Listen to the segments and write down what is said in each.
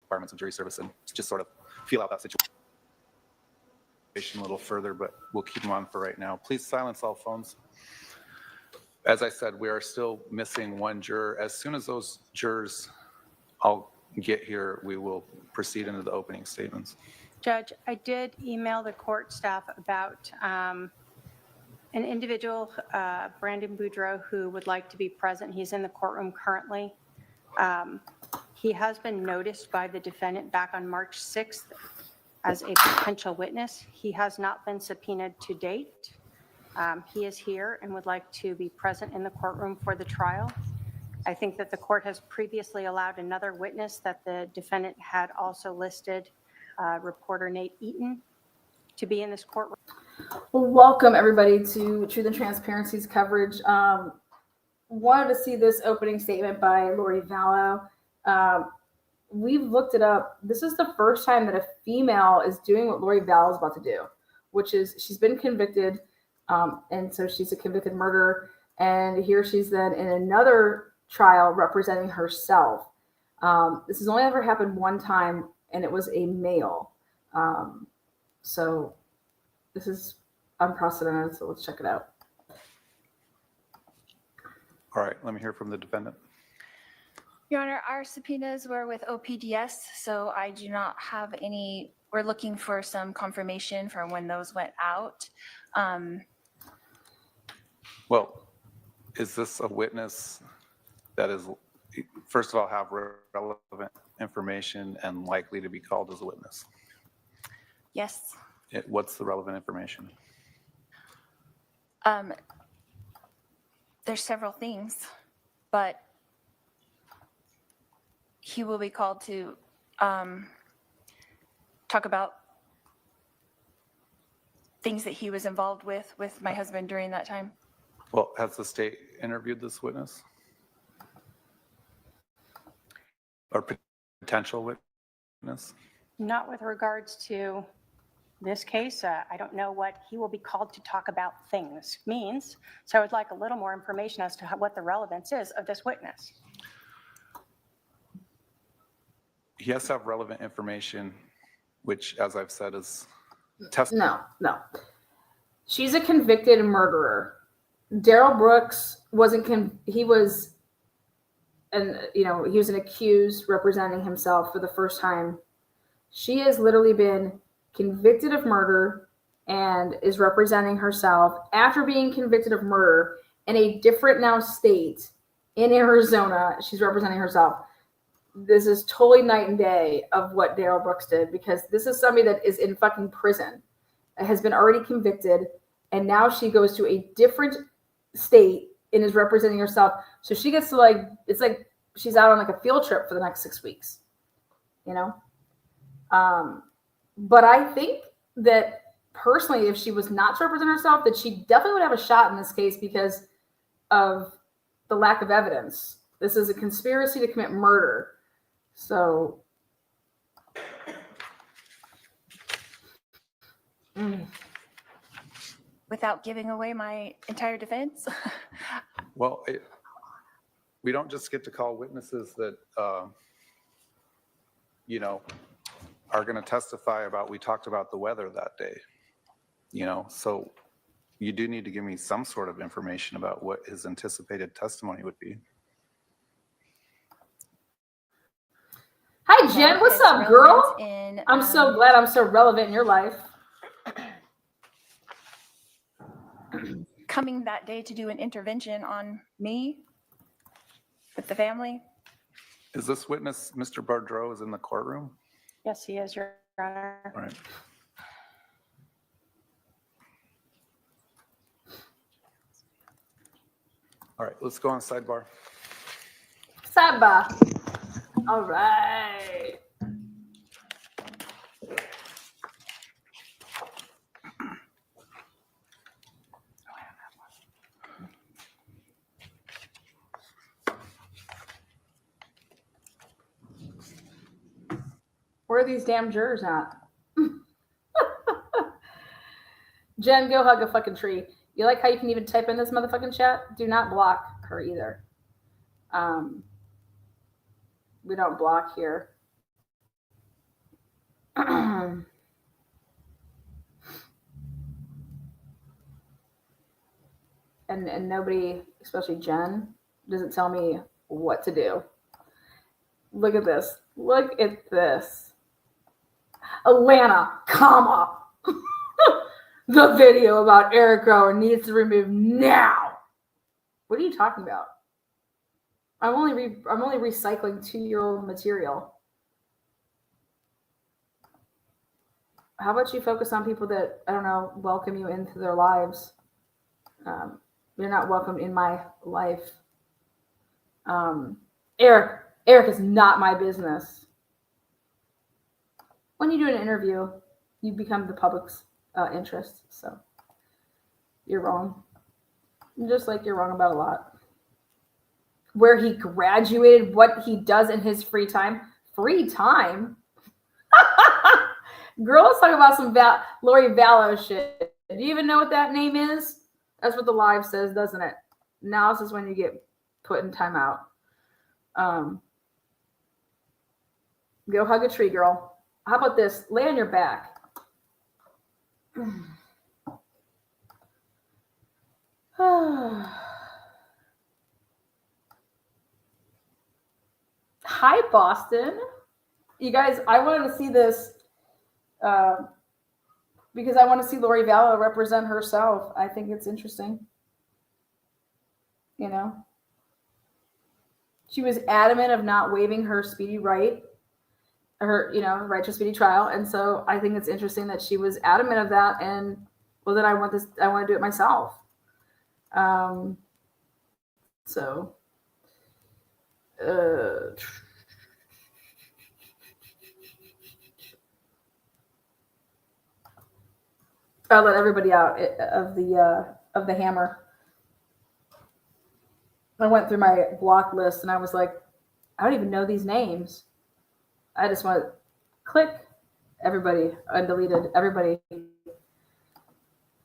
requirements of jury service and just sort of feel out that situation a little further, but we'll keep them on for right now. Please silence all phones. As I said, we are still missing one juror. As soon as those jurors all get here, we will proceed into the opening statements. Judge, I did email the court staff about an individual, Brandon Boudreau, who would like to be present. He's in the courtroom currently. He has been noticed by the defendant back on March 6th as a potential witness. He has not been subpoenaed to date. He is here and would like to be present in the courtroom for the trial. I think that the court has previously allowed another witness that the defendant had also listed, reporter Nate Eaton, to be in this courtroom. Well, welcome everybody to Truth and Transparency's coverage. Wanted to see this opening statement by Lori Vallow. We've looked it up. This is the first time that a female is doing what Lori Vallow is about to do, which is she's been convicted. And so she's a convicted murderer. And here she's then in another trial representing herself. This has only ever happened one time, and it was a male. So this is unprecedented. So let's check it out. All right, let me hear from the defendant. Your Honor, our subpoenas were with OPDS, so I do not have any. We're looking for some confirmation for when those went out. Well, is this a witness that is, first of all, have relevant information and likely to be called as a witness? Yes. What's the relevant information? There's several things, but he will be called to talk about things that he was involved with my husband during that time. Well, has the state interviewed this witness? Or potential witness? Not with regards to this case. I don't know what he will be called to talk about things means. So I would like a little more information as to what the relevance is of this witness. He has to have relevant information, which, as I've said, is No. She's a convicted murderer. Daryl Brooks he was an accused representing himself for the first time. She has literally been convicted of murder and is representing herself after being convicted of murder in a different now state in Arizona. She's representing herself. This is totally night and day of what Daryl Brooks did, because this is somebody that is in fucking prison, has been already convicted, and now she goes to a different state and is representing herself. So she gets to it's like she's out on like a field trip for the next 6 weeks, But I think that personally, if she was not to represent herself, that she definitely would have a shot in this case because of the lack of evidence. This is a conspiracy to commit murder. So Without giving away my entire defense? Well, we don't just get to call witnesses that, are going to testify about, we talked about the weather that day, so you do need to give me some sort of information about what his anticipated testimony would be. Hi, Jen. What's up, girl? I'm so glad I'm so relevant in your life. Coming that day to do an intervention on me with the family. Is this witness, Mr. Boudreau, is in the courtroom? Yes, he is, Your Honor. All right. All right, let's go on sidebar. Sidebar. All right. Where are these damn jurors at? Jen, go hug a fucking tree. You like how you can even type in this motherfucking chat? Do not block her either. We don't block here. and nobody, especially Jen, doesn't tell me what to do. Look at this. Look at this. Atlanta, comma. The video about Eric Rower needs to remove now. What are you talking about? I'm only recycling 2-year-old material. How about you focus on people that, I don't know, welcome you into their lives? You're not welcome in my life. Eric is not my business. When you do an interview, you become the public's interest. So you're wrong. Just like you're wrong about a lot. Where he graduated, what he does in his free time. Free time? Girl, let's talk about some Lori Vallow shit. Do you even know what that name is? That's what the live says, doesn't it? Now this is when you get put in timeout. Go hug a tree, girl. How about this? Lay on your back. Hi, Boston. You guys, I wanted to see this because I want to see Lori Vallow represent herself. I think it's interesting. You know? She was adamant of not waiving her speedy right, her, right to speedy trial. And so I think it's interesting that she was adamant of that. And well, then I want to do it myself. I'll let everybody out of the hammer. I went through my block list and I was like, I don't even know these names. I just want to click everybody, undeleted everybody,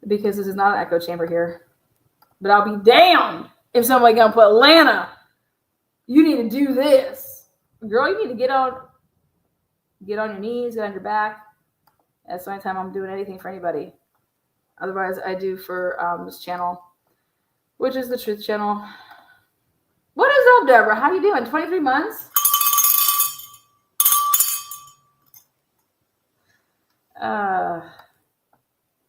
because this is not an echo chamber here. But I'll be damned if somebody gonna put Atlanta. You need to do this, girl. You need to get on your knees, get on your back. That's the only time I'm doing anything for anybody. Otherwise, I do for this channel, which is the Truth Channel. What is up, Deborah? How you doing? 23 months?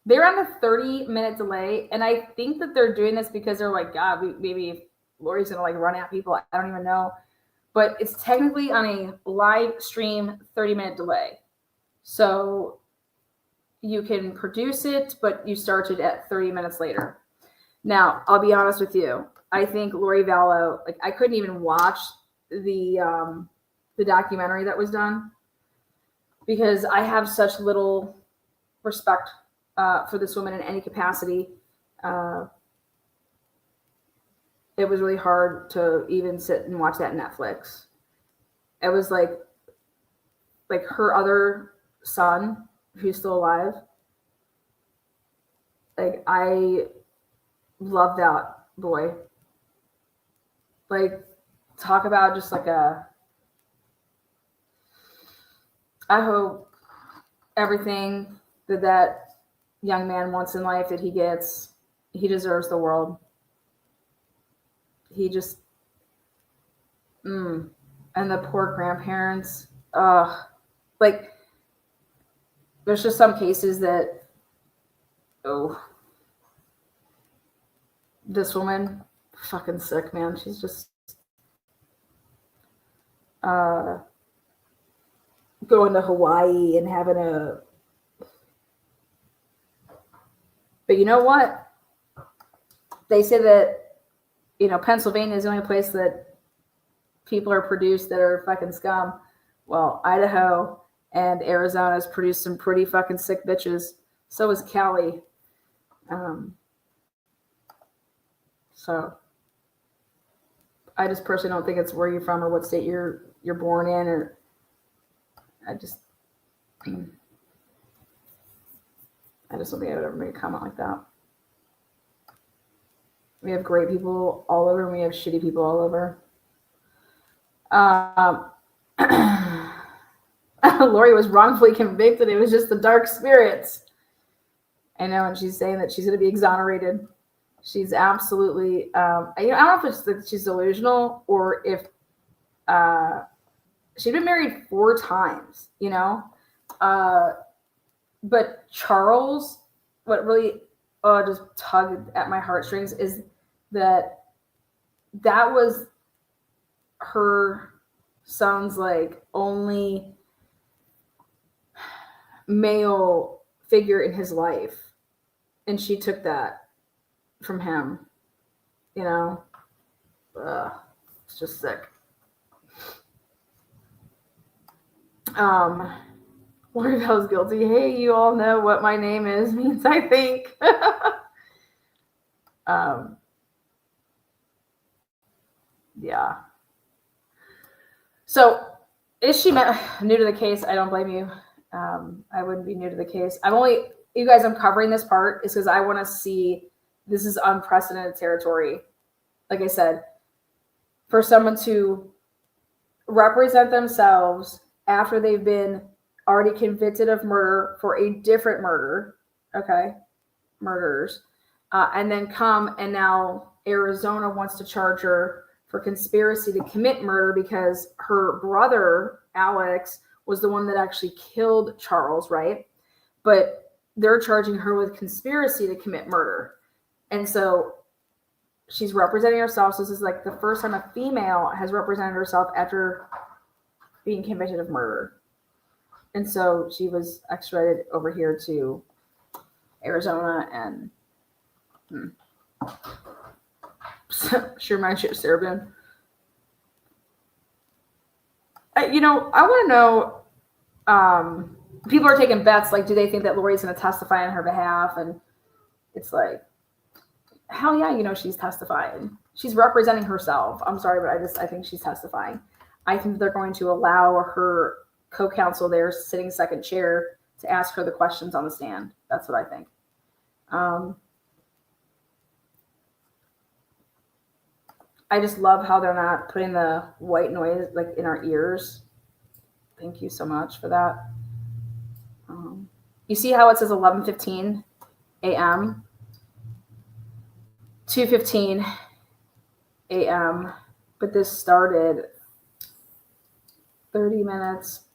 They're on a 30-minute delay, and I think that they're doing this because they're like, God, maybe Lori's gonna like run at people. I don't even know, but it's technically on a live stream 30-minute delay, so you can produce it, but you start it at 30 minutes later. Now, I'll be honest with you. I think Lori Vallow, like, I couldn't even watch the documentary that was done because I have such little respect for this woman in any capacity. It was really hard to even sit and watch that Netflix. It was like her other son, who's still alive. Like, I love that boy. Like, talk about just like I hope everything that young man wants in life that he gets. He deserves the world. He just, and the poor grandparents, like, there's just some cases that, this woman, fucking sick, man. She's just going to Hawaii and having but you know what? They say that, Pennsylvania is the only place that people are produced that are fucking scum. Well, Idaho and Arizona has produced some pretty fucking sick bitches. So is Cali. So I just personally don't think it's where you're from or what state you're born in, or I just don't think I would ever make a comment like that. We have great people all over, and we have shitty people all over. Lori was wrongfully convicted. It was just the dark spirits. I know, and she's saying that she's going to be exonerated. She's absolutely, I don't know if it's that she's delusional or if she'd been married 4 times, but Charles, what really just tugged at my heartstrings is that was her son's like only male figure in his life, and she took that from him. It's just sick. Lori Bell's guilty. Hey, you all know what my name is means, I think. Yeah. So, is she new to the case? I don't blame you. I wouldn't be new to the case. I'm covering this part is because I want to see, this is unprecedented territory. Like I said, for someone to represent themselves after they've been already convicted of murder for a different murder, murderers, and then come and now Arizona wants to charge her for conspiracy to commit murder because her brother, Alex, was the one that actually killed Charles, right? But they're charging her with conspiracy to commit murder. And so she's representing herself. So this is like the first time a female has represented herself after being convicted of murder. And so she was extradited over here to Arizona, and she reminds you of Sarah Boone. I want to know, people are taking bets, like, do they think that Lori's going to testify on her behalf? And it's like, hell yeah, she's testifying. She's representing herself. I'm sorry, but I think she's testifying. I think they're going to allow her co-counsel there, sitting second chair, to ask her the questions on the stand. That's what I think. I just love how they're not putting the white noise like in our ears. Thank you so much for that. You see how it says 11:15 a.m., 2:15 a.m., but this started 30 minutes.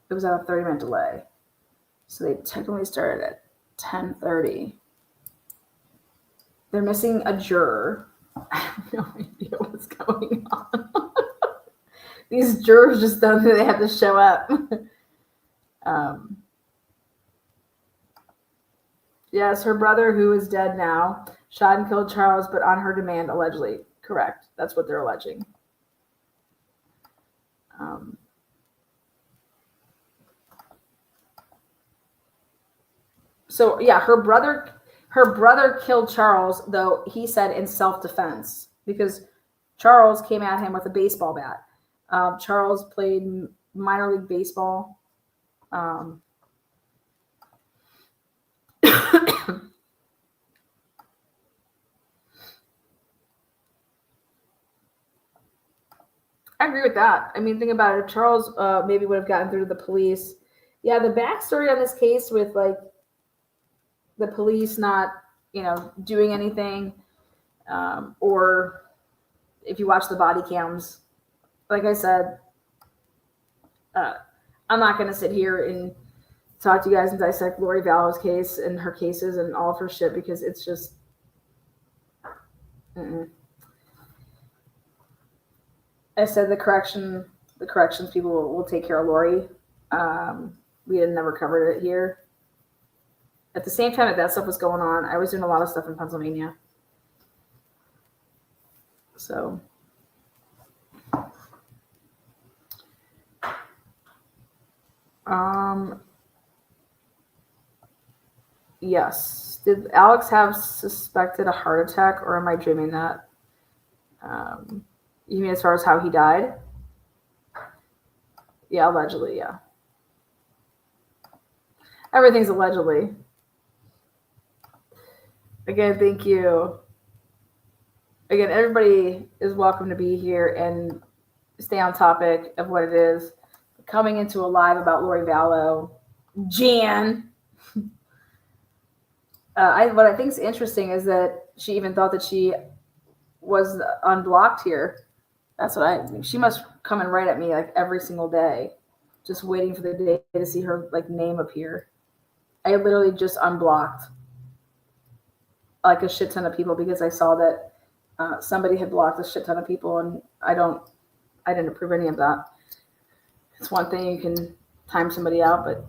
It was at a 30-minute delay. So they technically started at 10:30. They're missing a juror. I have no idea what's going on. These jurors just don't think they have to show up. Yes, her brother, who is dead now, shot and killed Charles, but on her demand, allegedly. Correct. That's what they're alleging. So yeah, her brother killed Charles, though he said in self-defense, because Charles came at him with a baseball bat. Charles played minor league baseball. I agree with that. I mean, think about it. If Charles maybe would have gotten through to the police. Yeah, the backstory on this case with like the police not, doing anything, or if you watch the body cams, like I said, I'm not going to sit here and talk to you guys and dissect Lori Vallow's case and her cases and all of her shit, because it's just, I said the corrections people will take care of Lori. We had never covered it here. At the same time that stuff was going on, I was doing a lot of stuff in Pennsylvania. So, yes. Did Alex have suspected a heart attack, or am I dreaming that? You mean as far as how he died? Yeah, allegedly, yeah. Everything's allegedly. Again, thank you. Again, everybody is welcome to be here and stay on topic of what it is. coming into a live about Lori Vallow, Jan. What I think is interesting is that she even thought that she was unblocked here. That's what she must come and write at me like every single day, just waiting for the day to see her like name appear. I literally just unblocked like a shit ton of people because I saw that somebody had blocked a shit ton of people, and I didn't approve any of that. It's one thing you can time somebody out, but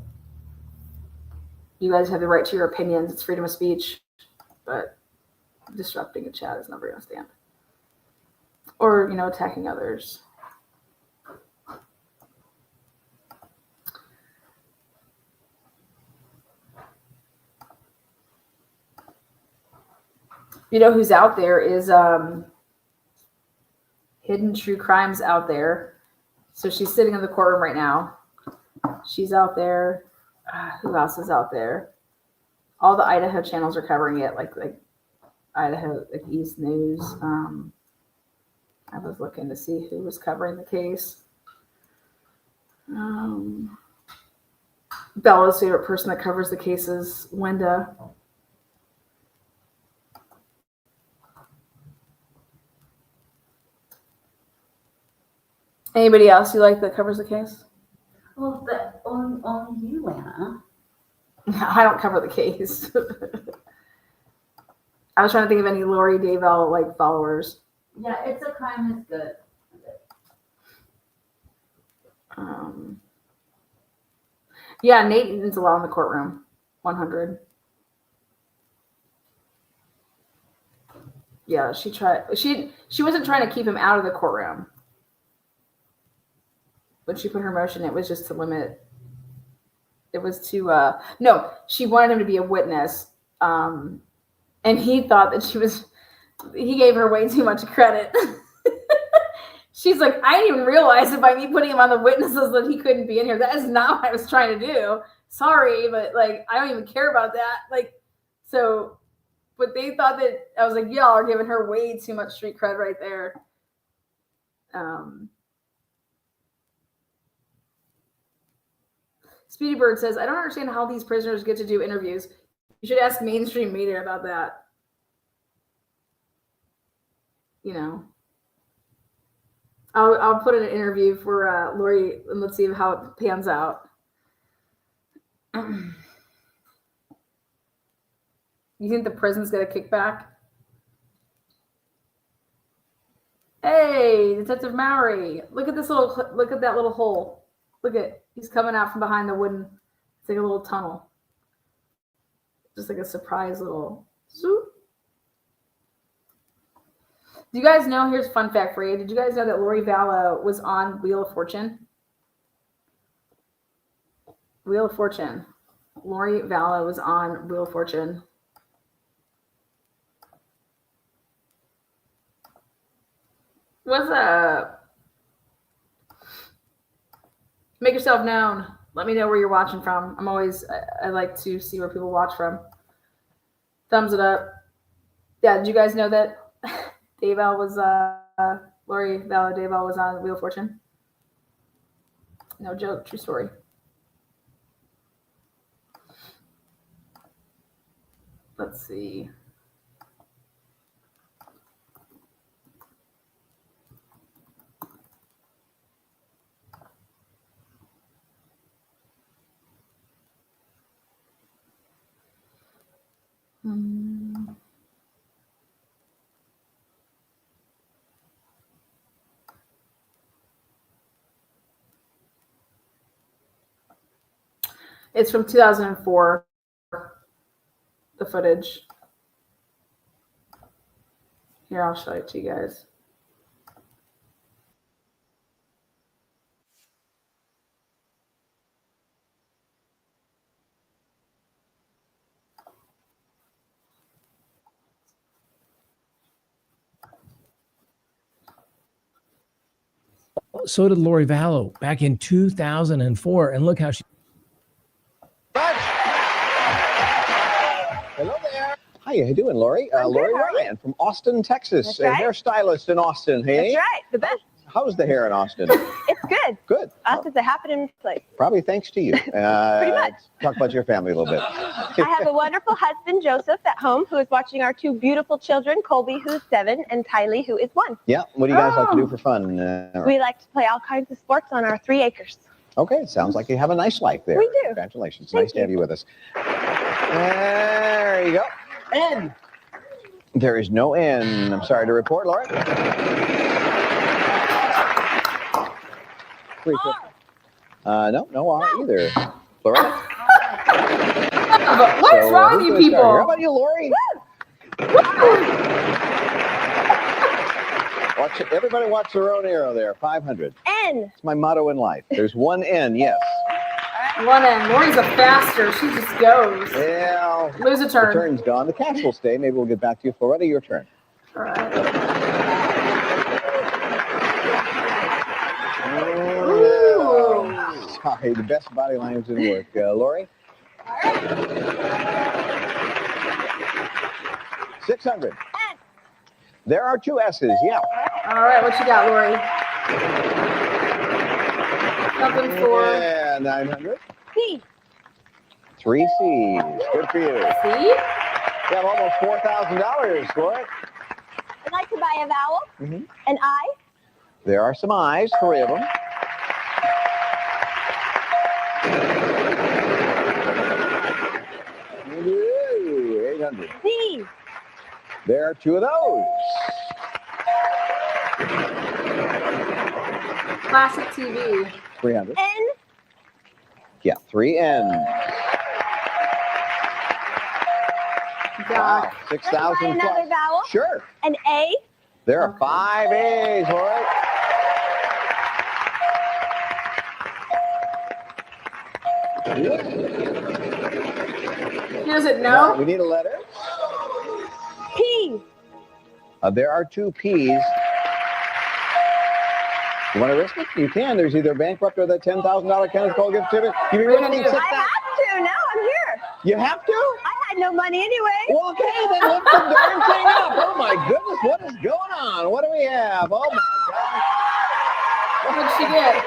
you guys have the right to your opinions. It's freedom of speech, but disrupting a chat is never going to stand. Or, attacking others. You know who's out there is Hidden True Crimes out there. So she's sitting in the courtroom right now. She's out there. Who else is out there? All the Idaho channels are covering it, like Idaho, like East News. I was looking to see who was covering the case. Bella's favorite person that covers the case is Linda. Anybody else you like that covers the case? Well, on you, Anna. I don't cover the case. I was trying to think of any Lori Daybell like followers. Yeah, It's a Crime is good. Yeah, Nate Eaton's allowed in the courtroom. 100. Yeah, she wasn't trying to keep him out of the courtroom. When she put her motion, it was just to limit. It was to no, she wanted him to be a witness. And he thought that he gave her way too much credit. She's like, I didn't even realize that by me putting him on the witnesses that he couldn't be in here. That is not what I was trying to do. Sorry, but like, I don't even care about that. Like, so, but they thought that I was like, y'all are giving her way too much street cred right there. Speedy Bird says, I don't understand how these prisoners get to do interviews. You should ask mainstream media about that. I'll put in an interview for Lori, and let's see how it pans out. You think the prison's get a kickback? Hey, Detective Mowry, look at that little hole. He's coming out from behind the wooden. It's like a little tunnel. Just like a surprise little zoop. Do you guys know, here's a fun fact for you. Did you guys know that Lori Vallow was on Wheel of Fortune? Wheel of Fortune. Lori Vallow was on Wheel of Fortune. What's up? Make yourself known. Let me know where you're watching from. I like to see where people watch from. Thumbs it up. Yeah, did you guys know that Daybell was, Lori Vallow Daybell was on Wheel of Fortune? No joke, true story. Let's see. It's from 2004, the footage. Here, I'll show it to you guys. So did Lori Vallow back in 2004. And look how she. Hello there. How you doing, Lori? Lori Ryan from Austin, Texas. That's right. Hairstylist in Austin. Hey. That's right. The best. How's the hair in Austin? It's good. Good. Us is a happening place. Probably thanks to you. Pretty much. Talk about your family a little bit. I have a wonderful husband, Joseph, at home, who is watching our two beautiful children, Colby, who's 7, and Tylee, who is 1. Yeah. What do you guys like to do for fun? We like to play all kinds of sports on our 3 acres. Okay. Sounds like you have a nice life there. We do. Congratulations. Thank Nice to have you with us. There you go. N. There is no N. I'm sorry to report, Laura. 350. No R either. Loretta? What is wrong with you people? How about you, Lori? Everybody watch their own arrow there. 500. N. It's my motto in life. There's one N, yes. One end. Lori's a faster. She just goes. Yeah. Lose a The turn. turn's gone. The cash will stay. Maybe we'll get back to you. Floretta, your turn. All right. Ooh. Sorry, the best body language didn't work. Lori? 600. There are 2 S's, yeah. All right, what you got, Lori? Nothing for Yeah, 900. C. 3 C's. Good for you. C. You have almost $4,000 for it. I'd like to buy a vowel, Mhm. an I, There are some I's, 3 of them. Ooh, 800. D. There are 2 of those. Classic TV. 300. N. Yeah, 3 N's. Doc. 6,000 Buy another plus. vowel, Sure. an A. There are 5 A's, all right? He doesn't know. We need a letter. P. There are 2 P's. You want to risk it? You can. There's either bankrupt or that $10,000 Kenneth Cole gift certificate. You be risking I 6,000. have to. Now I'm here. You have to? I had no money anyway. Well, okay, then lift the darn thing up. Oh my goodness, what is going on? What do we have? Oh my gosh. What did she get?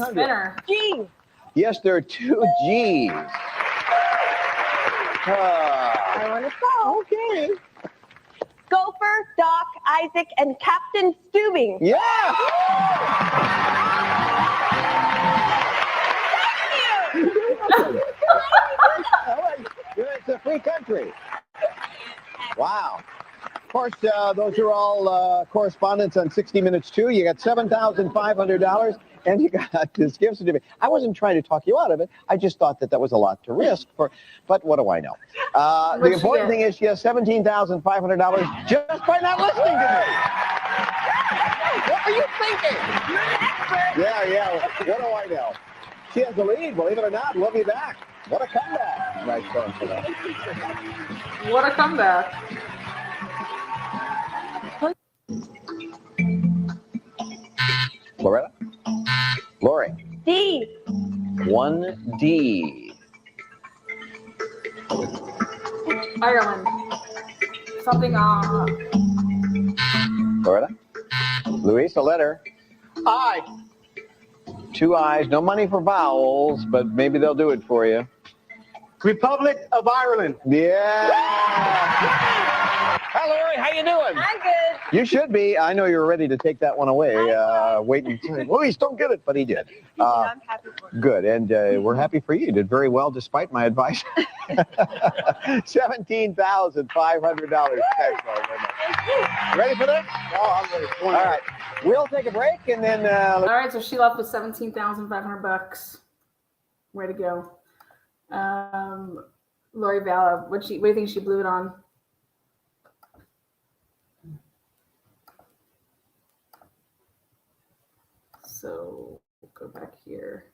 Spinner. G. Yes, there are 2 G's. I want to go. Okay. Gopher, Doc, Isaac, and Captain Steubing. Yeah. It's a free country. Wow. Of course, those are all correspondents on 60 Minutes 2. You got $7,500, and you got this gift certificate. I wasn't trying to talk you out of it. I just thought that was a lot to risk. But what do I know? The important thing is she has $17,500 just by not listening to me. What are you thinking? You're an expert. Yeah. What do I know? She has the lead, believe it or not. We'll be back. What a comeback. Nice phone for that. What a comeback. Loretta? Lori? D. 1D. Ireland. Something Loretta? Luis, a letter. I. 2 I's. No money for vowels, but maybe they'll do it for you. Republic of Ireland. Yeah. Hi, Lori. How you doing? I'm good. You should be. I know you're ready to take that one away. Wait and say, Luis, don't get it. But he did. I'm happy for you. Good. And we're happy for you. You did very well despite my advice. $17,500. Ready for this? Oh, I'm ready. All right. We'll take a break and then. All right, so she left with $17,500. Way to go. Lori Vallow, what do you think she blew it on? So we'll go back here.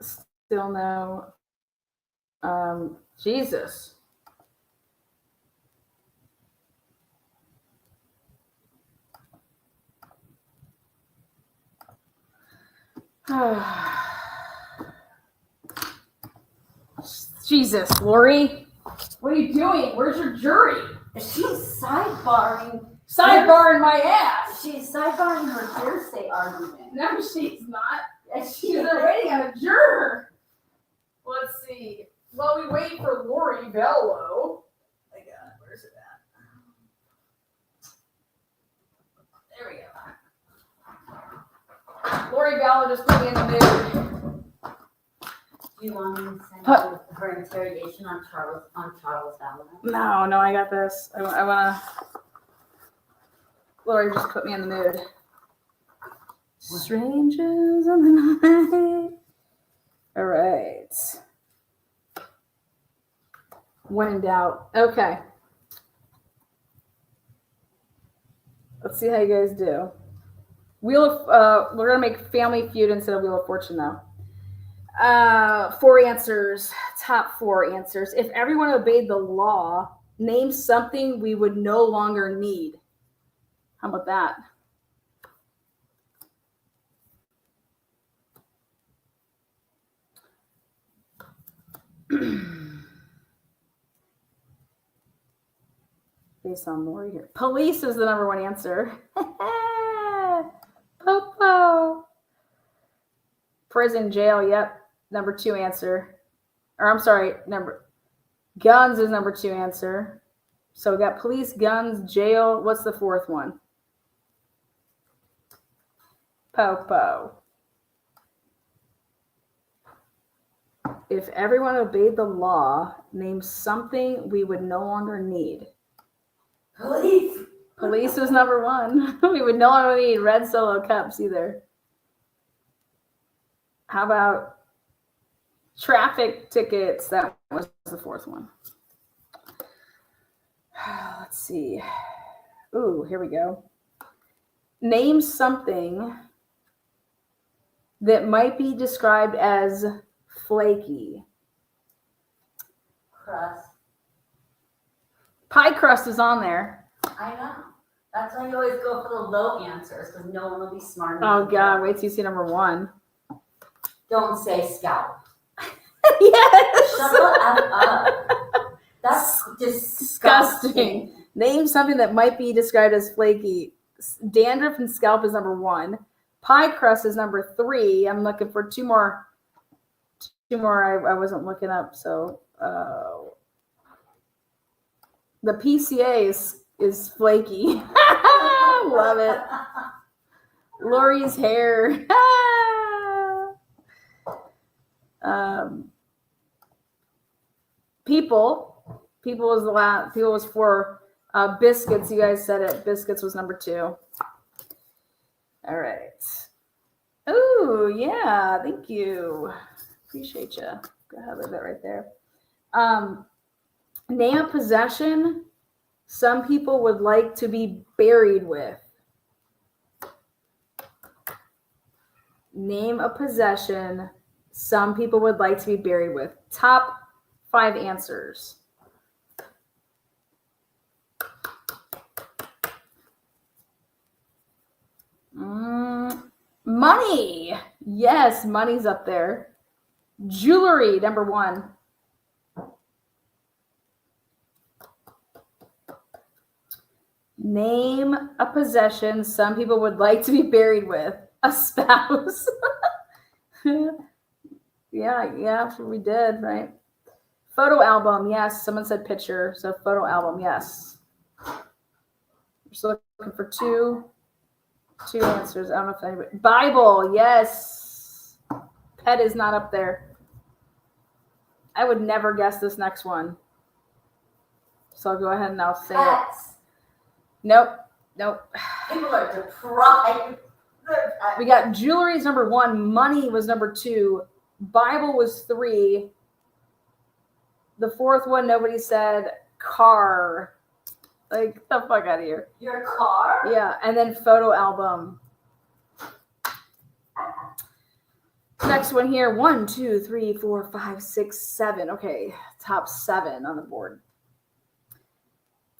Still no. Jesus. Jesus, Lori. What are you doing? Where's your jury? She's sidebarring. Sidebarring my ass. She's sidebarring her hearsay argument. No, she's not. She's already a juror. Let's see. While we wait for Lori Vallow. I got it. Where's it at? There we go. Lori Vallow just put me in the mood. Do you want me to send you her interrogation on Charles Vallow? No, I got this. I want to. Lori just put me in the mood. Strangers on the night. All right. When in doubt. Okay. Let's see how you guys do. We're gonna make Family Feud instead of Wheel of Fortune though. 4 answers. Top 4 answers. If everyone obeyed the law, name something we would no longer need. How about that? Based on Lori here. Police is the number 1 answer. Popo. Prison, jail, yep. Number 2 answer. Or I'm sorry, guns is number 2 answer. So we got police, guns, jail. What's the 4th one? Popo. If everyone obeyed the law, name something we would no longer need. Police. Police was number 1. We would no longer need red Solo cups either. How about traffic tickets? That was the 4th one. Let's see. Ooh, here we go. Name something that might be described as flaky. Crust. Pie crust is on there. I know. That's why you always go for the low answers, because no one will be smart Oh, enough. God. Wait till you see number 1. Don't say scalp. Yes. Shut the F up. That's disgusting. Name something that might be described as flaky. Dandruff and scalp is number 1. Pie crust is number 3. I'm looking for 2 more. 2 more I wasn't looking up. So the PCA is flaky. Love it. Lori's hair. People was the last. People was 4. Biscuits, you guys said it. Biscuits was number 2. All right. Oh, yeah. Thank you. Appreciate you. Go ahead, leave that right there. Name a possession some people would like to be buried with. Name a possession some people would like to be buried with. Top 5 answers. Money. Yes, money's up there. Jewelry, number 1. Name a possession some people would like to be buried with. A spouse. Yeah, we did, right? Photo album, yes. Someone said picture, so photo album, yes. We're still looking for two answers. I don't know if anybody. Bible, yes. Pet is not up there. I would never guess this next one. So I'll go ahead and I'll say it. Nope. People are deprived. We got jewelry is number 1. Money was number 2. Bible was 3. The 4th one, nobody said. Car. Like, get the fuck out of here. Your car? Yeah, and then photo album. Next one here. 1, 2, 3, 4, 5, 6, 7. Okay, top 7 on the board.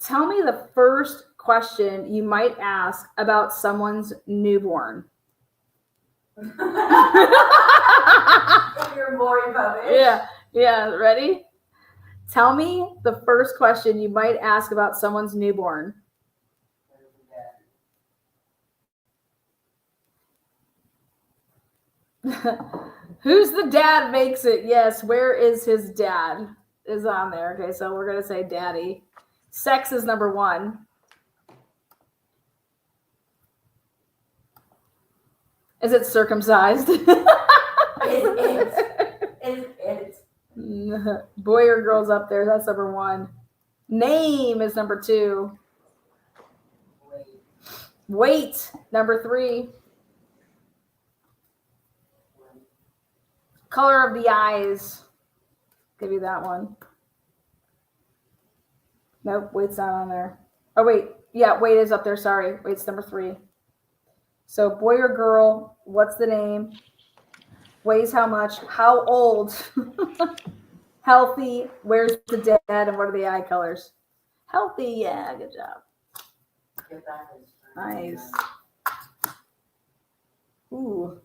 Tell me the first question you might ask about someone's newborn. You're more about it. Yeah. Ready? Tell me the first question you might ask about someone's newborn. Who's the dad makes it? Yes. Where is his dad? Is on there. Okay, so we're gonna say daddy. Sex is number 1. Is it circumcised? It's Boy or girl's up there. That's number 1. Name is number 2. Weight, number 3. Color of the eyes. Give you that one. Nope, weight's not on there. Oh, wait. Yeah, weight is up there. Sorry. Weight's number 3. So boy or girl, what's the name? Weighs how much? How old? Healthy. Where's the dad? And what are the eye colors? Healthy. Yeah, good job. Nice. Ooh.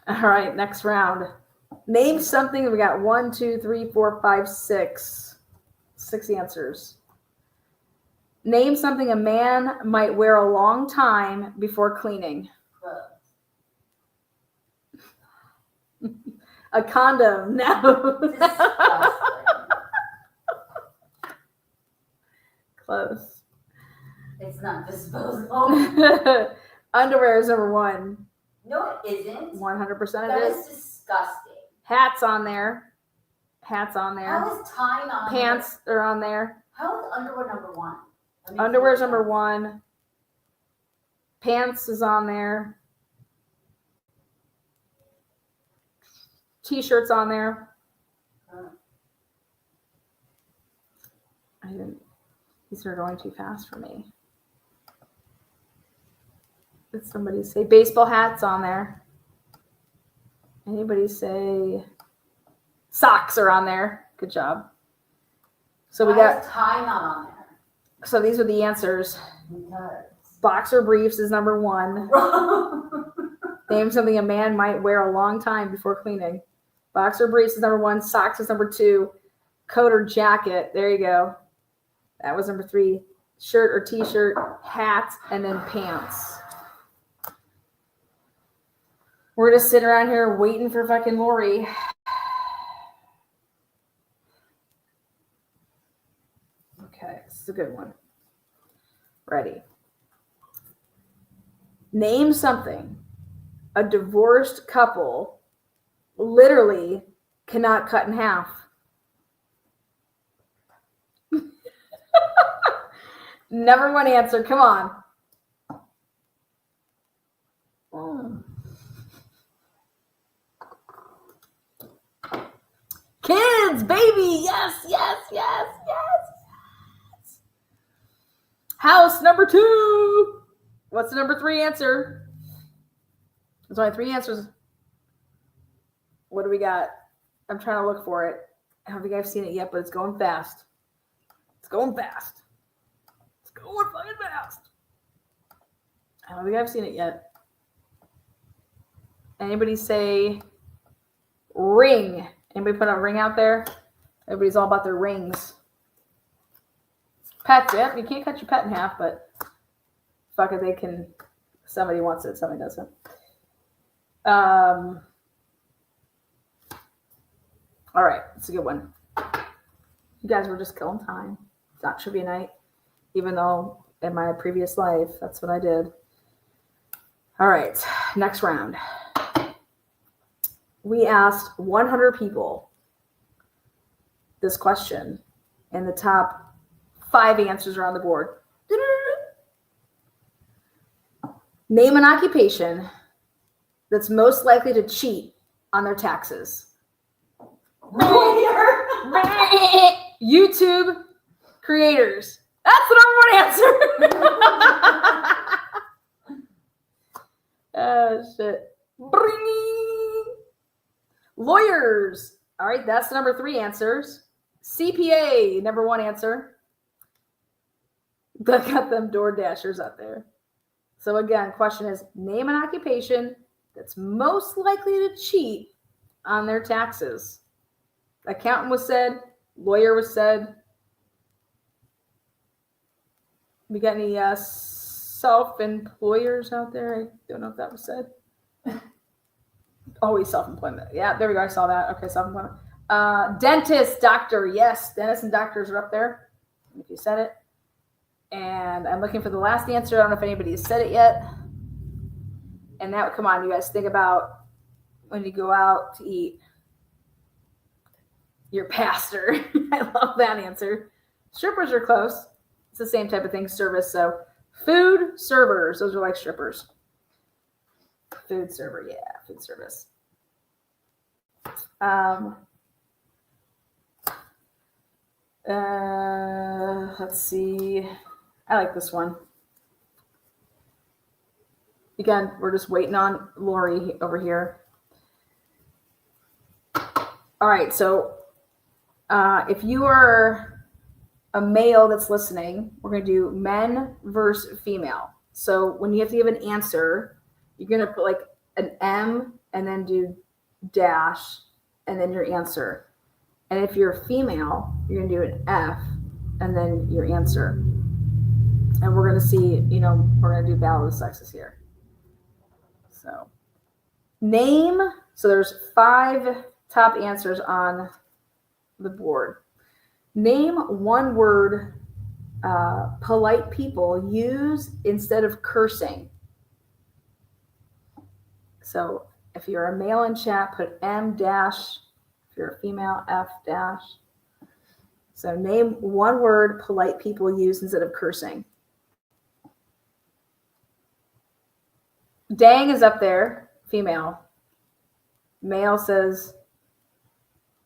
All right, next round. Name something. We got 1, 2, 3, 4, 5, 6. 6 answers. Name something a man might wear a long time before cleaning. A condom. No. Close. It's not disposable. Underwear is number 1. No, it isn't. 100% That it is is. disgusting. Hats on there. Hats on there. How is tie not? Pants are on there. How is underwear number 1? Underwear's number 1. Pants is on there. T-shirts on there. These are going too fast for me. Did somebody say baseball hats on there? Anybody say socks are on there? Good job. So we got tie not on there. So these are the answers. Boxer briefs is number 1. Name something a man might wear a long time before cleaning. Boxer briefs is number 1. Socks is number 2. Coat or jacket. There you go. That was number 3. Shirt or t-shirt, hat, and then pants. We're just sitting around here waiting for fucking Lori. Okay, this is a good one. Ready. Name something a divorced couple literally cannot cut in half. Number 1 answer. Come on. Oh. Kids, baby. Yes, yes, yes, yes, yes. House, number 2. What's the number 3 answer? There's only 3 answers. What do we got? I'm trying to look for it. I don't think I've seen it yet, but it's going fast. It's going fast. It's going fucking fast. I don't think I've seen it yet. Anybody say ring? Anybody put a ring out there? Everybody's all about their rings. Pets, yeah. You can't cut your pet in half, but fuck it, they can. Somebody wants it, somebody doesn't. All right, it's a good one. You guys were just killing time. It's not trivia night, even though in my previous life, that's what I did. All right, next round. We asked 100 people this question, and the top 5 answers are on the board. Name an occupation that's most likely to cheat on their taxes. YouTube creators. That's the number 1 answer. Oh, shit. Lawyers. All right, that's the number 3 answers. CPA, number 1 answer. They got them door dashers up there. So again, question is, name an occupation that's most likely to cheat on their taxes? Accountant was said, lawyer was said. We got any self-employers out there? I don't know if that was said. Always self-employment. Yeah, there we go. I saw that. Okay, self-employment. Dentist, doctor. Yes, dentists and doctors are up there. If you said it. And I'm looking for the last answer. I don't know if anybody has said it yet. And that, come on, you guys think about when you go out to eat. Your pastor. I love that answer. Strippers are close. It's the same type of thing, service. So food servers, those are like strippers. Food server, yeah, food service. Let's see. I like this one. Again, we're just waiting on Lori over here. All right, so if you are a male that's listening, we're going to do men versus female. So when you have to give an answer, you're going to put like an M and then do dash and then your answer. And if you're a female, you're going to do an F and then your answer. And we're going to see, we're going to do Battle of the Sexes here. So name. So there's 5 top answers on the board. Name one word polite people use instead of cursing. So if you're a male in chat, put M dash. If you're a female, F dash. So name one word polite people use instead of cursing. Dang is up there, female. Male says,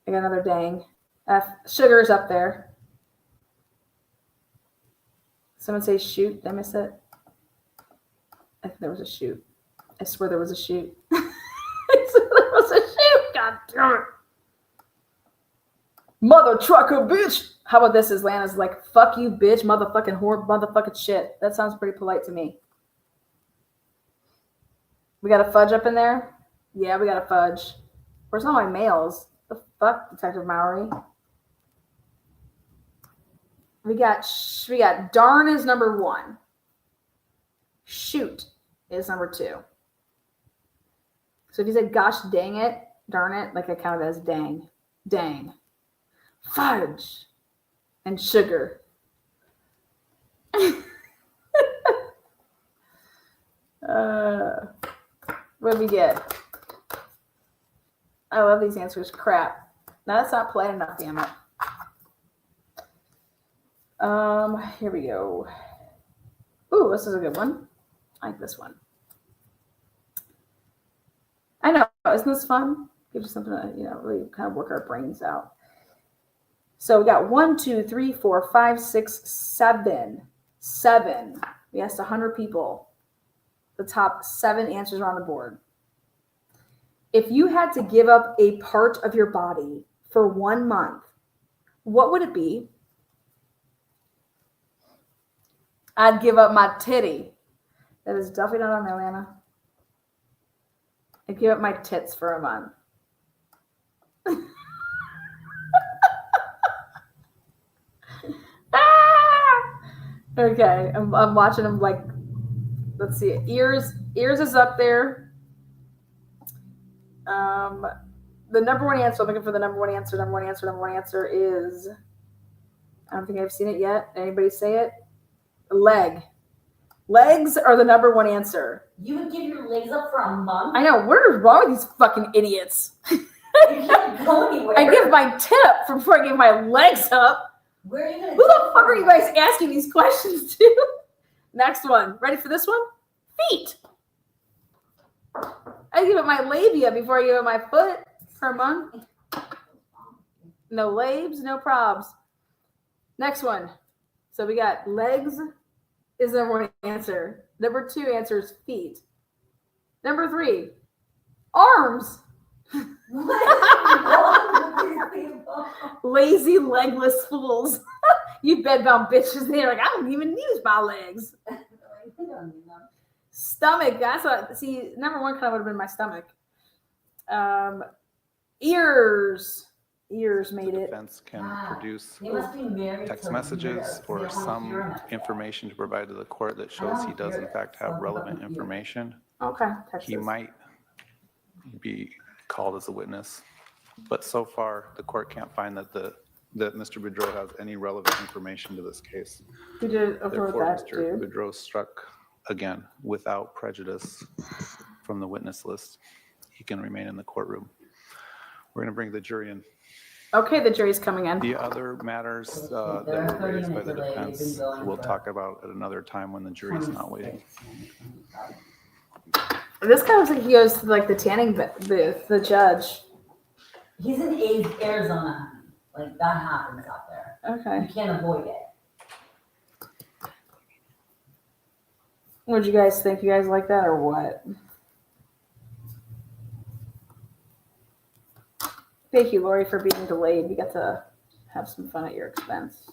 I got another dang. F. Sugar is up there. Someone say shoot. Did I miss it? I think there was a shoot. I swear there was a shoot. I swear there was a shoot. God damn it. Mother trucker, bitch. How about this? Lana's like, fuck you, bitch, motherfucking whore, motherfucking shit. That sounds pretty polite to me. We got a fudge up in there? Yeah, we got a fudge. Where's all my males? The fuck, Detective Mowry? We got darn is number 1. Shoot is number 2. So if you said gosh dang it, darn it, like I count it as dang. Dang. Fudge. And sugar. What do we get? I love these answers. Crap. No, that's not polite enough, damn it. Here we go. Ooh, this is a good one. I like this one. I know, isn't this fun? Gives us something to, really kind of work our brains out. So we got 1, 2, 3, 4, 5, 6, 7. 7. We asked 100 people. The top 7 answers are on the board. If you had to give up a part of your body for 1 month, what would it be? I'd give up my titty. That is definitely not on there, Lana. I'd give up my tits for a month. Okay, I'm watching them like, let's see, ears is up there. The number 1 answer, I'm looking for the number 1 answer. Number 1 answer is, I don't think I've seen it yet. Anybody say it? Leg. Legs are the number 1 answer. You would give your legs up for a month? I know. What is wrong with these fucking idiots? You can't go anywhere. I give my tit up before I give my legs up. Where are you going to Who the fuck are you guys asking these questions to? Next one. Ready for this one? Feet. I give up my labia before I give up my foot for a month. No labes, no probs. Next one. So we got legs is the number 1 answer. Number 2 answer is feet. Number 3, arms. Lazy legless fools. You bedbound bitches. They're like, I don't even use my legs. Stomach. That's what. See, number one kind of would have been my stomach. Ears. Ears made The it. defense can Wow. produce They must be married text to messages Europe. They or don't wanna hear some him at all. information to provide to the court that shows he does in fact have relevant information. Okay, He Texas. might be called as a witness, but so far the court can't find that that Mr. Boudreau has any relevant information to this case. Who did overrode Therefore, that, Mr. dude? Boudreau struck again without prejudice from the witness list. He can remain in the courtroom. We're going to bring the jury in. Okay, the jury's coming in. The other matters that were raised by the defense, we'll talk about at another time when the jury's not waiting. This guy looks like he goes to like the tanning booth, the judge. He's in Arizona. Like that happens out there. Okay. You can't avoid it. What'd you guys think? You guys like that or what? Thank you, Lori, for being delayed. We got to have some fun at your expense.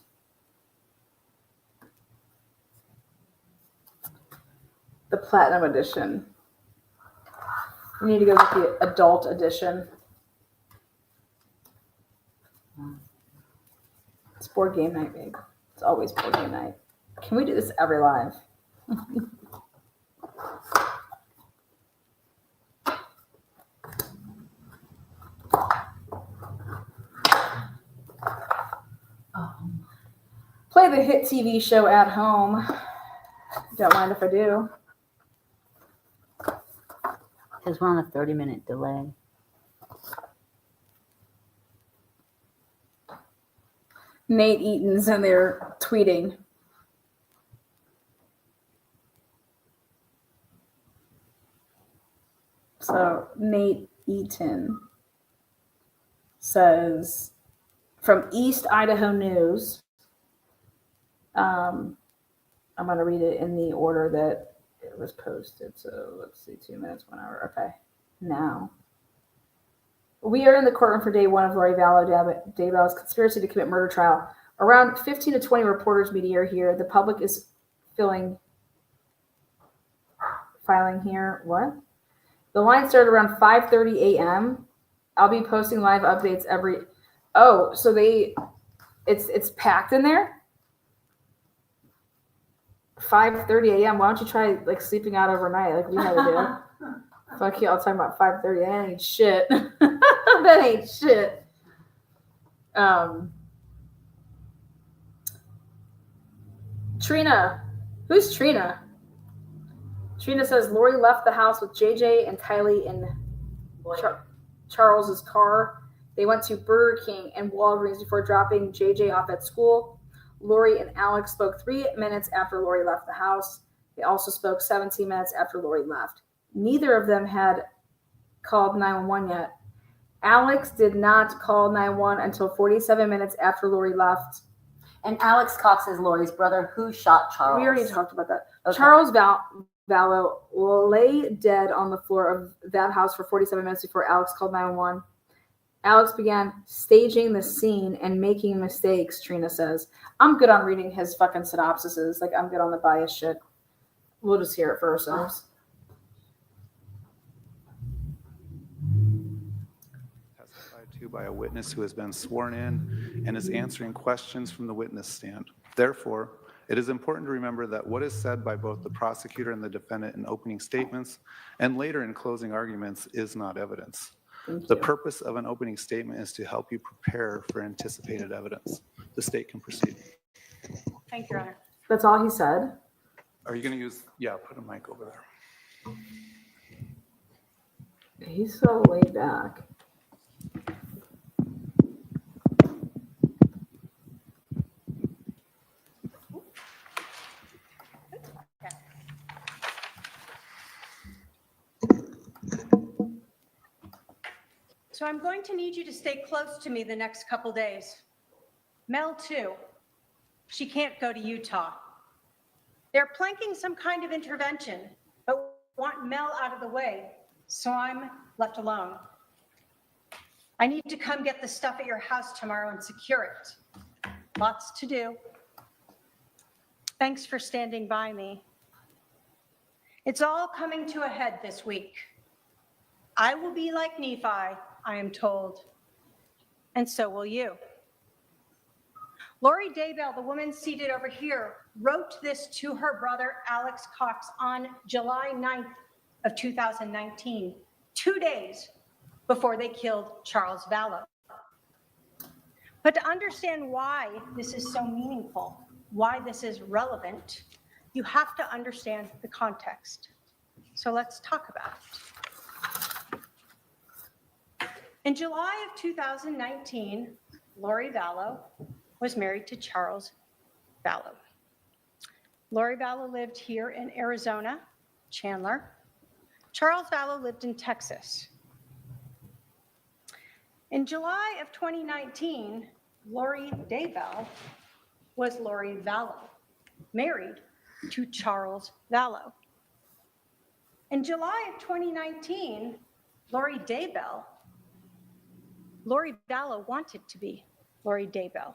The Platinum Edition. We need to go with the Adult Edition. It's board game night, babe. It's always board game night. Can we do this every live? Play the hit TV show at home. Don't mind if I do. Because we're on a 30-minute delay. Nate Eaton's in there tweeting. So Nate Eaton says from East Idaho News. I'm going to read it in the order that it was posted. So let's see, 2 minutes, 1 hour. Okay. Now. We are in the courtroom for day one of Lori Vallow Daybell's conspiracy to commit murder trial. Around 15 to 20 reporters media are here. The public is filing here. What? The line started around 5:30 a.m. I'll be posting live updates every. Oh, so it's packed in there. 5:30 a.m. Why don't you try like sleeping out overnight like we had to do? Fuck you! I'll talk about 5:30. That ain't shit. That ain't shit. Trina. Who's Trina? Trina says Lori left the house with JJ and Kylie in Charles's car. They went to Burger King and Walgreens before dropping JJ off at school. Lori and Alex spoke 3 minutes after Lori left the house. They also spoke 17 minutes after Lori left. Neither of them had called 911 yet. Alex did not call 911 until 47 minutes after Lori left. And Alex Cox is Lori's brother who shot Charles. We already talked about that. Okay. Charles Vallow lay dead on the floor of that house for 47 minutes before Alex called 911. Alex began staging the scene and making mistakes, Trina says. I'm good on reading his fucking synopsises. Like, I'm good on the bias shit. We'll just hear it for ourselves. Testified to by a witness who has been sworn in and is answering questions from the witness stand. Therefore, it is important to remember that what is said by both the prosecutor and the defendant in opening statements and later in closing arguments is not evidence. The purpose of an opening statement is to help you prepare for anticipated evidence. The state can proceed. Thank you, Your Honor. That's all he said. Are you going to use, yeah, put a mic over there. He's so laid back. So I'm going to need you to stay close to me the next couple days. Mel, too. She can't go to Utah. They're planking some kind of intervention, but want Mel out of the way, so I'm left alone. I need to come get the stuff at your house tomorrow and secure it. Lots to do. Thanks for standing by me. It's all coming to a head this week. I will be like Nephi, I am told, and so will you. Lori Daybell, the woman seated over here, wrote this to her brother Alex Cox on July 9th of 2019, 2 days before they killed Charles Vallow. But to understand why this is so meaningful, why this is relevant, you have to understand the context. So let's talk about it. In July of 2019, Lori Vallow was married to Charles Vallow. Lori Vallow lived here in Arizona, Chandler. Charles Vallow lived in Texas. In July of 2019, Lori Daybell was Lori Vallow, married to Charles Vallow. In July of 2019, Lori Vallow wanted to be Lori Daybell,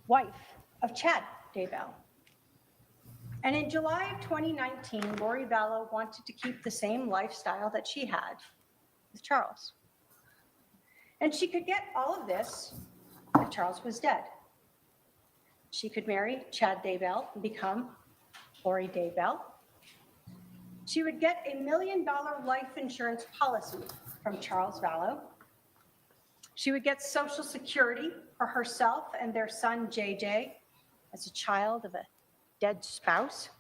wife of Chad Daybell. And in July of 2019, Lori Vallow wanted to keep the same lifestyle that she had with Charles. And she could get all of this if Charles was dead. She could marry Chad Daybell and become Lori Daybell. She would get a $1 million life insurance policy from Charles Vallow. She would get Social Security for herself and their son, JJ, as a child of a dead spouse.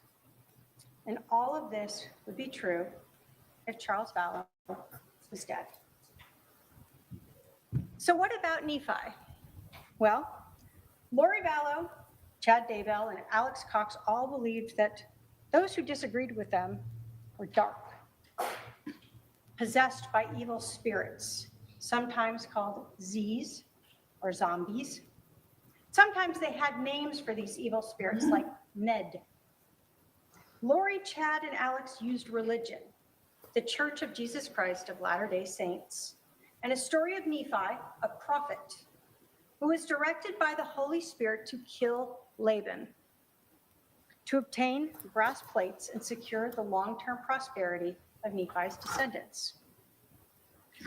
And all of this would be true if Charles Vallow was dead. So what about Nephi? Well, Lori Vallow, Chad Daybell, and Alex Cox all believed that those who disagreed with them were dark, possessed by evil spirits, sometimes called Z's or zombies. Sometimes they had names for these evil spirits like Ned. Lori, Chad, and Alex used religion, the Church of Jesus Christ of Latter-day Saints, and a story of Nephi, a prophet, who was directed by the Holy Spirit to kill Laban, to obtain brass plates and secure the long-term prosperity of Nephi's descendants.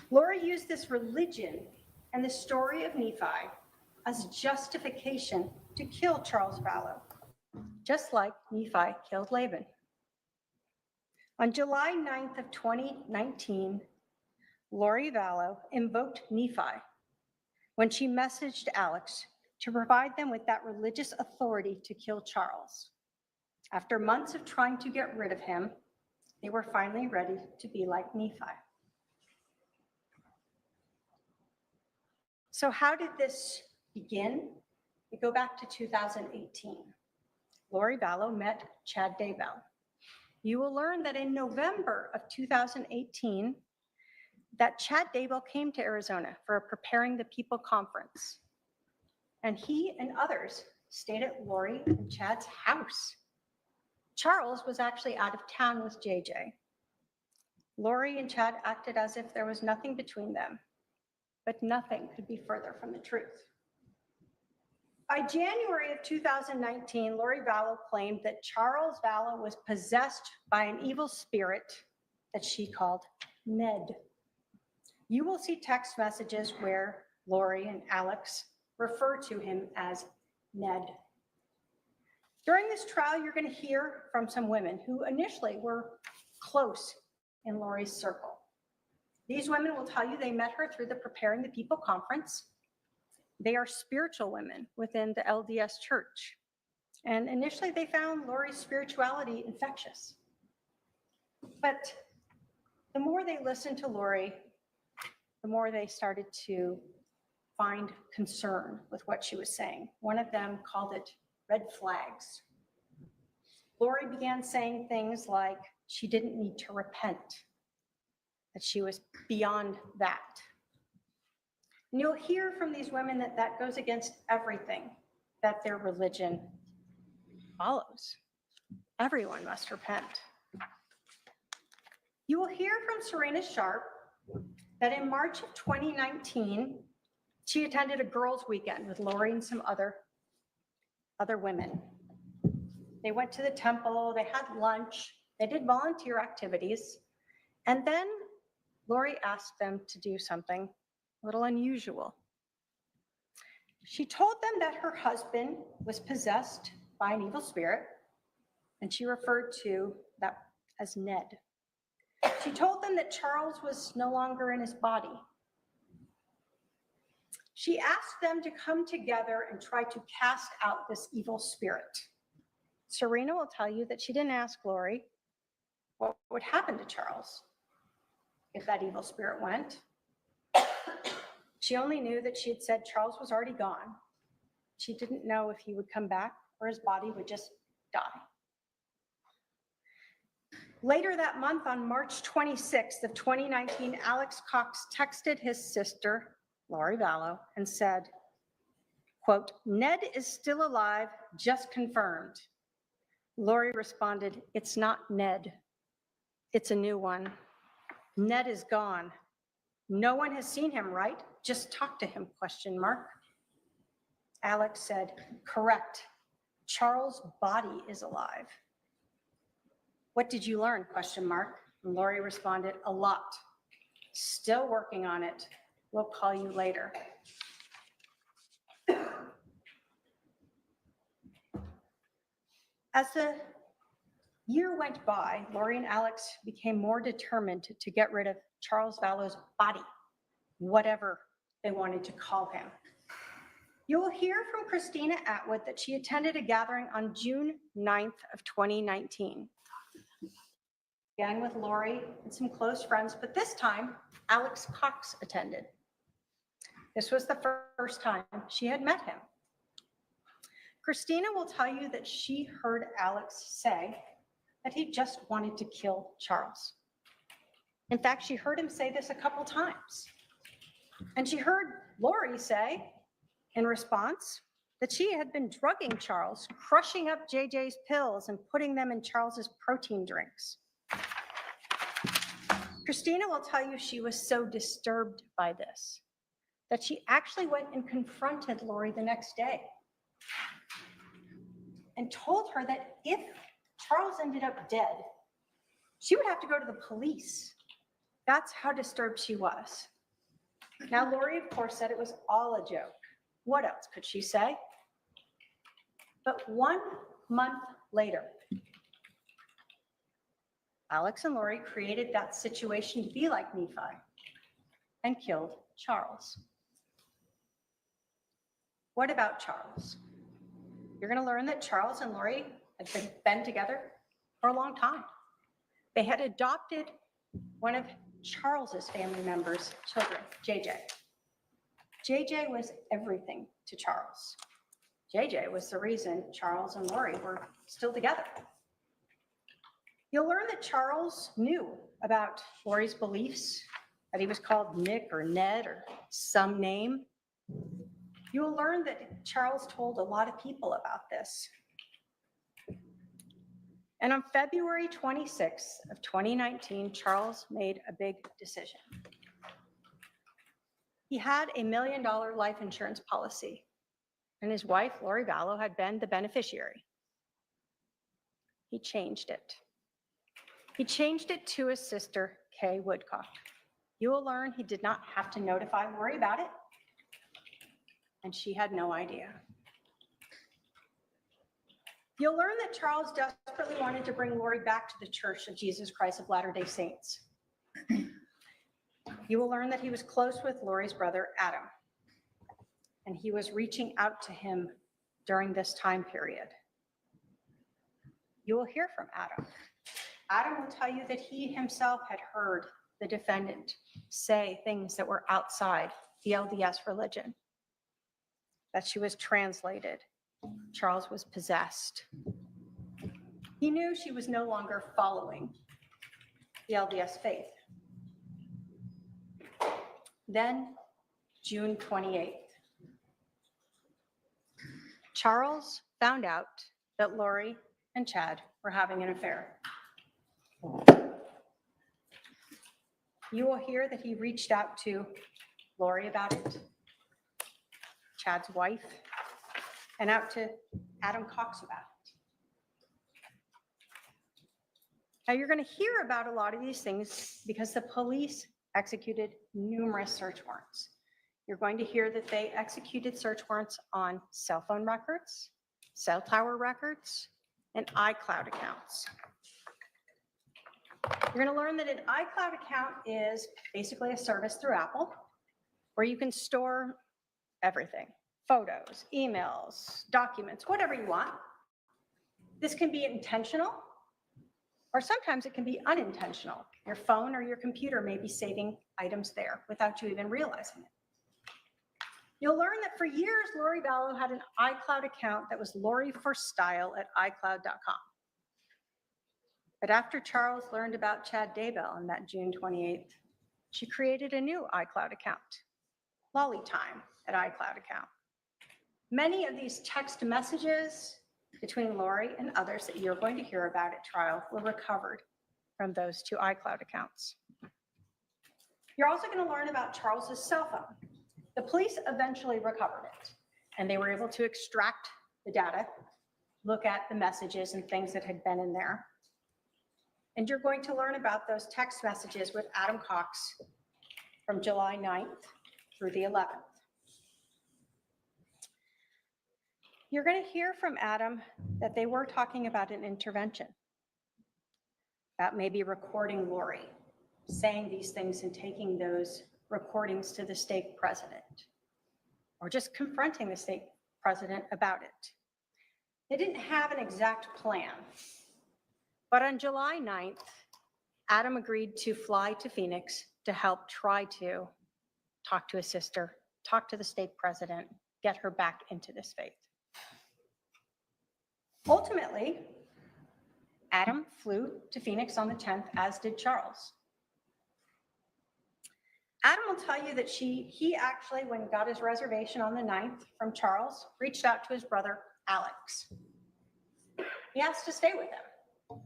Lori used this religion and the story of Nephi as justification to kill Charles Vallow, just like Nephi killed Laban. On July 9th of 2019, Lori Vallow invoked Nephi when she messaged Alex to provide them with that religious authority to kill Charles. After months of trying to get rid of him, they were finally ready to be like Nephi. So how did this begin? We go back to 2018. Lori Vallow met Chad Daybell. You will learn that in November of 2018, that Chad Daybell came to Arizona for a Preparing the People conference. And he and others stayed at Lori and Chad's house. Charles was actually out of town with JJ. Lori and Chad acted as if there was nothing between them, but nothing could be further from the truth. By January of 2019, Lori Vallow claimed that Charles Vallow was possessed by an evil spirit that she called Ned. You will see text messages where Lori and Alex refer to him as Ned. During this trial, you're going to hear from some women who initially were close in Lori's circle. These women will tell you they met her through the Preparing the People conference. They are spiritual women within the LDS church. And initially they found Lori's spirituality infectious. But the more they listened to Lori, the more they started to find concern with what she was saying. One of them called it red flags. Lori began saying things like she didn't need to repent, that she was beyond that. And you'll hear from these women that that goes against everything that their religion follows. Everyone must repent. You will hear from Serena Sharp that in March of 2019, she attended a girls' weekend with Lori and some other women. They went to the temple, they had lunch, They did volunteer activities. And then Lori asked them to do something a little unusual. She told them that her husband was possessed by an evil spirit, and she referred to that as Ned. She told them that Charles was no longer in his body. She asked them to come together and try to cast out this evil spirit. Serena will tell you that she didn't ask Lori what would happen to Charles if that evil spirit went. She only knew that she had said Charles was already gone. She didn't know if he would come back or his body would just die. Later that month, on March 26th of 2019, Alex Cox texted his sister, Lori Vallow, and said, quote, "Ned is still alive, just confirmed." Lori responded, "It's not Ned. It's a new one. Ned is gone. No one has seen him, right? Just talk to him, question mark." Alex said, "Correct. Charles' body is alive." "What did you learn, question mark?" And Lori responded, "A lot. Still working on it. We'll call you later." As the year went by, Lori and Alex became more determined to get rid of Charles Vallow's body, whatever they wanted to call him. You will hear from Christina Atwood that she attended a gathering on June 9th of 2019. Again with Lori and some close friends, but this time Alex Cox attended. This was the first time she had met him. Christina will tell you that she heard Alex say that he just wanted to kill Charles. In fact, she heard him say this a couple times. And she heard Lori say, in response, that she had been drugging Charles, crushing up JJ's pills and putting them in Charles's protein drinks. Christina will tell you she was so disturbed by this that she actually went and confronted Lori the next day and told her that if Charles ended up dead, she would have to go to the police. That's how disturbed she was. Now, Lori, of course, said it was all a joke. What else could she say? But 1 month later, Alex and Lori created that situation to be like Nephi and killed Charles. What about Charles? You're going to learn that Charles and Lori had been together for a long time. They had adopted one of Charles's family members' children, JJ. JJ was everything to Charles. JJ was the reason Charles and Lori were still together. You'll learn that Charles knew about Lori's beliefs, that he was called Nick or Ned or some name. You will learn that Charles told a lot of people about this. And on February 26th of 2019, Charles made a big decision. He had a $1 million life insurance policy, and his wife, Lori Vallow, had been the beneficiary. He changed it. He changed it to his sister, Kay Woodcock. You will learn he did not have to notify Lori about it, and she had no idea. You'll learn that Charles desperately wanted to bring Lori back to the Church of Jesus Christ of Latter-day Saints. You will learn that he was close with Lori's brother, Adam, and he was reaching out to him during this time period. You will hear from Adam. Adam will tell you that he himself had heard the defendant say things that were outside the LDS religion, that she was translated. Charles was possessed. He knew she was no longer following the LDS faith. Then, June 28th, Charles found out that Lori and Chad were having an affair. You will hear that he reached out to Lori about it, Chad's wife, and out to Adam Cox about Now, you're going to hear about a lot of these things because the police executed numerous search warrants. You're going to hear that they executed search warrants on cell phone records, cell tower records, and iCloud accounts. You're going to learn that an iCloud account is basically a service through Apple where you can store everything, photos, emails, documents, whatever you want. This can be intentional, or sometimes it can be unintentional. Your phone or your computer may be saving items there without you even realizing it. You'll learn that for years, Lori Vallow had an iCloud account that was loriforstyle@icloud.com. But after Charles learned about Chad Daybell on that June 28th, she created a new iCloud account, lollytime@icloud account. Many of these text messages between Lori and others that you're going to hear about at trial were recovered from those two iCloud accounts. You're also going to learn about Charles's cell phone. The police eventually recovered it, and they were able to extract the data, look at the messages and things that had been in there. And you're going to learn about those text messages with Adam Cox from July 9th through the 11th. You're going to hear from Adam that they were talking about an intervention, about maybe recording Lori, saying these things and taking those recordings to the stake president, or just confronting the stake president about it. They didn't have an exact plan, but on July 9th, Adam agreed to fly to Phoenix to help try to talk to his sister, talk to the stake president, get her back into this faith. Ultimately, Adam flew to Phoenix on the 10th, as did Charles. Adam will tell you that he actually, when he got his reservation on the 9th from Charles, reached out to his brother, Alex. He asked to stay with him.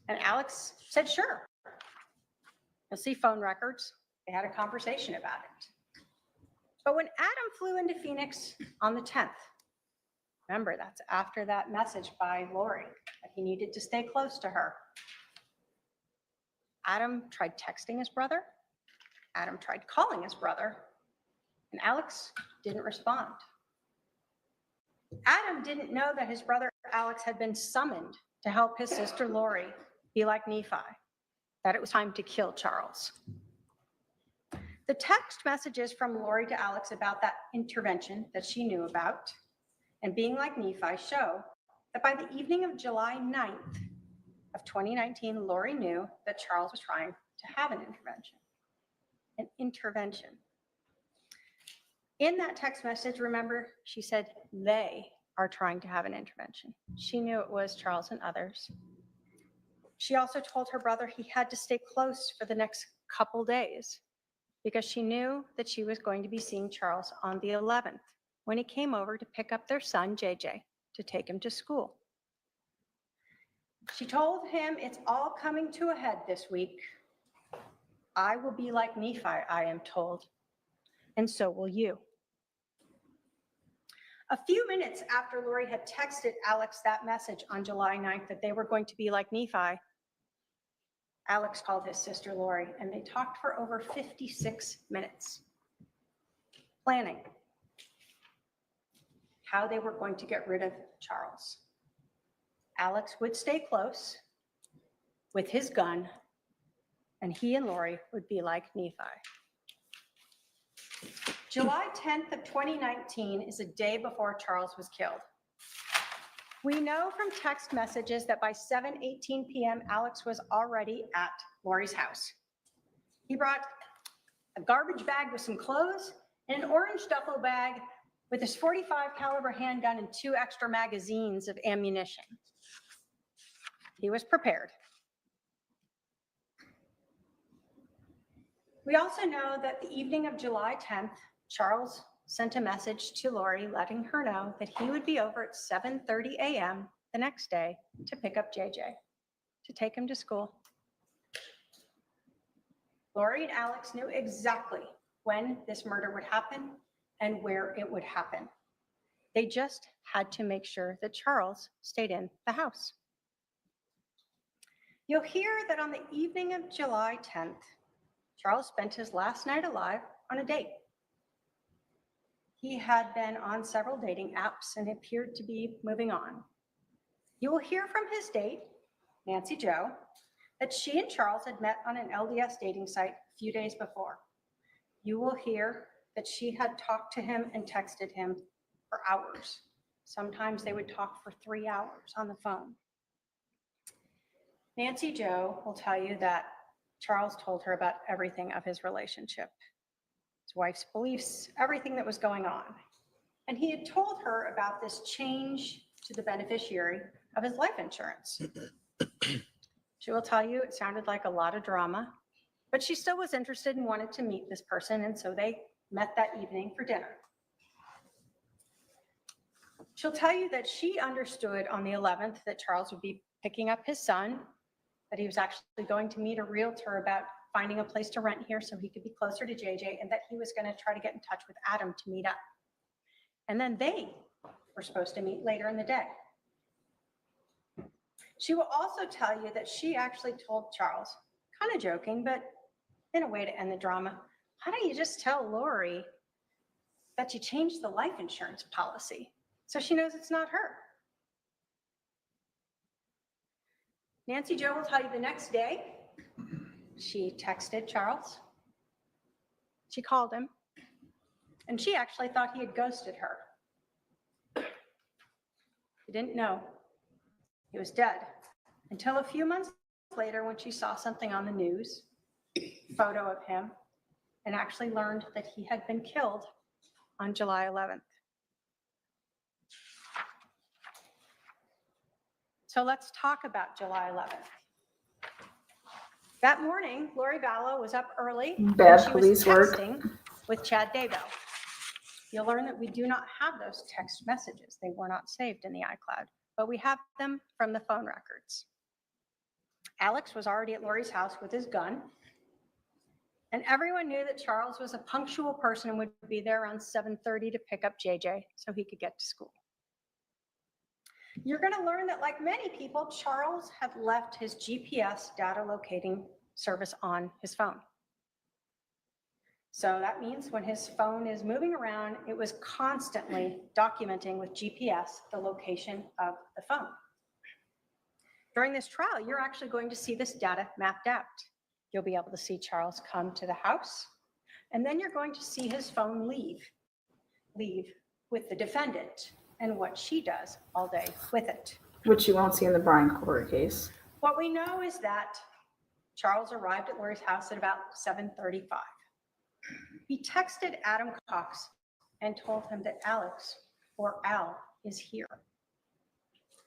And Alex said, sure. You'll see phone records. They had a conversation about it. But when Adam flew into Phoenix on the 10th, remember, that's after that message by Lori that he needed to stay close to her. Adam tried texting his brother. Adam tried calling his brother, and Alex didn't respond. Adam didn't know that his brother Alex had been summoned to help his sister Lori be like Nephi, that it was time to kill Charles. The text messages from Lori to Alex about that intervention that she knew about and being like Nephi show that by the evening of July 9th of 2019, Lori knew that Charles was trying to have an intervention. An intervention. In that text message, remember, she said they are trying to have an intervention. She knew it was Charles and others. She also told her brother he had to stay close for the next couple days because she knew that she was going to be seeing Charles on the 11th when he came over to pick up their son, JJ, to take him to school. She told him, it's all coming to a head this week. I will be like Nephi, I am told, and so will you. A few minutes after Lori had texted Alex that message on July 9th that they were going to be like Nephi, Alex called his sister Lori, and they talked for over 56 minutes, planning how they were going to get rid of Charles. Alex would stay close with his gun, and he and Lori would be like Nephi. July 10th of 2019 is a day before Charles was killed. We know from text messages that by 7:18 p.m., Alex was already at Lori's house. He brought a garbage bag with some clothes and an orange duffel bag with his .45 caliber handgun and 2 extra magazines of ammunition. He was prepared. We also know that the evening of July 10th, Charles sent a message to Lori letting her know that he would be over at 7:30 a.m. the next day to pick up JJ, to take him to school. Lori and Alex knew exactly when this murder would happen and where it would happen. They just had to make sure that Charles stayed in the house. You'll hear that on the evening of July 10th, Charles spent his last night alive on a date. He had been on several dating apps and appeared to be moving on. You will hear from his date, Nancy Jo, that she and Charles had met on an LDS dating site a few days before. You will hear that she had talked to him and texted him for hours. Sometimes they would talk for 3 hours on the phone. Nancy Jo will tell you that Charles told her about everything of his relationship, his wife's beliefs, everything that was going on. And he had told her about this change to the beneficiary of his life insurance. She will tell you it sounded like a lot of drama, but she still was interested and wanted to meet this person, and so they met that evening for dinner. She'll tell you that she understood on the 11th that Charles would be picking up his son, that he was actually going to meet a realtor about finding a place to rent here so he could be closer to JJ, and that he was going to try to get in touch with Adam to meet up. And then they were supposed to meet later in the day. She will also tell you that she actually told Charles, kind of joking, but in a way to end the drama, why don't you just tell Lori that you changed the life insurance policy so she knows it's not her? Nancy Jo will tell you the next day, she texted Charles, she called him, and she actually thought he had ghosted her. She didn't know he was dead until a few months later when she saw something on the news, photo of him, and actually learned that he had been killed on July 11th. So let's talk about July 11th. That morning, Lori Vallow was up early Bad and she was police work. texting with Chad Daybell. You'll learn that we do not have those text messages. They were not saved in the iCloud, but we have them from the phone records. Alex was already at Lori's house with his gun, and everyone knew that Charles was a punctual person and would be there around 7:30 to pick up JJ so he could get to school. You're going to learn that, like many people, Charles had left his GPS data locating service on his phone. So that means when his phone is moving around, it was constantly documenting with GPS the location of the phone. During this trial, you're actually going to see this data mapped out. You'll be able to see Charles come to the house, and then you're going to see his phone leave with the defendant and what she does all day with it. Which you won't see in the Brian Corey case. What we know is that Charles arrived at Lori's house at about 7:35. He texted Adam Cox and told him that Alex, or Al, is here.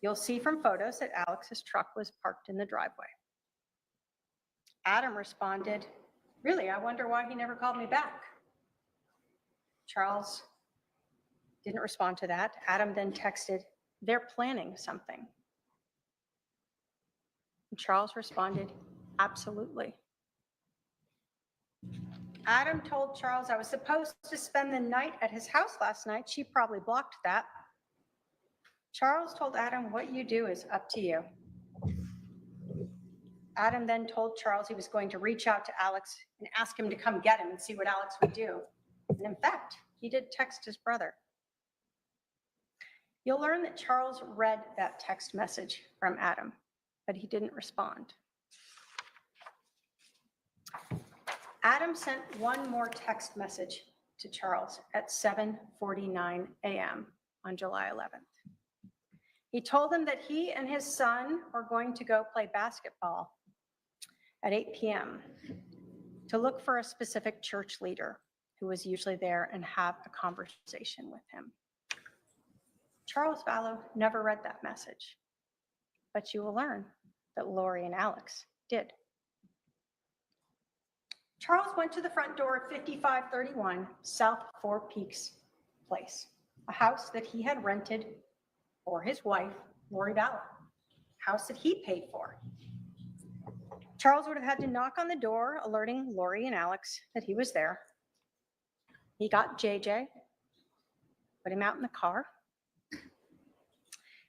You'll see from photos that Alex's truck was parked in the driveway. Adam responded, "Really, I wonder why he never called me back." Charles didn't respond to that. Adam then texted, "They're planning something." And Charles responded, "Absolutely." Adam told Charles, "I was supposed to spend the night at his house last night. She probably blocked that." Charles told Adam, "What you do is up to you." Adam then told Charles he was going to reach out to Alex and ask him to come get him and see what Alex would do. And in fact, he did text his brother. You'll learn that Charles read that text message from Adam, but he didn't respond. Adam sent one more text message to Charles at 7:49 a.m. on July 11th. He told him that he and his son were going to go play basketball at 8 p.m. to look for a specific church leader who was usually there and have a conversation with him. Charles Vallow never read that message, but you will learn that Lori and Alex did. Charles went to the front door of 5531 South Four Peaks Place, a house that he had rented for his wife, Lori Vallow, a house that he paid for. Charles would have had to knock on the door, alerting Lori and Alex that he was there. He got JJ, put him out in the car.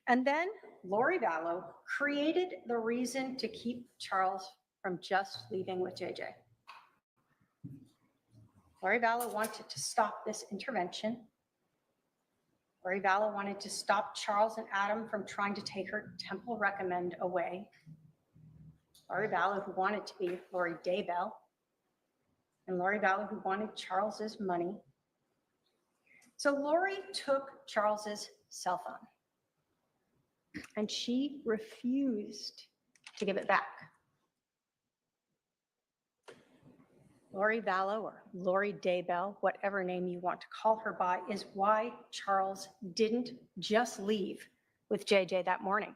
And then Lori Vallow created the reason to keep Charles from just leaving with JJ. Lori Vallow wanted to stop this intervention. Lori Vallow wanted to stop Charles and Adam from trying to take her Temple Recommend away. Lori Vallow, who wanted to be Lori Daybell, and Lori Vallow, who wanted Charles's money. So Lori took Charles's cell phone, and she refused to give it back. Lori Vallow, or Lori Daybell, whatever name you want to call her by, is why Charles didn't just leave with JJ that morning.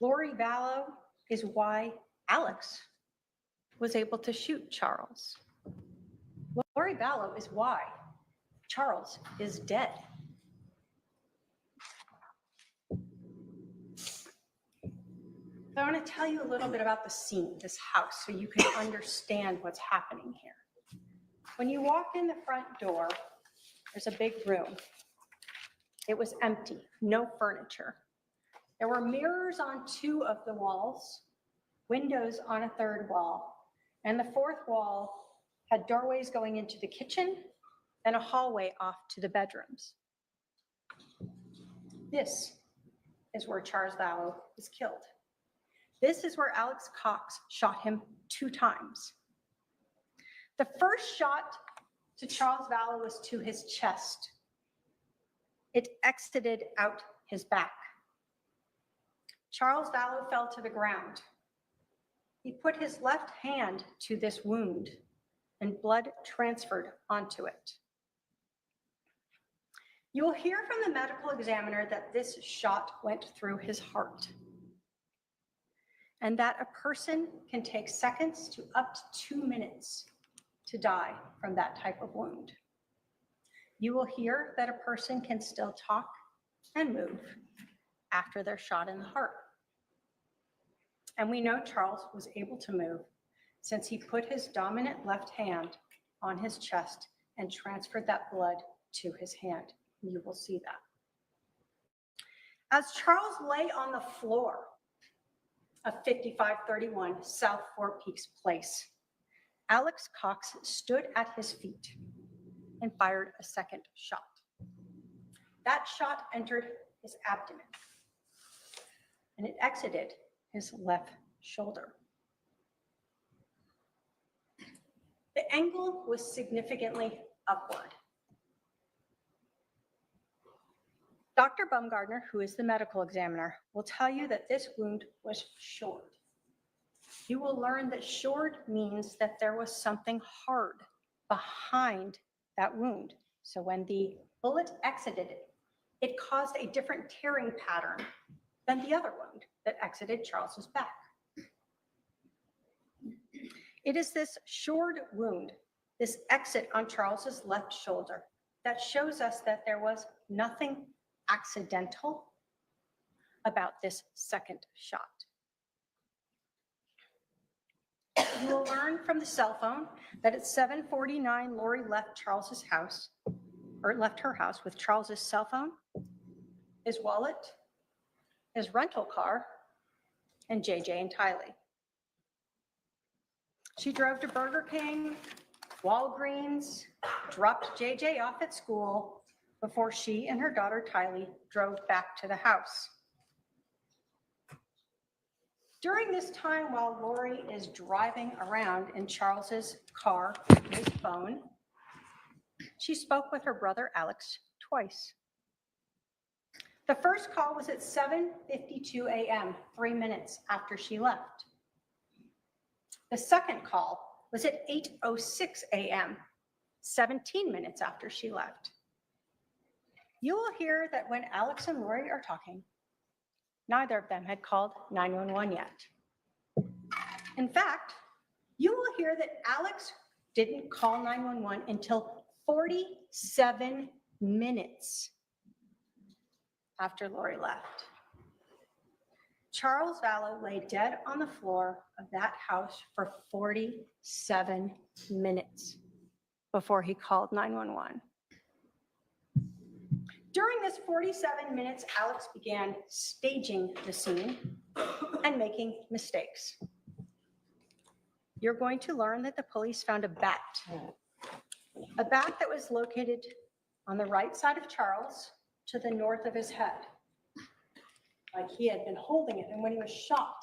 Lori Vallow is why Alex was able to shoot Charles. Lori Vallow is why Charles is dead. So I want to tell you a little bit about the scene, this house, so you can understand what's happening here. When you walk in the front door, there's a big room. It was empty, no furniture. There were mirrors on 2 of the walls, windows on a 3rd wall, and the 4th wall had doorways going into the kitchen and a hallway off to the bedrooms. This is where Charles Vallow was killed. This is where Alex Cox shot him 2 times. The first shot to Charles Vallow was to his chest. It exited out his back. Charles Vallow fell to the ground. He put his left hand to this wound, and blood transferred onto it. You will hear from the medical examiner that this shot went through his heart, and that a person can take seconds to up to 2 minutes to die from that type of wound. You will hear that a person can still talk and move after they're shot in the heart. And we know Charles was able to move since he put his dominant left hand on his chest and transferred that blood to his hand. You will see that. As Charles lay on the floor of 5531 South Four Peaks Place, Alex Cox stood at his feet and fired a second shot. That shot entered his abdomen, and it exited his left shoulder. The angle was significantly upward. Dr. Baumgardner, who is the medical examiner, will tell you that this wound was shored. You will learn that shored means that there was something hard behind that wound. So when the bullet exited it, it caused a different tearing pattern than the other wound that exited Charles's back. It is this shored wound, this exit on Charles's left shoulder, that shows us that there was nothing accidental about this second shot. You will learn from the cell phone that at 7:49, Lori left Charles's house, or left her house with Charles's cell phone, his wallet, his rental car, and JJ and Tylee. She drove to Burger King, Walgreens, dropped JJ off at school before she and her daughter Tylee drove back to the house. During this time, while Lori is driving around in Charles's car with his phone, she spoke with her brother Alex twice. The first call was at 7:52 a.m., 3 minutes after she left. The second call was at 8:06 a.m., 17 minutes after she left. You will hear that when Alex and Lori are talking, neither of them had called 911 yet. In fact, you will hear that Alex didn't call 911 until 47 minutes after Lori left. Charles Vallow lay dead on the floor of that house for 47 minutes before he called 911. During this 47 minutes, Alex began staging the scene and making mistakes. You're going to learn that the police found a bat that was located on the right side of Charles to the north of his head. Like he had been holding it, and when he was shot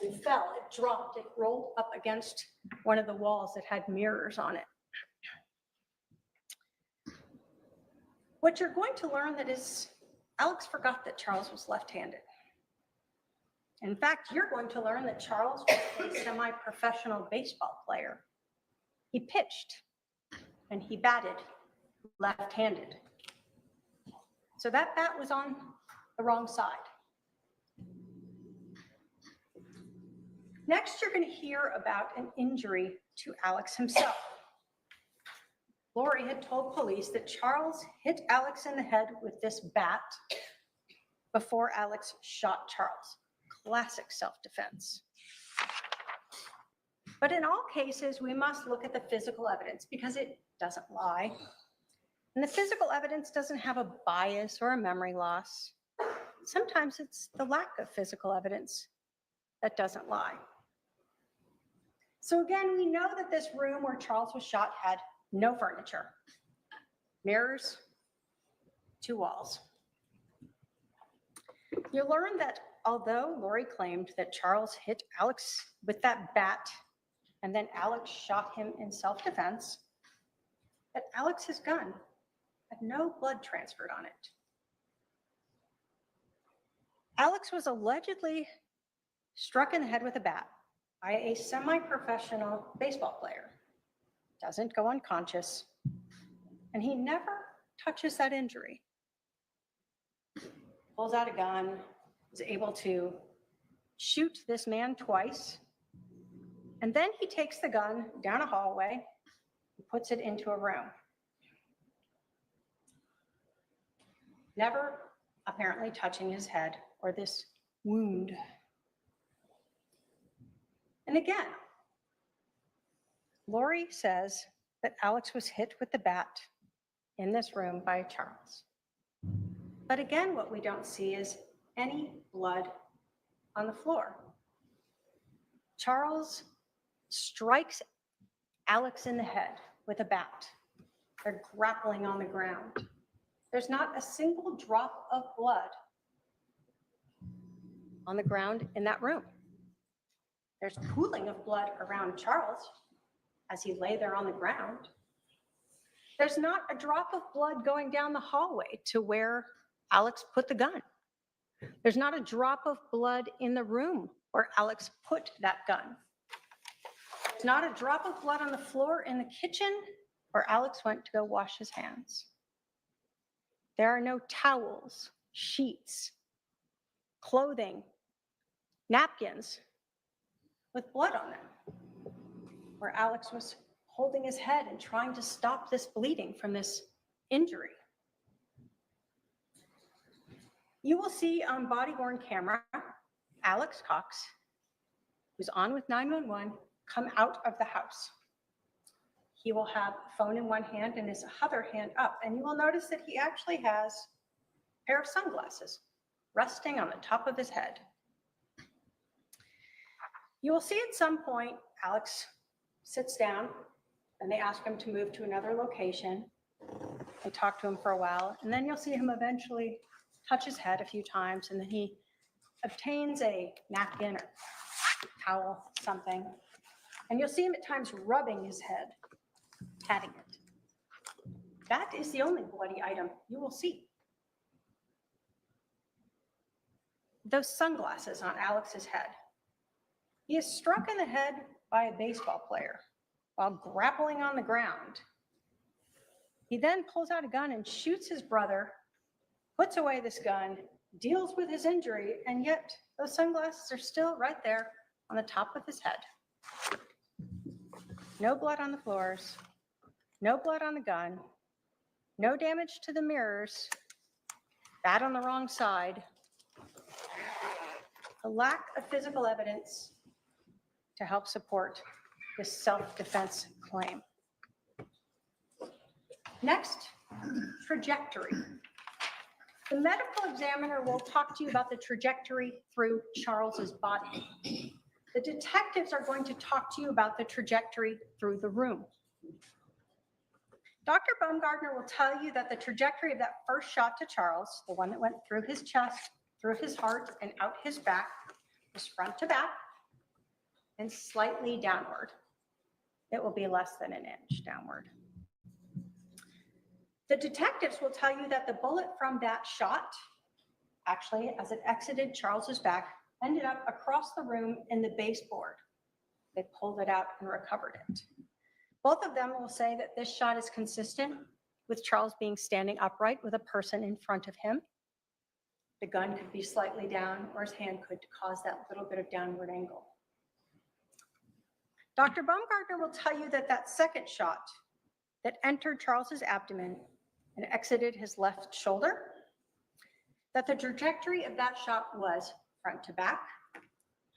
and fell, it dropped, it rolled up against one of the walls that had mirrors on it. What you're going to learn that is Alex forgot that Charles was left-handed. In fact, you're going to learn that Charles was a semi-professional baseball player. He pitched and he batted left-handed. So that bat was on the wrong side. Next, you're going to hear about an injury to Alex himself. Lori had told police that Charles hit Alex in the head with this bat before Alex shot Charles. Classic self-defense. But in all cases, we must look at the physical evidence because it doesn't lie. And the physical evidence doesn't have a bias or a memory loss. Sometimes it's the lack of physical evidence that doesn't lie. So again, we know that this room where Charles was shot had no furniture, mirrors, 2 walls. You'll learn that although Lori claimed that Charles hit Alex with that bat and then Alex shot him in self-defense, that Alex's gun had no blood transferred on it. Alex was allegedly struck in the head with a bat by a semi-professional baseball player. Doesn't go unconscious, and he never touches that injury. Pulls out a gun, is able to shoot this man twice, and then he takes the gun down a hallway and puts it into a room. Never apparently touching his head or this wound. And again, Lori says that Alex was hit with the bat in this room by Charles. But again, what we don't see is any blood on the floor. Charles strikes Alex in the head with a bat. They're grappling on the ground. There's not a single drop of blood on the ground in that room. There's pooling of blood around Charles as he lay there on the ground. There's not a drop of blood going down the hallway to where Alex put the gun. There's not a drop of blood in the room where Alex put that gun. There's not a drop of blood on the floor in the kitchen where Alex went to go wash his hands. There are no towels, sheets, clothing, napkins with blood on them where Alex was holding his head and trying to stop this bleeding from this injury. You will see on body-worn camera, Alex Cox, who's on with 911, come out of the house. He will have a phone in one hand and his other hand up, and you will notice that he actually has a pair of sunglasses resting on the top of his head. You will see at some point, Alex sits down and they ask him to move to another location. They talk to him for a while, and then you'll see him eventually touch his head a few times, and then he obtains a napkin or towel, something, and you'll see him at times rubbing his head, patting it. That is the only bloody item you will see. Those sunglasses on Alex's head. He is struck in the head by a baseball player while grappling on the ground. He then pulls out a gun and shoots his brother, puts away this gun, deals with his injury, and yet those sunglasses are still right there on the top of his head. No blood on the floors, no blood on the gun, no damage to the mirrors, bat on the wrong side. A lack of physical evidence to help support this self-defense claim. Next, trajectory. The medical examiner will talk to you about the trajectory through Charles's body. The detectives are going to talk to you about the trajectory through the room. Dr. Baumgartner will tell you that the trajectory of that first shot to Charles, the one that went through his chest, through his heart, and out his back, was front to back and slightly downward. It will be less than an inch downward. The detectives will tell you that the bullet from that shot, actually, as it exited Charles's back, ended up across the room in the baseboard. They pulled it out and recovered it. Both of them will say that this shot is consistent with Charles being standing upright with a person in front of him. The gun could be slightly down, or his hand could cause that little bit of downward angle. Dr. Baumgartner will tell you that that second shot that entered Charles's abdomen and exited his left shoulder, that the trajectory of that shot was front to back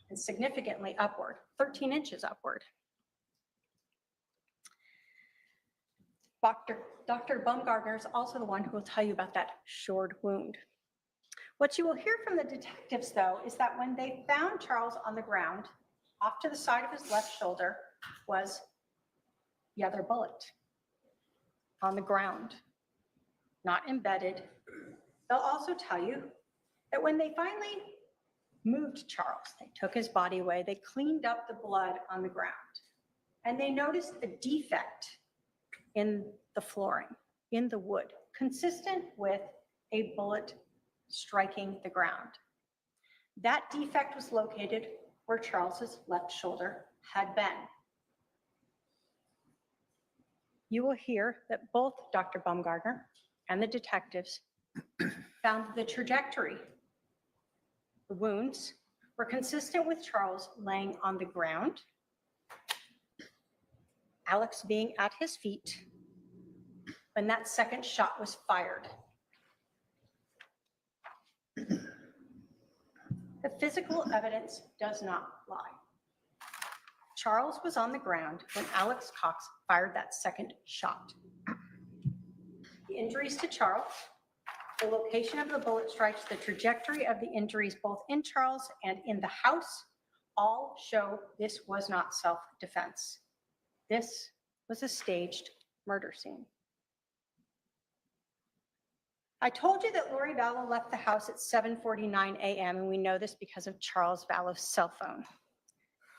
and significantly upward, 13 inches upward. Dr. Baumgartner is also the one who will tell you about that shored wound. What you will hear from the detectives, though, is that when they found Charles on the ground, off to the side of his left shoulder was the other bullet on the ground, not embedded. They'll also tell you that when they finally moved Charles, they took his body away, they cleaned up the blood on the ground, and they noticed a defect in the flooring, in the wood, consistent with a bullet striking the ground. That defect was located where Charles's left shoulder had been. You will hear that both Dr. Baumgartner and the detectives found the trajectory, the wounds, were consistent with Charles laying on the ground, Alex being at his feet when that second shot was fired. The physical evidence does not lie. Charles was on the ground when Alex Cox fired that second shot. The injuries to Charles, the location of the bullet strikes, the trajectory of the injuries both in Charles and in the house all show this was not self-defense. This was a staged murder scene. I told you that Lori Vallow left the house at 7:49 a.m., and we know this because of Charles Vallow's cell phone.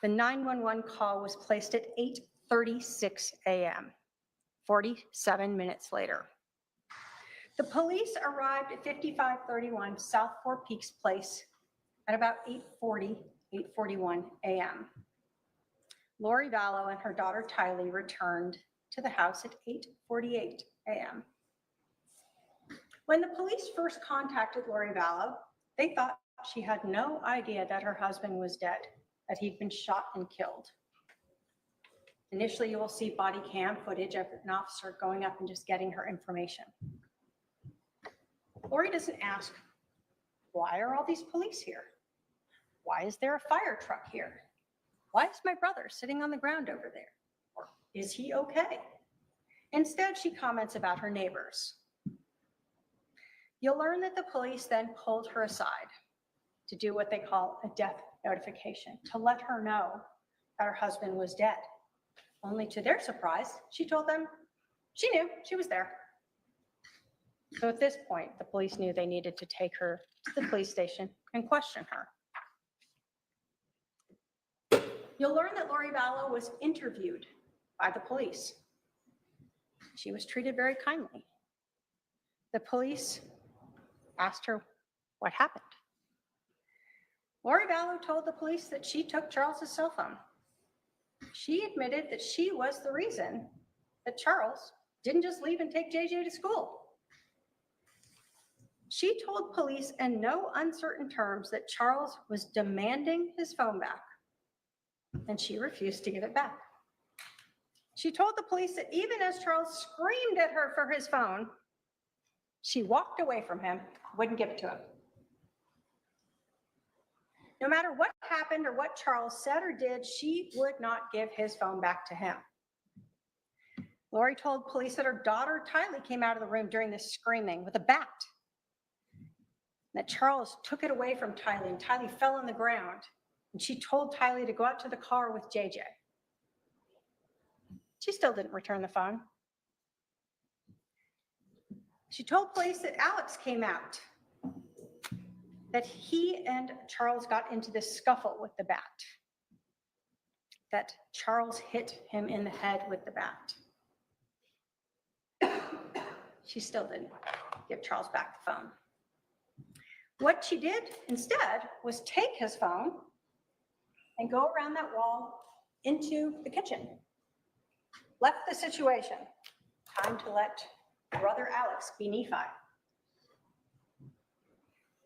The 911 call was placed at 8:36 a.m., 47 minutes later. The police arrived at 5531 South Four Peaks Place at about 8:41 a.m. Lori Vallow and her daughter Tylee returned to the house at 8:48 a.m. When the police first contacted Lori Vallow, they thought she had no idea that her husband was dead, that he'd been shot and killed. Initially, you will see body cam footage of an officer going up and just getting her information. Lori doesn't ask, why are all these police here? Why is there a fire truck here? Why is my brother sitting on the ground over there? Or is he okay? Instead, she comments about her neighbors. You'll learn that the police then pulled her aside to do what they call a death notification, to let her know that her husband was dead. Only to their surprise, she told them she knew, she was there. So at this point, the police knew they needed to take her to the police station and question her. You'll learn that Lori Vallow was interviewed by the police. She was treated very kindly. The police asked her what happened. Lori Vallow told the police that she took Charles's cell phone. She admitted that she was the reason that Charles didn't just leave and take JJ to school. She told police in no uncertain terms that Charles was demanding his phone back, and she refused to give it back. She told the police that even as Charles screamed at her for his phone, she walked away from him, wouldn't give it to him. No matter what happened or what Charles said or did, she would not give his phone back to him. Lori told police that her daughter Tylee came out of the room during this screaming with a bat that Charles took it away from Tylee, and Tylee fell on the ground. And she told Tylee to go out to the car with JJ. She still didn't return the phone. She told police that Alex came out, that he and Charles got into this scuffle with the bat, that Charles hit him in the head with the bat. She still didn't give Charles back the phone. What she did instead was take his phone and go around that wall into the kitchen. Left the situation. Time to let brother Alex be Nephi.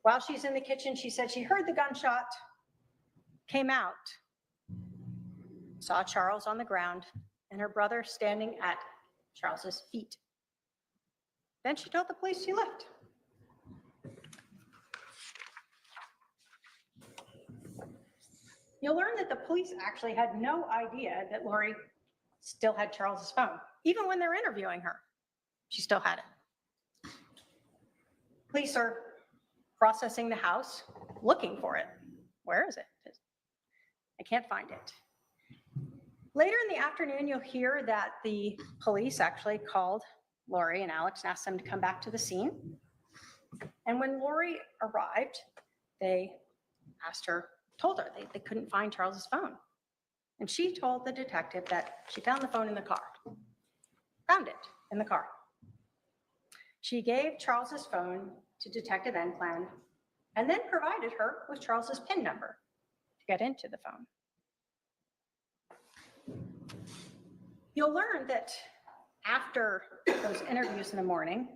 While she's in the kitchen, she said she heard the gunshot, came out, saw Charles on the ground, and her brother standing at Charles's feet. Then she told the police she left. You'll learn that the police actually had no idea that Lori still had Charles's phone. Even when they're interviewing her, she still had it. Police are processing the house, looking for it. Where is it? I can't find it. Later in the afternoon, you'll hear that the police actually called Lori and Alex and asked them to come back to the scene. And when Lori arrived, they told her they couldn't find Charles's phone. And she told the detective that she found the phone in the car. Found it in the car. She gave Charles's phone to Detective Enclan and then provided her with Charles's PIN number to get into the phone. You'll learn that after those interviews in the morning,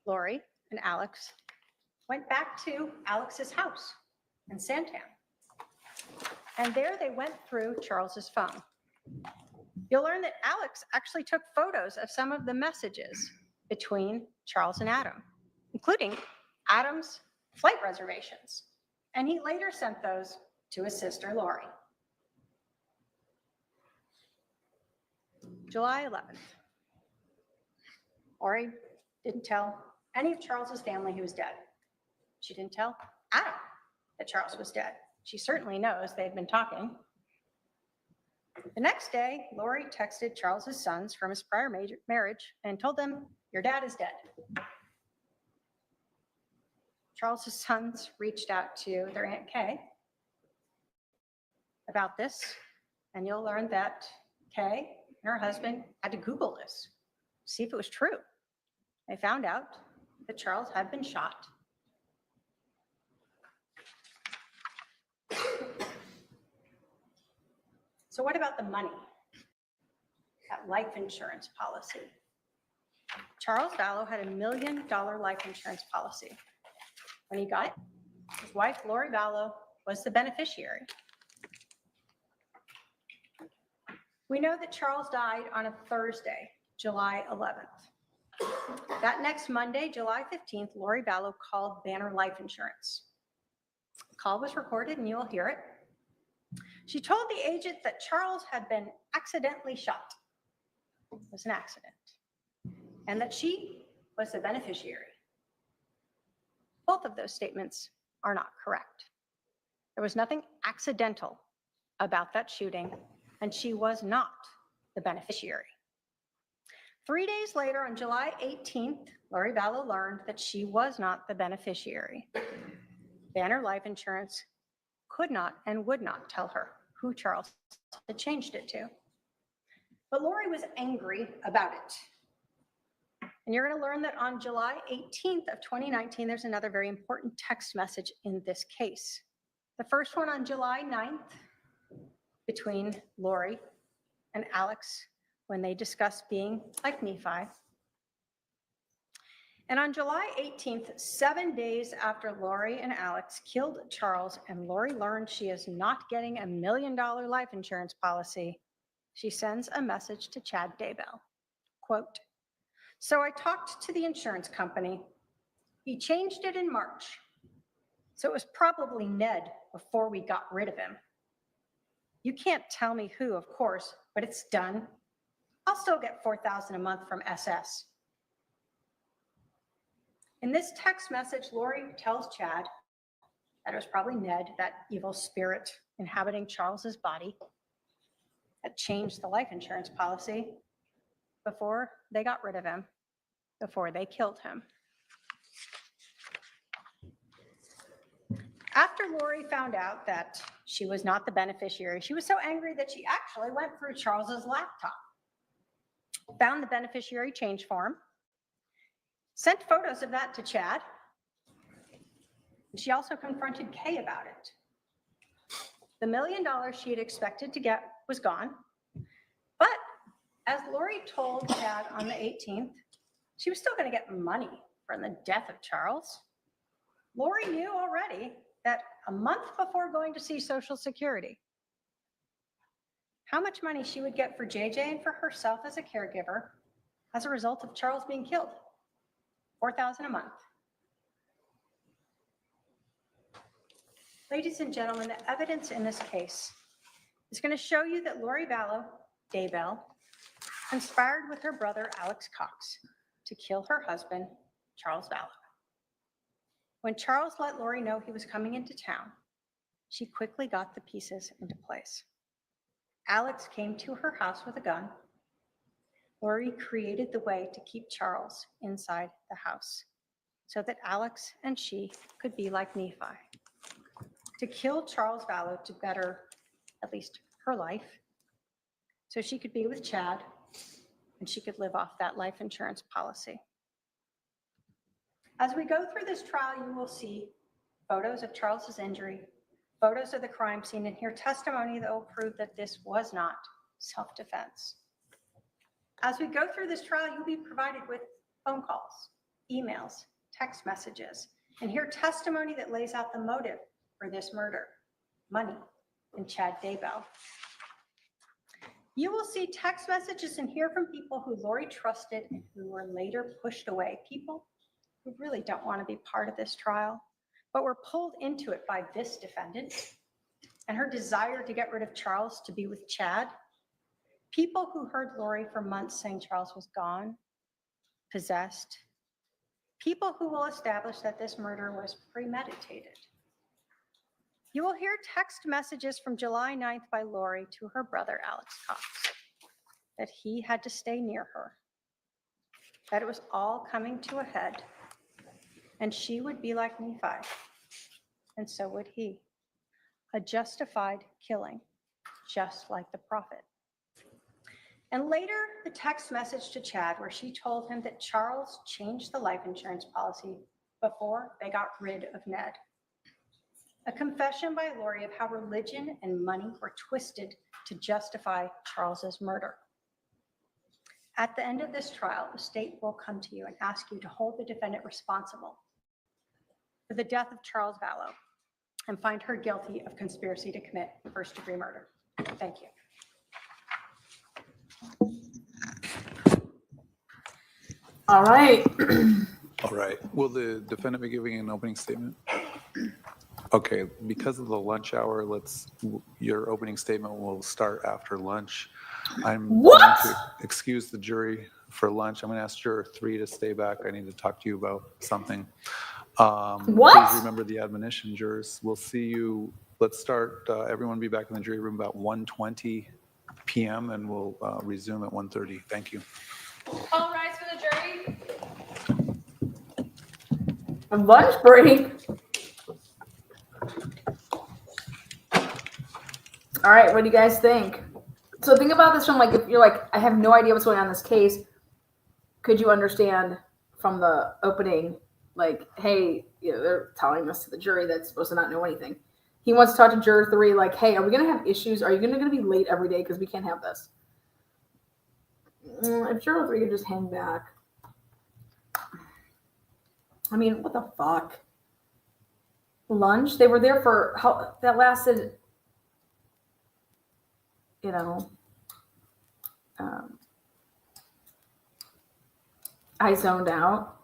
Lori and Alex went back to Alex's house in Santan. And there they went through Charles's phone. You'll learn that Alex actually took photos of some of the messages between Charles and Adam, including Adam's flight reservations. And he later sent those to his sister, Lori. July 11th. Lori didn't tell any of Charles's family he was dead. She didn't tell Adam that Charles was dead. She certainly knows they'd been talking. The next day, Lori texted Charles's sons from his prior marriage and told them, "Your dad is dead." Charles's sons reached out to their Aunt Kay about this, and you'll learn that Kay and her husband had to Google this, see if it was true. They found out that Charles had been shot. So what about the money? That life insurance policy. Charles Vallow had $1 million life insurance policy. When he got it, his wife, Lori Vallow, was the beneficiary. We know that Charles died on a Thursday, July 11th. That next Monday, July 15th, Lori Vallow called Banner Life Insurance. The call was recorded and you'll hear it. She told the agent that Charles had been accidentally shot. It was an accident. And that she was the beneficiary. Both of those statements are not correct. There was nothing accidental about that shooting, and she was not the beneficiary. 3 days later, on July 18th, Lori Vallow learned that she was not the beneficiary. Banner Life Insurance could not and would not tell her who Charles had changed it to. But Lori was angry about it. And you're going to learn that on July 18th of 2019, there's another very important text message in this case. The first one on July 9th between Lori and Alex when they discussed being like Nephi. And on July 18th, 7 days after Lori and Alex killed Charles and Lori learned she is not getting $1 million life insurance policy, she sends a message to Chad Daybell. Quote, "So I talked to the insurance company. He changed it in March. So it was probably Ned before we got rid of him. You can't tell me who, of course, but it's done. I'll still get $4,000 a month from SS." In this text message, Lori tells Chad that it was probably Ned, that evil spirit inhabiting Charles's body, that changed the life insurance policy before they got rid of him, before they killed him. After Lori found out that she was not the beneficiary, she was so angry that she actually went through Charles's laptop, found the beneficiary change form, sent photos of that to Chad. She also confronted Kay about it. The $1 million she had expected to get was gone. But as Lori told Chad on the 18th, she was still going to get money from the death of Charles. Lori knew already that a month before going to see Social Security, how much money she would get for JJ and for herself as a caregiver as a result of Charles being killed. $4,000 a month. Ladies and gentlemen, the evidence in this case is going to show you that Lori Vallow Daybell conspired with her brother, Alex Cox, to kill her husband, Charles Vallow. When Charles let Lori know he was coming into town, she quickly got the pieces into place. Alex came to her house with a gun. Lori created the way to keep Charles inside the house so that Alex and she could be like Nephi. To kill Charles Vallow to better at least her life so she could be with Chad and she could live off that life insurance policy. As we go through this trial, you will see photos of Charles's injury, photos of the crime scene, and hear testimony that will prove that this was not self-defense. As we go through this trial, you'll be provided with phone calls, emails, text messages, and hear testimony that lays out the motive for this murder, money, and Chad Daybell. You will see text messages and hear from people who Lori trusted and who were later pushed away, people who really don't want to be part of this trial, but were pulled into it by this defendant and her desire to get rid of Charles to be with Chad. People who heard Lori for months saying Charles was gone, possessed. People who will establish that this murder was premeditated. You will hear text messages from July 9th by Lori to her brother, Alex Cox, that he had to stay near her, that it was all coming to a head, and she would be like Nephi, and so would he. A justified killing, just like the prophet. And later, the text message to Chad where she told him that Charles changed the life insurance policy before they got rid of Ned. A confession by Lori of how religion and money were twisted to justify Charles's murder. At the end of this trial, the state will come to you and ask you to hold the defendant responsible for the death of Charles Vallow and find her guilty of conspiracy to commit first-degree murder. Thank you. All right. All right. Will the defendant be giving an opening statement? Okay, because of the lunch hour, your opening statement will start after lunch. I'm going to excuse the jury for lunch. I'm going to ask juror 3 to stay back. I need to talk to you about something. Please remember the admonition, jurors. We'll see you. Let's start. Everyone be back in the jury room about 1:20 p.m. and we'll resume at 1:30. Thank you. All rise for the jury. A lunch break. All right, what do you guys think? So think about this from like, if you're like, I have no idea what's going on in this case, could you understand from the opening, like, hey, you know, they're telling us to the jury that's supposed to not know anything. He wants to talk to juror 3, like, hey, are we going to have issues? Are you going to be late every day? Because we can't have this. If juror 3 could just hang back. I mean, what the fuck? Lunch? They were there for, how that lasted, you know, I zoned out.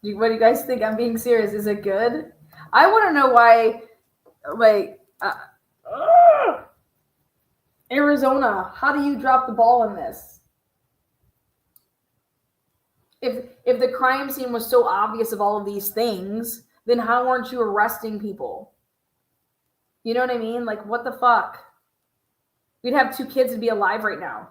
What do you guys think? I'm being serious. Is it good? I want to know why, like, Arizona, how do you drop the ball in this? if the crime scene was so obvious of all of these things, then how aren't you arresting people? You know what I mean? Like, what the fuck? We'd have 2 kids to be alive right now.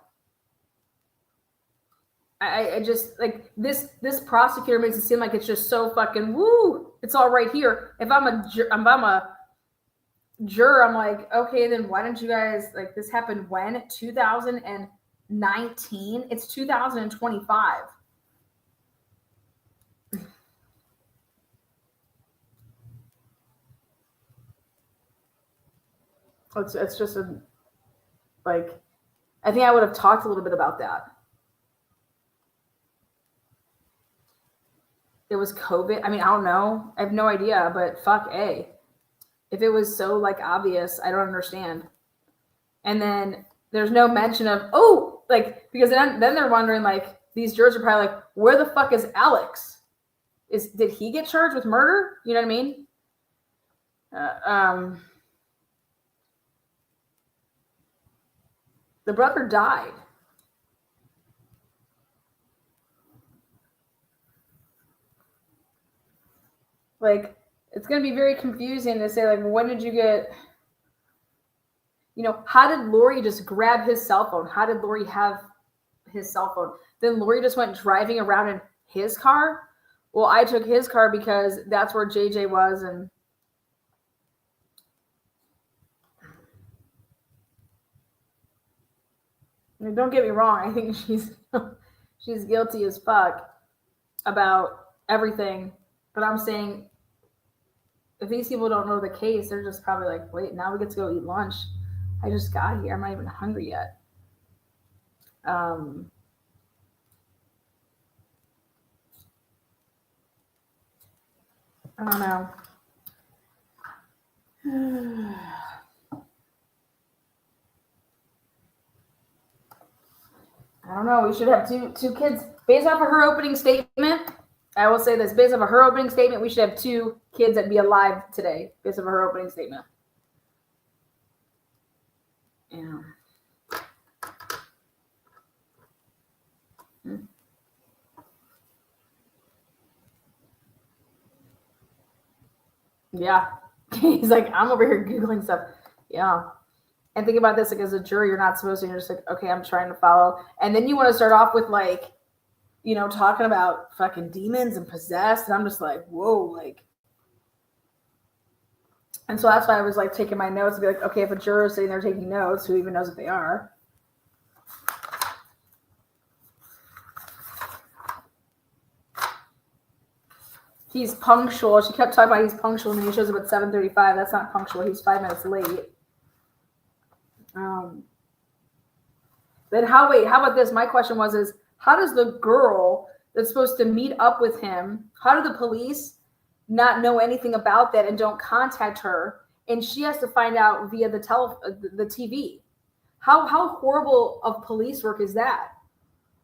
I just, like, this prosecutor makes it seem like it's just so fucking woo. It's all right here. If I'm a juror, I'm like, okay, then why didn't you guys, like, this happened when? 2019? It's 2025. It's just like, I think I would have talked a little bit about that. It was COVID. I mean, I don't know. I have no idea, but fuck A. If it was so like obvious, I don't understand. And then there's no mention of, oh, like, because then they're wondering, like, these jurors are probably like, where the fuck is Alex? Did he get charged with murder? You know what I mean? The brother died. Like, it's going to be very confusing to say, like, when did you get, you know, how did Lori just grab his cell phone? How did Lori have his cell phone? Then Lori just went driving around in his car? Well, I took his car because that's where JJ was. And I mean, don't get me wrong. I think she's guilty as fuck about everything. But I'm saying, if these people don't know the case, they're just probably like, wait, now we get to go eat lunch. I just got here. I'm not even hungry yet. I don't know. I don't know. We should have two kids. Based off of her opening statement, I will say this. Based off of her opening statement, we should have 2 kids that be alive today. Based off of her opening statement. Yeah. Yeah. He's like, I'm over here Googling stuff. Yeah. And think about this, like, as a jury, you're not supposed to, you're just like, okay, I'm trying to follow. And then you want to start off with, like, you know, talking about fucking demons and possessed. And I'm just like, whoa, like. And so that's why I was like taking my notes and be like, okay, if a juror is sitting there taking notes, who even knows if they are? He's punctual. She kept talking about he's punctual, and then he shows up at 7:35. That's not punctual. He's 5 minutes late. Then how about this? My question is how does the girl that's supposed to meet up with him, how do the police not know anything about that and don't contact her? And she has to find out via the TV. How horrible of police work is that?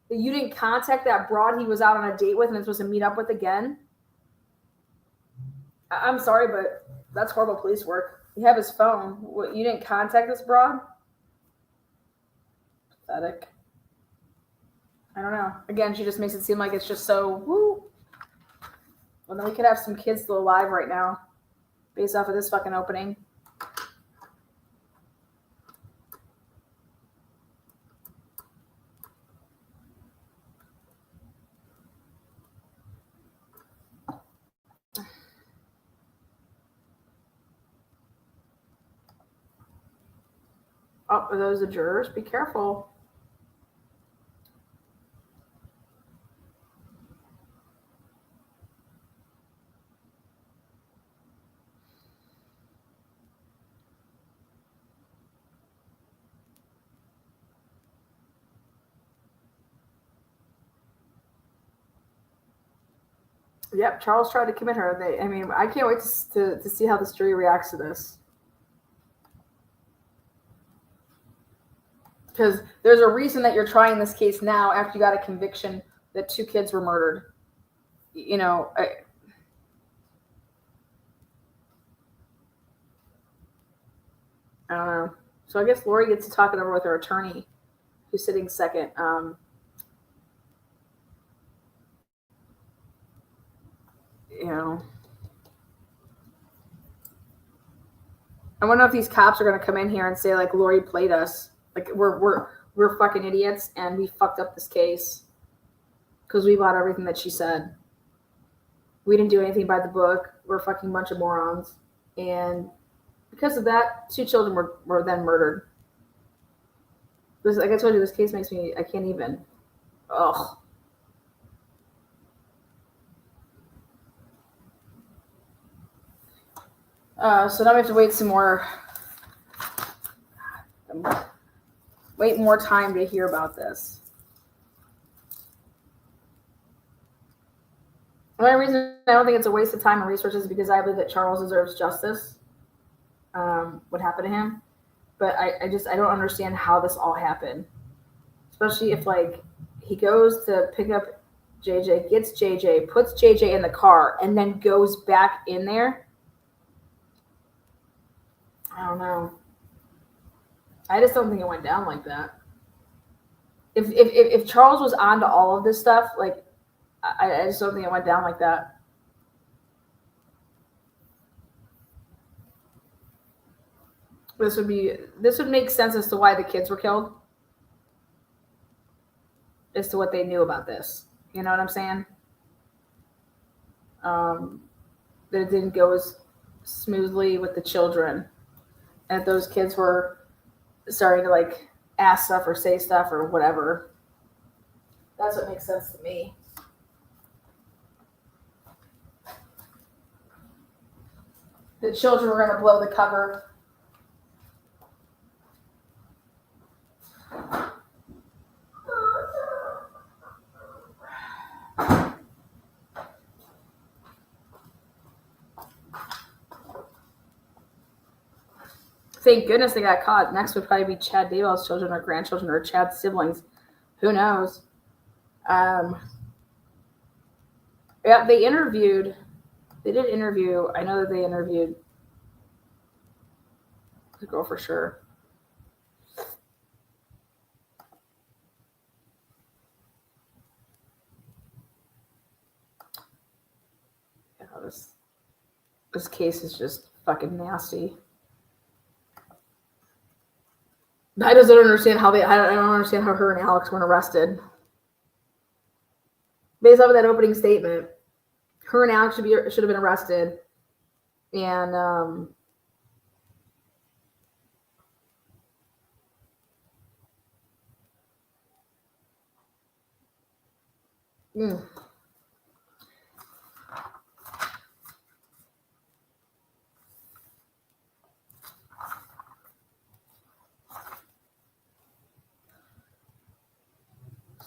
That you didn't contact that broad he was out on a date with and is supposed to meet up with again? I'm sorry, but that's horrible police work. You have his phone. What, you didn't contact this broad? Pathetic. I don't know. Again, she just makes it seem like it's just so woo. Well, then we could have some kids still alive right now based off of this fucking opening. Oh, are those the jurors? Be careful. Yep, Charles tried to commit her. I can't wait to see how this jury reacts to this. Because there's a reason that you're trying this case now after you got a conviction that 2 kids were murdered. You know, I don't know. So I guess Lori gets to talk it over with her attorney, who's sitting second. you know. I wonder if these cops are going to come in here and say, like, Lori played us. Like, we're fucking idiots, and we fucked up this case because we bought everything that she said. We didn't do anything by the book. We're a fucking bunch of morons. And because of that, 2 children were then murdered. Like I told you, this case makes me, I can't even. Ugh. So now we have to wait some more. Wait more time to hear about this. The only reason I don't think it's a waste of time and resources is because I believe that Charles deserves justice. What happened to him? But I don't understand how this all happened. Especially if, like, he goes to pick up JJ, gets JJ, puts JJ in the car, and then goes back in there. I don't know. I just don't think it went down like that. If Charles was onto all of this stuff, like, I just don't think it went down like that. This would make sense as to why the kids were killed. As to what they knew about this. You know what I'm saying? That it didn't go as smoothly with the children. And if those kids were starting to, like, ask stuff or say stuff or whatever. That's what makes sense to me. The children were going to blow the cover. Thank goodness they got caught. Next would probably be Chad Daybell's children or grandchildren or Chad's siblings. Who knows? Yeah, they did interview. I know that they interviewed the girl for sure. Yeah, this case is just fucking nasty. I just don't understand how I don't understand how her and Alex weren't arrested. Based off of that opening statement, her and Alex should have been arrested, and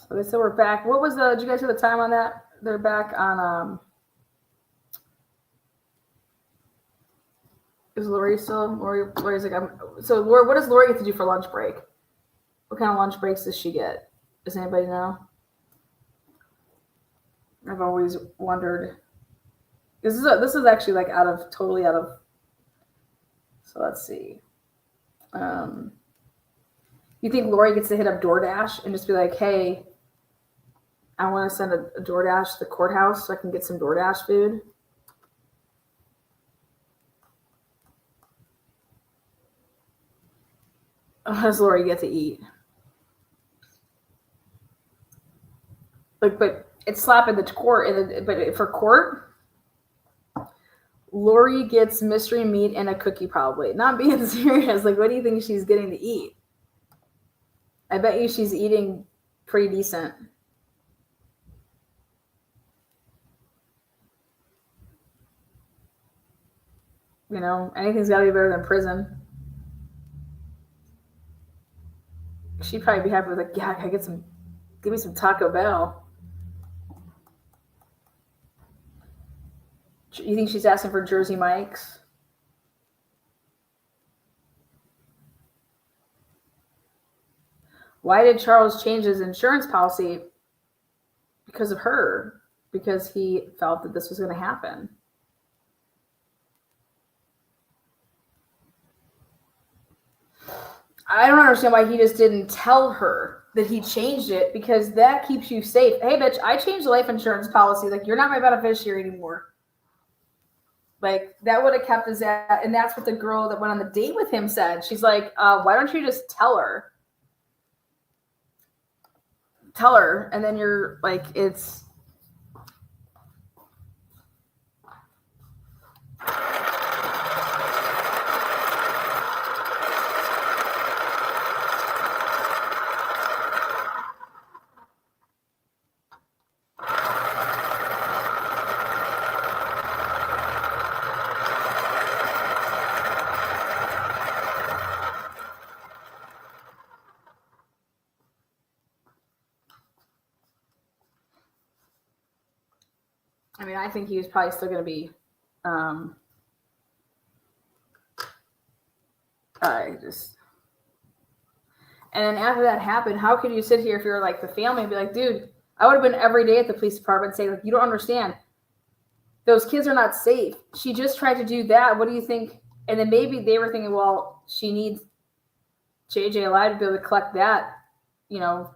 So they said we're back. What was did you guys hear the time on that? They're back on, is Lori still? Lori's like, so Lori, what does Lori get to do for lunch break? What kind of lunch breaks does she get? Does anybody know? I've always wondered. This is actually, like, totally out of, so let's see. You think Lori gets to hit up DoorDash and just be like, hey, I want to send a DoorDash to the courthouse so I can get some DoorDash food? How does Lori get to eat? Like, but it's slapping the court, but for court, Lori gets mystery meat and a cookie probably. Not being serious. Like, what do you think she's getting to eat? I bet you she's eating pretty decent. You know, anything's got to be better than prison. She'd probably be happy with, like, yeah, give me some Taco Bell. You think she's asking for Jersey Mike's? Why did Charles change his insurance policy? Because of her. Because he felt that this was going to happen. I don't understand why he just didn't tell her that he changed it, because that keeps you safe. Hey, bitch, I changed the life insurance policy. Like, you're not my beneficiary anymore. Like that would have kept his ass. And that's what the girl that went on the date with him said. She's like, why don't you just tell her? Tell her. And then you're like, it's. I mean, I think he was probably still going to be. And then after that happened, how could you sit here if you're like the family and be like, dude, I would have been every day at the police department and say, like, you don't understand. Those kids are not safe. She just tried to do that. What do you think? And then maybe they were thinking, well, she needs JJ alive to be able to collect that, you know.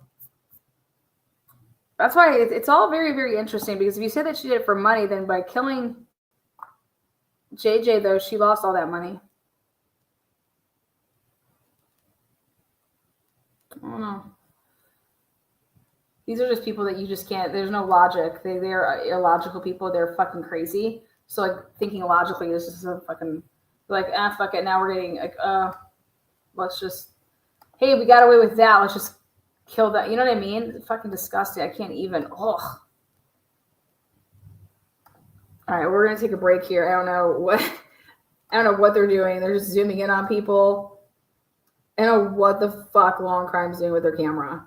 That's why it's all very, very interesting, because if you say that she did it for money, then by killing JJ, though, she lost all that money. I don't know. These are just people that you just can't, there's no logic. They're illogical people. They're fucking crazy. So like thinking logically is just a fucking, like, fuck it. Now we're getting like, let's just, hey, we got away with that. Let's just kill that. You know what I mean? It's fucking disgusting. I can't even, ugh. All right, we're going to take a break here. I don't know what they're doing. They're just zooming in on people. I don't know what the fuck Law and Crime's doing with their camera.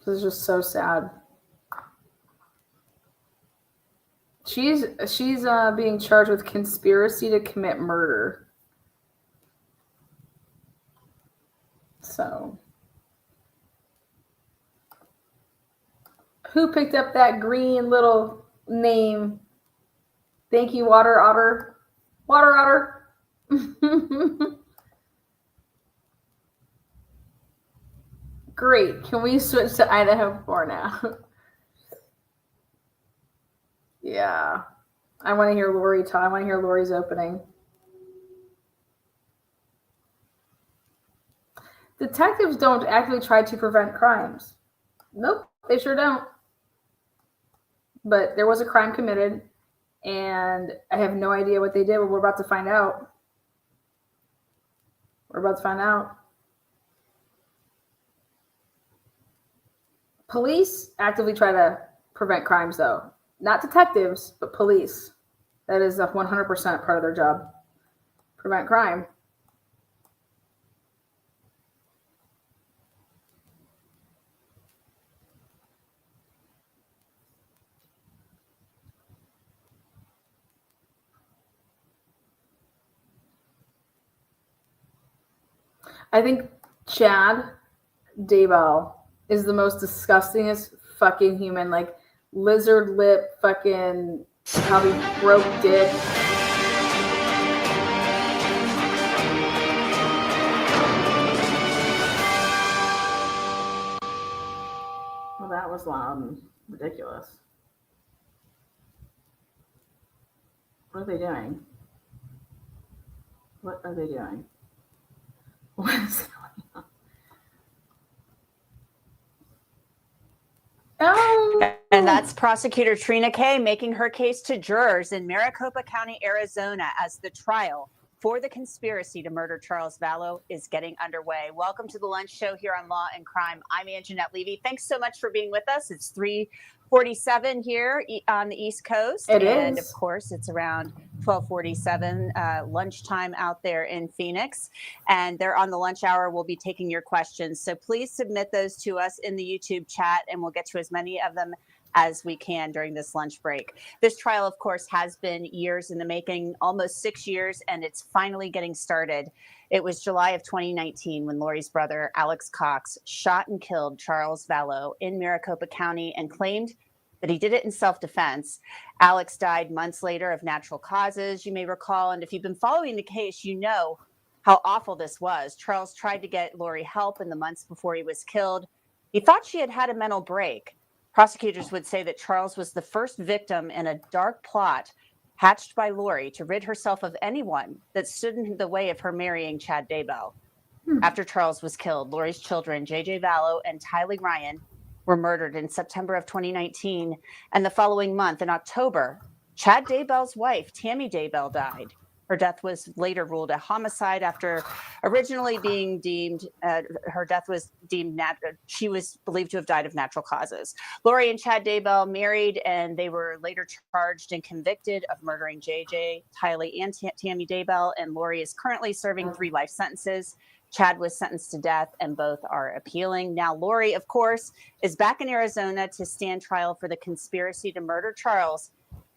This is just so sad. She's being charged with conspiracy to commit murder. So, who picked up that green little name? Thank you, Water Otter. Water Otter. Great. Can we switch to Idaho 4 now? Yeah. I want to hear Lori talk. I want to hear Lori's opening. Detectives don't actively try to prevent crimes. Nope, they sure don't. But there was a crime committed, and I have no idea what they did, but we're about to find out. We're about to find out. Police actively try to prevent crimes, though. Not detectives, but police. That is a 100% part of their job. Prevent crime. I think Chad Daybell is the most disgustingest fucking human. Like, lizard lip, fucking probably broke dick. Well, that was loud and ridiculous. What are they doing? What are they doing? What is going on? Oh. And that's Prosecutor Trina Kay making her case to jurors in Maricopa County, Arizona, as the trial for the conspiracy to murder Charles Vallow is getting underway. Welcome to the Lunch Show here on Law and Crime. I'm Anjanette Levy. Thanks so much for being with us. It's 3:47 here on the East Coast. And of course, it's around 12:47 lunchtime out there in Phoenix. And they're on the lunch hour. We'll be taking your questions. So please submit those to us in the YouTube chat, and we'll get to as many of them as we can during this lunch break. This trial, of course, has been years in the making, almost 6 years, and it's finally getting started. It was July of 2019 when Lori's brother, Alex Cox, shot and killed Charles Vallow in Maricopa County and claimed but he did it in self-defense. Alex died months later of natural causes, you may recall. And if you've been following the case, you know how awful this was. Charles tried to get Lori help in the months before he was killed. He thought she had had a mental break. Prosecutors would say that Charles was the first victim in a dark plot hatched by Lori to rid herself of anyone that stood in the way of her marrying Chad Daybell. After Charles was killed, Lori's children, JJ Vallow and Tylee Ryan, were murdered in September of 2019. And the following month, in October, Chad Daybell's wife, Tammy Daybell, died. Her death was later ruled a homicide after originally being deemed, her death was deemed, she was believed to have died of natural causes. Lori and Chad Daybell married, and they were later charged and convicted of murdering JJ, Tylee, and Tammy Daybell. And Lori is currently serving 3 life sentences. Chad was sentenced to death, and both are appealing. Now, Lori, of course, is back in Arizona to stand trial for the conspiracy to murder Charles,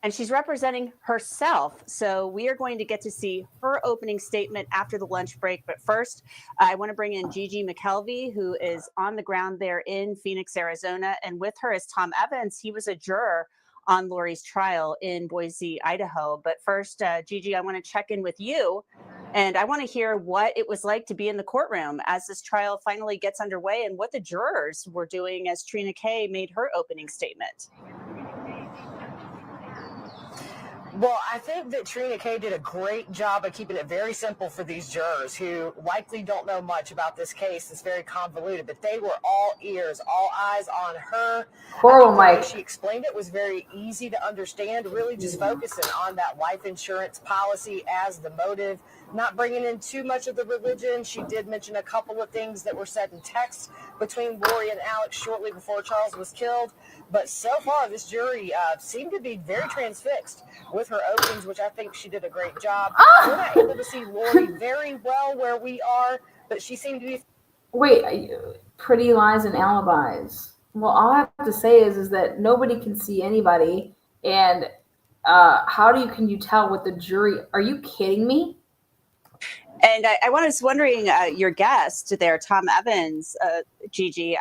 and she's representing herself. So we are going to get to see her opening statement after the lunch break. But first, I want to bring in Gigi McKelvey, who is on the ground there in Phoenix, Arizona. And with her is Tom Evans. He was a juror on Lori's trial in Boise, Idaho. But first, Gigi, I want to check in with you. And I want to hear what it was like to be in the courtroom as this trial finally gets underway, and what the jurors were doing as Trina Kay made her opening statement. Well, I think that Trina Kay did a great job of keeping it very simple for these jurors who likely don't know much about this case. It's very convoluted, but they were all ears, all eyes on her. Horrible, Mike. She explained it was very easy to understand, really just focusing on that life insurance policy as the motive, not bringing in too much of the religion. She did mention a couple of things that were said in text between Lori and Alex shortly before Charles was killed. But so far, this jury seemed to be very transfixed with her openings, which I think she did a great job. We're not able to see Lori very well where we are, but she seemed to be. Wait, pretty lies and alibis. Well, all I have to say is that nobody can see anybody, and can you tell what the jury? Are you kidding me? And I was wondering, your guest there, Tom Evans, Gigi,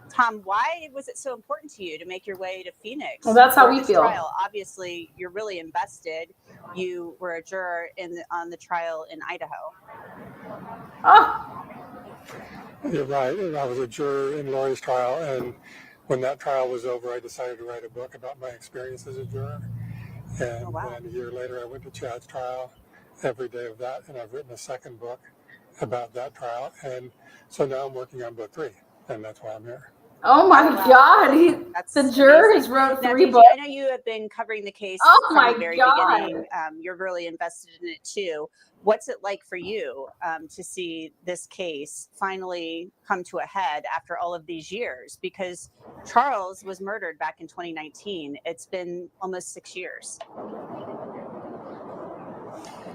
Tom, why was it so important to you to make your way to Phoenix? Well, that's how for we this feel. Trial? Obviously, you're really invested. You were a juror on the trial in Idaho. Oh. You're right. I was a juror in Lori's trial, and when that trial was over, I decided to write a book about my experience as a juror. And then a year later, I went to Chad's trial every day of that, and I've written a second book about that trial. And so now I'm working on book 3, and that's why I'm here. Oh my God! The juror has wrote 3 books. I know you have been covering the case from the very beginning. You're really invested in it too. What's it like for you to see this case finally come to a head after all of these years? Because Charles was murdered back in 2019. It's been almost 6 years.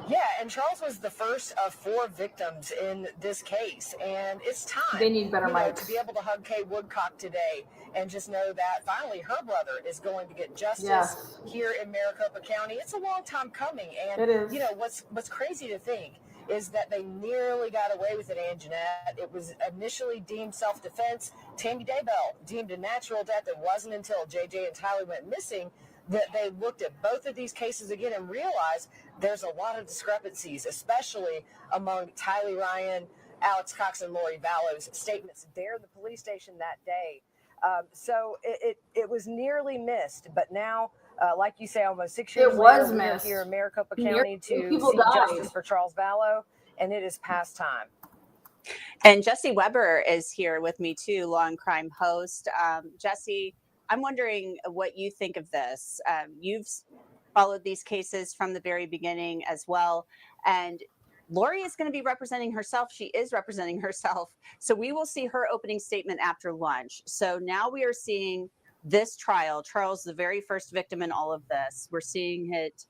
Yeah, and Charles was the first of 4 victims in this case, and it's time. They need better mics. To be able to hug Kay Woodcock today and just know that finally her brother is going to get justice here in Maricopa County. It's a long time coming, and it is. You know what's crazy to think is that they nearly got away with it, Anjanette. It was initially deemed self-defense. Tammy Daybell deemed a natural death. It wasn't until JJ and Tylee went missing that they looked at both of these cases again and realized there's a lot of discrepancies, especially among Tylee Ryan, Alex Cox, and Lori Vallow's statements there in the police station that day. So it was nearly missed, but now, like you say, almost 6 years later, we're here in Maricopa County to seek justice for Charles Vallow, and it is past time. And Jesse Weber is here with me too, Law and Crime host. Jesse, I'm wondering what you think of this. You've followed these cases from the very beginning as well. And Lori is going to be representing herself. She is representing herself. So we will see her opening statement after lunch. So now we are seeing this trial. Charles, the very first victim in all of this. We're seeing it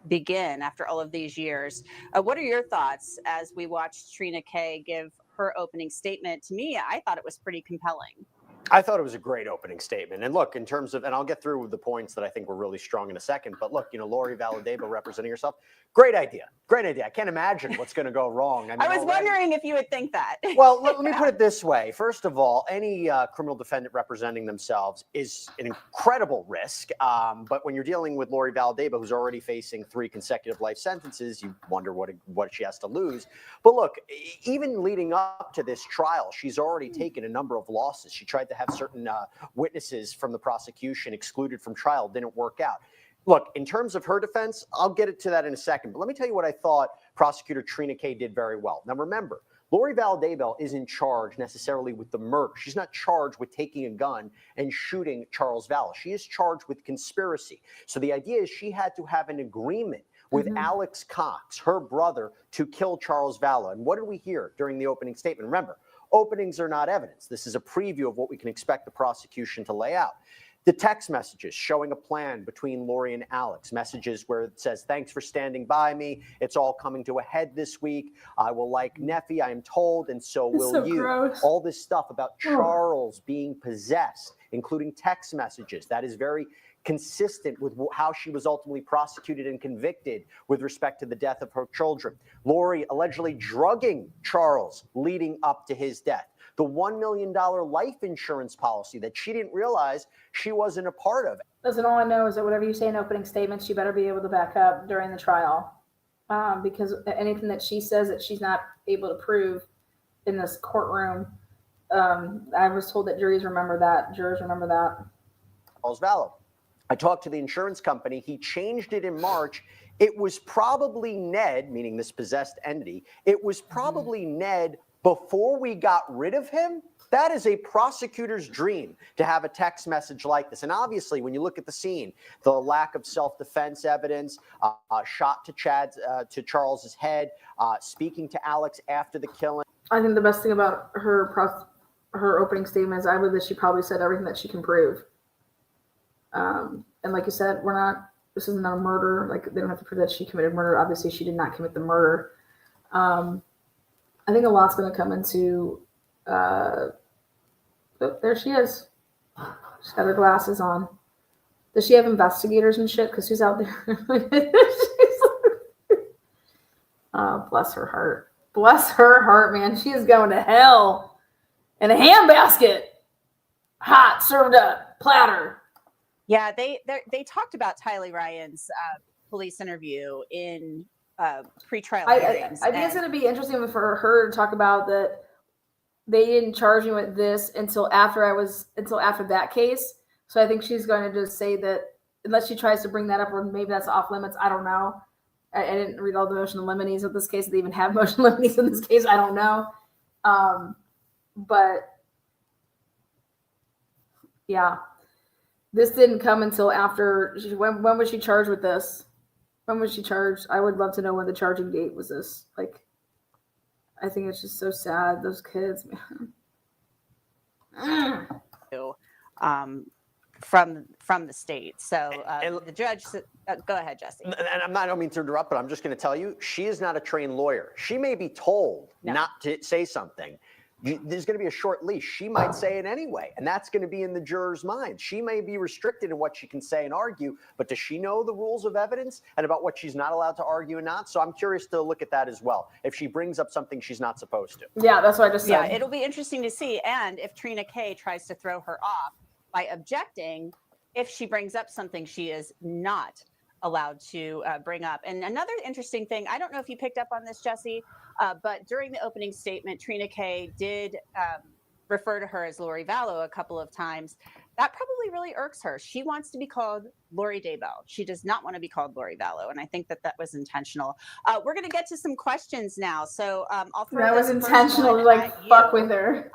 begin after all of these years. What are your thoughts as we watch Trina Kay give her opening statement? To me, I thought it was pretty compelling. I thought it was a great opening statement. And look, in terms of, and I'll get through the points that I think were really strong in a second, but look, Lori Vallow Daybell representing herself, great idea. Great idea. I can't imagine what's going to go wrong. I was wondering if you would think that. Well, let me put it this way. First of all, any criminal defendant representing themselves is an incredible risk. But when you're dealing with Lori Vallow Daybell, who's already facing 3 consecutive life sentences, you wonder what she has to lose. But look, even leading up to this trial, she's already taken a number of losses. She tried to have certain witnesses from the prosecution excluded from trial. Didn't work out. Look, in terms of her defense, I'll get to that in a second. But let me tell you what I thought Prosecutor Trina Kay did very well. Now, remember, Lori Vallow Daybell isn't charged necessarily with the murder. She's not charged with taking a gun and shooting Charles Vallow. She is charged with conspiracy. So the idea is she had to have an agreement with Alex Cox, her brother, to kill Charles Vallow. And what did we hear during the opening statement? Remember, openings are not evidence. This is a preview of what we can expect the prosecution to lay out. The text messages showing a plan between Lori and Alex, messages where it says, thanks for standing by me. It's all coming to a head this week. I will like Neffy, I am told, and so will you. Gross. All this stuff about Charles being possessed, including text messages. That is very consistent with how she was ultimately prosecuted and convicted with respect to the death of her children. Lori allegedly drugging Charles leading up to his death. The $1 million life insurance policy that she didn't realize she wasn't a part of. Listen, all I know is that whatever you say in opening statements, you better be able to back up during the trial. Because anything that she says that she's not able to prove in this courtroom, I was told that jurors remember that. Charles Vallow. I talked to the insurance company. He changed it in March. It was probably Ned, meaning this possessed entity. It was probably Ned before we got rid of him. That is a prosecutor's dream to have a text message like this. And obviously, when you look at the scene, the lack of self-defense evidence, shot to Charles's head, speaking to Alex after the killing. I think the best thing about her opening statement is I believe that she probably said everything that she can prove. And like you said, this isn't a murder. Like, they don't have to prove that she committed murder. Obviously, she did not commit the murder. I think a lot's going to come into, there she is. She's got her glasses on. Does she have investigators and shit? Because she's out there. Oh, bless her heart. Bless her heart, man. She is going to hell in a handbasket. Hot, served up, platter. Yeah, they talked about Tylee Ryan's police interview in pretrial hearings. I think it's going to be interesting for her to talk about that they didn't charge me with this until after that case. So I think she's going to just say that unless she tries to bring that up, or maybe that's off limits. I don't know. I didn't read all the motion limines of this case. They even have motion limines in this case. I don't know. But yeah, this didn't come until after. When was she charged with this? When was she charged? I would love to know when the charging date was this. Like, I think it's just so sad. Those kids, man. From the state. So the judge said, go ahead, Jesse. And I don't mean to interrupt, but I'm just going to tell you, she is not a trained lawyer. She may be told not to say something. There's going to be a short leash. She might say it anyway, and that's going to be in the juror's mind. She may be restricted in what she can say and argue, but does she know the rules of evidence and about what she's not allowed to argue and not? So I'm curious to look at that as well, if she brings up something she's not supposed to. Yeah, that's what I just said. Yeah, it'll be interesting to see. And if Trina Kay tries to throw her off by objecting, if she brings up something she is not allowed to bring up. And another interesting thing, I don't know if you picked up on this, Jesse, but during the opening statement, Trina Kay did refer to her as Lori Vallow a couple of times. That probably really irks her. She wants to be called Lori Daybell. She does not want to be called Lori Vallow, and I think that was intentional. We're going to get to some questions now, so I'll throw that was this intentional to like fuck with her.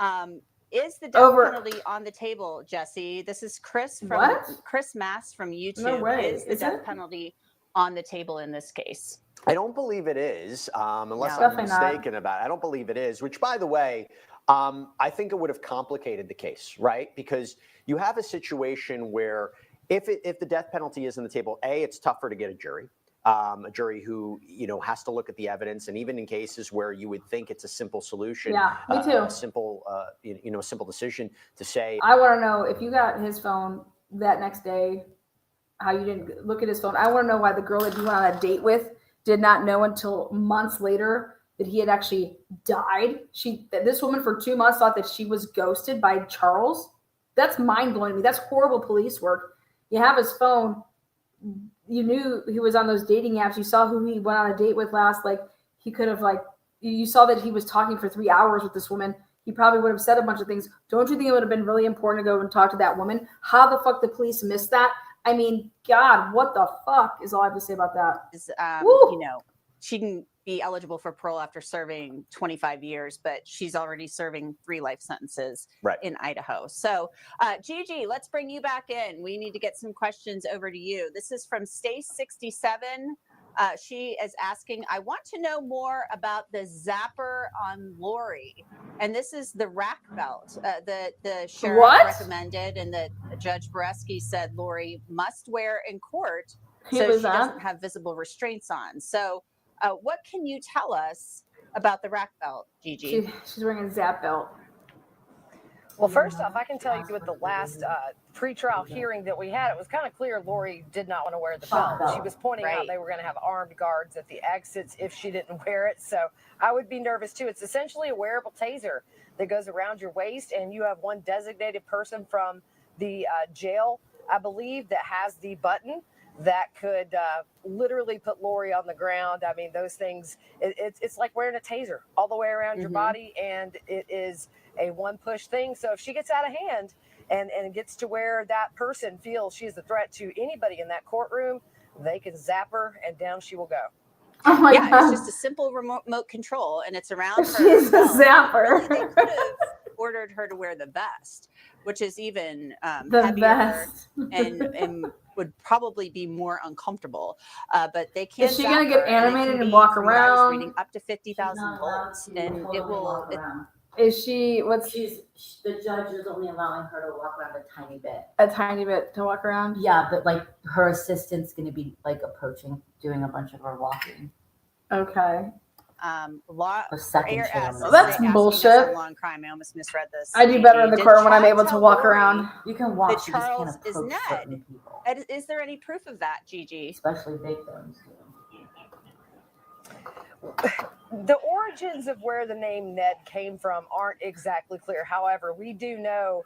Is the death penalty on the table, Jesse? This is Chris Mass from YouTube. No way. Is the death penalty on the table in this case? I don't believe it is, unless I'm mistaken about it. I don't believe it is, which, by the way, I think it would have complicated the case, right? Because you have a situation where if the death penalty is on the table, A, it's tougher to get a jury. a jury who, has to look at the evidence. And even in cases where you would think it's a simple solution, Yeah, me too. a simple decision to say, I want to know if you got his phone that next day, how you didn't look at his phone. I want to know why the girl that you went on a date with did not know until months later that he had actually died. This woman for 2 months thought that she was ghosted by Charles. That's mind blowing to me. That's horrible police work. You have his phone. You knew he was on those dating apps. You saw who he went on a date with last. Like he could have you saw that he was talking for 3 hours with this woman. He probably would have said a bunch of things. Don't you think it would have been really important to go and talk to that woman? How the fuck the police missed that? I mean, God, what the fuck is all I have to say about that? She didn't be eligible for parole after serving 25 years, but she's already serving 3 life sentences in Idaho. So, Gigi, let's bring you back in. We need to get some questions over to you. This is from Stace67. She is asking, I want to know more about the zapper on Lori. And this is the rack belt. The sheriff recommended, and the Judge Boreski said Lori must wear in court so she doesn't have visible restraints on. So what can you tell us about the rack belt, Gigi? She's wearing a zap belt. Well, first off, I can tell you with the last pretrial hearing that we had, it was kind of clear Lori did not want to wear the belt. She was pointing out they were going to have armed guards at the exits if she didn't wear it. So I would be nervous too. It's essentially a wearable taser that goes around your waist, and you have one designated person from the jail, I believe, that has the button that could literally put Lori on the ground. I mean, those things, it's like wearing a taser all the way around your body, and it is a one push thing. So if she gets out of hand and gets to where that person feels she's a threat to anybody in that courtroom, they can zap her and down she will go. Oh my God. It's just a simple remote control, and it's around her. She's a zapper. Really, they could have ordered her to wear the vest, which is even heavier and would probably be more uncomfortable. But they can't. Is she going to get animated and walk around? Reading up to 50,000 volts, and it will. Is she? The judge is only allowing her to walk around a tiny bit. A tiny bit to walk around? Yeah, but like her assistant's going to be like approaching, doing a bunch of her walking. Okay. That's bullshit. Long crime. I almost misread this. I do better in the court when I'm able to walk around. You can walk. That Charles is Ned. Is there any proof of that, Gigi? Especially victims. The origins of where the name Ned came from aren't exactly clear. However, we do know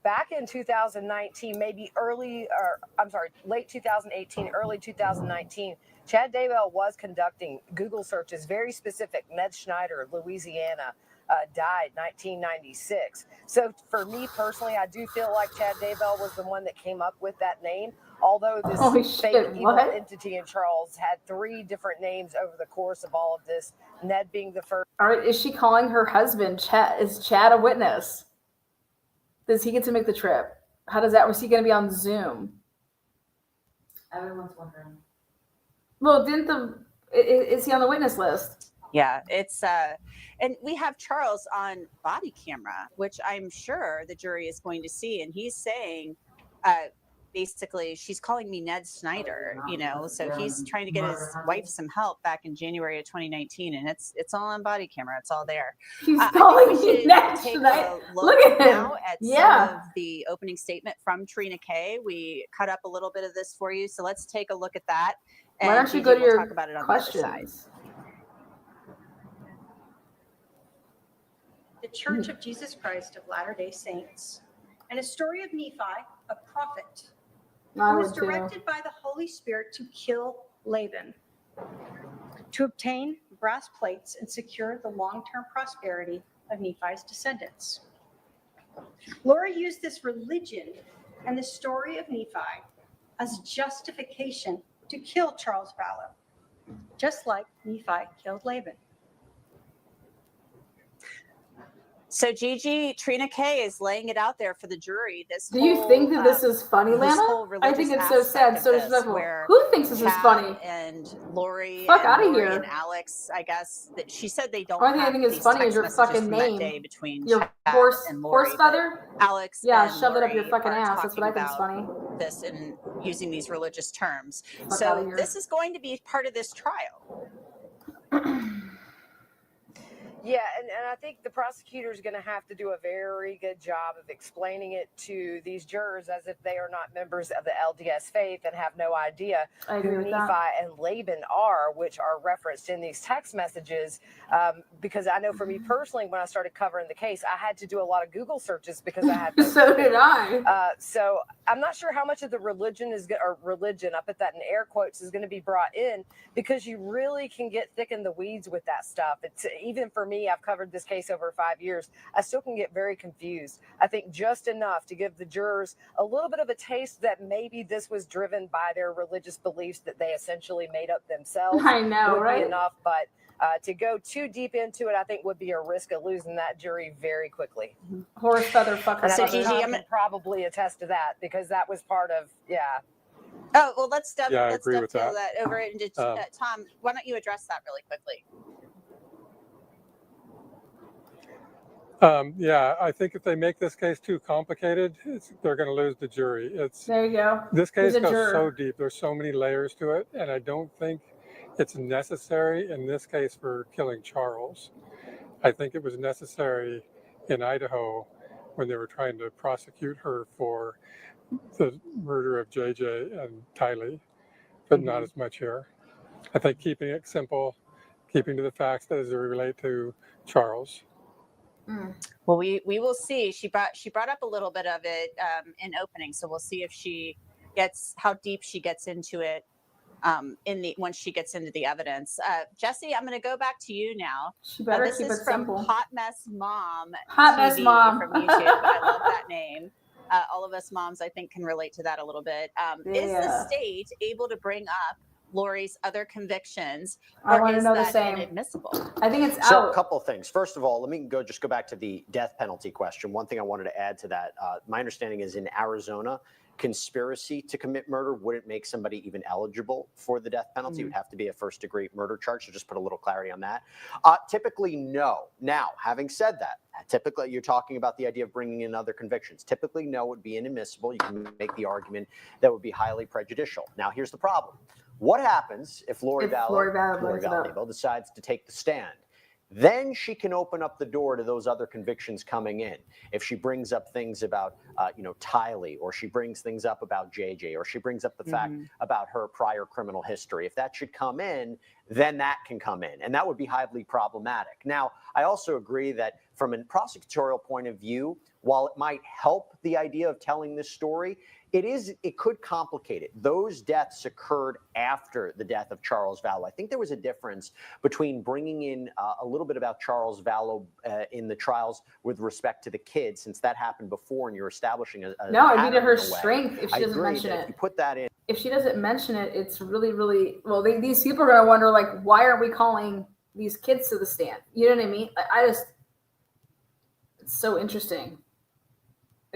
back in 2019, late 2018, early 2019, Chad Daybell was conducting Google searches, very specific. Ned Schneider, Louisiana, died 1996. So for me personally, I do feel like Chad Daybell was the one that came up with that name. Although this fake evil entity in Charles had 3 different names over the course of all of this, Ned being the first. All right, is she calling her husband? Is Chad a witness? Does he get to make the trip? How does that? Was he going to be on Zoom? Everyone's wondering. Well, is he on the witness list? Yeah, it's and we have Charles on body camera, which I'm sure the jury is going to see, and he's saying, basically, she's calling me Ned Schneider, so he's trying to get his wife some help back in January of 2019, and it's all on body camera. It's all there. He's calling me Ned take Schneider. a look Look at him. now at some of the opening statement from Trina K. We cut up a little bit of this for you, so let's take a look at that. And why don't you go to your talk about it on the other side. questions? The Church of Jesus Christ of Latter-day Saints, and a story of Nephi, a prophet, who was directed by the Holy Spirit to kill Laban, to obtain brass plates and secure the long-term prosperity of Nephi's descendants. Laura used this religion and the story of Nephi as justification to kill Charles Vallow, just like Nephi killed Laban. So Gigi, Trina K is laying it out there for the jury. Do you think that this is funny, this Lana? whole I think religious it's so sad, aspect so of this, disrespectful. where Who thinks this is Chad funny? and Lori Fuck and outta Lori here. and Alex, I guess that she said they don't Only thing I have think is these funny is text your messages fucking from that name. day between Your Chad horse and Lori. but feather? Alex Yeah, and shove it up your Lori fucking are ass. That's what I talking think's funny. about this and using these religious terms. Fuck outta So here. this is going to be part of this trial. Yeah, and I think the prosecutor is going to have to do a very good job of explaining it to these jurors as if they are not members of the LDS faith and have no idea I who agree with Nephi that. and Laban are, which are referenced in these text messages. Because I know for me personally, when I started covering the case, I had to do a lot of Google searches because I had no So clue. did I. So I'm not sure how much of the religion, I put that in air quotes, is going to be brought in, because you really can get thick in the weeds with that stuff. It's even for me, I've covered this case over 5 years. I still can get very confused. I think just enough to give the jurors a little bit of a taste that maybe this was driven by their religious beliefs that they essentially made up themselves. I know, would right? be enough, but to go too deep into it, I think would be a risk of losing that jury very quickly. Horse feather fucker. And I So, think Gigi, Tom can probably attest to that, because that was part of, Oh, well, let's Yeah, I let's agree with dovetail that. that over into Tom. Why don't you address that really quickly? Yeah, I think if they make this case too complicated, they're going to lose the jury. There you go. This case He's a goes juror. so deep. There's so many layers to it, and I don't think it's necessary in this case for killing Charles. I think it was necessary in Idaho when they were trying to prosecute her for the murder of JJ and Tylee, but not as much here. I think keeping it simple, keeping to the facts as they relate to Charles. Well, we will see. She brought up a little bit of it in opening, so we'll see if she gets how deep she gets into it once she gets into the evidence. Jesse, I'm going to go back to you now. She better this keep is it from simple. Hot Mess Mom. Hot Mess TV Mom. from YouTube. I love that name. All of us moms, I think, can relate to that a little bit. Is the state able to bring up Lori's other convictions, I or want to is know the that same. inadmissible? I think it's So out. a couple of things. First of all, let me go back to the death penalty question. One thing I wanted to add to that, my understanding is in Arizona, conspiracy to commit murder wouldn't make somebody even eligible for the death penalty. It would have to be a first-degree murder charge. So just put a little clarity on that. Typically, no. Now, having said that, typically you're talking about the idea of bringing in other convictions. Typically, no would be inadmissible. You can make the argument that would be highly prejudicial. Now, here's the problem. What happens if Lori Vallow decides to take the stand? Then she can open up the door to those other convictions coming in. If she brings up things about, Tylee, or she brings things up about JJ, or she brings up the fact about her prior criminal history, if that should come in, then that can come in, and that would be highly problematic. Now, I also agree that from a prosecutorial point of view, while it might help the idea of telling this story, it could complicate it. Those deaths occurred after the death of Charles Vallow. I think there was a difference between bringing in a little bit about Charles Vallow in the trials with respect to the kids, since that happened before and you're establishing a No, it'd be to pattern her in a way. strength if she I doesn't agree mention that it. If you put that in. If she doesn't mention it, it's really, really well. These people are gonna wonder, like, why aren't we calling these kids to the stand? You know what I mean? It's so interesting.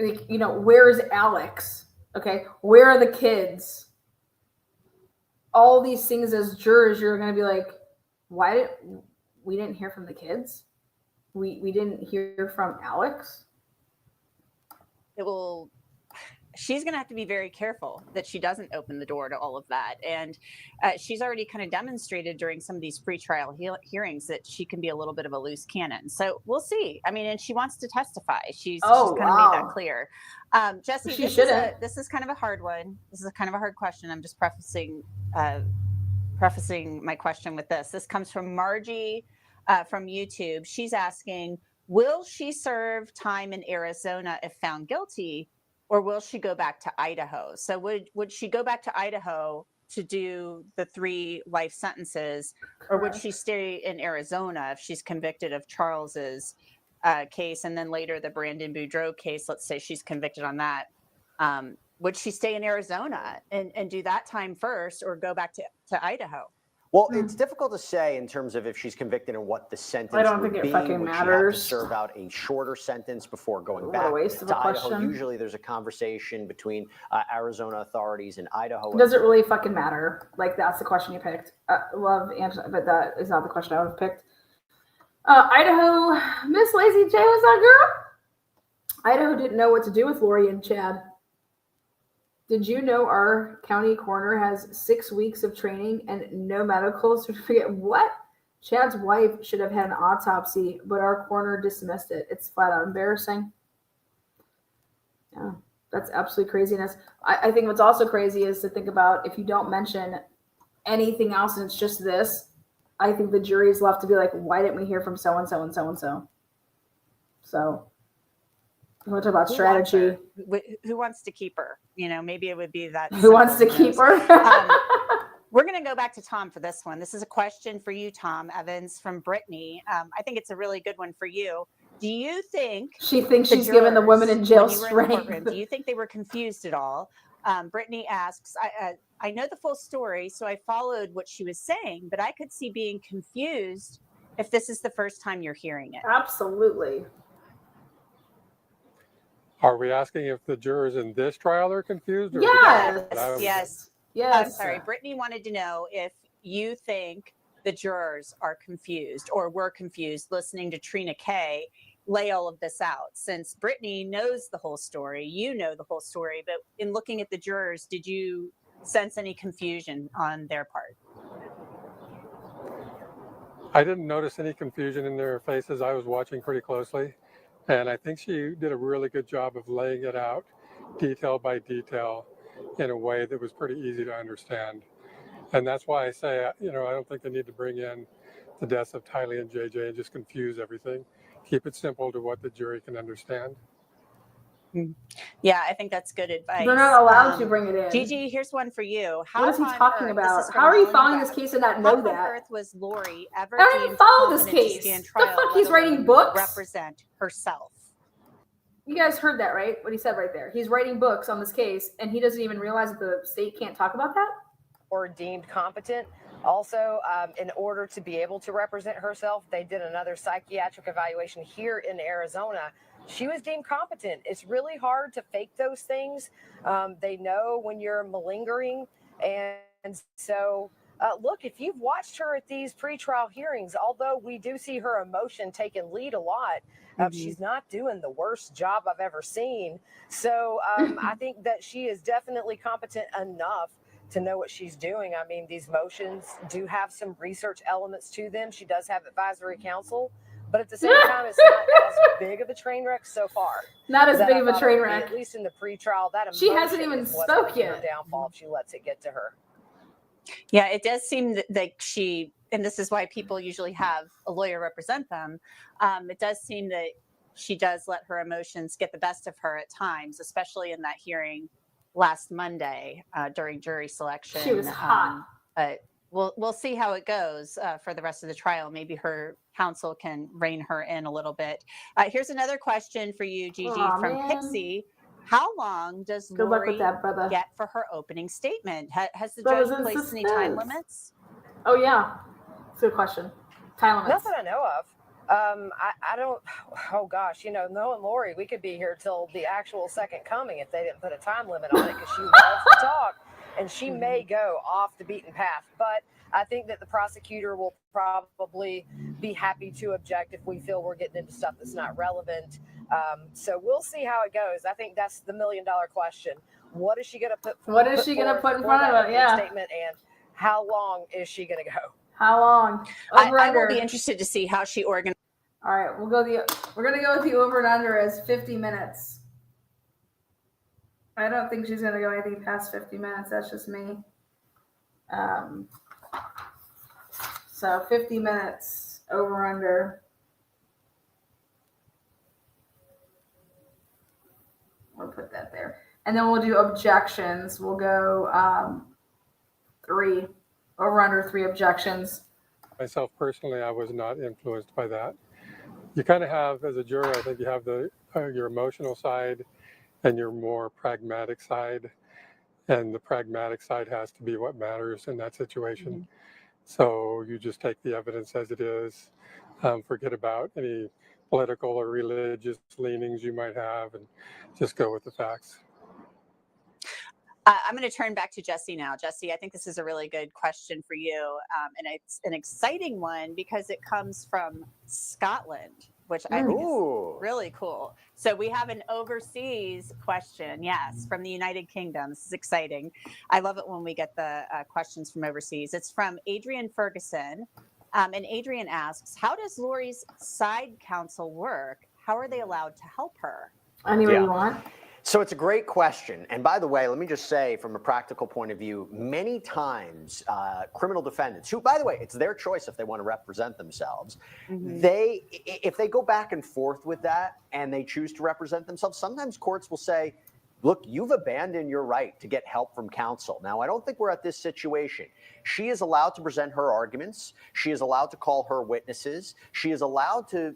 Like, where is Alex? Okay, where are the kids? All these things as jurors, you're going to be like, we didn't hear from the kids? We didn't hear from Alex? She's going to have to be very careful that she doesn't open the door to all of that. And she's already kind of demonstrated during some of these pretrial hearings that she can be a little bit of a loose cannon. So we'll see. I mean, and she wants to testify. She's kind of made that clear. Jesse, this is kind of a hard one. This is kind of a hard question. I'm just prefacing my question with this. This comes from Margie from YouTube. She's asking, will she serve time in Arizona if found guilty? Or will she go back to Idaho? So would she go back to Idaho to do the 3 life sentences, or would she stay in Arizona if she's convicted of Charles's case, and then later the Brandon Boudreaux case? Let's say she's convicted on that. Would she stay in Arizona and do that time first, or go back to Idaho? Well, it's difficult to say in terms of if she's convicted and what the sentence I don't would think it be. fucking Would she have to matters. serve out a shorter sentence before going What a back waste of to a Idaho? question. Usually there's a conversation between Arizona authorities and Idaho. Does it really fucking matter? Like, that's the question you picked. Love Angela, but that is not the question I would have picked. Idaho, Miss Lazy J, what's up, girl? Idaho didn't know what to do with Lori and Chad. Did you know our county coroner has 6 weeks of training and no medical certificate? What? Chad's wife should have had an autopsy, but our coroner dismissed it. It's flat out embarrassing. Yeah, that's absolute craziness. I think what's also crazy is to think about if you don't mention anything else and it's just this, I think the jury is left to be like, why didn't we hear from so-and-so and so-and-so? So, we'll talk about strategy. Who wants to keep her? You know, maybe it would be that. Who wants to keep her? We're going to go back to Tom for this one. This is a question for you, Tom Evans, from Brittany. I think it's a really good one for you. Do you think she thinks she's giving the women in jail strength? Do you think they were confused at all? Brittany asks, I know the full story, so I followed what she was saying, but I could see being confused if this is the first time you're hearing it. Absolutely. Are we asking if the jurors in this trial are confused? Or Yes. Yes. Sorry, Brittany wanted to know if you think the jurors are confused or were confused listening to Trina K lay all of this out. Since Brittany knows the whole story, you know the whole story, but in looking at the jurors, did you sense any confusion on their part? I didn't notice any confusion in their faces. I was watching pretty closely. And I think she did a really good job of laying it out detail by detail in a way that was pretty easy to understand. And that's why I say, I don't think they need to bring in the deaths of Tylee and JJ and just confuse everything. Keep it simple to what the jury can understand. Yeah, I think that's good advice. They're not allowed to bring it in. Gigi, here's one for you. What is he talking about? How are you following this case and not know that? How on earth was Lori ever I don't even follow this case. Stand The trial, fuck, he's writing books? Represent herself. You guys heard that, right? What he said right there. He's writing books on this case, and he doesn't even realize that the state can't talk about that? Or deemed competent. Also, in order to be able to represent herself, they did another psychiatric evaluation here in Arizona. She was deemed competent. It's really hard to fake those things. They know when you're malingering. And so, look, if you've watched her at these pretrial hearings, although we do see her emotion taking lead a lot, she's not doing the worst job I've ever seen. So I think that she is definitely competent enough to know what she's doing. I mean, these motions do have some research elements to them. She does have advisory counsel, but at the same time, it's not as big of a train wreck so far. Not as big of a train wreck. At least in the pretrial, that she hasn't even spoke yet. Her downfall if she lets it get to her. Yeah, it does seem that she, and this is why people usually have a lawyer represent them. It does seem that she does let her emotions get the best of her at times, especially in that hearing last Monday during jury selection. She was hot. But we'll see how it goes for the rest of the trial. Maybe her counsel can rein her in a little bit. Here's another question for you, Gigi, from Pixie. How long does Lori get for her opening statement? Has the judge placed any time limits? Oh, yeah. That's a good question. Time limits. Not that I know of. I don't, oh gosh, knowing Lori, we could be here till the actual second coming if they didn't put a time limit on it, because she loves to talk and she may go off the beaten path. But I think that the prosecutor will probably be happy to object if we feel we're getting into stuff that's not relevant. So we'll see how it goes. I think that's the $1 million question. What is she going to put? What is she going to put in front of it? Yeah. Statement, and how long is she going to go? How long? I will be interested to see how she organizes. All right, we're gonna go with the over and under as 50 minutes. I don't think she's gonna go anything past 50 minutes. That's just me. So 50 minutes over under. We'll put that there, and then we'll do objections. We'll go 3 over under 3 objections. Myself personally, I was not influenced by that. You kind of have, as a juror, I think you have your emotional side and your more pragmatic side. And the pragmatic side has to be what matters in that situation. So you just take the evidence as it is, forget about any political or religious leanings you might have, and just go with the facts. I'm going to turn back to Jesse now. Jesse, I think this is a really good question for you. And it's an exciting one because it comes from Scotland, which I think is really cool. So we have an overseas question, yes, from the United Kingdom. This is exciting. I love it when we get the questions from overseas. It's from Adrian Ferguson. And Adrian asks, how does Lori's side counsel work? How are they allowed to help her? Anywhere you want. So it's a great question. And by the way, let me just say from a practical point of view, many times criminal defendants, who, by the way, it's their choice if they want to represent themselves, if they go back and forth with that and they choose to represent themselves, sometimes courts will say, look, you've abandoned your right to get help from counsel. Now, I don't think we're at this situation. She is allowed to present her arguments. She is allowed to call her witnesses. She is allowed to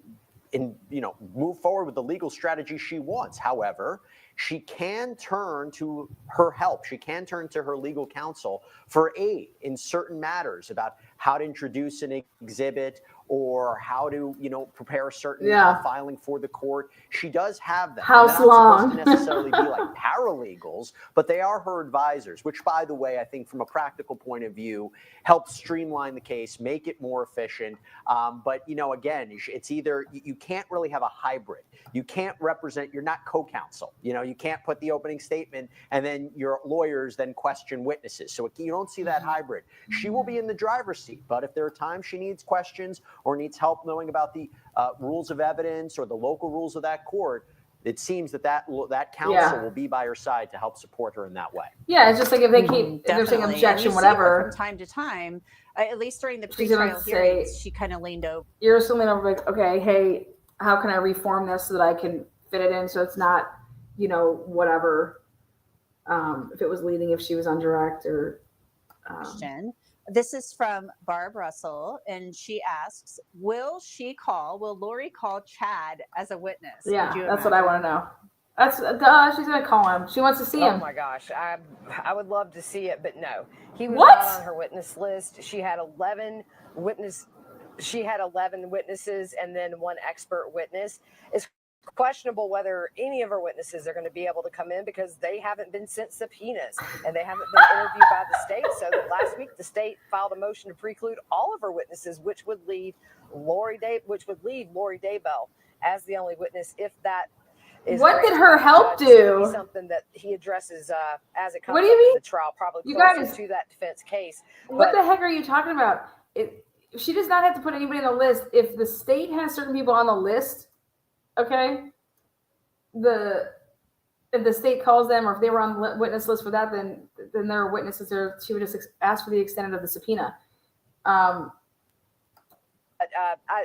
move forward with the legal strategy she wants. However, she can turn to her help. She can turn to her legal counsel for aid in certain matters about how to introduce an exhibit or how to, prepare a certain filing for the court. She does have that. How long? Supposed to necessarily be like paralegals, but they are her advisors, which, by the way, I think from a practical point of view, helps streamline the case, make it more efficient. But, again, it's either you can't really have a hybrid. You can't represent, you're not co-counsel. You can't put the opening statement and then your lawyers then question witnesses. So you don't see that hybrid. She will be in the driver's seat, but if there are times she needs questions or needs help knowing about the rules of evidence or the local rules of that court, it seems that counsel will be by her side to help support her in that way. Yeah, it's just like if they keep, if they're saying objection, whatever. From time to time, at least during the pre-trial hearings, she kind of leaned over. You're assuming over like, okay, hey, how can I reform this so that I can fit it in so it's not, whatever. If it was leading, if she was on direct or. Question. This is from Barb Russell, and she asks, will Lori call Chad as a witness? Yeah, that's what I want to know. That's she's going to call him. She wants to see him. Oh my gosh. I would love to see it, but no. He was What? not on her witness list. She had 11 witnesses and then one expert witness. It's questionable whether any of her witnesses are going to be able to come in because they haven't been sent subpoenas and they haven't been interviewed by the state. So last week the state filed a motion to preclude all of her witnesses, which would leave Lori Daybell as the only witness if that is. What did her help do? Something that he addresses as it comes What do you mean? to the trial, probably You closer guys- to that defense case. What the heck are you talking about? She does not have to put anybody on the list. If the state has certain people on the list, okay, if the state calls them or if they were on the witness list for that, then there are witnesses there. She would just ask for the extent of the subpoena.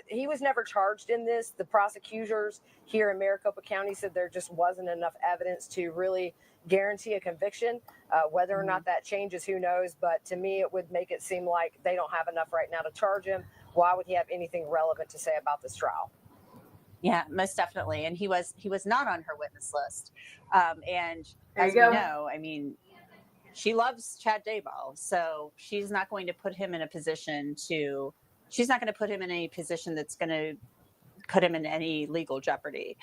He was never charged in this. The prosecutors here in Maricopa County said there just wasn't enough evidence to really guarantee a conviction. Whether or not that changes, who knows? But to me, it would make it seem like they don't have enough right now to charge him. Why would he have anything relevant to say about this trial? Yeah, most definitely. And he was not on her witness list. And as we go. know, I mean, she loves Chad Daybell, so she's not going to put him in a position that's going to put him in any legal jeopardy.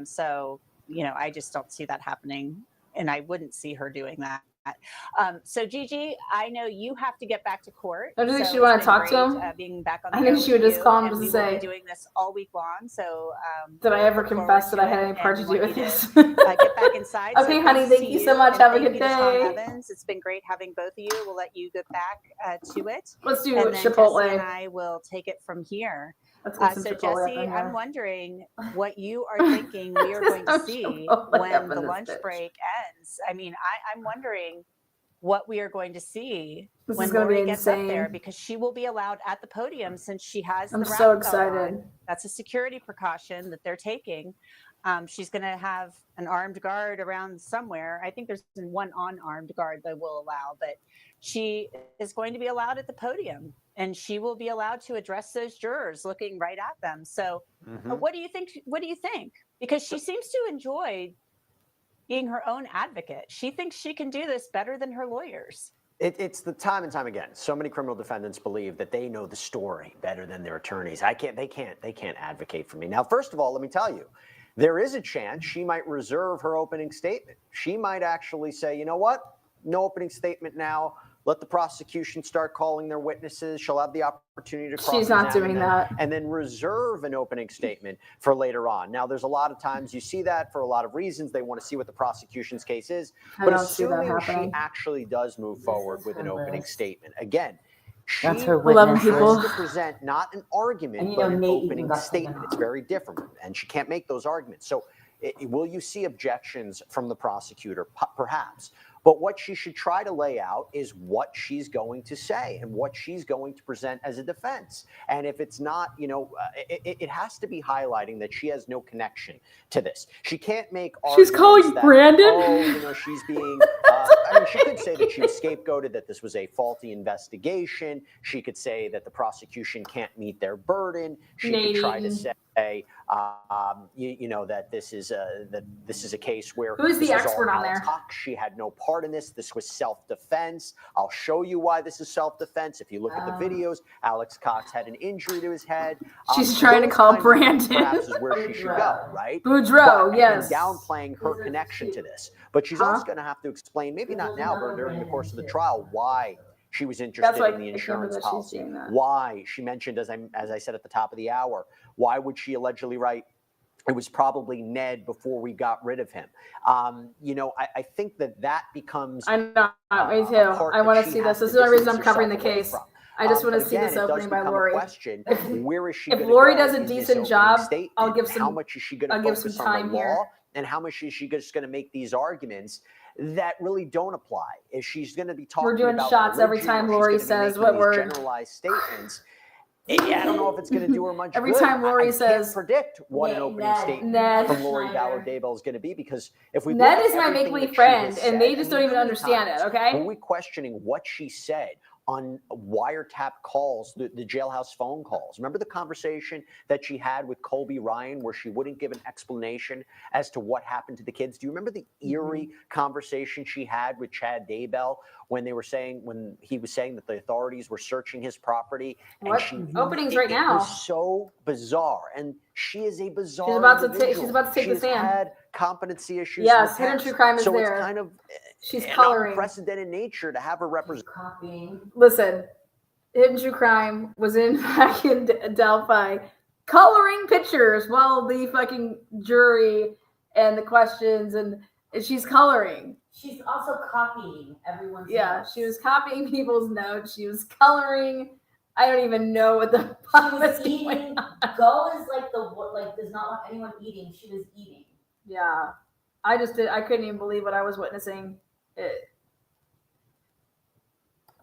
So, I just don't see that happening, and I wouldn't see her doing that. So Gigi, I know you have to get back to court. I don't think so she would want it's to been talk to great, him. Being back on the I think air she would with just call him you, just and to we will say, be doing this all week long. So did I ever look forward confess that I to had it, any part to and do want with you to, this? get back inside. Okay, So honey, good to thank see you so much. and Have a thank good you to Tom day. Evans. It's been great having both of you. We'll let you get back to it. Let's do and then Chipotle. Jesse and I will take it from here. Let's get some So Chipotle up Jesse, in here. I'm wondering what you are thinking we are going to see Chipotle when up in the this lunch bitch. break ends. I mean, I'm wondering what we are going to see This when is gonna be Lori gets up insane. there, because she will be allowed at the podium since she has I'm the so wrap belt on. excited. That's a security precaution that they're taking. She's going to have an armed guard around somewhere. I think there's one unarmed guard they will allow, but she is going to be allowed at the podium, and she will be allowed to address those jurors looking right at them. So what do you think? What do you think? Because she seems to enjoy being her own advocate. She thinks she can do this better than her lawyers. It's the time and time again. So many criminal defendants believe that they know the story better than their attorneys. They can't advocate for me. Now, first of all, let me tell you, there is a chance she might reserve her opening statement. She might actually say, you know what? No opening statement now. Let the prosecution start calling their witnesses. She'll have the opportunity to cross-examine She's not doing them, that. and then reserve an opening statement for later on. Now, there's a lot of times you see that for a lot of reasons. They want to see what the prosecution's case is. I But don't see that assuming she happening. actually does move forward with an opening statement, again, she That's her has witnesses. 11 people. to present not an argument, And, you but know, an Nate even opening got taken statement. off. It's very different, and she can't make those arguments. So will you see objections from the prosecutor? Perhaps. But what she should try to lay out is what she's going to say and what she's going to present as a defense. And if it's not, it has to be highlighting that she has no connection to this. She can't make She's arguments calling that, Brandon? oh, she's being, I mean, she could say that she was scapegoated, that this was a faulty investigation. She could say that the prosecution can't meet their burden. She could try to say, that this is a case where Who is the this was all expert on Alex there? Cox. She had no part in this. This was self-defense. I'll show you why this is self-defense. If you look at the videos, Alex Cox had an injury to his head. She's trying to Those call kinds of Brandon. perhaps is where she should go, right? Boudreaux, But yes. downplaying her connection to this. But she's also going to have to explain, maybe not now, but during the course of the trial, why she was interested why in the I can't insurance believe that she's policy. doing that. Why she mentioned, as I said at the top of the hour, why would she allegedly write, it was probably Ned before we got rid of him. I think that becomes. I know, me too. part I want that to she see has this. This to is the reason distance I'm covering the herself away case. from. I just want But to see again, this it does opening by become a Lori. question, where is she If going to Lori go does a in this decent opening job, statement? I'll give How some. much is she going to I'll give some focus on time the law, here. and how much is she just going to make these arguments that really don't apply? If she's going to be talking We're doing about shots every religion, time or Lori she's gonna be says making what these word. generalized statements. I don't know if it's going to do her much Every good. time Lori I says- can't predict what an opening statement Ned. from Lori Vallow Daybell is going to be, because if we Ned look is at my everything make-believe that she friend, has and they said, just I don't mean, even how many understand it, times okay? were we questioning what she said on wiretap calls, the jailhouse phone calls? Remember the conversation that she had with Colby Ryan where she wouldn't give an explanation as to what happened to the kids? Do you remember the eerie conversation she had with Chad Daybell when he was saying that the authorities were searching his property? What? Openings right now. It was so bizarre. And she is a bizarre She's about to take. individual. She's about to take She the has stand. had competency issues in Yes, the hidden past. true crime is so there. it's kind of She's an coloring. unprecedented nature to have her represent. Listen, hidden true crime was back in Delphi, coloring pictures while the fucking jury and the questions and she's coloring. She's also copying everyone's notes. She was copying people's notes. She was coloring. I don't even know what the fuck was eating. going on. Go is does not want anyone eating. She was eating. Yeah, I couldn't even believe what I was witnessing.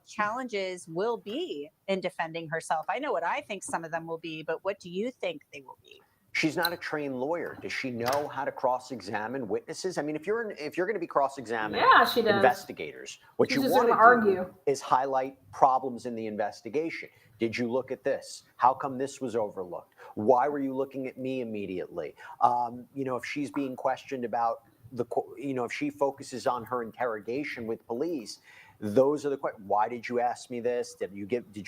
Challenges will be in defending herself. I know what I think some of them will be, but what do you think they will be? She's not a trained lawyer. Does she know how to cross-examine witnesses? I mean, if you're going to be cross-examining she does. investigators, what She's you just want to gonna argue. is highlight problems in the investigation. Did you look at this? How come this was overlooked? Why were you looking at me immediately? If she's being questioned about if she focuses on her interrogation with police, those are the questions. Why did you ask me this? Did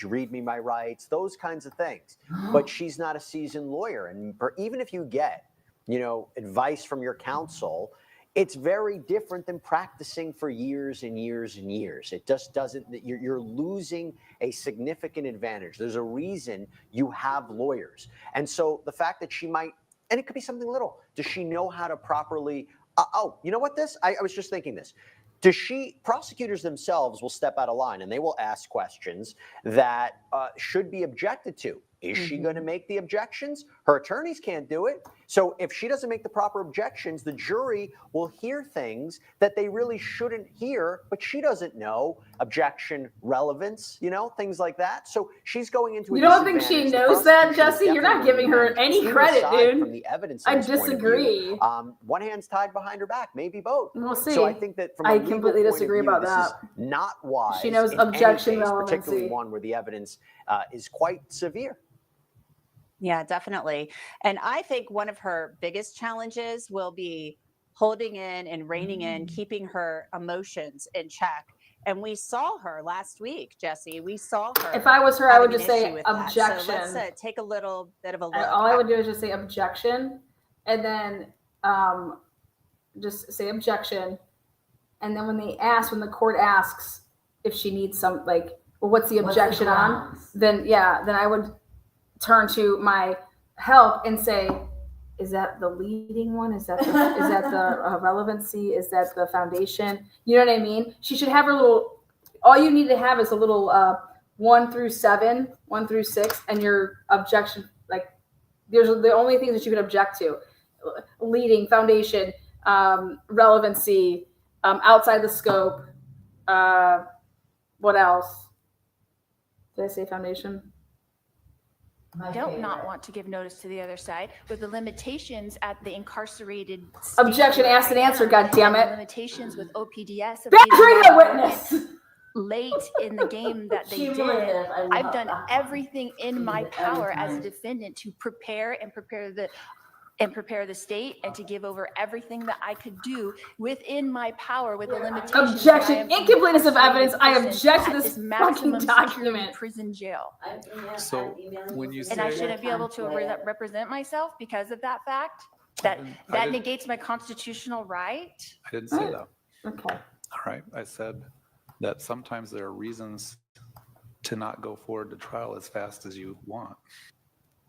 you read me my rights? Those kinds of things. But she's not a seasoned lawyer. And even if you get, advice from your counsel, it's very different than practicing for years and years and years. It just doesn't, you're losing a significant advantage. There's a reason you have lawyers. And so the fact that she might, and it could be something little, does she know how to properly, you know what I was just thinking this. Prosecutors themselves will step out of line and they will ask questions that should be objected to. Is she going to make the objections? Her attorneys can't do it. So if she doesn't make the proper objections, the jury will hear things that they really shouldn't hear, but she doesn't know. Objection relevance, things like that. So she's going into a You don't think she disadvantage. The knows that, prosecution is Jesse? You're not definitely giving her going to any even credit, aside dude. From the evidence I at this point of view, disagree. one hand's tied behind her back, maybe both. We'll see. So I think that from a I legal completely point of disagree view, about this that. is not wise. She knows in any objection case, relevancy. particularly one where the evidence is quite severe. Yeah, definitely. And I think one of her biggest challenges will be holding in and reining in, keeping her emotions in check. And we saw her last week, Jesse. We saw her. If I was her, I would having just an say issue with that. So objection. let's take a little bit of a look. All I would do is just say objection, and then just say objection. And then when the court asks if she needs some, like, well, what's the objection on? Then I would turn to my help and say, is that the leading one? Is that the relevancy? Is that the foundation? You know what I mean? She should have her little. All you need to have is a little 1 through 7, 1 through 6, and your objection. Like, there's the only things that you can object to: leading, foundation, relevancy, outside the scope. What else? Did I say foundation? I don't not want to give notice to the other side with the limitations at the incarcerated. Objection, asked and answered, God damn it. Limitations with OPDS. Battery a witness. Late in the game that they did. I've done everything in my power as a defendant to prepare the state and to give over everything that I could do within my power with the limitations. Objection, incompleteness of evidence. I object to this fucking document. Prison jail. So when you say, And I shouldn't be able to represent myself because of that fact. That negates my constitutional right. I didn't say that. Okay. All right. I said that sometimes there are reasons to not go forward to trial as fast as you want.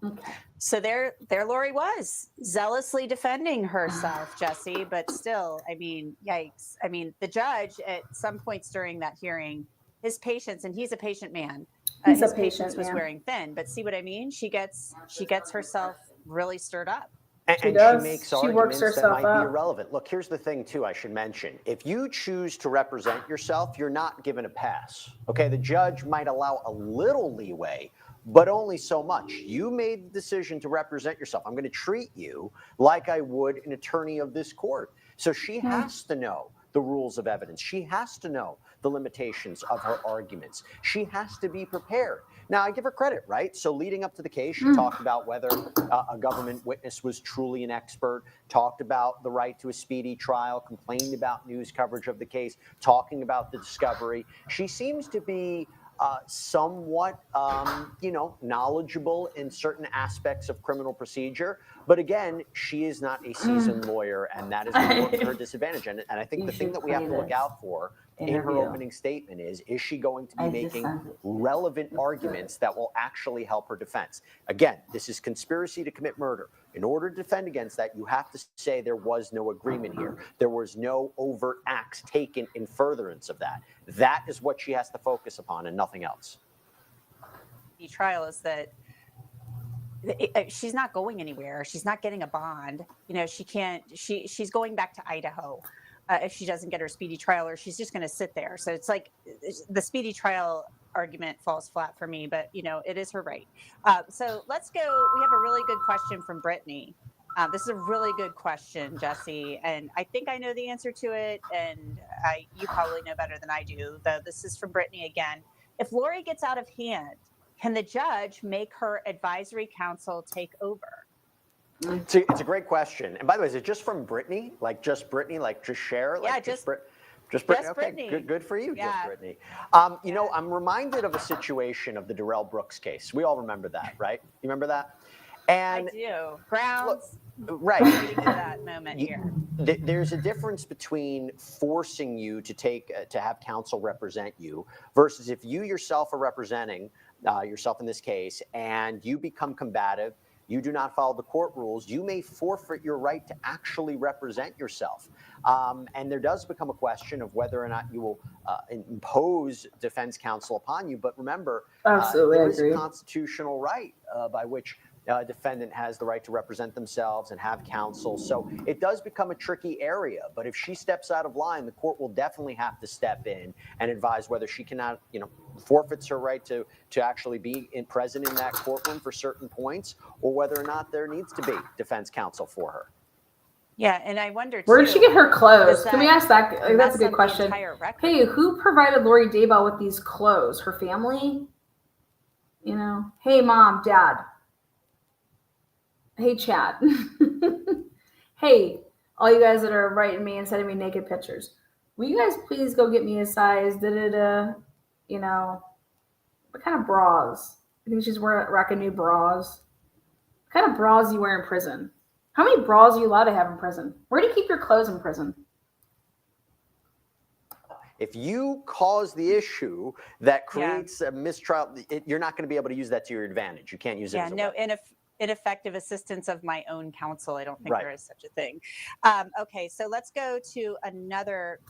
Okay. So there Lori was zealously defending herself, Jesse, but still, I mean, yikes. I mean, the judge at some points during that hearing, his patience, and he's a patient man, his patience was wearing thin, but see what I mean? She gets herself really stirred up. And she makes arguments that might be irrelevant. Look, here's the thing, too, I should mention. If you choose to represent yourself, you're not given a pass. Okay, the judge might allow a little leeway, but only so much. You made the decision to represent yourself. I'm going to treat you like I would an attorney of this court. So she has to know the rules of evidence. She has to know the limitations of her arguments. She has to be prepared. Now, I give her credit, right? So leading up to the case, she talked about whether a government witness was truly an expert, talked about the right to a speedy trial, complained about news coverage of the case, talking about the discovery. She seems to be somewhat, knowledgeable in certain aspects of criminal procedure. But again, she is not a seasoned lawyer, and that is going to work to her disadvantage. And I think the thing that we have to look out for in her opening statement is she going to be making relevant arguments that will actually help her defense? Again, this is conspiracy to commit murder. In order to defend against that, you have to say there was no agreement here. There was no overt acts taken in furtherance of that. That is what she has to focus upon and nothing else. The trial is that she's not going anywhere. She's not getting a bond. You know, she's going back to Idaho if she doesn't get her speedy trial, or she's just going to sit there. So it's like the speedy trial argument falls flat for me, but it is her right. So let's go. We have a really good question from Brittany. This is a really good question, Jesse, and I think I know the answer to it, and you probably know better than I do, though. This is from Brittany again. If Lori gets out of hand, can the judge make her advisory council take over? It's a great question. And by the way, is it just from Brittany? Like just Brittany? Like just share? Like yeah, just Brittany. Just Brittany. Okay, good for you, yeah. Just Brittany. I'm reminded of a situation of the Darrell Brooks case. We all remember that, right? You remember that? And I do. Grounds. Right. That moment here. There's a difference between forcing you to have counsel represent you versus if you yourself are representing yourself in this case and you become combative, you do not follow the court rules, you may forfeit your right to actually represent yourself. And there does become a question of whether or not you will impose defense counsel upon you. But remember, there is a constitutional right by which a defendant has the right to represent themselves and have counsel. So it does become a tricky area. But if she steps out of line, the court will definitely have to step in and advise whether she cannot, forfeits her right to actually be present in that courtroom for certain points, or whether or not there needs to be defense counsel for her. Yeah, and I wonder too, where did she get her clothes? Can we ask that? That's a good question. Hey, who provided Lori Daybell with these clothes? Her family? Hey, mom, dad. Hey, Chad. Hey, all you guys that are writing me and sending me naked pictures. will you guys please go get me a size, you know, what kind of bras? I think she's rocking new bras. What kind of bras you wear in prison? How many bras are you allowed to have in prison? Where do you keep your clothes in prison? If you cause the issue that creates a mistrial, you're not going to be able to use that to your advantage. You can't use it as a weapon. Ineffective assistance of my own counsel. I don't think there is such a thing. Okay, so let's go to another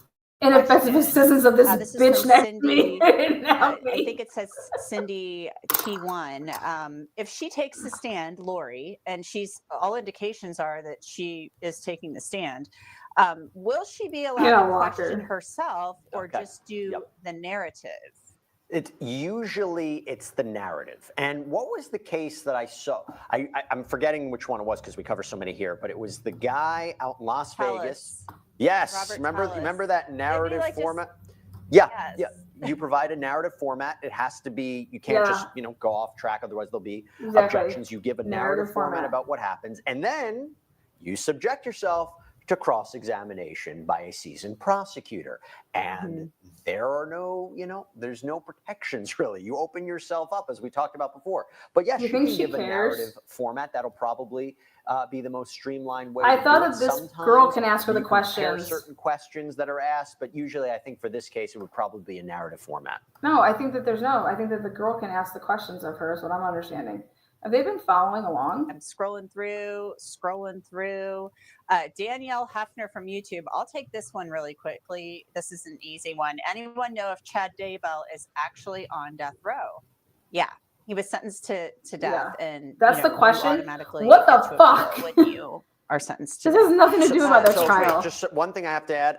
ineffective assistance of this bitch next to me. I think it says Cindy T1. If she takes the stand, Lori, and all indications are that she is taking the stand, will she be allowed to question herself or just do the narrative? It's the narrative. And what was the case that I saw? I'm forgetting which one it was because we cover so many here, but it was the guy out in Las Vegas. Yes, remember that narrative format? Yeah. You provide a narrative format. It has to be, you can't just, go off track. Otherwise there'll be objections. You give a narrative format about what happens. And then you subject yourself to cross-examination by a seasoned prosecutor. And there are there's no protections really. You open yourself up as we talked about before. But yes, you can give a narrative format. That'll probably be the most streamlined way. I thought that this girl can ask her the questions. Certain questions that are asked, but usually I think for this case, it would probably be a narrative format. No, I think that I think that the girl can ask the questions of her is what I'm understanding. Have they been following along? I'm scrolling through. Danielle Hefner from YouTube. I'll take this one really quickly. This is an easy one. Anyone know if Chad Daybell is actually on death row? Yeah, he was sentenced to death, and that's the question. What the fuck? When you are sentenced to this has nothing to do about this trial. Just one thing I have to add.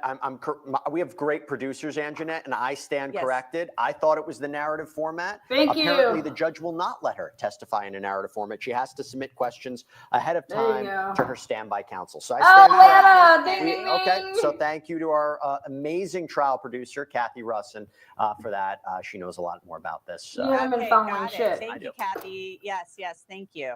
We have great producers, Anjanette, and I stand corrected. I thought it was the narrative format. Apparently, the judge will not let her testify in a narrative format. She has to submit questions ahead of time to her standby counsel. So I stand corrected. Okay, so thank you to our amazing trial producer, Kathy Russin, for that. She knows a lot more about this. You haven't been following shit. Thank you, Kathy. Yes, thank you.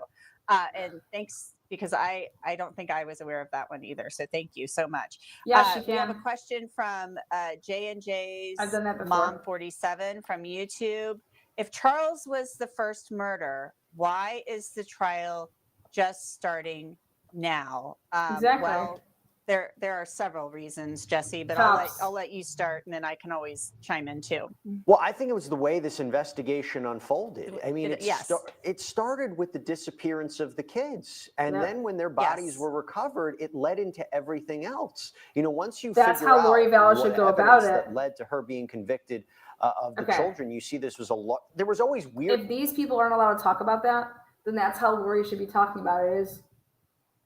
And thanks, because I don't think I was aware of that one either. So thank you so much. Yes, you can. We have a question from J&J's I've done that before. Mom 47 from YouTube. If Charles was the first murder, why is the trial just starting now? Exactly. Well, there are several reasons, Jesse, but I'll let you start, and then I can always chime in too. Well, I think it was the way this investigation unfolded. I mean, it started with the disappearance of the kids, and then when their bodies were recovered, it led into everything else. Once you that's how Lori Vallow should go about it. That led to her being convicted of the children. You see, this was a lot. There was always weird. If these people aren't allowed to talk about that, then that's how Lori should be talking about it. Is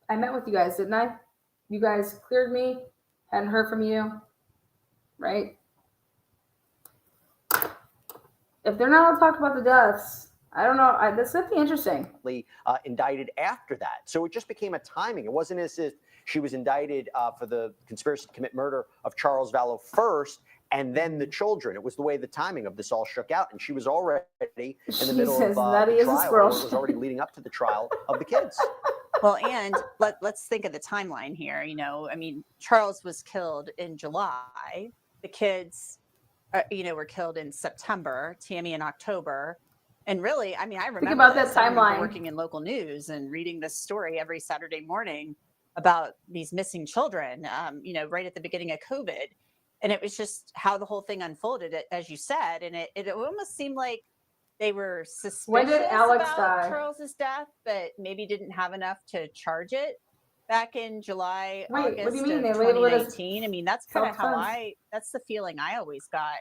I met with you guys, didn't I? You guys cleared me, hadn't heard from you, right? If they're not allowed to talk about the deaths, I don't know. This would be interesting. Indicted after that. So it just became a timing. It wasn't as if she was indicted for the conspiracy to commit murder of Charles Vallow first and then the children. It was the way the timing of this all shook out. And she was already in the middle of the trial. It was already leading up to the trial of the kids. Well, and let's think of the timeline here. I mean, Charles was killed in July. The kids, were killed in September, Tammy in October. And really, I mean, I remember about that timeline. Working in local news and reading this story every Saturday morning about these missing children, right at the beginning of COVID. And it was just how the whole thing unfolded, as you said. And it almost seemed like they were suspicious about Charles's death, but maybe didn't have enough to charge it back in July, August what do you mean? of 2019. I mean, that's kind of how that's the feeling I always got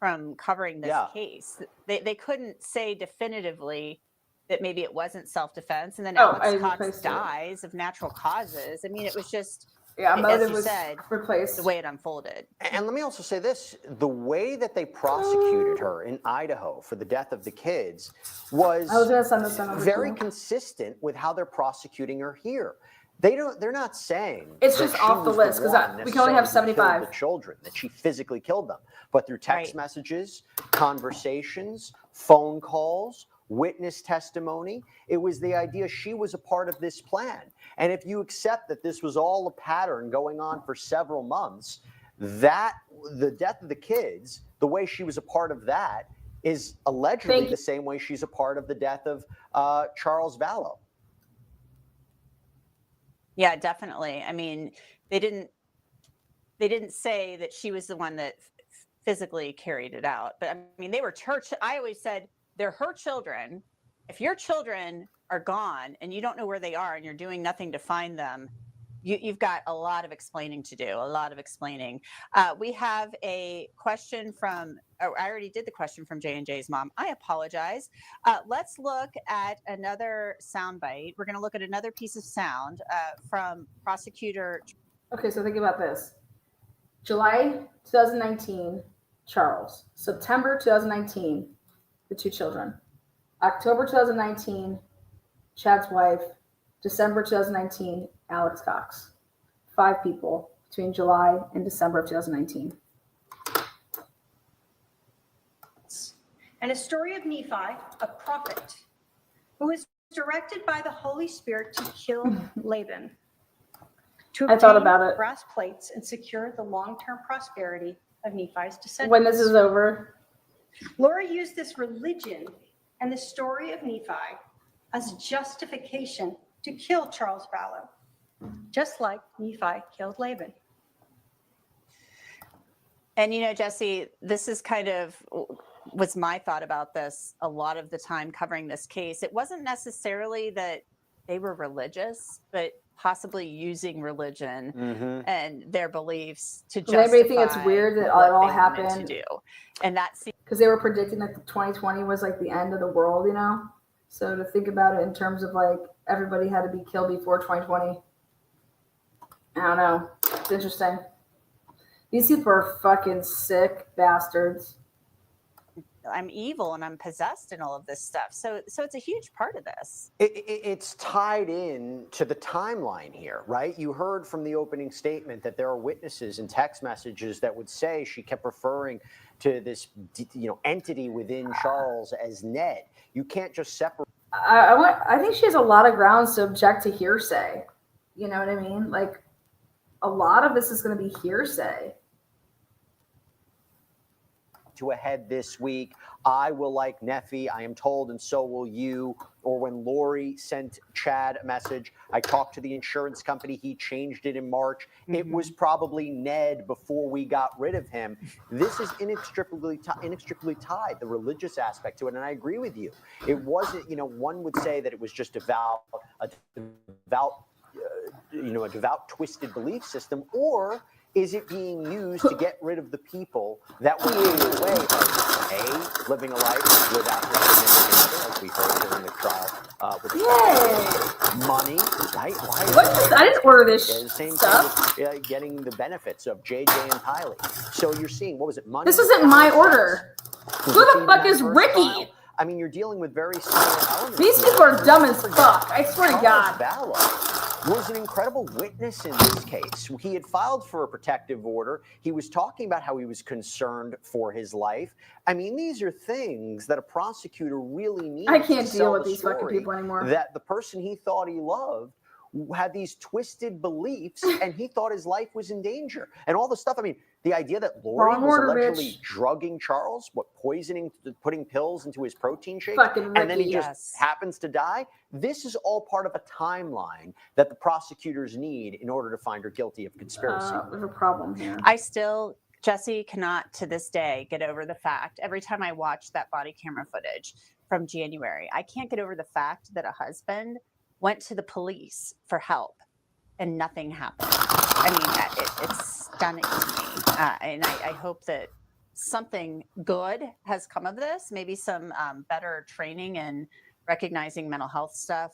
from covering this case. They couldn't say definitively that maybe it wasn't self-defense. And then Alex Cox dies of natural causes. I mean, it was just... motive was replaced. The way it unfolded. And let me also say this, the way that they prosecuted her in Idaho for the death of the kids was very consistent with how they're prosecuting her here. They're not saying it's just off the list because we can only have 75 the children, that she physically killed them, but through text messages, conversations, phone calls, witness testimony. It was the idea she was a part of this plan. And if you accept that this was all a pattern going on for several months, that the death of the kids, the way she was a part of that is allegedly the same way she's a part of the death of Charles Vallow. Yeah, definitely. I mean, they didn't say that she was the one that physically carried it out, but I mean, they were church. I always said they're her children. If your children are gone and you don't know where they are and you're doing nothing to find them, you've got a lot of explaining to do, a lot of explaining. We have a question from, I already did the question from J&J's mom. I apologize. Let's look at another soundbite. We're going to look at another piece of sound from Prosecutor. Okay, so think about this. July 2019, Charles. September 2019, the two children. October 2019, Chad's wife. December 2019, Alex Cox. 5 people between July and December of 2019. And a story of Nephi, a prophet, who was directed by the Holy Spirit to kill Laban, to I thought obtain about it. brass plates and secure the long-term prosperity of Nephi's descendants. When this is over. Laura used this religion and the story of Nephi as justification to kill Charles Vallow, just like Nephi killed Laban. And, you know, Jesse, this is kind of was my thought about this a lot of the time covering this case. It wasn't necessarily that they were religious, but possibly using religion and their beliefs to justify. Does anybody think it's weird that it all happened? To do. And that's because they were predicting that 2020 was like the end of the world, you know? So to think about it in terms of like everybody had to be killed before 2020. I don't know. It's interesting. These people are fucking sick bastards. I'm evil and I'm possessed and all of this stuff. So it's a huge part of this. It's tied in to the timeline here, right? You heard from the opening statement that there are witnesses and text messages that would say she kept referring to this, entity within Charles as Ned. You can't just separate. I think she has a lot of grounds to object to hearsay. You know what I mean? Like, a lot of this is going to be hearsay. To a head this week. I will like Neffy, I am told, and so will you. Or when Lori sent Chad a message, I talked to the insurance company, he changed it in March. It was probably Ned before we got rid of him. This is inextricably tied, the religious aspect to it, and I agree with you. It wasn't, one would say that it was just a devout twisted belief system, or is it being used to get rid of the people that were in the way of A, living a life without their significant other, as we heard during the trial with money, right? I didn't order this same stuff. thing with getting the benefits of JJ and Tylee. So you're seeing, what was it, money? This isn't my order. Who the fuck is Ricky? Trial? I mean, you're dealing with very similar elements. These people are dumb as fuck. I swear to God. Vallow was an incredible witness in this case. He had filed for a protective order. He was talking about how he was concerned for his life. I mean, these are things that a prosecutor really needs. I can't to deal sell with the these fucking story people anymore. That the person he thought he loved had these twisted beliefs and he thought his life was in danger. And all the stuff, I mean, the idea that Lori was allegedly drugging Charles, putting pills into his protein shake, and then he just happens to die. This is all part of a timeline that the prosecutors need in order to find her guilty of conspiracy. There's a problem here. I still, Jesse, cannot to this day get over the fact, every time I watch that body camera footage from January, I can't get over the fact that a husband went to the police for help and nothing happened. I mean, it's stunning to me. And I hope that something good has come of this, maybe some better training and recognizing mental health stuff.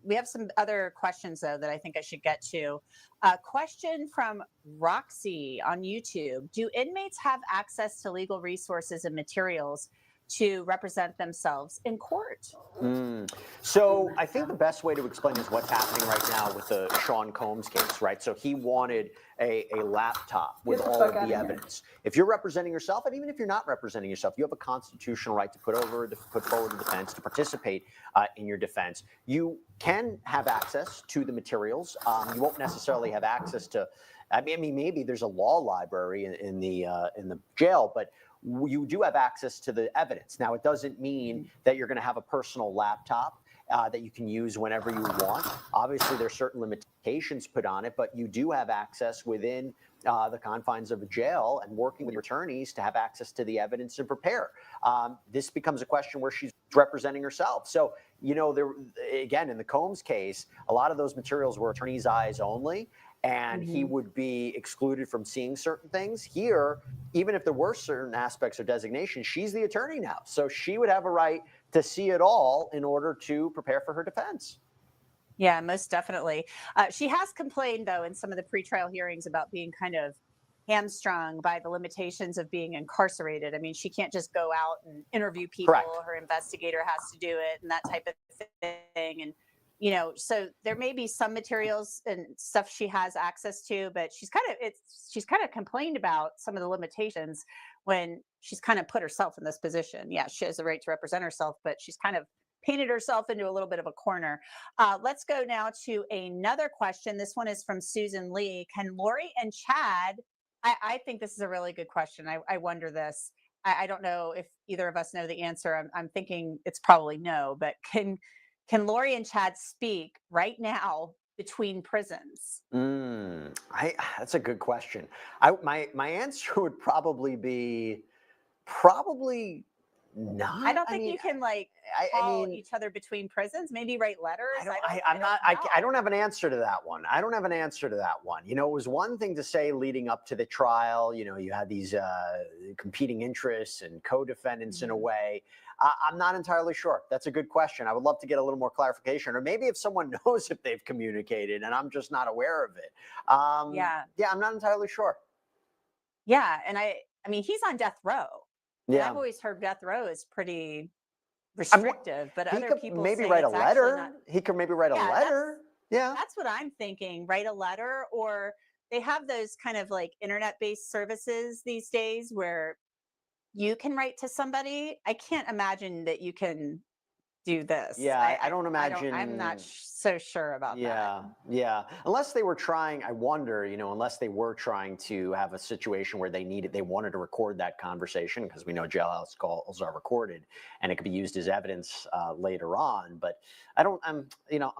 We have some other questions, though, that I think I should get to. A question from Roxy on YouTube. Do inmates have access to legal resources and materials to represent themselves in court? So I think the best way to explain is what's happening right now with the Sean Combs case, right? So he wanted a laptop with all of the evidence. If you're representing yourself, and even if you're not representing yourself, you have a constitutional right to put forward a defense, to participate in your defense. You can have access to the materials. You won't necessarily have access to I mean, maybe there's a law library in the jail, but you do have access to the evidence. Now, it doesn't mean that you're going to have a personal laptop that you can use whenever you want. Obviously, there's certain limitations put on it, but you do have access within the confines of a jail and working with your attorneys to have access to the evidence and prepare. This becomes a question where she's representing herself. So, there again, in the Combs case, a lot of those materials were attorney's eyes only, and he would be excluded from seeing certain things. Here, even if there were certain aspects of designation, she's the attorney now. So she would have a right to see it all in order to prepare for her defense. Yeah, most definitely. She has complained, though, in some of the pretrial hearings about being kind of hamstrung by the limitations of being incarcerated. I mean, she can't just go out and interview people. Correct. Her investigator has to do it and that type of thing. And, so there may be some materials and stuff she has access to, but she's kind of complained about some of the limitations when she's kind of put herself in this position. Yeah, she has the right to represent herself, but she's kind of painted herself into a little bit of a corner. Let's go now to another question. This one is from Susan Lee. Can Lori and Chad, I think this is a really good question. I wonder this. I don't know if either of us know the answer. I'm thinking it's probably no, but can Lori and Chad speak right now between prisons? That's a good question. My answer would probably be not. I don't think you can call each other between prisons. Maybe write letters. I don't have an answer to that one. It was one thing to say leading up to the trial. You had these competing interests and co-defendants in a way. I'm not entirely sure. That's a good question. I would love to get a little more clarification, or maybe if someone knows if they've communicated and I'm just not aware of it. I'm not entirely sure. Yeah, and I mean, he's on death row. And Yeah, I've always heard death row is pretty restrictive, but he other could people maybe say write a it's actually letter. not. He could maybe write a letter. Yeah. That's what I'm thinking. Write a letter, or they have those kind of like internet-based services these days where you can write to somebody. I can't imagine that you can do this. Yeah, I don't imagine. I'm not so sure about that. Yeah. Unless they were trying, I wonder, unless they were trying to have a situation where they wanted to record that conversation, because we know jailhouse calls are recorded and it could be used as evidence later on. But I'm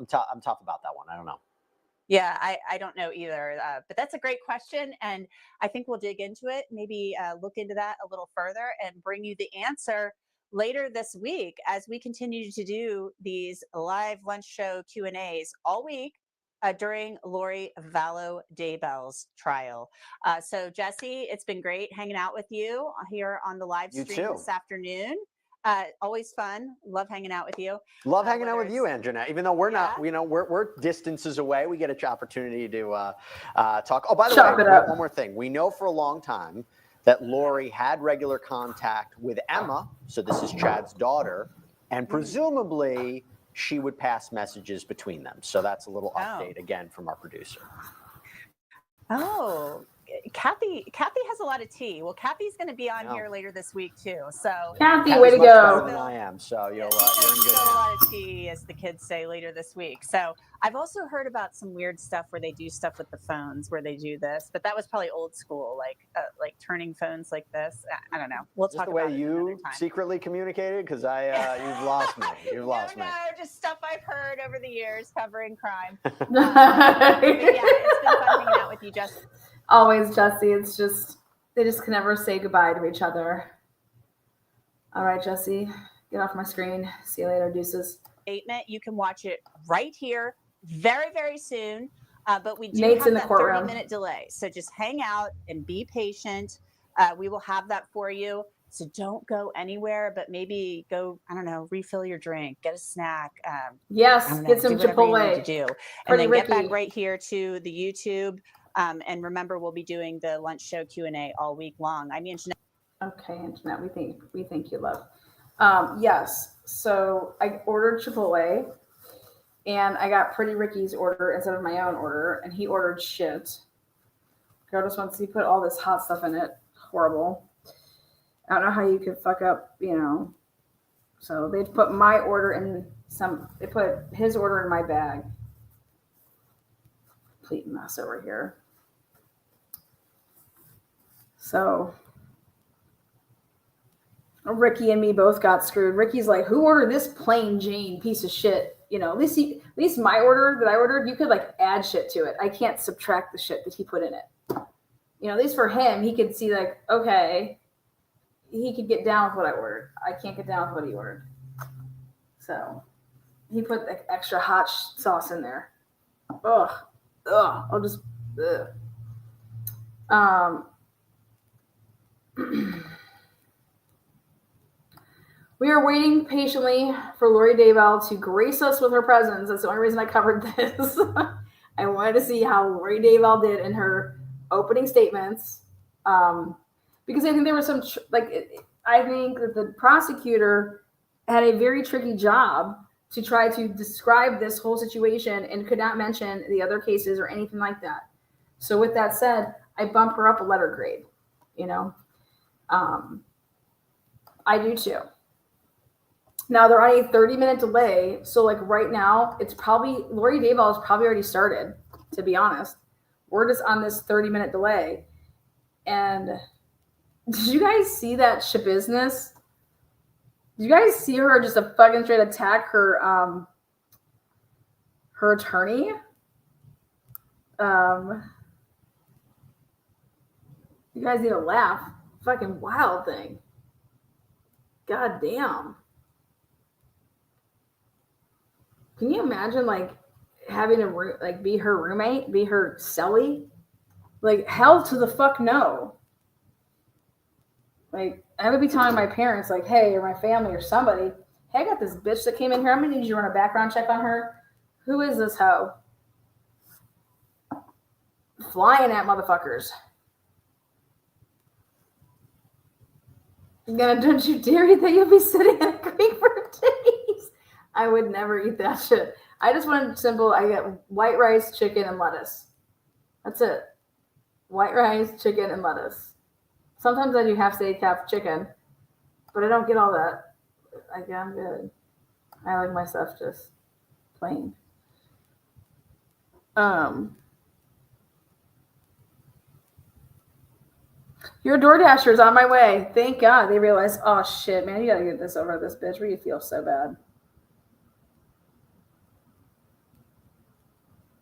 tough about that one. I don't know. Yeah, I don't know either, but that's a great question. And I think we'll dig into it, maybe look into that a little further and bring you the answer later this week as we continue to do these live lunch show Q&As all week during Lori Vallow Daybell's trial. So Jesse, it's been great hanging out with you here on the live stream this afternoon. Always fun. Love hanging out with you. Love hanging out with you, Anjanette. Even though we're not, we're distances away. We get an opportunity to talk. Oh, by the way, one more thing. We know for a long time that Lori had regular contact with Emma. So this is Chad's daughter, and presumably she would pass messages between them. So that's a little update again from our producer. Oh, Kathy has a lot of tea. Well, Kathy's going to be on here later this week too. So Kathy, way to go! Than I am, so you're in good hands. A lot of tea, as the kids say, later this week. So I've also heard about some weird stuff where they do stuff with the phones, where they do this, but that was probably old school, like turning phones like this. I don't know. We'll talk about it another time. The way you secretly communicated, because you've lost me. You've lost me. No, just stuff I've heard over the years covering crime. But yeah, it's been fun hanging out with you, Jesse. Always, Jesse. It's just, they just can never say goodbye to each other. All right, Jesse, get off my screen. See you later, deuces. Statement. You can watch it right here very, very soon. But we do Nate's have in the that courtroom. 30-minute delay. So just hang out and be patient. We will have that for you. So don't go anywhere, but maybe go, I don't know, refill your drink, get a snack. Yes, get some Chipotle. You do. And then get back right here to the YouTube. And remember, we'll be doing the lunch show Q&A all week long. I'm Anjanette. Okay, Anjanette, we think you love. Yes, so I ordered Chipotle, and I got Pretty Ricky's order instead of my own order, and he ordered shit. Girl just wants to put all this hot stuff in it. Horrible. I don't know how you could fuck up, So they put my order in they put his order in my bag. Complete mess over here. So Ricky and me both got screwed. Ricky's like, who ordered this plain Jane piece of shit? You know, at least my order that I ordered, you could like add shit to it. I can't subtract the shit that he put in it. You know, at least for him, he could see like, okay, he could get down with what I ordered. I can't get down with what he ordered. So he put like extra hot sauce in there. Ugh. I'll just, ugh. We are waiting patiently for Lori Daybell to grace us with her presence. That's the only reason I covered this. I wanted to see how Lori Daybell did in her opening statements, because I think there was some I think that the prosecutor had a very tricky job to try to describe this whole situation and could not mention the other cases or anything like that. So with that said, I bump her up a letter grade. You know, I do too. Now they're on a 30-minute delay, so like right now, it's probably Lori Daybell has probably already started. To be honest, we're just on this 30-minute delay. And did you guys see that shabusiness? Did you guys see her just a fucking straight attack her her attorney? You guys need to laugh. Fucking wild thing. God damn. Can you imagine like having to like be her roommate, be her cellie? Like hell to the fuck no. Like I would be telling my parents like, hey, or my family or somebody, hey, I got this bitch that came in here. I'm gonna need you to run a background check on her. Who is this hoe? Flying at motherfuckers. Don't you dare eat that. You'll be sitting in a creek for days. I would never eat that shit. I just want simple. I get white rice, chicken, and lettuce. That's it. White rice, chicken, and lettuce. Sometimes I do half steak, half chicken, but I don't get all that. I'm good. I like my stuff just plain. Your DoorDasher's on my way. Thank God they realized, oh shit, man, you gotta get this over this bitch. We feel so bad.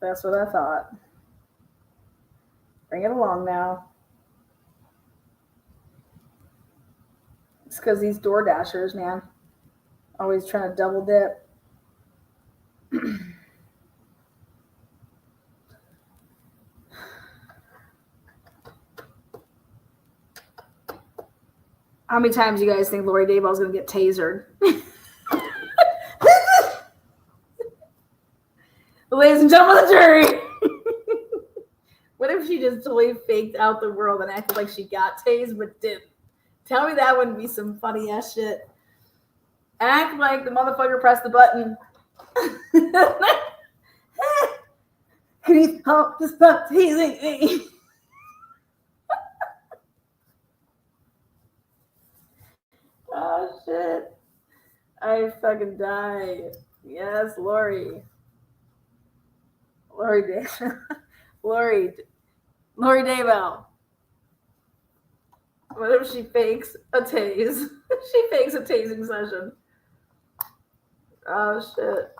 That's what I thought. Bring it along now. It's because these DoorDashers, man, always trying to double dip. How many times do you guys think Lori Daybell is going to get tasered? Ladies and gentlemen of the jury. What if she just totally faked out the world and acted like she got tased but didn't? Tell me that wouldn't be some funny ass shit. Act like the motherfucker pressed the button. Can you help to stop tasing me? Oh shit. I fucking died. Yes, Lori. Lori Daybell. What if she fakes a tase? She fakes a tasing session. Oh shit.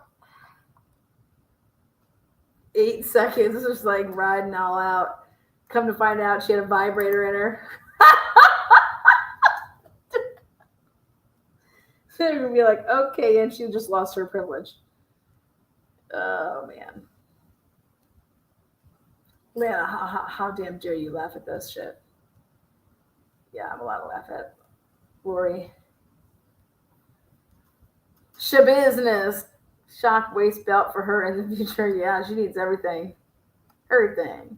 8 seconds, just like riding all out. Come to find out she had a vibrator in her. They're gonna be like, okay, and she just lost her privilege. Oh man. Man, how damn dare you laugh at this shit? Yeah, I'm allowed to laugh at Lori. Shabusiness. Shock waist belt for her in the future. Yeah, she needs everything. Everything.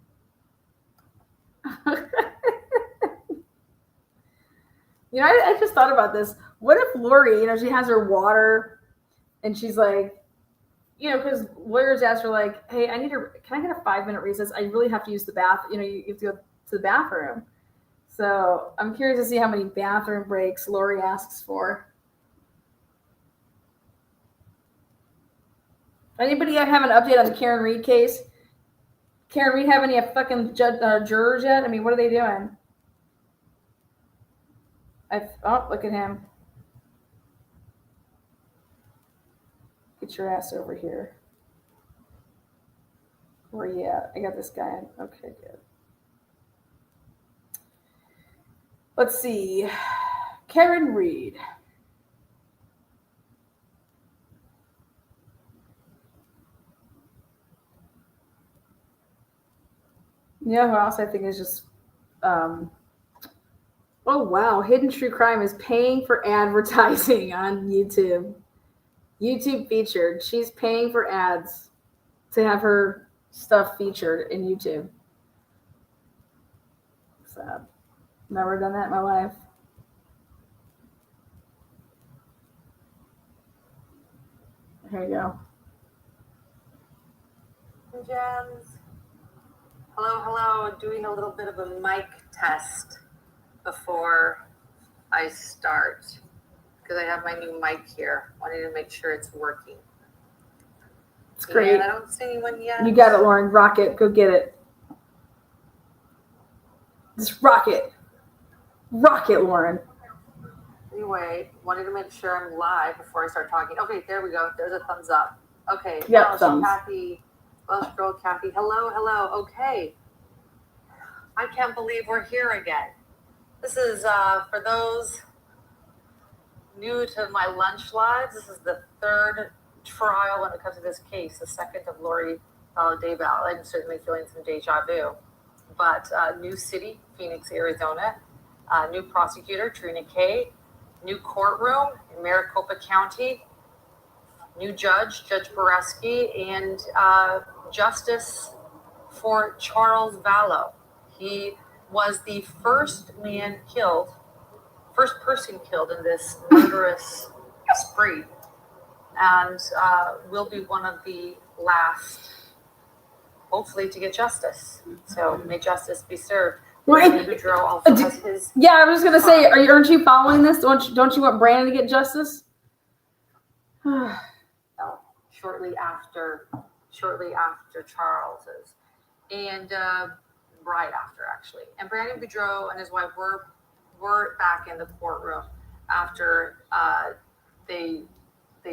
You know, I just thought about this. What if Lori, you know, she has her water and she's like, you know, because lawyers ask her like, hey, can I get a 5-minute recess? I really have to use the bath. You know, you have to go to the bathroom. So I'm curious to see how many bathroom breaks Lori asks for. Anybody have an update on the Karen Reed case? Karen Reed have any fucking jurors yet? I mean, what are they doing? Oh, look at him. Get your ass over here. Where you at? I got this guy. Okay, good. Let's see. Karen Reed. You know who else I think is just oh wow, Hidden True Crime is paying for advertising on YouTube. YouTube featured. She's paying for ads to have her stuff featured in YouTube. Sad. Never done that in my life. Here you go. Gems. Hello. Doing a little bit of a mic test before I start because I have my new mic here. Wanted to make sure it's working. It's great. And I don't see anyone yet. You got it, Lauren. Rock it. Go get it. Just rock it. Rock it, Lauren. Anyway, wanted to make sure I'm live before I start talking. Okay, there we go. There's a thumbs up. Okay. Yep, thumbs. Kathy. Welsh girl Kathy. Hello. Okay. I can't believe we're here again. This is for those new to my lunch lives. This is the third trial when it comes to this case, the second of Vallow Daybell. I'm certainly feeling some deja vu. But new city, Phoenix, Arizona. New prosecutor, Trina Kay. New courtroom in Maricopa County. New judge, Judge Boreski, and justice for Charles Vallow. He was the first person killed in this murderous spree, and will be one of the last, hopefully, to get justice. So may justice be served. Wait. Boudreaux also has his. Yeah, I was gonna say, aren't you following this? Don't you want Brandon to get justice? Shortly after Charles's, and right after actually. And Brandon Boudreaux and his wife were back in the courtroom after they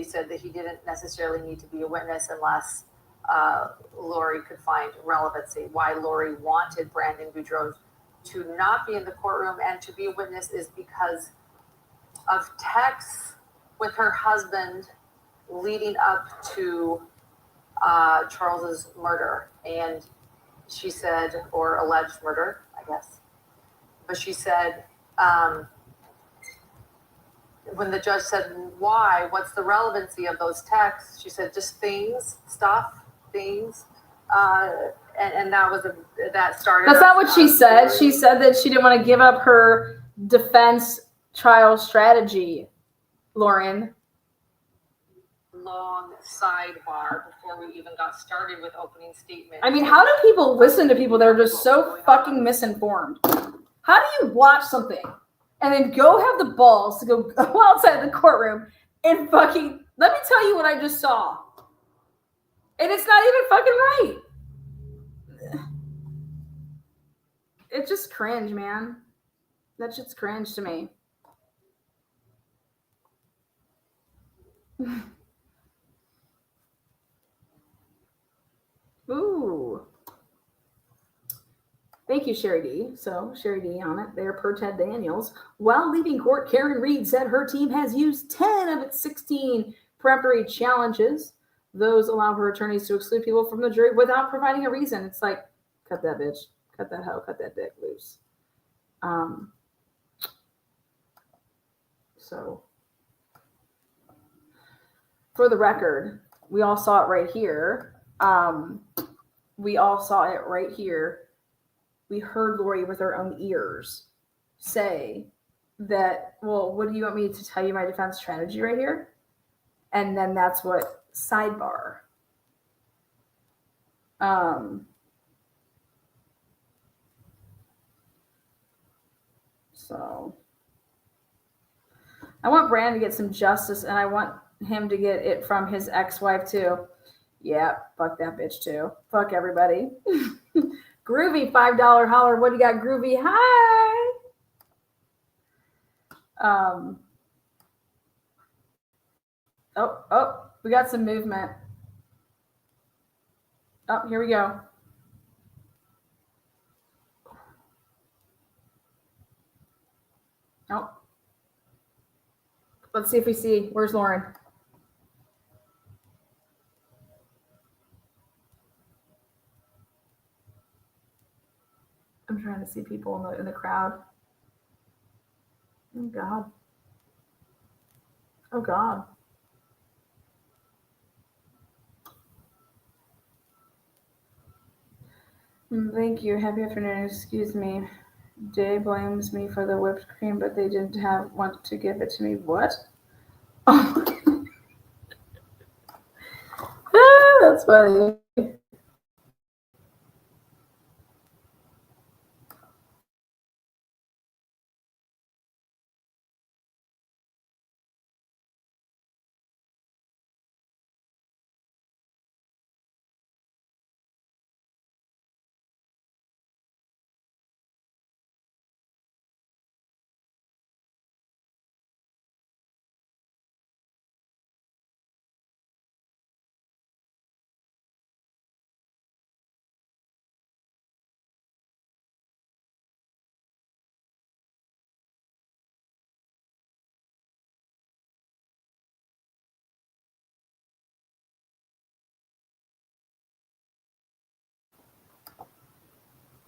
said that he didn't necessarily need to be a witness unless Lori could find relevancy. Why Lori wanted Brandon Boudreaux to not be in the courtroom and to be a witness is because of texts with her husband leading up to Charles's murder. And she said, or alleged murder, I guess. But she said, when the judge said, why, what's the relevancy of those texts? She said, just things. And that started. That's not what she said. She said that she didn't want to give up her defense trial strategy, Lauren. Long sidebar before we even got started with opening statements. I mean, how do people listen to people that are just so fucking misinformed? How do you watch something and then go have the balls to go outside the courtroom and fucking, let me tell you what I just saw. And it's not even fucking right. It's just cringe, man. That shit's cringe to me. Ooh. Thank you, Sherry D. So, Sherry D on it there per Ted Daniels. While leaving court, Karen Reed said her team has used 10 of its 16 peremptory challenges. Those allow her attorneys to exclude people from the jury without providing a reason. It's like, cut that bitch, cut that hoe, cut that dick loose. So, for the record, we all saw it right here. We all saw it right here. We heard Lori with our own ears say that, well, what do you want me to tell you my defense strategy right here? And then that's what sidebar. So I want Brandon to get some justice, and I want him to get it from his ex-wife too. Yeah, fuck that bitch too. Fuck everybody. Groovy $5 holler. What do you got, Groovy? Hi. We got some movement. Oh, here we go. Oh. Let's see if we see. Where's Lauren? I'm trying to see people in the crowd. Oh, God. Oh, God. Thank you. Happy afternoon. Excuse me. Jay blames me for the whipped cream, but they didn't want to give it to me. What? Oh. That's funny.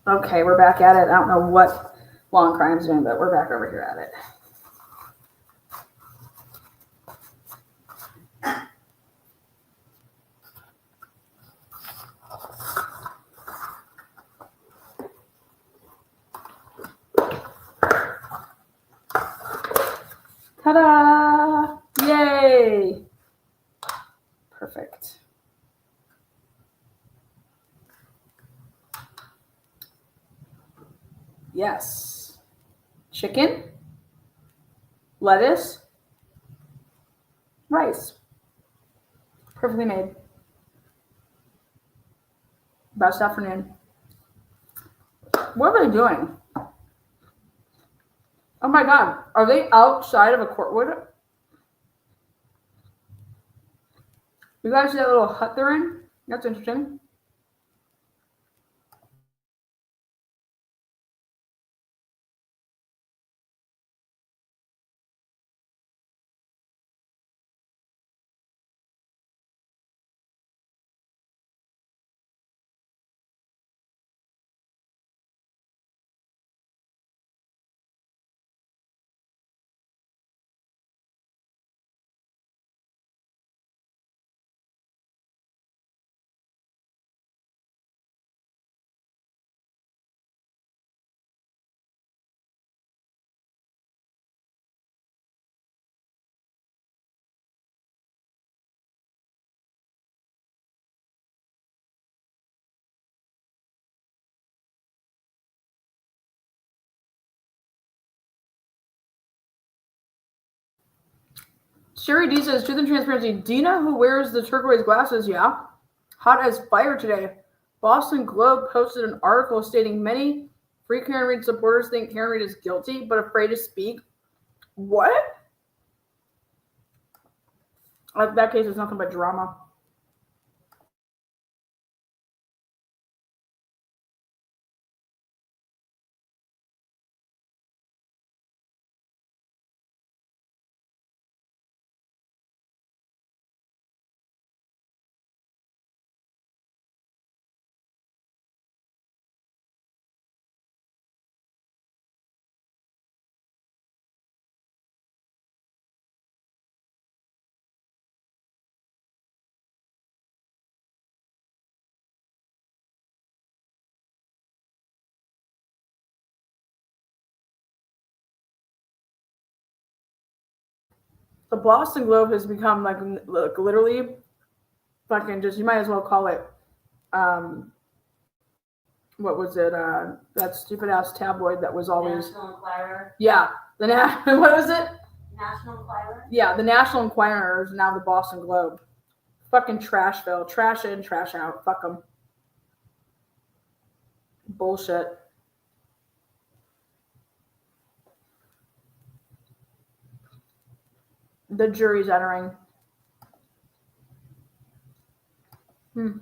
Okay, we're back at it. I don't know what Long Crime's doing, but we're back over here at it. Ta-da! Yay! Perfect. Yes. Chicken, lettuce, rice. Perfectly made. Best afternoon. What are they doing? Oh my God. Are they outside of a court? What? You guys see that little hut they're in? That's interesting. Sherry D says, truth and transparency. Do you know who wears the turquoise glasses? Yeah. Hot as fire today. Boston Globe posted an article stating many Free Karen Read supporters think Karen Read is guilty but afraid to speak. What? That case is nothing but drama. The Boston Globe has become like literally fucking just, you might as well call it, what was it? That stupid ass tabloid that was always. National Enquirer. Yeah. What was it? National Enquirer. Yeah, the National Enquirer is now the Boston Globe. Fucking Trashville. Trash in, trash out. Fuck them. Bullshit. The jury's entering. We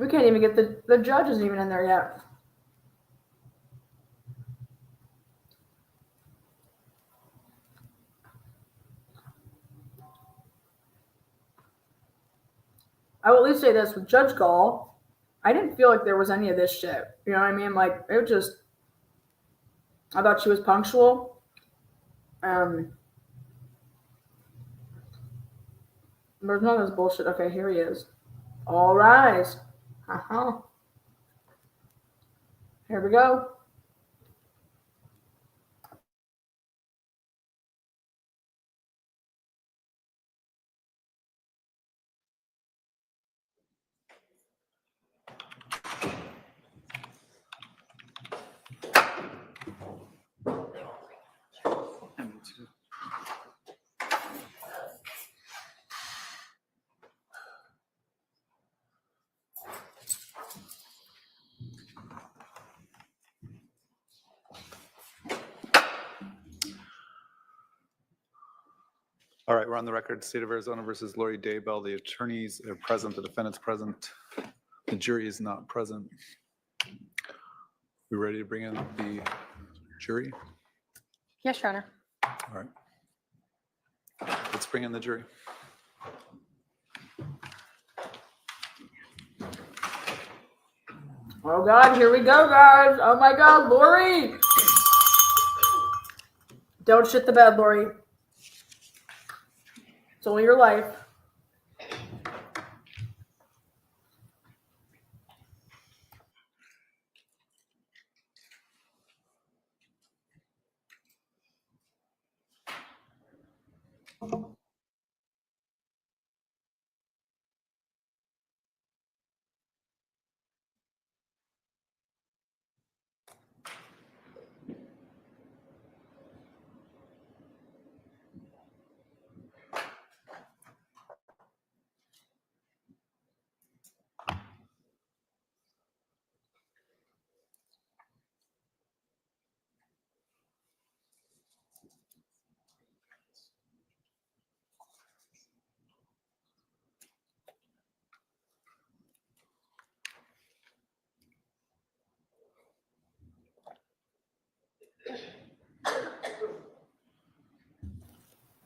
can't even get the judge isn't even in there yet. I will at least say this with Judge Gall, I didn't feel like there was any of this shit. You know what I mean? Like, it just, I thought she was punctual. There's none of this bullshit. Okay, here he is. All rise. Here we go. All right, we're on the record. State of Arizona versus Lori Daybell. The attorneys are present. The defendant's present. The jury is not present. We ready to bring in the jury? Yes, Your Honor. All right. Let's bring in the jury. Oh God, here we go, guys. Oh my God, Lori. Don't shit the bed, Lori. It's only your life.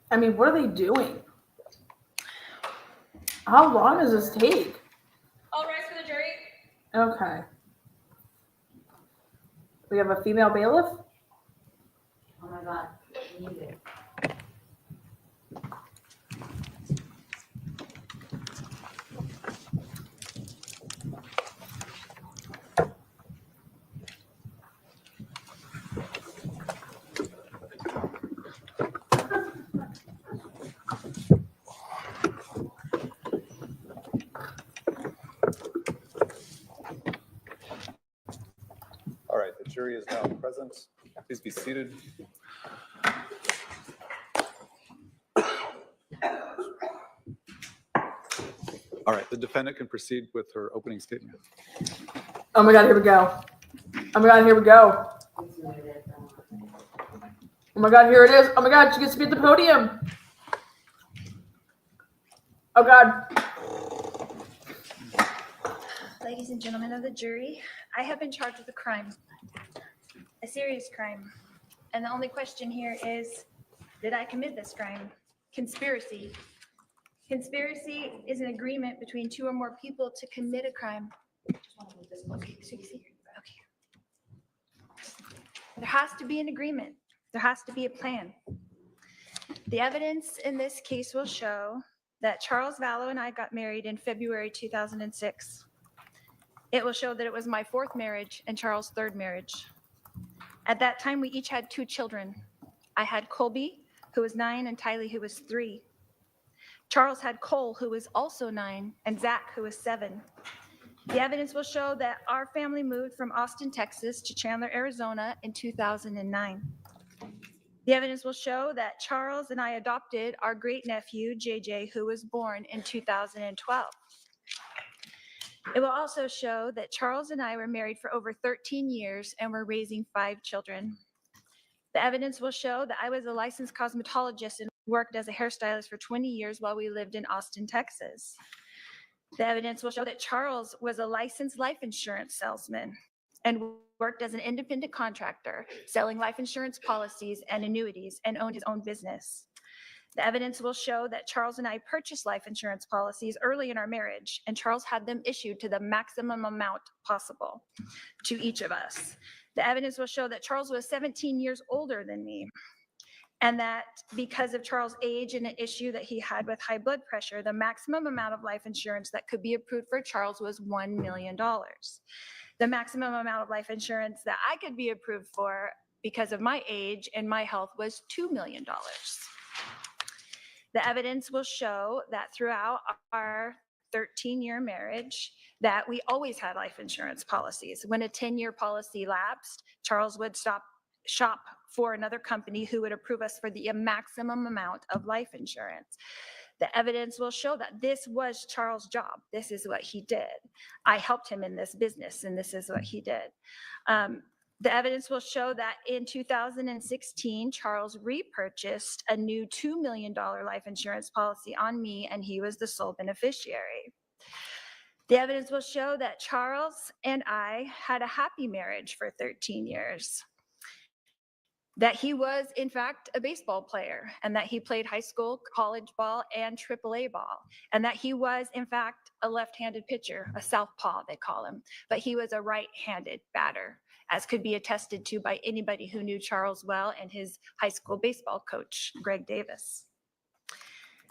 I mean, what are they doing? How long does this take? All rise for the jury. Okay. We have a female bailiff? Oh my God. You do. All right, the jury is now present. Please be seated. All right, the defendant can proceed with her opening statement. Oh my God, here we go. Oh my God, here we go. Oh my God, here it is. Oh my God, she gets to be at the podium. Oh God. Ladies and gentlemen of the jury, I have been charged with a crime, a serious crime. And the only question here is, did I commit this crime? Conspiracy. Conspiracy is an agreement between two or more people to commit a crime. Okay, so you see here. Okay. There has to be an agreement. There has to be a plan. The evidence in this case will show that Charles Vallow and I got married in February 2006. It will show that it was my fourth marriage and Charles' third marriage. At that time, we each had 2 children. I had Colby, who was 9, and Tylee, who was 3. Charles had Cole, who was also 9, and Zach, who was 7. The evidence will show that our family moved from Austin, Texas to Chandler, Arizona in 2009. The evidence will show that Charles and I adopted our great-nephew, JJ, who was born in 2012. It will also show that Charles and I were married for over 13 years and were raising 5 children. The evidence will show that I was a licensed cosmetologist and worked as a hairstylist for 20 years while we lived in Austin, Texas. The evidence will show that Charles was a licensed life insurance salesman and worked as an independent contractor, selling life insurance policies and annuities, and owned his own business. The evidence will show that Charles and I purchased life insurance policies early in our marriage, and Charles had them issued to the maximum amount possible to each of us. The evidence will show that Charles was 17 years older than me, and that because of Charles' age and an issue that he had with high blood pressure, the maximum amount of life insurance that could be approved for Charles was $1 million. The maximum amount of life insurance that I could be approved for because of my age and my health was $2 million. The evidence will show that throughout our 13-year marriage, that we always had life insurance policies. When a 10-year policy lapsed, Charles would shop for another company who would approve us for the maximum amount of life insurance. The evidence will show that this was Charles' job. This is what he did. I helped him in this business, and this is what he did. The evidence will show that in 2016, Charles repurchased a new $2 million life insurance policy on me, and he was the sole beneficiary. The evidence will show that Charles and I had a happy marriage for 13 years. That he was, in fact, a baseball player, and that he played high school, college ball, and AAA ball, and that he was, in fact, a left-handed pitcher, a southpaw, they call him, but he was a right-handed batter, as could be attested to by anybody who knew Charles well and his high school baseball coach, Greg Davis.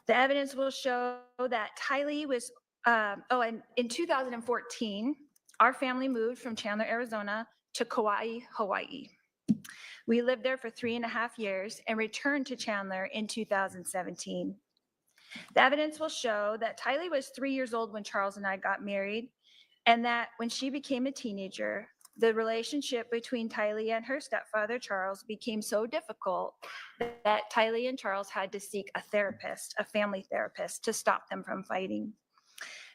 The evidence will show that Tylee was, and in 2014, our family moved from Chandler, Arizona to Kauai, Hawaii. We lived there for 3.5 years and returned to Chandler in 2017. The evidence will show that Tylee was 3 years old when Charles and I got married, and that when she became a teenager, the relationship between Tylee and her stepfather, Charles, became so difficult that Tylee and Charles had to seek a therapist, a family therapist, to stop them from fighting.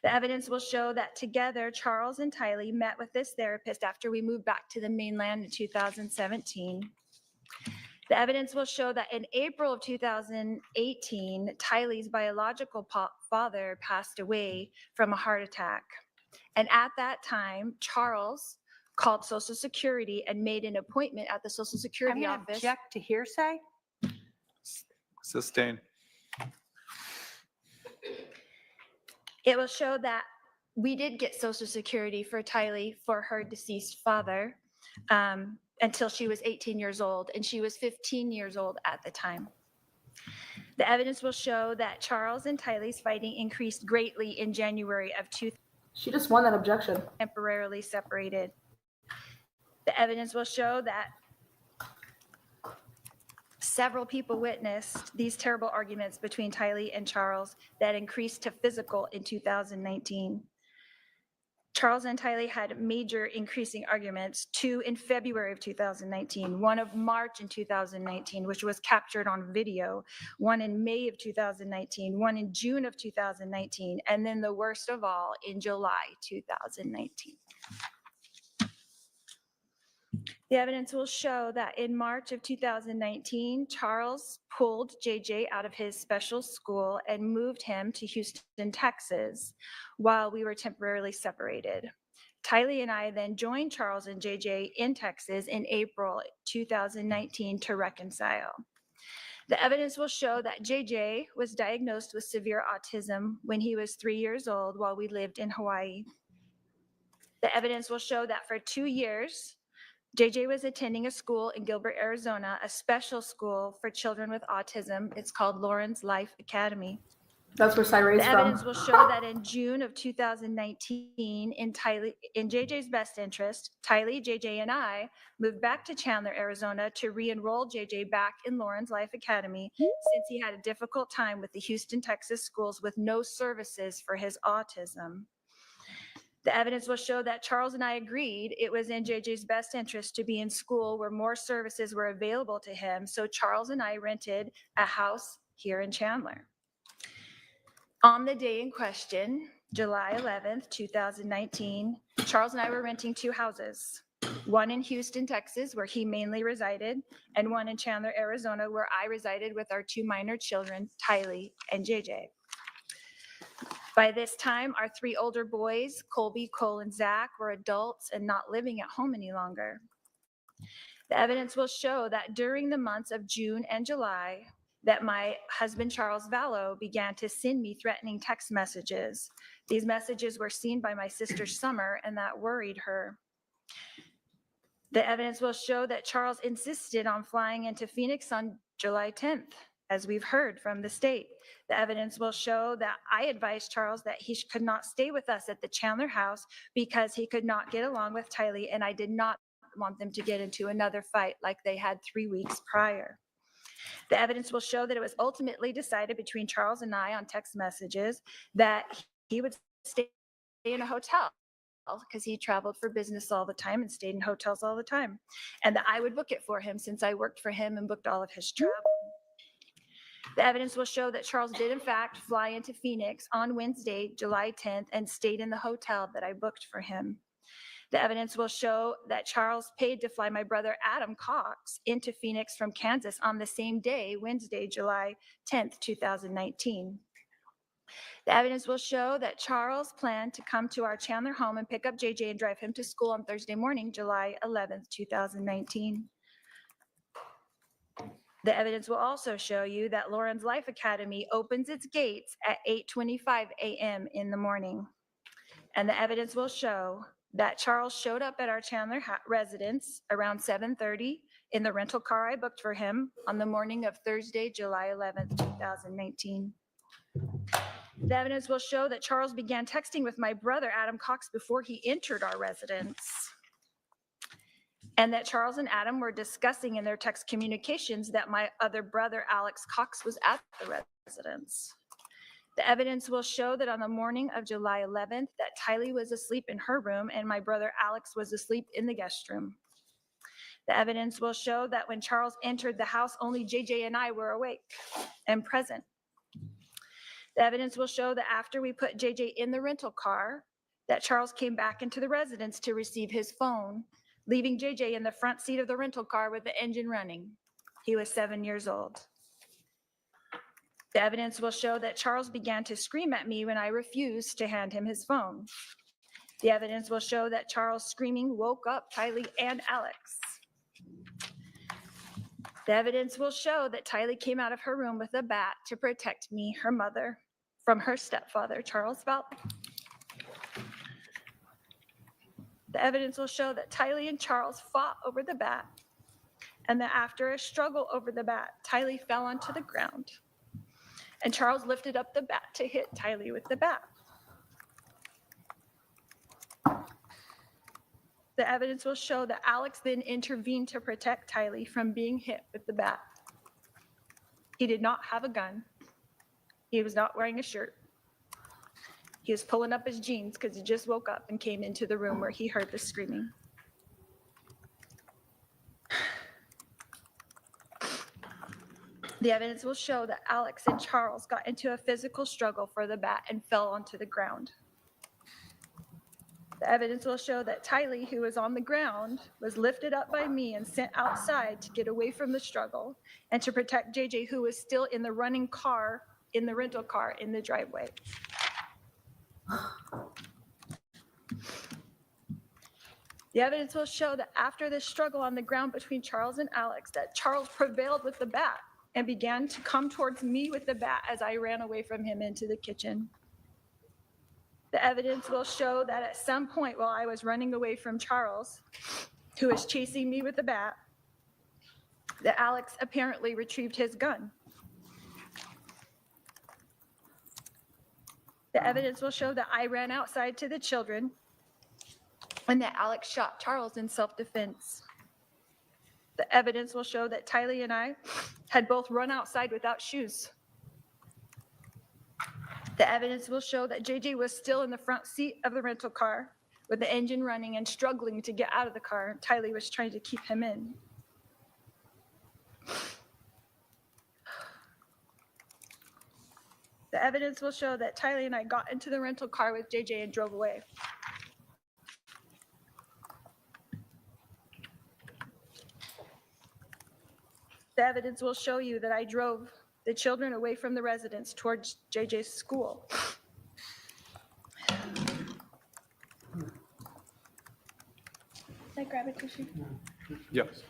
The evidence will show that together, Charles and Tylee met with this therapist after we moved back to the mainland in 2017. The evidence will show that in April of 2018, Tylee's biological father passed away from a heart attack. And at that time, Charles called Social Security and made an appointment at the Social Security I'm going to office. object to hearsay. Sustain. It will show that we did get Social Security for Tylee for her deceased father until she was 18 years old, and she was 15 years old at the time. The evidence will show that Charles and Tylee's fighting increased greatly in January of 2000. She just won that objection. Temporarily separated. The evidence will show that several people witnessed these terrible arguments between Tylee and Charles that increased to physical in 2019. Charles and Tylee had major increasing arguments, 2 in February of 2019, 1 of March in 2019, which was captured on video, 1 in May of 2019, 1 in June of 2019, and then the worst of all in July 2019. The evidence will show that in March of 2019, Charles pulled JJ out of his special school and moved him to Houston, Texas, while we were temporarily separated. Tylee and I then joined Charles and JJ in Texas in April 2019 to reconcile. The evidence will show that JJ was diagnosed with severe autism when he was 3 years old while we lived in Hawaii. The evidence will show that for 2 years, JJ was attending a school in Gilbert, Arizona, a special school for children with autism. It's called Lawrence Life Academy. That's where Cyray's The from. evidence will show that in June of 2019, in JJ's best interest, Tylee, JJ, and I moved back to Chandler, Arizona to re-enroll JJ back in Lawrence Life Academy since he had a difficult time with the Houston, Texas schools with no services for his autism. The evidence will show that Charles and I agreed it was in JJ's best interest to be in school where more services were available to him, so Charles and I rented a house here in Chandler. On the day in question, July 11th, 2019, Charles and I were renting 2 houses. one in Houston, Texas, where he mainly resided, and one in Chandler, Arizona, where I resided with our 2 minor children, Tylee and JJ. By this time, our 3 older boys, Colby, Cole, and Zach, were adults and not living at home any longer. The evidence will show that during the months of June and July, that my husband, Charles Vallow, began to send me threatening text messages. These messages were seen by my sister Summer, and that worried her. The evidence will show that Charles insisted on flying into Phoenix on July 10th, as we've heard from the state. The evidence will show that I advised Charles that he could not stay with us at the Chandler house because he could not get along with Tylee, and I did not want them to get into another fight like they had 3 weeks prior. The evidence will show that it was ultimately decided between Charles and I on text messages that he would stay in a hotel because he traveled for business all the time and stayed in hotels all the time, and that I would book it for him since I worked for him and booked all of his travel. The evidence will show that Charles did in fact fly into Phoenix on Wednesday, July 10th, and stayed in the hotel that I booked for him. The evidence will show that Charles paid to fly my brother Adam Cox into Phoenix from Kansas on the same day, Wednesday, July 10th, 2019. The evidence will show that Charles planned to come to our Chandler home and pick up JJ and drive him to school on Thursday morning, July 11th, 2019. The evidence will also show you that Lauren's Life Academy opens its gates at 8:25 a.m. in the morning. And the evidence will show that Charles showed up at our Chandler residence around 7:30 in the rental car I booked for him on the morning of Thursday, July 11th, 2019. The evidence will show that Charles began texting with my brother, Adam Cox, before he entered our residence, and that Charles and Adam were discussing in their text communications that my other brother, Alex Cox, was at the residence. The evidence will show that on the morning of July 11th, that Tylee was asleep in her room and my brother Alex was asleep in the guest room. The evidence will show that when Charles entered the house, only JJ and I were awake and present. The evidence will show that after we put JJ in the rental car, that Charles came back into the residence to receive his phone, leaving JJ in the front seat of the rental car with the engine running. He was 7 years old. The evidence will show that Charles began to scream at me when I refused to hand him his phone. The evidence will show that Charles' screaming woke up Tylee and Alex. The evidence will show that Tylee came out of her room with a bat to protect me, her mother, from her stepfather, Charles Vallow. The evidence will show that Tylee and Charles fought over the bat, and that after a struggle over the bat, Tylee fell onto the ground, and Charles lifted up the bat to hit Tylee with the bat. The evidence will show that Alex then intervened to protect Tylee from being hit with the bat. He did not have a gun. He was not wearing a shirt. He was pulling up his jeans because he just woke up and came into the room where he heard the screaming. The evidence will show that Alex and Charles got into a physical struggle for the bat and fell onto the ground. The evidence will show that Tylee, who was on the ground, was lifted up by me and sent outside to get away from the struggle and to protect JJ, who was still in the running car, in the rental car in the driveway. The evidence will show that after the struggle on the ground between Charles and Alex, that Charles prevailed with the bat and began to come towards me with the bat as I ran away from him into the kitchen. The evidence will show that at some point while I was running away from Charles, who was chasing me with the bat, that Alex apparently retrieved his gun. The evidence will show that I ran outside to the children and that Alex shot Charles in self-defense. The evidence will show that Tylee and I had both run outside without shoes. The evidence will show that JJ was still in the front seat of the rental car with the engine running and struggling to get out of the car. Tylee was trying to keep him in. The evidence will show that Tylee and I got into the rental car with JJ and drove away. The evidence will show you that I drove the children away from the residence towards JJ's school. Can I grab a tissue? Yes.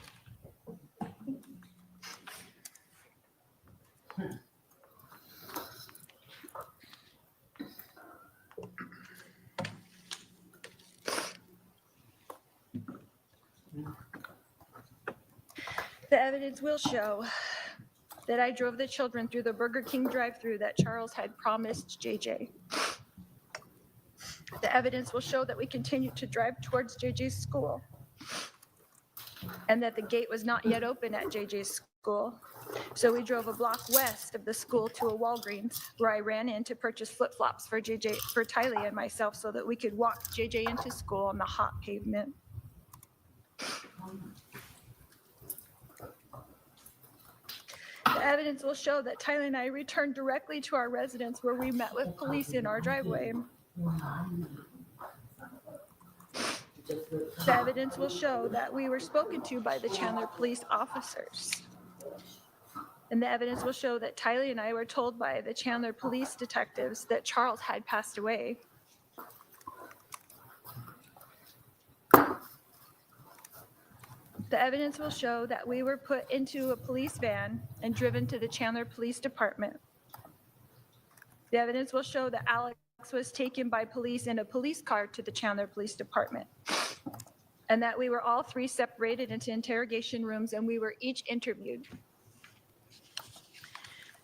The evidence will show that I drove the children through the Burger King drive-thru that Charles had promised JJ. The evidence will show that we continued to drive towards JJ's school and that the gate was not yet open at JJ's school. So we drove a block west of the school to a Walgreens where I ran in to purchase flip-flops for Tylee and myself so that we could walk JJ into school on the hot pavement. The evidence will show that Tylee and I returned directly to our residence where we met with police in our driveway. The evidence will show that we were spoken to by the Chandler police officers. And the evidence will show that Tylee and I were told by the Chandler police detectives that Charles had passed away. The evidence will show that we were put into a police van and driven to the Chandler Police Department. The evidence will show that Alex was taken by police in a police car to the Chandler Police Department, and that we were all three separated into interrogation rooms and we were each interviewed.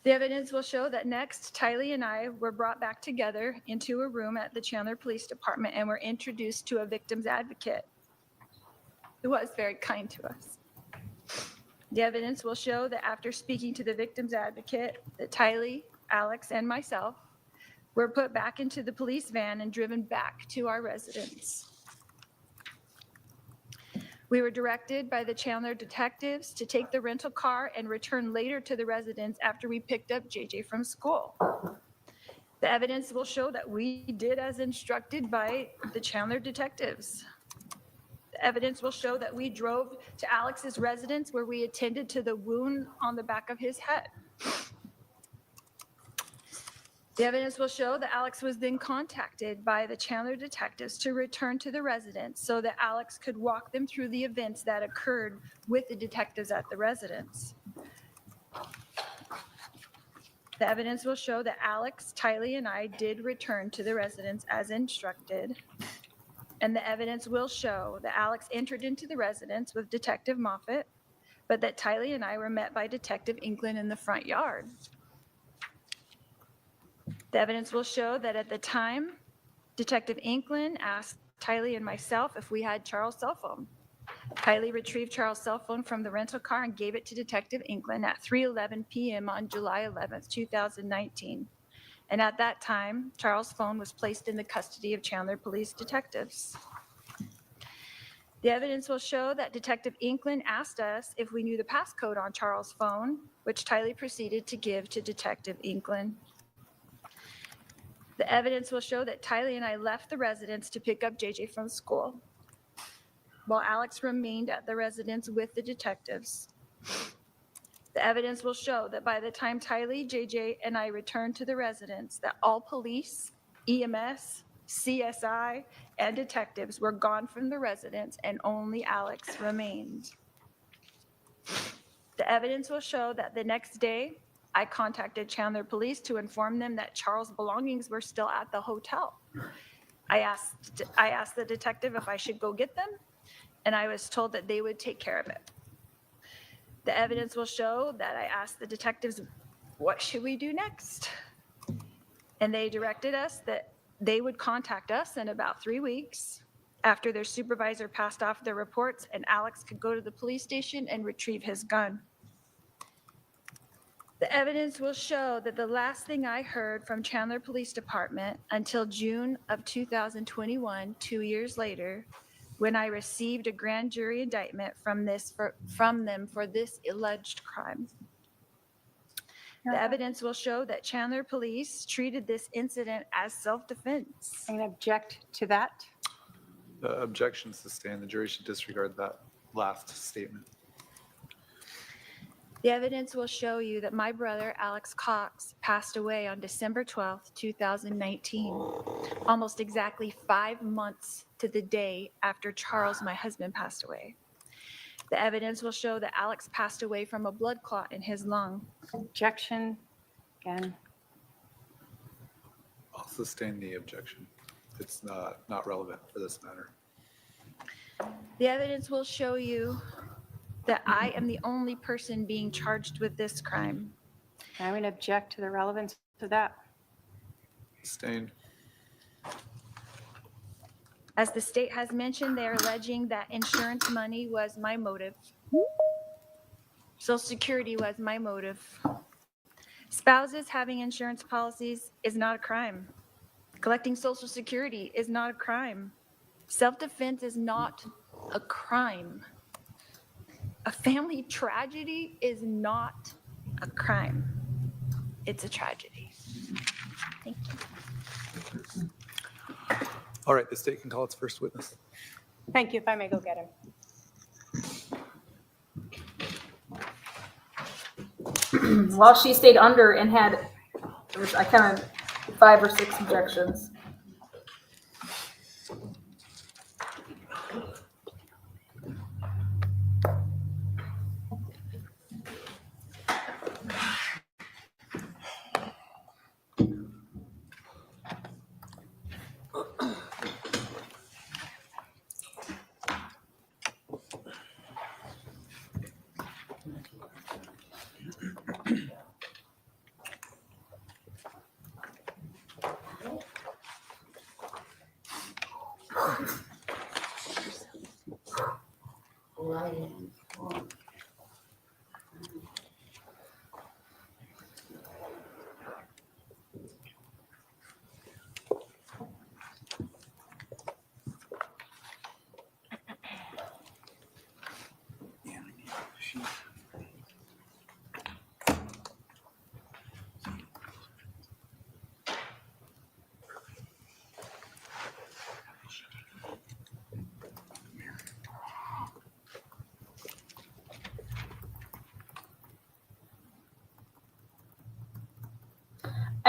The evidence will show that next, Tylee and I were brought back together into a room at the Chandler Police Department and were introduced to a victim's advocate who was very kind to us. The evidence will show that after speaking to the victim's advocate, that Tylee, Alex, and myself were put back into the police van and driven back to our residence. We were directed by the Chandler detectives to take the rental car and return later to the residence after we picked up JJ from school. The evidence will show that we did as instructed by the Chandler detectives. The evidence will show that we drove to Alex's residence where we attended to the wound on the back of his head. The evidence will show that Alex was then contacted by the Chandler detectives to return to the residence so that Alex could walk them through the events that occurred with the detectives at the residence. The evidence will show that Alex, Tylee, and I did return to the residence as instructed. And the evidence will show that Alex entered into the residence with Detective Moffett, but that Tylee and I were met by Detective Inkland in the front yard. The evidence will show that at the time, Detective Inkland asked Tylee and myself if we had Charles' cell phone. Tylee retrieved Charles' cell phone from the rental car and gave it to Detective Inkland at 3:11 p.m. on July 11th, 2019. And at that time, Charles' phone was placed in the custody of Chandler police detectives. The evidence will show that Detective Inkland asked us if we knew the passcode on Charles' phone, which Tylee proceeded to give to Detective Inkland. The evidence will show that Tylee and I left the residence to pick up JJ from school, while Alex remained at the residence with the detectives. The evidence will show that by the time Tylee, JJ, and I returned to the residence, that all police, EMS, CSI, and detectives were gone from the residence and only Alex remained. The evidence will show that the next day, I contacted Chandler police to inform them that Charles' belongings were still at the hotel. I asked the detective if I should go get them, and I was told that they would take care of it. The evidence will show that I asked the detectives, what should we do next? And they directed us that they would contact us in about 3 weeks after their supervisor passed off their reports and Alex could go to the police station and retrieve his gun. The evidence will show that the last thing I heard from Chandler Police Department until June of 2021, 2 years later, when I received a grand jury indictment from them for this alleged crime. The evidence will show that Chandler Police treated this incident as self-defense. I'm going to object to that. Objection sustained. The jury should disregard that last statement. The evidence will show you that my brother, Alex Cox, passed away on December 12th, 2019, almost exactly 5 months to the day after Charles, my husband, passed away. The evidence will show that Alex passed away from a blood clot in his lung. Objection again. I'll sustain the objection. It's not relevant for this matter. The evidence will show you that I am the only person being charged with this crime. I'm going to object to the relevance of that. Sustained. As the state has mentioned, they are alleging that insurance money was my motive. Social Security was my motive. Spouses having insurance policies is not a crime. Collecting Social Security is not a crime. Self-defense is not a crime. A family tragedy is not a crime. It's a tragedy. Thank you. All right, the state can call its first witness. Thank you. If I may go get him. While she stayed under and had, I counted 5 or 6 objections.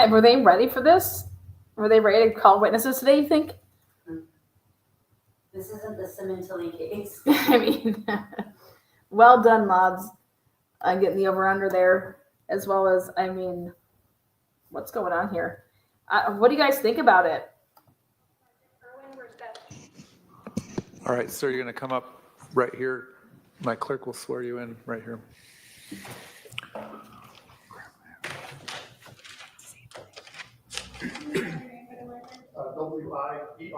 And were they ready for this? Were they ready to call witnesses today, you think? This isn't the Cementally case. I mean, well done, mods, on getting the over-under there, as well as, I mean, what's going on here? What do you guys think about it? All right, sir, you're going to come up right here. My clerk will swear you in right here. W-I-E-R-Z-B-I-C-K-I.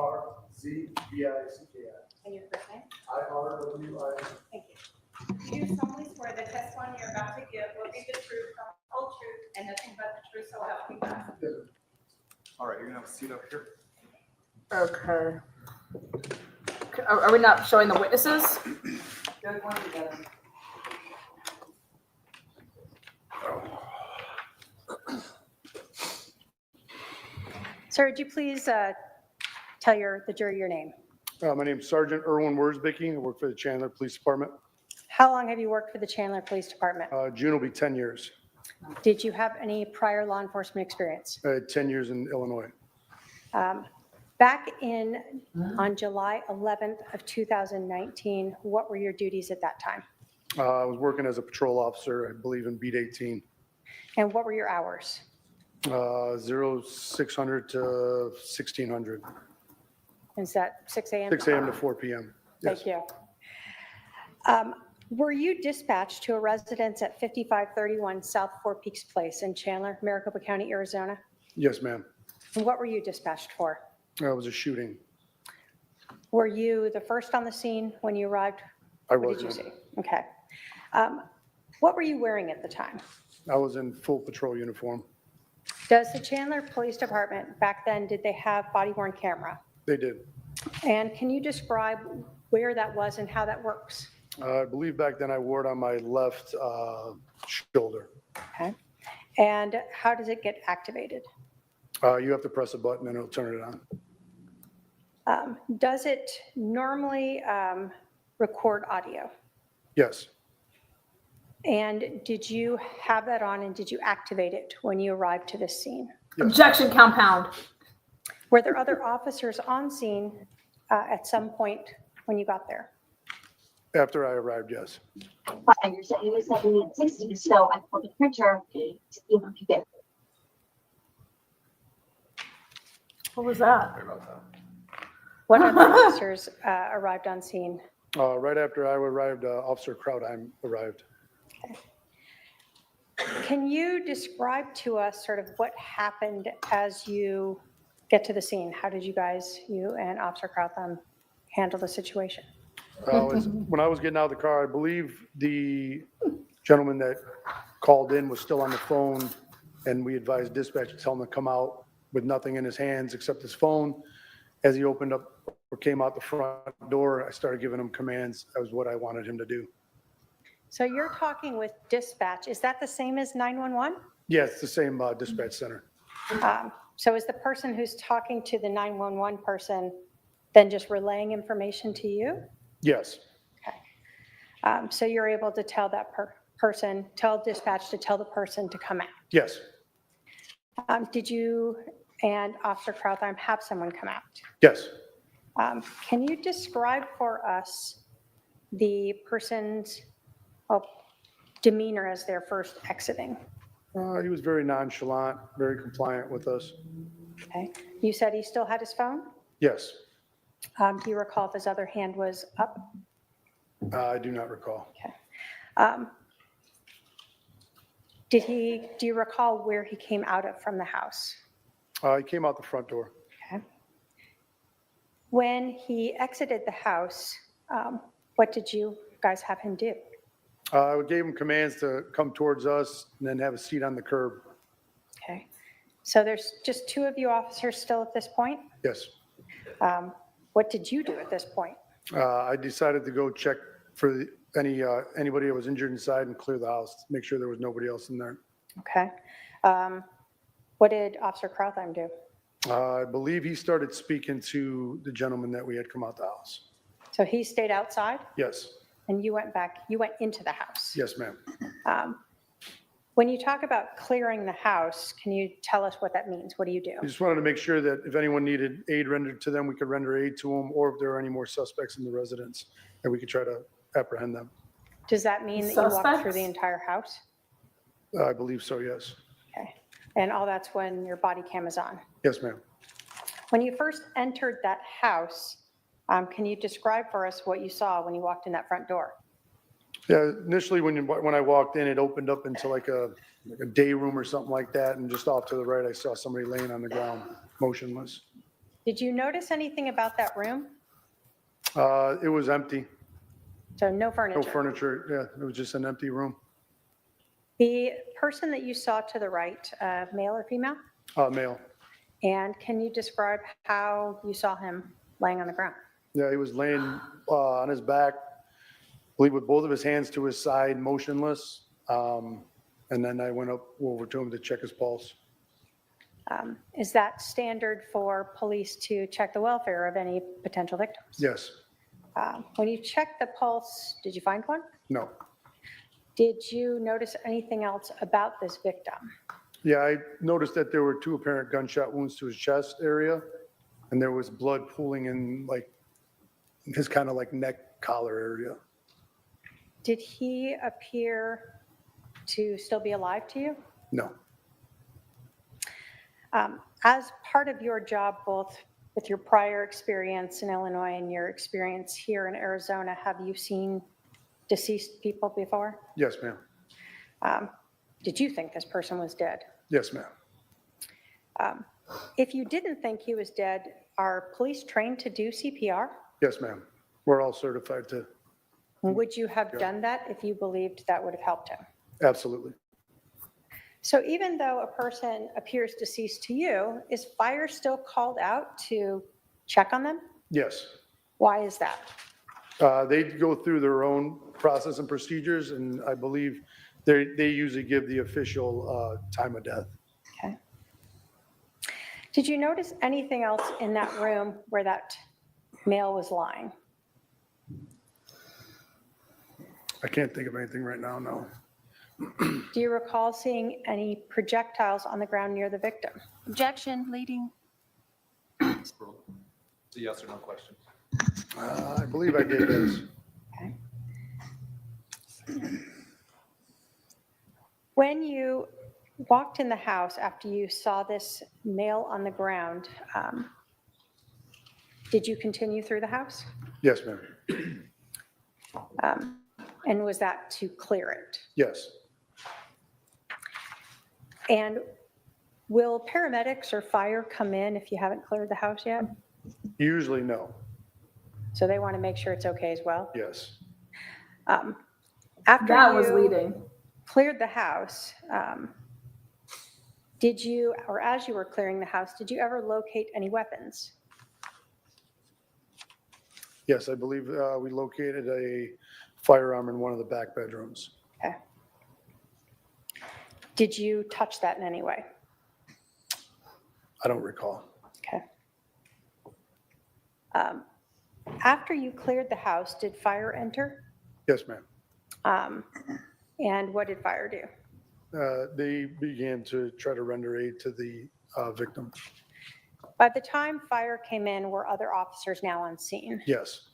And your first name? I-R-W-I. Thank you. Do you solemnly swear the testimony you're about to give will be the truth, the whole truth, and nothing but the truth, so help you God? All right, you're going to have a seat up here. Okay. Are we not showing the witnesses? They're going together. Sir, would you please tell the jury your name? My name's Sergeant Erwin Worsbicky. I work for the Chandler Police Department. How long have you worked for the Chandler Police Department? June will be 10 years. Did you have any prior law enforcement experience? I had 10 years in Illinois. Back on July 11th of 2019, what were your duties at that time? I was working as a patrol officer, I believe in Beat 18. And what were your hours? 0600 to 1600. Is that 6 a.m.? 6 a.m. to 4 p.m. Yes. Thank you. Were you dispatched to a residence at 5531 South Four Peaks Place in Chandler, Maricopa County, Arizona? Yes, ma'am. And what were you dispatched for? It was a shooting. Were you the first on the scene when you arrived? I What was. did you see? Okay. What were you wearing at the time? I was in full patrol uniform. Does the Chandler Police Department back then, did they have body-worn camera? They did. And can you describe where that was and how that works? I believe back then I wore it on my left shoulder. Okay. And how does it get activated? You have to press a button and it'll turn it on. Does it normally record audio? Yes. And did you have that on and did you activate it when you arrived to this scene? Objection, compound. Were there other officers on scene at some point when you got there? After I arrived, yes. Fine, you're saying it was 760, so I pulled the printer to see if I could get. What was that? What other officers arrived on scene? Right after I arrived, Officer Krautheim arrived. Can you describe to us sort of what happened as you get to the scene? How did you guys, you and Officer Krautheim, handle the situation? When I was getting out of the car, I believe the gentleman that called in was still on the phone, and we advised dispatch to tell him to come out with nothing in his hands except his phone. As he opened up or came out the front door, I started giving him commands. That was what I wanted him to do. So you're talking with dispatch. Is that the same as 911? Yeah, it's the same dispatch center. So is the person who's talking to the 911 person then just relaying information to you? Yes. So you're able to tell that person, tell dispatch to tell the person to come out. Yes. Did you and Officer Krautheim have someone come out? Yes. Can you describe for us the person's demeanor as they're first exiting? He was very nonchalant, very compliant with us. Okay. You said he still had his phone? Yes. Do you recall if his other hand was up? I do not recall. Okay. Do you recall where he came out of from the house? He came out the front door. Okay. When he exited the house, what did you guys have him do? I gave him commands to come towards us and then have a seat on the curb. Okay. So there's just two of you officers still at this point? Yes. What did you do at this point? I decided to go check for anybody that was injured inside and clear the house, make sure there was nobody else in there. Okay. What did Officer Krautheim do? I believe he started speaking to the gentleman that we had come out the house. So he stayed outside Yes. and you went into the house? Yes, ma'am. When you talk about clearing the house, can you tell us what that means? What do you do? We just wanted to make sure that if anyone needed aid rendered to them, we could render aid to them, or if there are any more suspects in the residence, that we could try to apprehend them. Does that mean that you walked through Suspects? the entire house? I believe so, yes. Okay. And all that's when your body cam is on? Yes, ma'am. When you first entered that house, can you describe for us what you saw when you walked in that front door? Yeah, initially when I walked in, it opened up into like a day room or something like that, and just off to the right, I saw somebody laying on the ground, motionless. Did you notice anything about that room? It was empty, So no furniture? no furniture, yeah, it was just an empty room. The person that you saw to the right, male or female? Male. And can you describe how you saw him laying on the ground? Yeah, he was laying on his back, I believe with both of his hands to his side, motionless. And then I went over to him to check his pulse. Is that standard for police to check the welfare of any potential victims? Yes. When you checked the pulse, did you find one? No. Did you notice anything else about this victim? Yeah, I noticed that there were 2 apparent gunshot wounds to his chest area, and there was blood pooling in like his kind of like neck collar area. Did he appear to still be alive to you? No. As part of your job, both with your prior experience in Illinois and your experience here in Arizona, have you seen deceased people before? Yes, ma'am. Did you think this person was dead? Yes, ma'am. If you didn't think he was dead, are police trained to do CPR? Yes, ma'am. We're all certified to. Would you have done that if you believed that would have helped him? Absolutely. So even though a person appears deceased to you, is fire still called out to check on them? Yes. Why is that? They go through their own process and procedures, and I believe they usually give the official time of death. Okay. Did you notice anything else in that room where that male was lying? I can't think of anything right now, no. Do you recall seeing any projectiles on the ground near the victim? Objection, leading. It's a yes or no question. I believe I did this. Okay. When you walked in the house after you saw this nail on the ground, did you continue through the house? Yes, ma'am. And was that to clear it? Yes. And will paramedics or fire come in if you haven't cleared the house yet? Usually no. So they want to make sure it's okay as well? Yes. After That was you leading. cleared the house, did you, or as you were clearing the house, did you ever locate any weapons? Yes, I believe we located a firearm in one of the back bedrooms. Okay. Did you touch that in any way? I don't recall. Okay. After you cleared the house, did fire enter? Yes, ma'am. And what did fire do? They began to try to render aid to the victim. By the time fire came in, were other officers now on scene? Yes.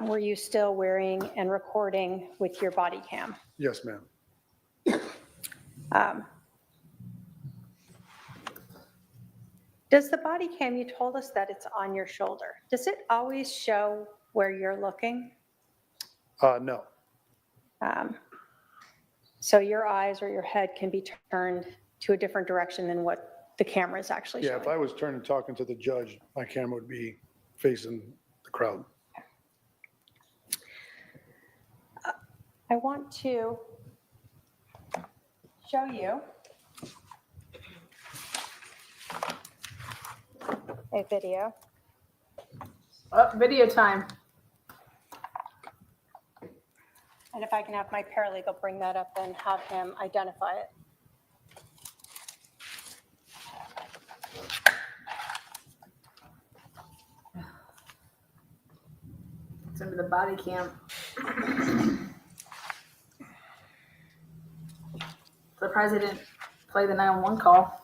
Were you still wearing and recording with your body cam? Yes, ma'am. Does the body cam, you told us that it's on your shoulder. Does it always show where you're looking? No. So your eyes or your head can be turned to a different direction than what the camera is actually Yeah, showing? if I was turning talking to the judge, my camera would be facing the crowd. I want to show you a video. Oh, video time. And if I can have my paralegal bring that up and have him identify it. It's under the body cam. Surprised they didn't play the 911 call.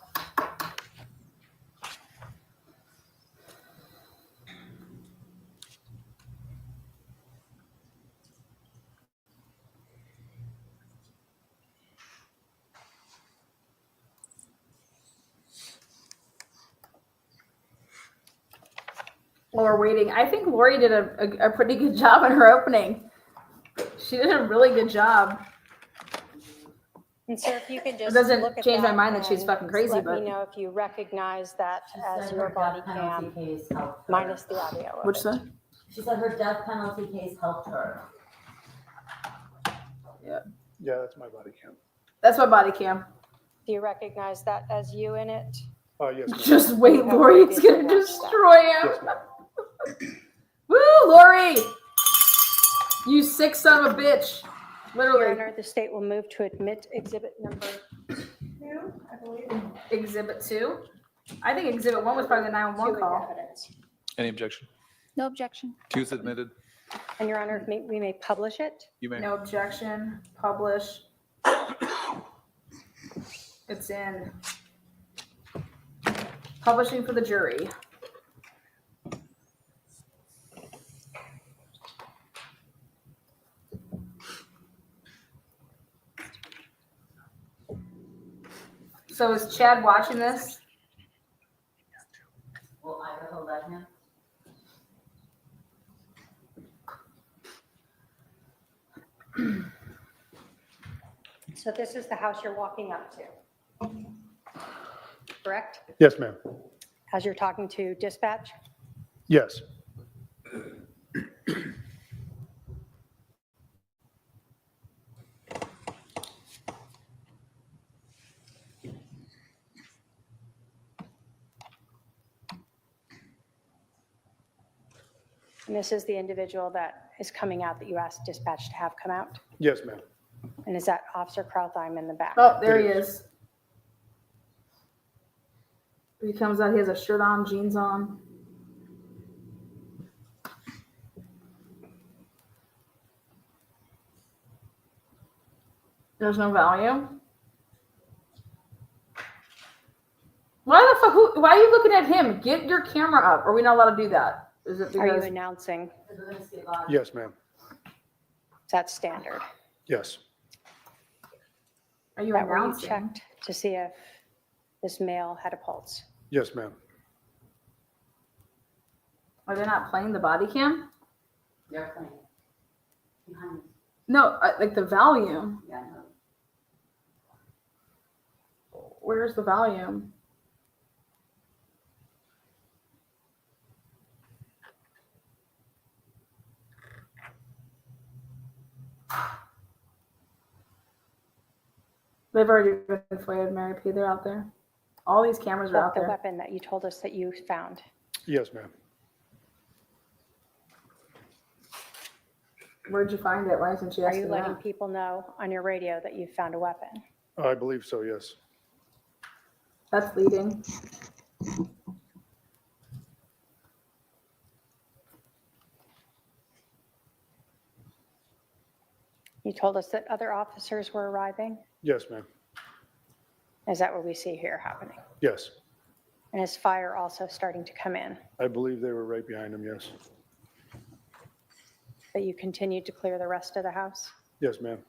While we're waiting, I think Lori did a pretty good job in her opening. She did a really good job. And sir, if you can just doesn't look at change my that mind that she's and fucking crazy, let but- me know if you recognize that as your body cam minus the audio of Which it. one? She said her death penalty case helped her. Yeah, that's my body cam. That's my body cam. Do you recognize that as you in it? Oh, yes, ma'am. Just wait, Lori, it's gonna destroy him. Yes, ma'am. Woo, Lori! You sick son of a bitch. Your Literally. Honor, the state will move to admit exhibit number 2, I believe. Exhibit 2? I think exhibit 1 was probably the 911 call. Evidence. Any objection? No objection. Two's admitted. And Your Honor, we may publish it. You may. No objection. Publish. It's in. Publishing for the jury. So is Chad watching this? Will Idaho let him? So this is the house you're walking up to, correct? Yes, ma'am. As you're talking to dispatch? Yes. And this is the individual that is coming out that you asked dispatch to have come out? Yes, ma'am. And is that Officer Krautheim in the back? Oh, there he is. He comes out, he has a shirt on, jeans on. There's no value. Why the fuck? Why are you looking at him? Get your camera up. Are we not allowed to do that? Is it Are you because announcing? Yes, ma'am. That's standard. Yes. are you That where you announcing? checked to see if this male had a pulse. Yes, ma'am. Are they not playing the body cam? They're playing. Behind. No, like the volume. Yeah, no. Where's the volume? They've already been inflated, Mary P. They're out there. All these cameras are out The there. weapon that you told us that you found. Yes, ma'am. Where'd you find it? Why isn't she Are asking you letting that? people know on your radio that you found a weapon? I believe so, yes. That's leading. You told us that other officers were arriving. Yes, ma'am. Is that what we see here happening? Yes. And is fire also starting to come in? I believe they were right behind him, yes. That you continued to clear the rest of the house? Yes, ma'am.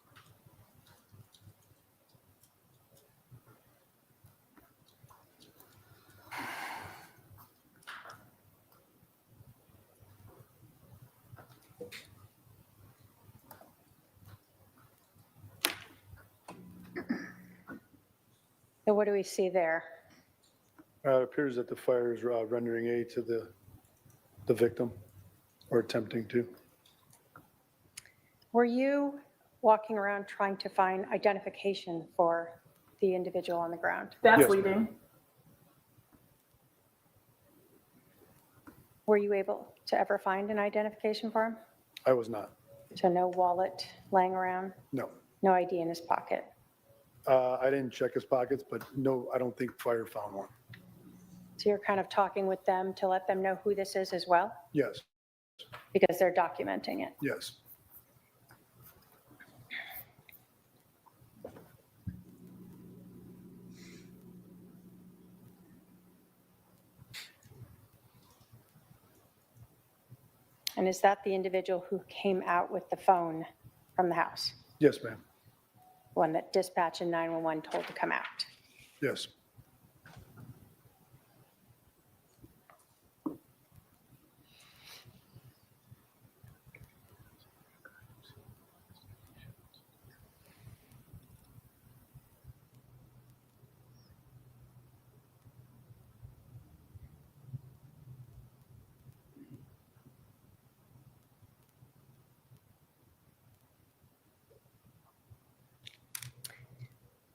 So what do we see there? It appears that the fire is rendering aid to the victim, or attempting to. Were you walking around trying to find identification for the individual on the ground? That's Yes, leading. Were you able to ever find an identification for him? I was not. So no wallet laying around, No. no ID in his pocket? I didn't check his pockets, but no, I don't think fire found one. So you're kind of talking with them to let them know who this is as well? Yes, Because they're documenting it. yes. And is that the individual who came out with the phone from the house? Yes, ma'am. One that dispatch and 911 told to come out? Yes.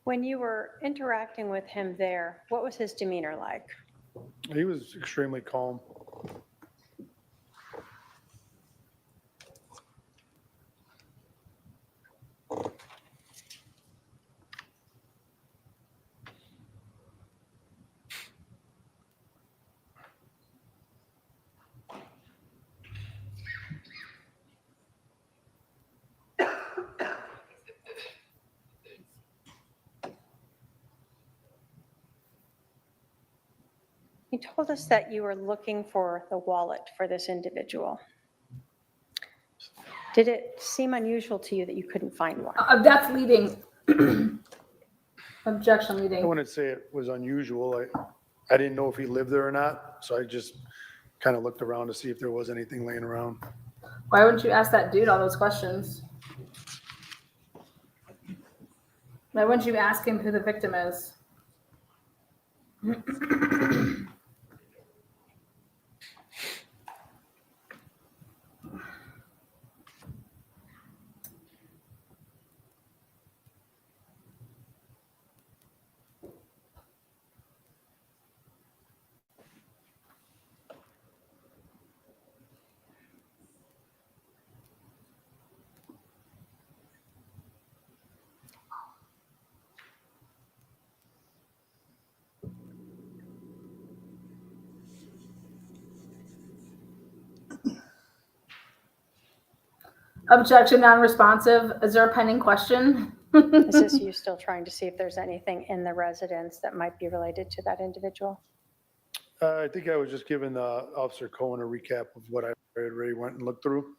When you were interacting with him there, what was his demeanor like? He was extremely calm. You told us that you were looking for the wallet for this individual. Did it seem unusual to you that you couldn't find one? That's leading. Objection I leading. wouldn't say it was unusual. I didn't know if he lived there or not, so I just kind of looked around to see if there was anything laying around. Why wouldn't you ask that dude all those questions? Why wouldn't you ask him who the victim is? Objection non-responsive. Is there a pending question? Is this you still trying to see if there's anything in the residence that might be related to that individual? I think I was just giving Officer Cohen a recap of what I already went and looked through.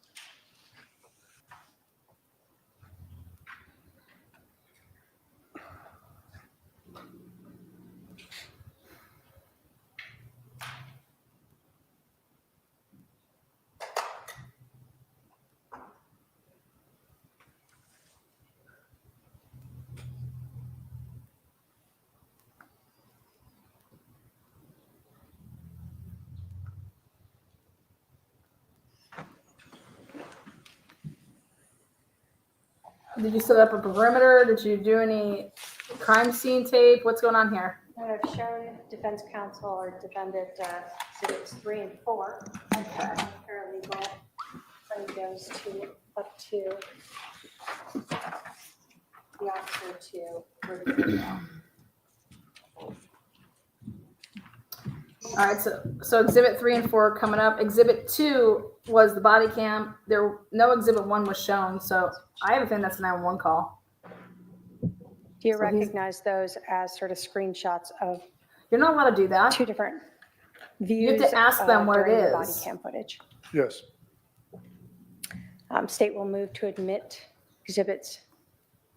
Did you set up a perimeter? Did you do any crime scene tape? What's going on here? I've shown defense counsel or defendant exhibits 3 and 4. Okay. Paralegal. Then goes up to the officer to where the video. All right, so exhibit 3 and 4 coming up. Exhibit 2 was the body cam. No exhibit 1 was shown, so I have a feeling that's a 911 call. Do you recognize those as sort of screenshots of? You're not allowed to do that. 2 different views. You have to ask them what it during the is. Body cam footage. Yes. State will move to admit exhibits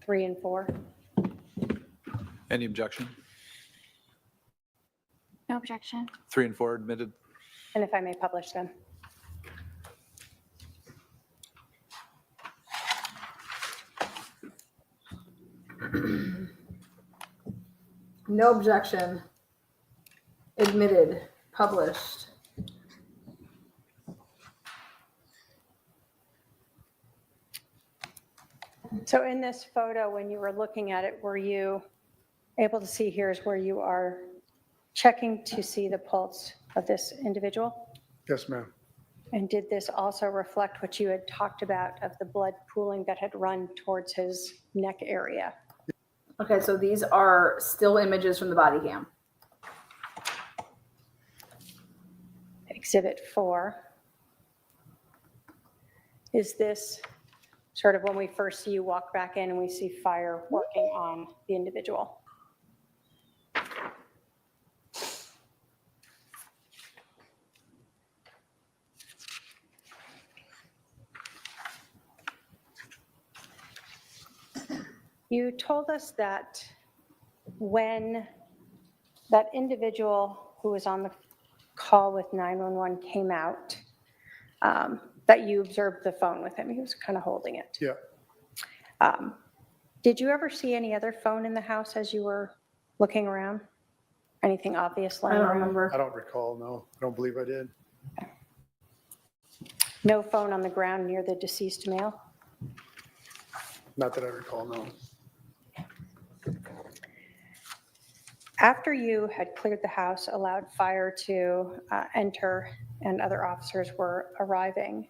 3 and 4. Any objection? No objection. 3 and 4 admitted. And if I may publish them. No objection. Admitted. Published. So in this photo, when you were looking at it, were you able to see here's where you are checking to see the pulse of this individual? Yes, ma'am. And did this also reflect what you had talked about of the blood pooling that had run towards his neck area? Okay, so these are still images from the body cam. Exhibit 4. Is this sort of when we first see you walk back in and we see fire working on the individual? You told us that when that individual who was on the call with 911 came out, that you observed the phone with him. He was kind of holding it. Yeah. Did you ever see any other phone in the house as you were looking around? Anything obvious lying around? I don't recall, no. I don't believe I did. No phone on the ground near the deceased male? Not that I recall, no. After you had cleared the house, allowed fire to enter, and other officers were arriving,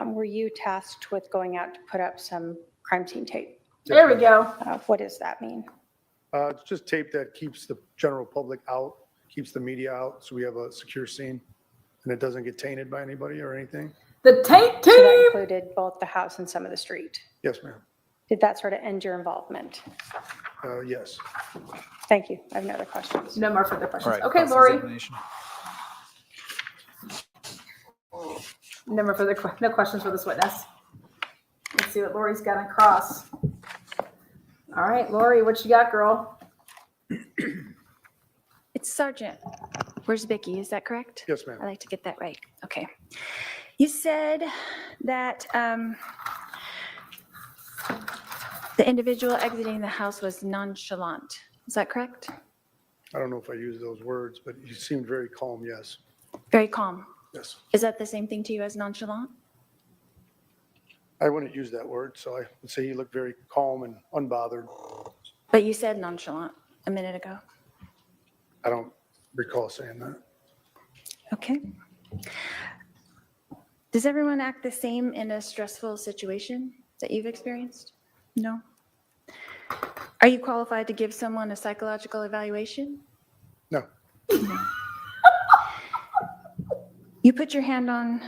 were you tasked with going out to put up some crime scene tape? There we go. What does that mean? It's just tape that keeps the general public out, keeps the media out, so we have a secure scene, and it doesn't get tainted by anybody or anything. The tape So that included both the house and some of the street. Yes, ma'am. Did that sort of end your involvement? Yes. Thank you. I have no other questions. No more further All questions. right. Okay, Lori. cross-examination. No more further no questions for this witness. Let's see what Lori's got across. All right, Lori, what you got, girl? It's Sergeant. Where's Vicky? Is that correct? Yes, ma'am. I like to get that right. Okay. You said that the individual exiting the house was nonchalant. Is that correct? I don't know if I used those words, but he seemed very calm, yes. Very calm. Yes. Is that the same thing to you as nonchalant? I wouldn't use that word, so I would say he looked very calm and unbothered. But you said nonchalant a minute ago. I don't recall saying that. Okay. Does everyone act the same in a stressful situation that you've experienced? No? Are you qualified to give someone a psychological evaluation? No. No. You put your hand on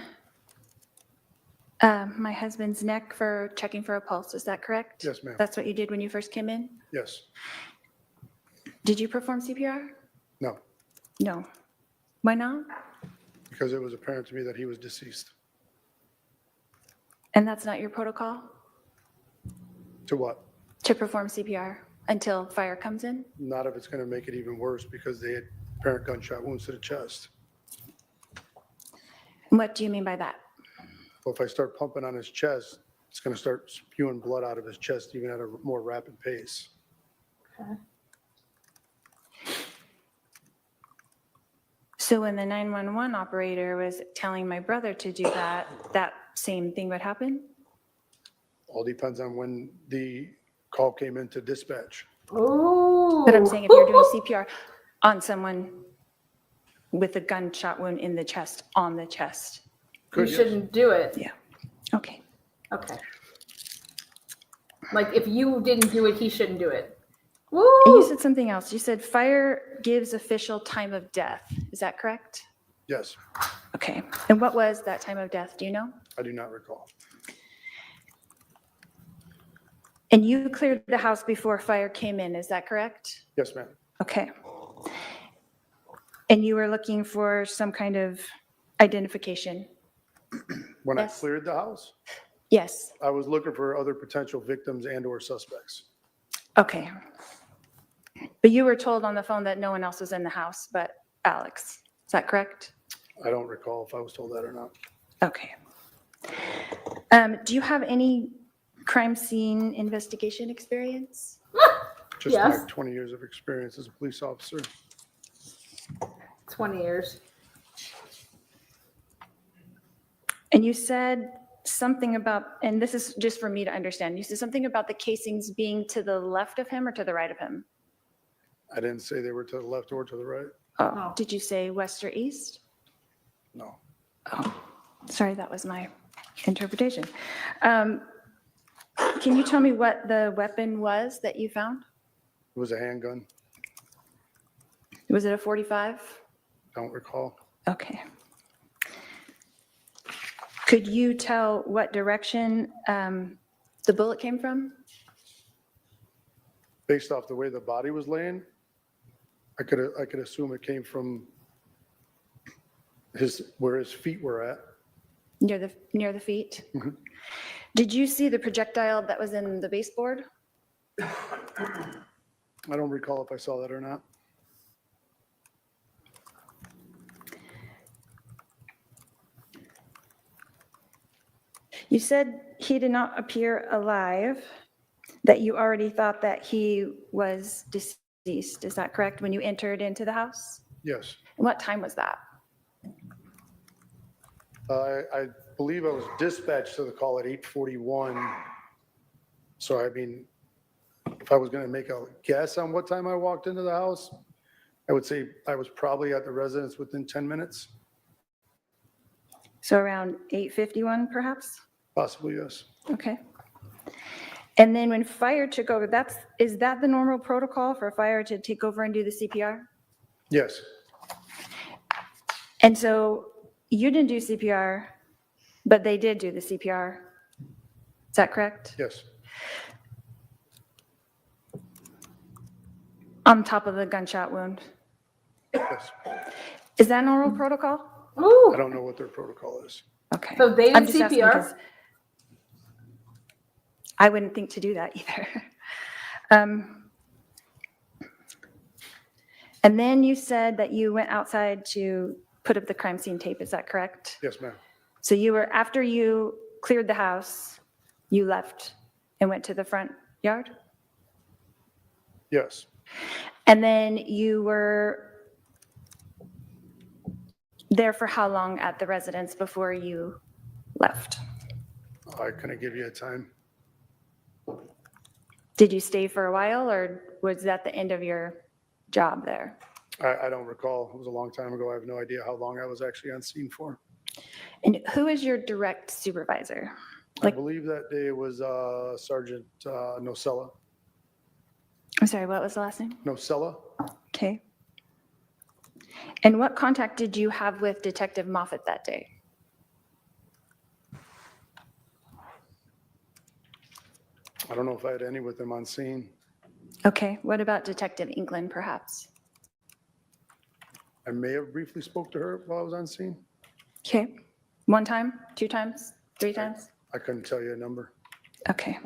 My husband's neck for checking for a pulse, is that correct? Yes, ma'am. That's what you did when you first came in? Yes. Did you perform CPR? No, No. Why not? because it was apparent to me that he was deceased. And that's not your protocol To what? to perform CPR until fire comes in? Not if it's going to make it even worse because they had apparent gunshot wounds to the chest. What do you mean by that? Well, if I start pumping on his chest, it's going to start spewing blood out of his chest even at a more rapid pace. Okay. So when the 911 operator was telling my brother to do that, that same thing would happen? All depends on when the call came into dispatch. Ooh. But I'm saying if you're doing CPR on someone with a gunshot wound in the chest, on the chest. You shouldn't do it. Yeah. Okay. Okay. Like if you didn't do it, he shouldn't do it. And you Woo! said something else. You said fire gives official time of death. Is that correct? Yes, Okay. And what was that time of death? Do you know? I do not recall. And you cleared the house before fire came in. Is that correct? Yes, ma'am. Okay. And you were looking for some kind of identification? When Yes. I cleared the house, Yes. I was looking for other potential victims and or suspects. Okay. But you were told on the phone that no one else was in the house but Alex. Is that correct? I don't recall if I was told that or not. Okay. Do you have any crime scene investigation experience? Just Yes. my 20 years of experience as a police officer. 20 years. And you said something about, and this is just for me to understand, you said something about the casings being to the left of him or to the right of him? I didn't say they were to the left or to the right. Oh, No. did you say west or east? No. Oh, sorry, that was my interpretation. Can you tell me what the weapon was that you found? It was a handgun. Was it a 45? Don't recall. Okay. Could you tell what direction the bullet came from? Based off the way the body was laying, I could assume it came from where his feet were at. Near the feet? Mhm. Did you see the projectile that was in the baseboard? I don't recall if I saw that or not. You said he did not appear alive, that you already thought that he was deceased. Is that correct, when you entered into the house? Yes. And what time was that? I believe I was dispatched to the call at 8:41. So, I mean, if I was going to make a guess on what time I walked into the house, I would say I was probably at the residence within 10 minutes. So around 8:51 perhaps? Possibly, yes. Okay. And then when fire took over, is that the normal protocol for fire to take over and do the CPR? Yes. And so you didn't do CPR, but they did do the CPR. Is that correct? Yes. On top of the gunshot wound. Yes. Is that normal protocol? Ooh. I don't know what their protocol is. Okay. So they I'm did just asking CPR? 'cause I wouldn't think to do that either. And then you said that you went outside to put up the crime scene tape. Is that correct? Yes, ma'am. So after you cleared the house, you left and went to the front yard? Yes. And then you were there for how long at the residence before you left? I couldn't give you a time. Did you stay for a while, or was that the end of your job there? I don't recall. It was a long time ago. I have no idea how long I was actually on scene for. And who is your direct supervisor? I believe that day was Sergeant Nocella. I'm sorry, what was the last name? Nocella? Okay. And what contact did you have with Detective Moffett that day? I don't know if I had any with them on scene. Okay, what about Detective England, perhaps? I may have briefly spoke to her while I was on scene. Okay, 1 time, 2 times, 3 times? I couldn't tell you a number. Okay.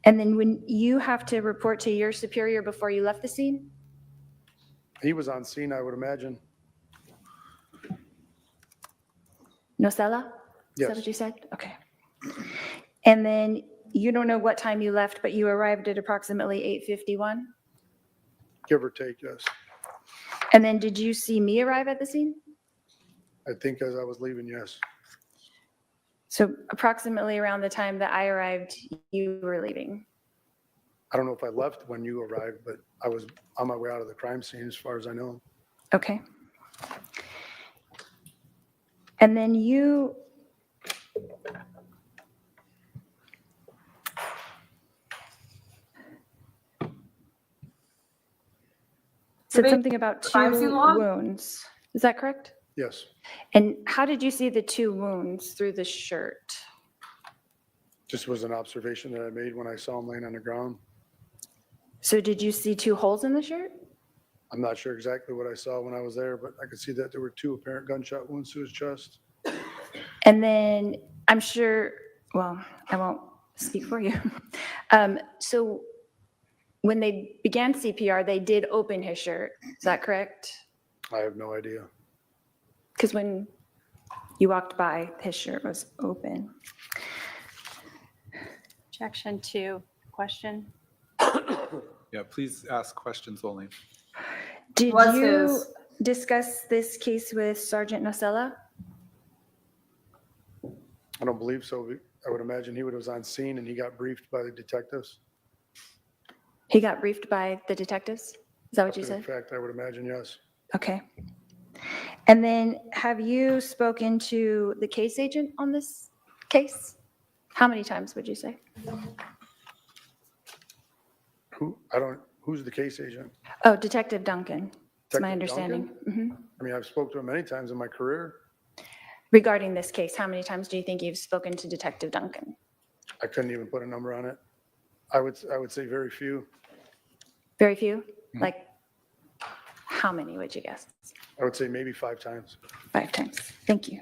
And then when you have to report to your superior before you left the scene? He was on scene, I would imagine. Nocella? Is Yes. that what you said? Okay. And then you don't know what time you left, but you arrived at approximately 8:51? Give or take, yes. And then did you see me arrive at the scene? I think as I was leaving, yes. So approximately around the time that I arrived, you were leaving? I don't know if I left when you arrived, but I was on my way out of the crime scene as far as I know. Okay. And then you, said something about 2 crime scene log? wounds. Is that correct? Yes. And how did you see the 2 wounds through the shirt? Just was an observation that I made when I saw him laying on the ground. So did you see 2 holes in the shirt? I'm not sure exactly what I saw when I was there, but I could see that there were 2 apparent gunshot wounds to his chest. And then I'm sure, well, I won't speak for you. So when they began CPR, they did open his shirt. Is that correct? I have no idea. Because when you walked by, his shirt was open. Objection to question. Yeah, please ask questions only. Did What's you his- discuss this case with Sergeant Nocella? I don't believe so. I would imagine he was on scene and he got briefed by the detectives. He got briefed by the detectives? Is that what you In said? fact, I would imagine, yes. Okay. And then have you spoken to the case agent on this case? How many times would you say? Who's the case agent? Oh, Detective Duncan. That's my Detective understanding. Mhm. I mean, I've spoken to him many times in my career. Regarding this case, how many times do you think you've spoken to Detective Duncan? I couldn't even put a number on it. I would say very few. Very few? Like, how many would you guess? I would say maybe 5 times. 5 times. Thank you.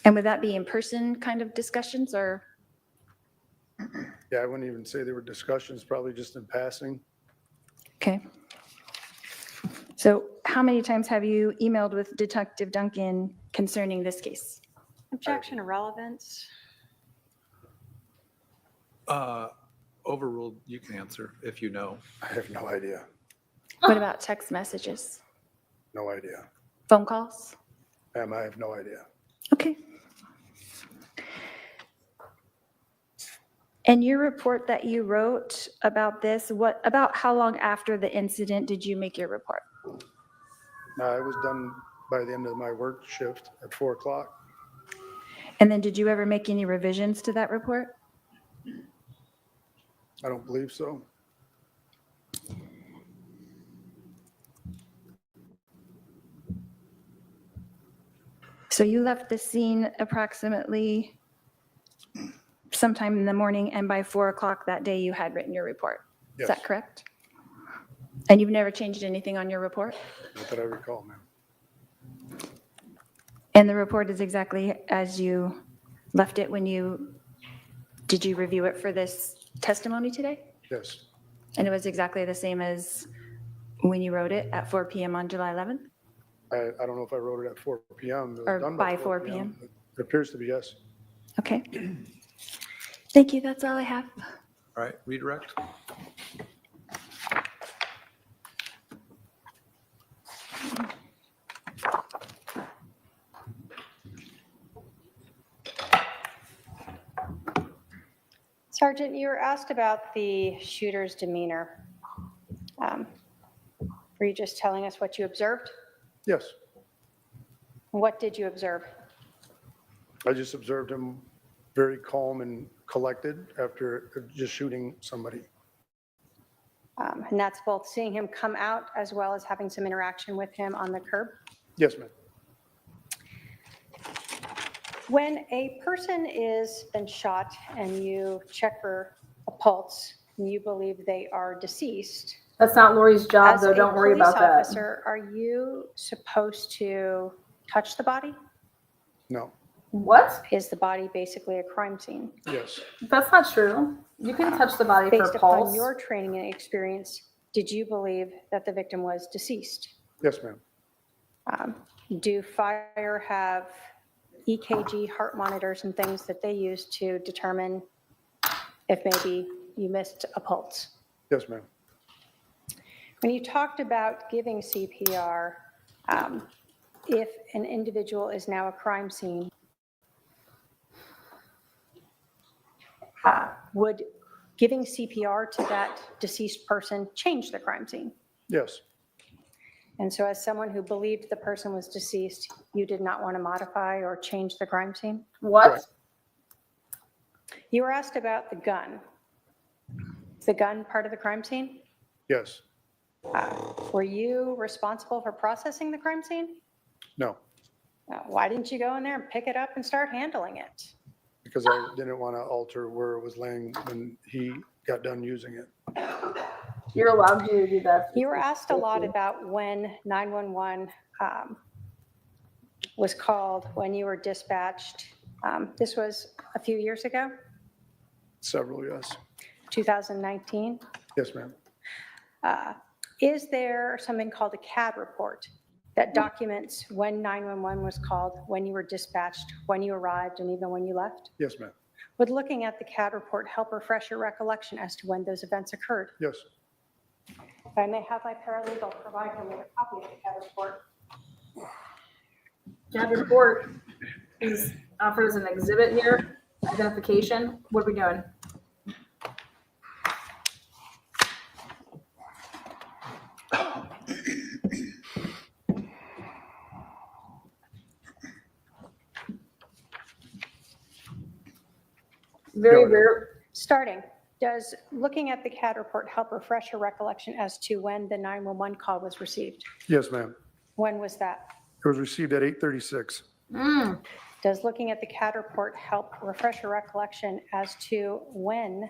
And would that be in-person kind of discussions or? Yeah, I wouldn't even say they were discussions, probably just in passing. Okay. So how many times have you emailed with Detective Duncan concerning this case? Objection to relevance. Overruled, you can answer if you know. I have no idea. What about text messages? No idea. Phone calls? Ma'am, I have no idea. Okay. And your report that you wrote about this, about how long after the incident did you make your report? I was done by the end of my work shift at 4 o'clock. And then did you ever make any revisions to that report? I don't believe so. So you left the scene approximately sometime in the morning, and by 4 o'clock that day you had written your report. Is that Yes. correct? And you've never changed anything on your report? Not that I recall, ma'am. And the report is exactly as you left it when did you review it for this testimony today? Yes. And it was exactly the same as when you wrote it at 4 PM on July 11th? I don't know if I wrote it at 4 PM. It was Or done by 4 PM? It appears to be yes. Okay. Thank you, that's all I have. All right, redirect. Sergeant, you were asked about the shooter's demeanor. Were you just telling us what you observed? Yes. What did you observe? I just observed him very calm and collected after just shooting somebody. And that's both seeing him come out as well as having some interaction with him on the curb? Yes, ma'am. When a person is been shot and you check for a pulse and you believe they are deceased, That's not Lori's job, as though. a Don't worry police about that. officer, are you supposed to touch the body? No. What? Is the body basically a crime scene? Yes. That's not true. You can touch the body Based for upon pulse. your training and experience, did you believe that the victim was deceased? Yes, ma'am. Do fire have EKG heart monitors and things that they use to determine if maybe you missed a pulse? Yes, ma'am. When you talked about giving CPR, if an individual is now a crime scene, would giving CPR to that deceased person change the crime scene? Yes. And so as someone who believed the person was deceased, you did not want to modify or change the crime scene? What? Right. You were asked about the gun. Is the gun part of the crime scene? Yes. Were you responsible for processing the crime scene? No, Why didn't you go in there and pick it up and start handling it? because I didn't want to alter where it was laying when he got done using it. You're allowed to do that. You were asked a lot about when 911 was called, when you were dispatched. This was a few years ago, Several, yes. 2019. Yes, ma'am. Is there something called a CAD report that documents when 911 was called, when you were dispatched, when you arrived, and even when you left? Yes, ma'am. Would looking at the CAD report help refresh your recollection as to when those events occurred? Yes. If I may have my paralegal provide him with a copy of the CAD report. CAD report is offered as an exhibit here. Identification. What are we doing? Very rare. Starting, does looking at the CAD report help refresh your recollection as to when the 911 call was received? Yes, ma'am. When was that? It was received at 8:36. Does looking at the CAD report help refresh your recollection as to when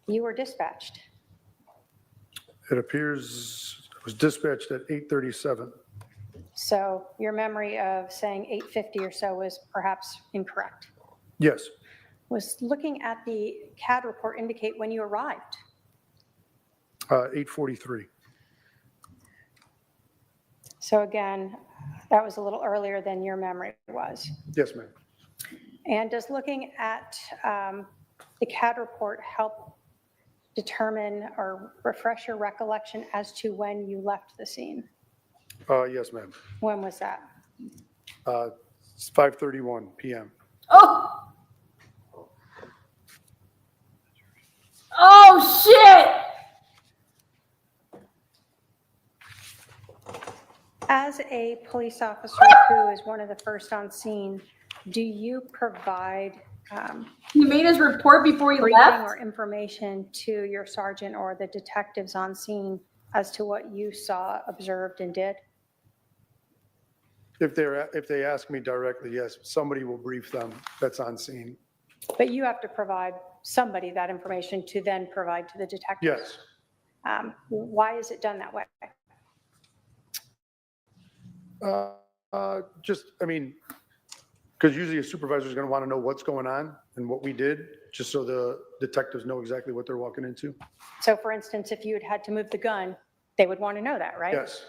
you were dispatched? It appears it was dispatched at 8:37. So your memory of saying 8:50 or so was perhaps incorrect. Yes. Was looking at the CAD report indicate when you arrived? 8:43. So again, that was a little earlier than your memory was. Yes, ma'am. And does looking at the CAD report help determine or refresh your recollection as to when you left the scene? Yes, ma'am. When was that? It's 5:31 p.m. Oh! Oh, shit! As a police officer who is one of the first on scene, do you provide He made his report before he briefing left? or information to your sergeant or the detectives on scene as to what you saw, observed, and did? If they ask me directly, yes, somebody will brief them that's on scene. But you have to provide somebody that information to then provide to the detectives? Yes. Why is it done that way? Because usually a supervisor is going to want to know what's going on and what we did, just so the detectives know exactly what they're walking into. So for instance, if you had had to move the gun, they would want to know that, right? Yes,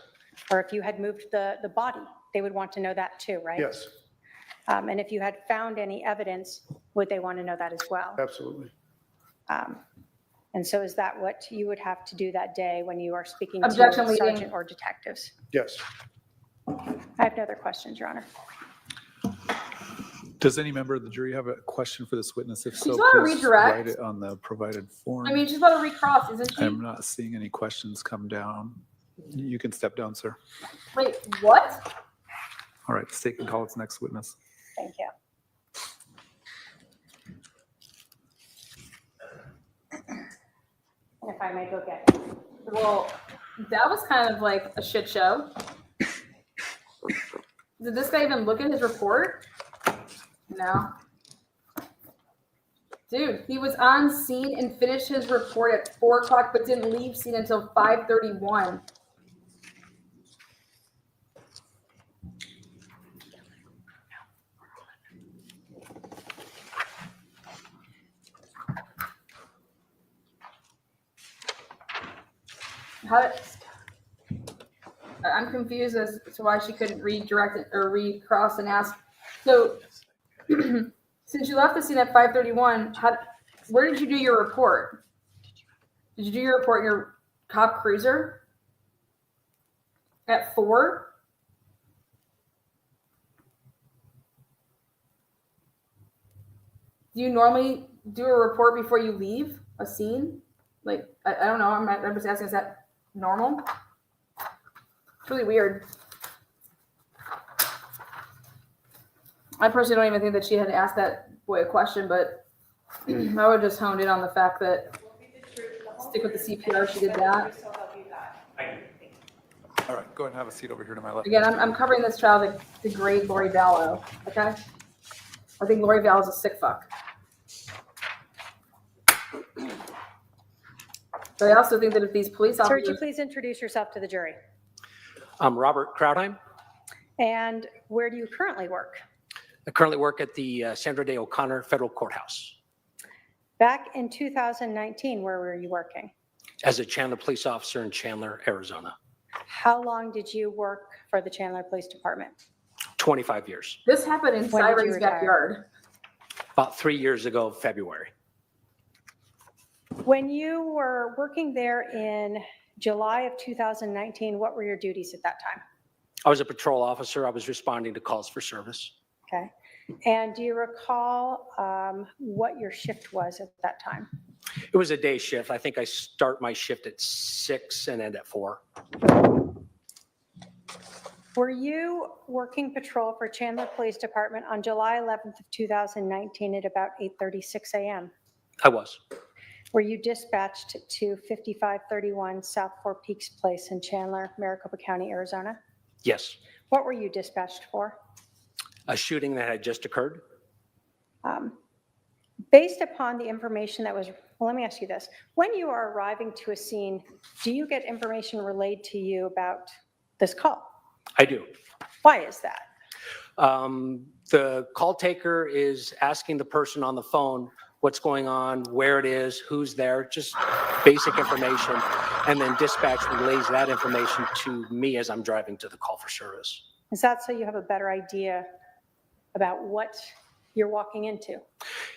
Or if you had moved the body, they would want to know that too, right? yes, And if you had found any evidence, would they want to know that as well? absolutely. And so is that what you would have to do that day when you are speaking Objection, to leading. sergeant or detectives? Yes. I have no other questions, Your Honor. Does any member of the jury have a question for this witness? If so, She's not a please redirect. write it on the provided form. I mean, she's about to recross, isn't she? I'm not seeing any questions come down. You can step down, sir. Wait, what? All right, the state can call its next witness. Thank you. And if I may go get it. Well, that was kind of like a shit show. Did this guy even look at his report? now. Dude, he was on scene and finished his report at 4 o'clock, but didn't leave scene until 5:31. I'm confused as to why she couldn't redirect it or recross and ask. So, since you left the scene at 5:31, where did you do your report? Did you do your report in your cop cruiser at 4? Do you normally do a report before you leave a scene? Like, I don't know. I'm just asking, is that normal? It's really weird. I personally don't even think that she had asked that boy a question, but I would just honed in on the fact that stick with the CPR. She did that. All right, go ahead and have a seat over here to my left. Again, I'm covering this trial the great Lori Vallow. Okay, I think Lori Vallow is a sick fuck. But I also think that if these police Sir, officers, would you please introduce yourself to the jury? I'm Robert Krautheim. And where do you currently work? I currently work at the Sandra Day O'Connor Federal Courthouse Back in 2019, where were you working? as a Chandler police officer in Chandler, Arizona. How long did you work for the Chandler Police Department? 25 years. this happened in When did you Siren's retire? backyard. About 3 years ago, February. When you were working there in July of 2019, what were your duties at that time? I was a patrol officer. I was responding to calls for service. Okay. And do you recall what your shift was at that time? It was a day shift. I think I start my shift at 6 and end at 4. Were you working patrol for Chandler Police Department on July 11th of 2019 at about 8:36 a.m.? I was. Were you dispatched to 5531 South Four Peaks Place in Chandler, Maricopa County, Arizona? Yes. What were you dispatched for? A shooting that had just occurred. Based upon the information that was, well, let me ask you this. When you are arriving to a scene, do you get information relayed to you about this call? I do. Why is that? The call taker is asking the person on the phone what's going on, where it is, who's there, just basic information. And then dispatch relays that information to me as I'm driving to the call for service. Is that so you have a better idea about what you're walking into?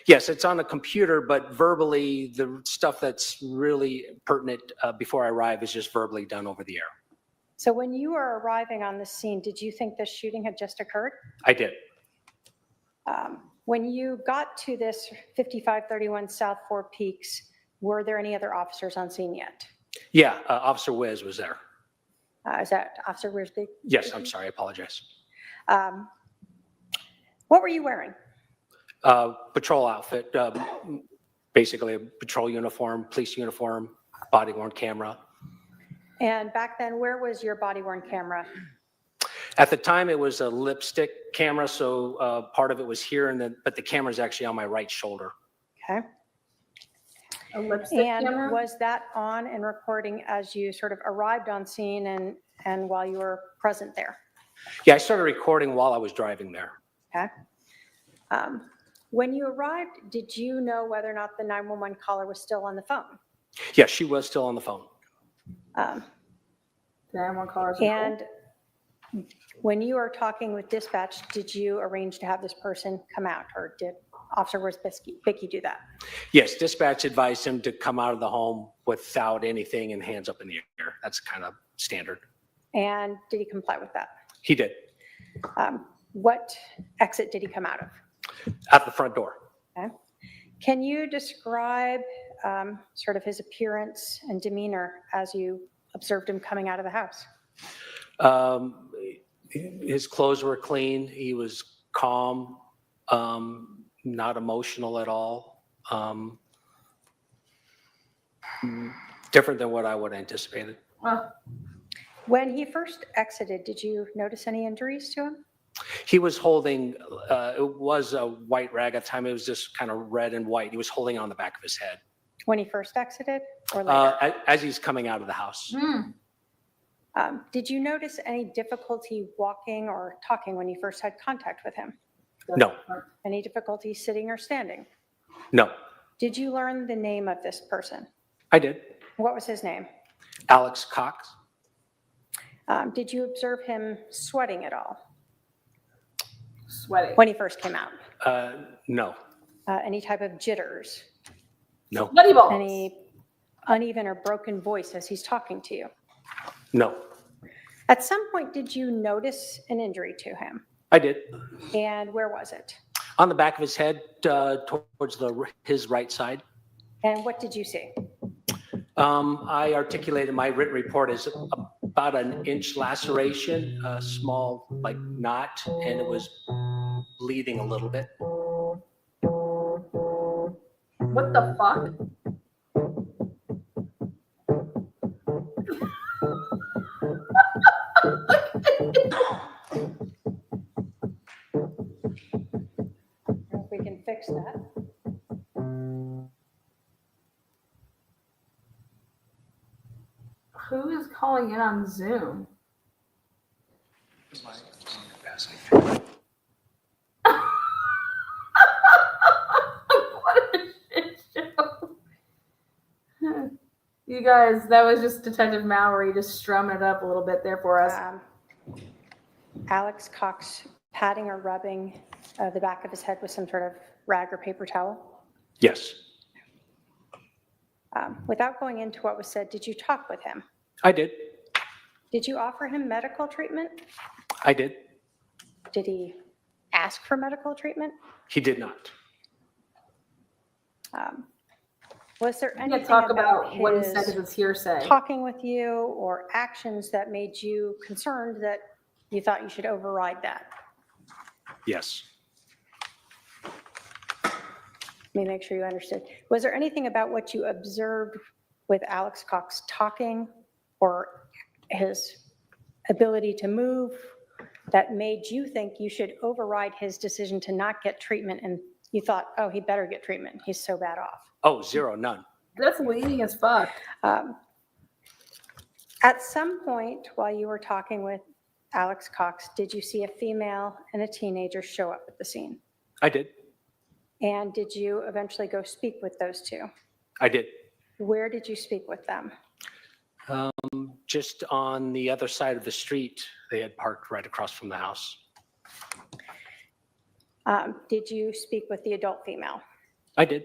Yes, it's on the computer, but verbally, the stuff that's really pertinent before I arrive is just verbally done over the air. So when you were arriving on the scene, did you think this shooting had just occurred? I did. When you got to this 5531 South Four Peaks, were there any other officers on scene yet? Yeah, Officer Wiz was there. Is that Officer Wiersbe? Yes, I'm sorry, I apologize. What were you wearing? Patrol outfit, basically a patrol uniform, police uniform, body-worn camera. And back then, where was your body-worn camera? At the time, it was a lipstick camera, so part of it was here, but the camera's actually on my right shoulder. Okay. A lipstick And camera? was that on and recording as you sort of arrived on scene and while you were present there? Yeah, I started recording while I was driving there. Okay. When you arrived, did you know whether or not the 911 caller was still on the phone? Yeah, she was still on the phone. 911 callers. And when you were talking with dispatch, did you arrange to have this person come out, or did Officer Wiersbe do that? Yes, dispatch advised him to come out of the home without anything and hands up in the air. That's kind of standard. And did he comply with that? He did. What exit did he come out of? At the front door. Okay. Can you describe sort of his appearance and demeanor as you observed him coming out of the house? His clothes were clean. He was calm, not emotional at all. Different than what I would have anticipated. When he first exited, did you notice any injuries to him? He was holding, it was a white rag at the time. It was just kind of red and white. He was holding on the back of his head. When he first exited or later? As he's coming out of the house. Did you notice any difficulty walking or talking when you first had contact with him? No, Any difficulty sitting or standing? no, Did you learn the name of this person? I did. What was his name? Alex Cox. Did you observe him sweating at all Sweating. when he first came out? No, Any type of jitters? no, Sweaty balls. Any uneven or broken voice as he's talking to you? no, At some point, did you notice an injury to him? I did. And where was it? On the back of his head, towards his right side. And what did you see? I articulated my written report as about an inch laceration, a small like knot, and it was bleeding a little bit. What the fuck? If we can fix that. Who is calling in on Zoom? What a shit show. You guys, that was just Detective Mallory just strumming it up a little bit there for us. Alex Cox patting or rubbing the back of his head with some sort of rag or paper towel. Yes, Without going into what was said, did you talk with him? I did. Did you offer him medical treatment? I did. Did he ask for medical treatment? He did not. Was there You anything can talk about about what he his said because it's hearsay. talking with you or actions that made you concerned that you thought you should override that? Yes. Let me make sure you understood. Was there anything about what you observed with Alex Cox talking or his ability to move that made you think you should override his decision to not get treatment and you thought, oh, he better get treatment. He's so bad off. Oh, zero, none. That's leading as fuck. At some point while you were talking with Alex Cox, did you see a female and a teenager show up at the scene? I did. And did you eventually go speak with those two? I did. Where did you speak with them? Just on the other side of the street. They had parked right across from the house. Did you speak with the adult female? I did.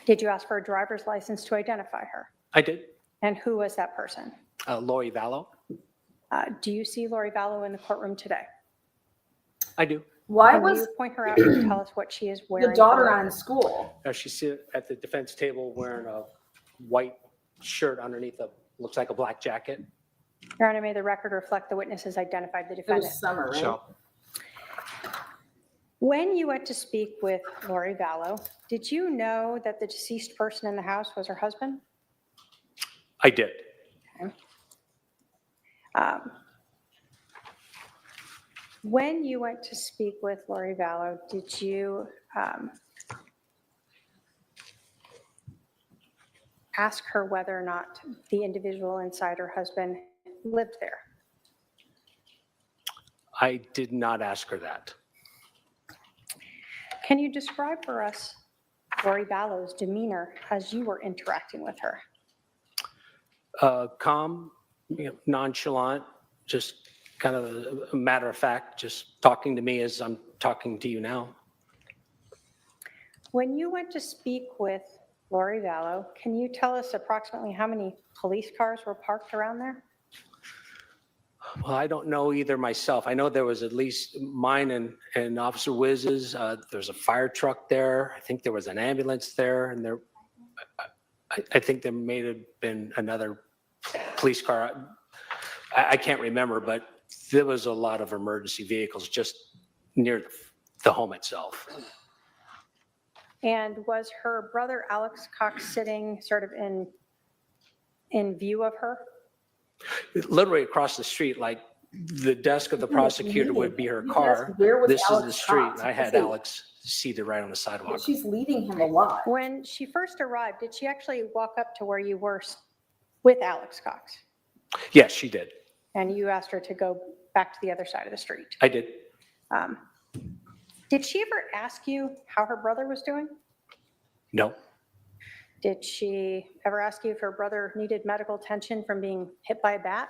Did you ask for a driver's license to identify her? I did. And who was that person? Lori Vallow. Do you see Lori Vallow in the courtroom today? I do. Why Can was you point her out and tell us what she is wearing? the daughter for not in school? She's sitting at the defense table wearing a white shirt underneath looks like a black jacket. Your Honor, may the record reflect the witnesses identified the It defendant. was summer, right? So, When you went to speak with Lori Vallow, did you know that the deceased person in the house was her husband? I did. When you went to speak with Lori Vallow, did you ask her whether or not the individual inside her husband lived there? I did not ask her that. Can you describe for us Lori Vallow's demeanor as you were interacting with her? Calm, nonchalant, just kind of a matter of fact, just talking to me as I'm talking to you now. When you went to speak with Lori Vallow, can you tell us approximately how many police cars were parked around there? Well, I don't know either myself. I know there was at least mine and Officer Wiz's. There's a fire truck there. I think there was an ambulance there, and I think there may have been another police car. I can't remember, but there was a lot of emergency vehicles just near the home itself. And was her brother Alex Cox sitting sort of in view of her? Literally across the street, like The desk of the prosecutor would be her car. Where was This is Alex the street, Cox? and I had Let's see. Alex seated right on the sidewalk. She's leading him a lot. When she first arrived, did she actually walk up to where you were with Alex Cox? Yes, she did. And you asked her to go back to the other side of the street? I did. Did she ever ask you how her brother was doing? No, Did she ever ask you if her brother needed medical attention from being hit by a bat?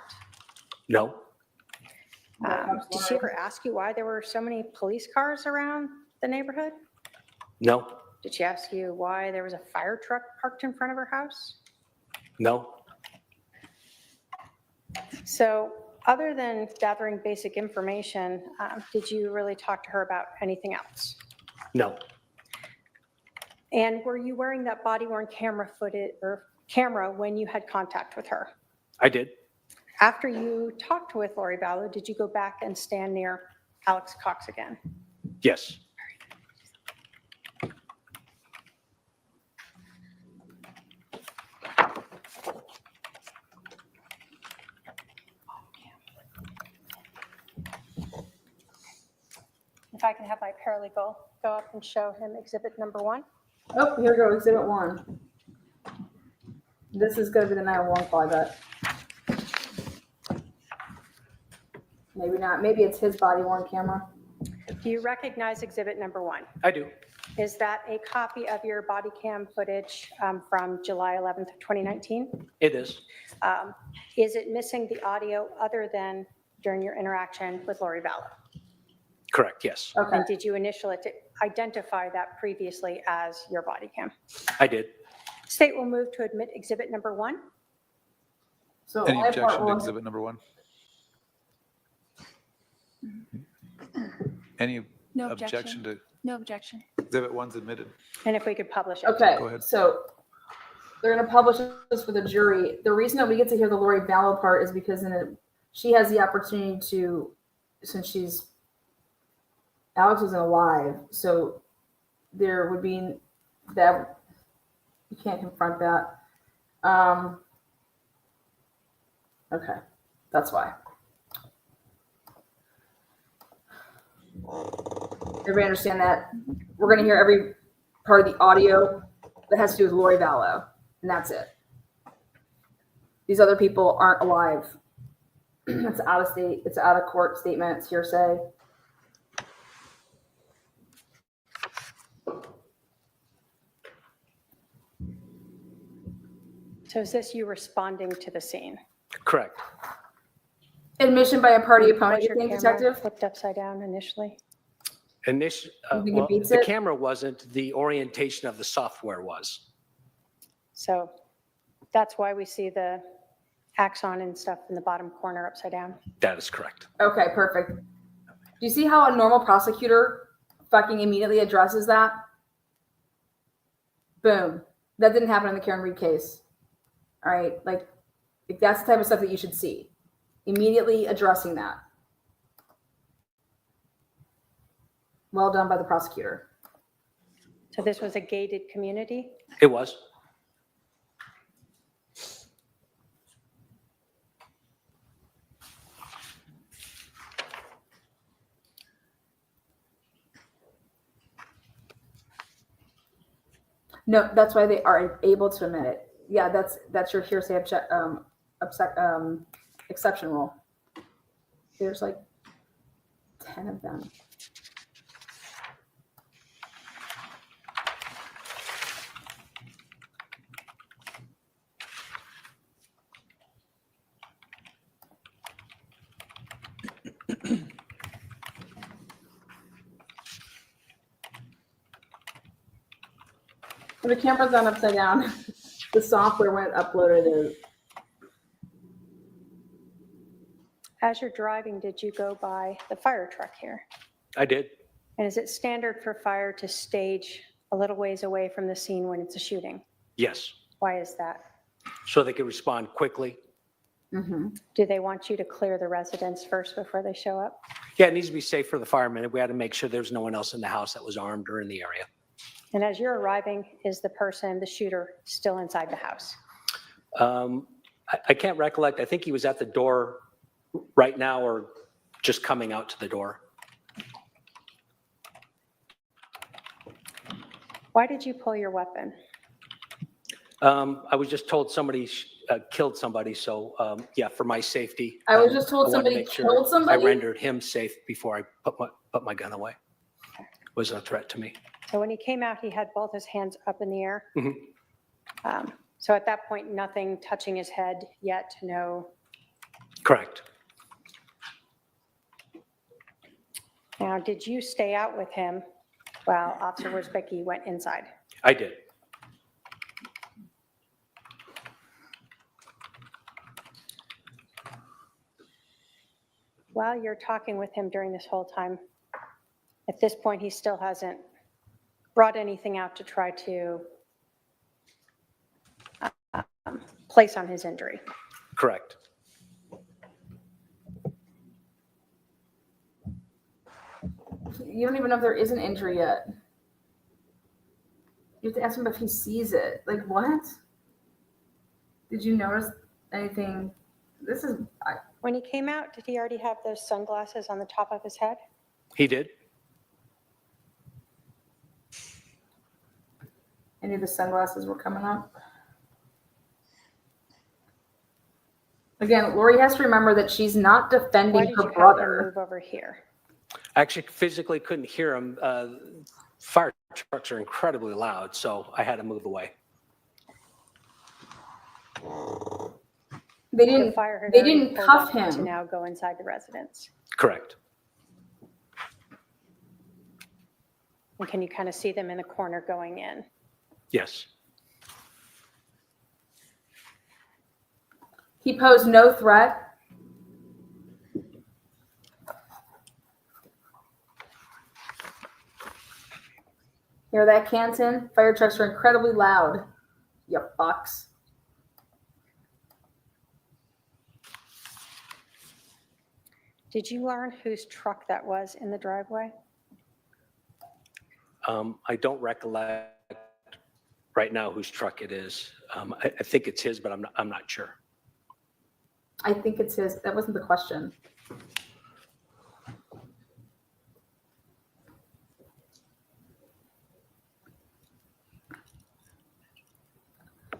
no, Did she ever ask you why there were so many police cars around the neighborhood? no, Did she ask you why there was a fire truck parked in front of her house? no, So other than gathering basic information, did you really talk to her about anything else? no. And were you wearing that body-worn camera when you had contact with her? I did. After you talked with Lori Vallow, did you go back and stand near Alex Cox again? Yes. If I can have my paralegal go up and show him exhibit number 1. Oh, here we go, exhibit 1. This is gonna be the 911 call, I bet. Maybe not, maybe it's his body worn camera. Do you recognize exhibit number 1? I do. Is that a copy of your body cam footage from July 11th, 2019? It is. Is it missing the audio other than during your interaction with Lori Vallow? Correct, yes. Okay. And did you initially identify that previously as your body cam? I did. State will move to admit exhibit number 1. So Any I objection to part exhibit number 1? Any No objection to No objection. exhibit 1's admitted? And if we could publish it. Okay, Go ahead. so they're gonna publish this for the jury. The reason that we get to hear the Lori Vallow part is because she has the opportunity to, since Alex wasn't alive, so there would be that, you can't confront that. Okay, that's why. Everybody understand that? We're gonna hear every part of the audio that has to do with Lori Vallow, and that's it. These other people aren't alive. It's out of state, it's out of court statement, it's hearsay. So is this you responding to the scene? Correct. Admission by a party opponent, Was you your think, camera detective? flipped upside down initially? You think it Well, beats the it? camera wasn't, the orientation of the software was. So that's why we see the axon and stuff in the bottom corner upside down. That is correct. Okay, perfect. Do you see how a normal prosecutor fucking immediately addresses that? Boom. That didn't happen in the Karen Reed case. All right, like that's the type of stuff that you should see. Immediately addressing that. Well done by the prosecutor. So this was a gated community? It was. No, that's why they are able to admit it. Yeah, that's your hearsay exception rule. There's like 10 of them. When the camera's on upside down, the software when it uploaded is. As you're driving, did you go by the fire truck here? I did. And is it standard for fire to stage a little ways away from the scene when it's a shooting? Yes. Why is that? So they could respond quickly. Do they want you to clear the residence first before they show up? Yeah, it needs to be safe for the firemen. We had to make sure there's no one else in the house that was armed or in the area. And as you're arriving, is the person, the shooter, still inside the house? I can't recollect. I think he was at the door right now or just coming out to the door. Why did you pull your weapon? I was just told somebody killed somebody, so yeah, for my safety. I was just told I wanted to somebody make sure killed somebody? I rendered him safe before I put my gun away. It was a threat to me. So when he came out, he had both his hands up in the air. Mhm. So at that point, nothing touching his head yet, no. Correct. Now, did you stay out with him while Officer Worsbicky went inside? I did. While you're talking with him during this whole time, at this point, he still hasn't brought anything out to try to place on his injury. Correct. You don't even know if there is an injury yet. You have to ask him if he sees it. Like, what? Did you notice anything? This is. When he came out, did he already have those sunglasses on the top of his head? He did. Any of the sunglasses were coming up? Again, Lori has to remember that she's not defending Why did her you have him brother. move over here? I actually physically couldn't hear him. Fire trucks are incredibly loud, so I had to move away. They The didn't. fire had They already didn't pulled cuff up to him. now go inside the residence. Correct. And can you kind of see them in the corner going in? Yes. He posed no threat. Hear that, Canton? Fire trucks are incredibly loud. You fucks. Did you learn whose truck that was in the driveway? I don't recollect right now whose truck it is. I think it's his, but I'm not sure. I think it's his. That wasn't the question.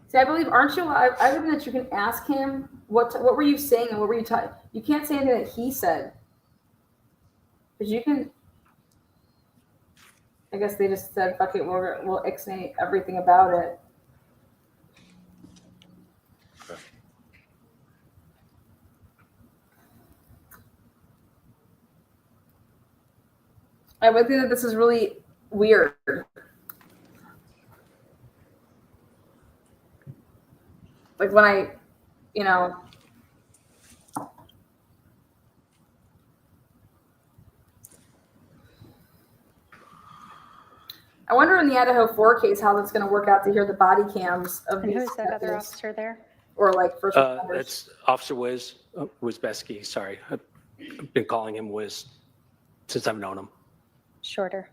See, I believe, aren't you? I believe that you can ask him what were you saying and what were you talking. You can't say anything that he said, but you can. I guess they just said, "Fuck it, we'll ixnay everything about it." I would think that this is really weird. Like when I, I wonder in the Idaho 4 case how that's going to work out to hear the body cams of And these who's that other detectives. officer there? Or like first responders. That's Officer Wizbeski. Sorry, I've been calling him Wiz since I've known him. Shorter.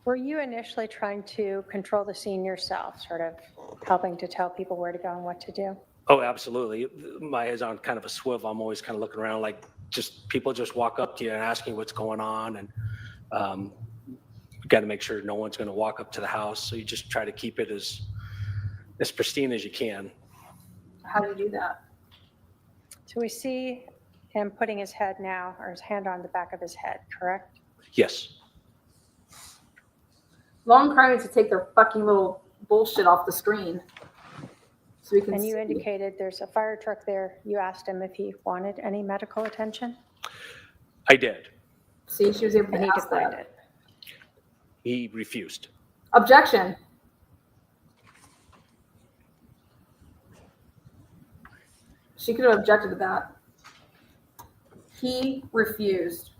Were you initially trying to control the scene yourself, sort of helping to tell people where to go and what to do? Oh, absolutely. My head's on kind of a swivel. I'm always kind of looking around like people just walk up to you and ask you what's going on. And you got to make sure no one's going to walk up to the house. So you just try to keep it as pristine as you can. How do you do that? So we see him putting his head now, or his hand on the back of his head, correct? Yes. Long crime needs to take their fucking little bullshit off the screen. So we can And you see. indicated there's a fire truck there. You asked him if he wanted any medical attention? I did. See, she was able And to he ask declined that. it. He refused. Objection. She could have objected to that. He refused.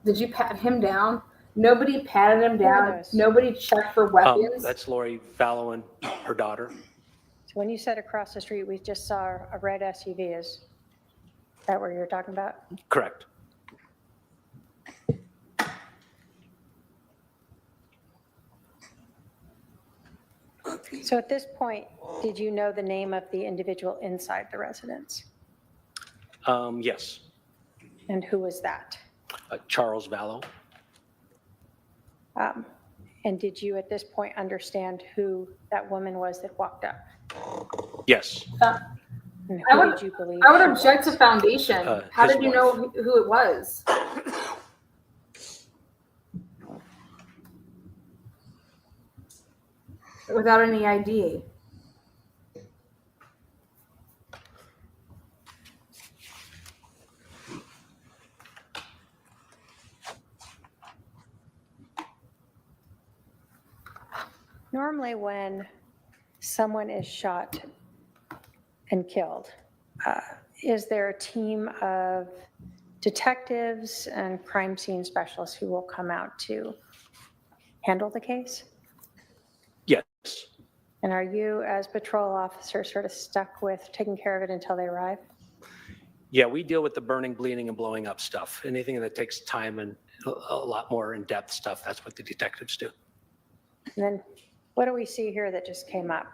Did you pat him down? Nobody patted him Who are down. those? Nobody checked for weapons. That's Lori Vallow and her daughter. So when you said across the street, we just saw a red SUV. Is that what you're talking about? Correct. So at this point, did you know the name of the individual inside the residence? Yes. And who was that? Charles Vallow. And did you at this point understand who that woman was that walked up? Yes. And I who would, did you believe? I would she object was? to foundation. How his did you wife. know who it was? Without any ID. Normally when someone is shot and killed, is there a team of detectives and crime scene specialists who will come out to handle the case? Yes. And are you, as patrol officer, sort of stuck with taking care of it until they arrive? Yeah, we deal with the burning, bleeding, and blowing up stuff. Anything that takes time and a lot more in-depth stuff, that's what the detectives do. And then what do we see here that just came up?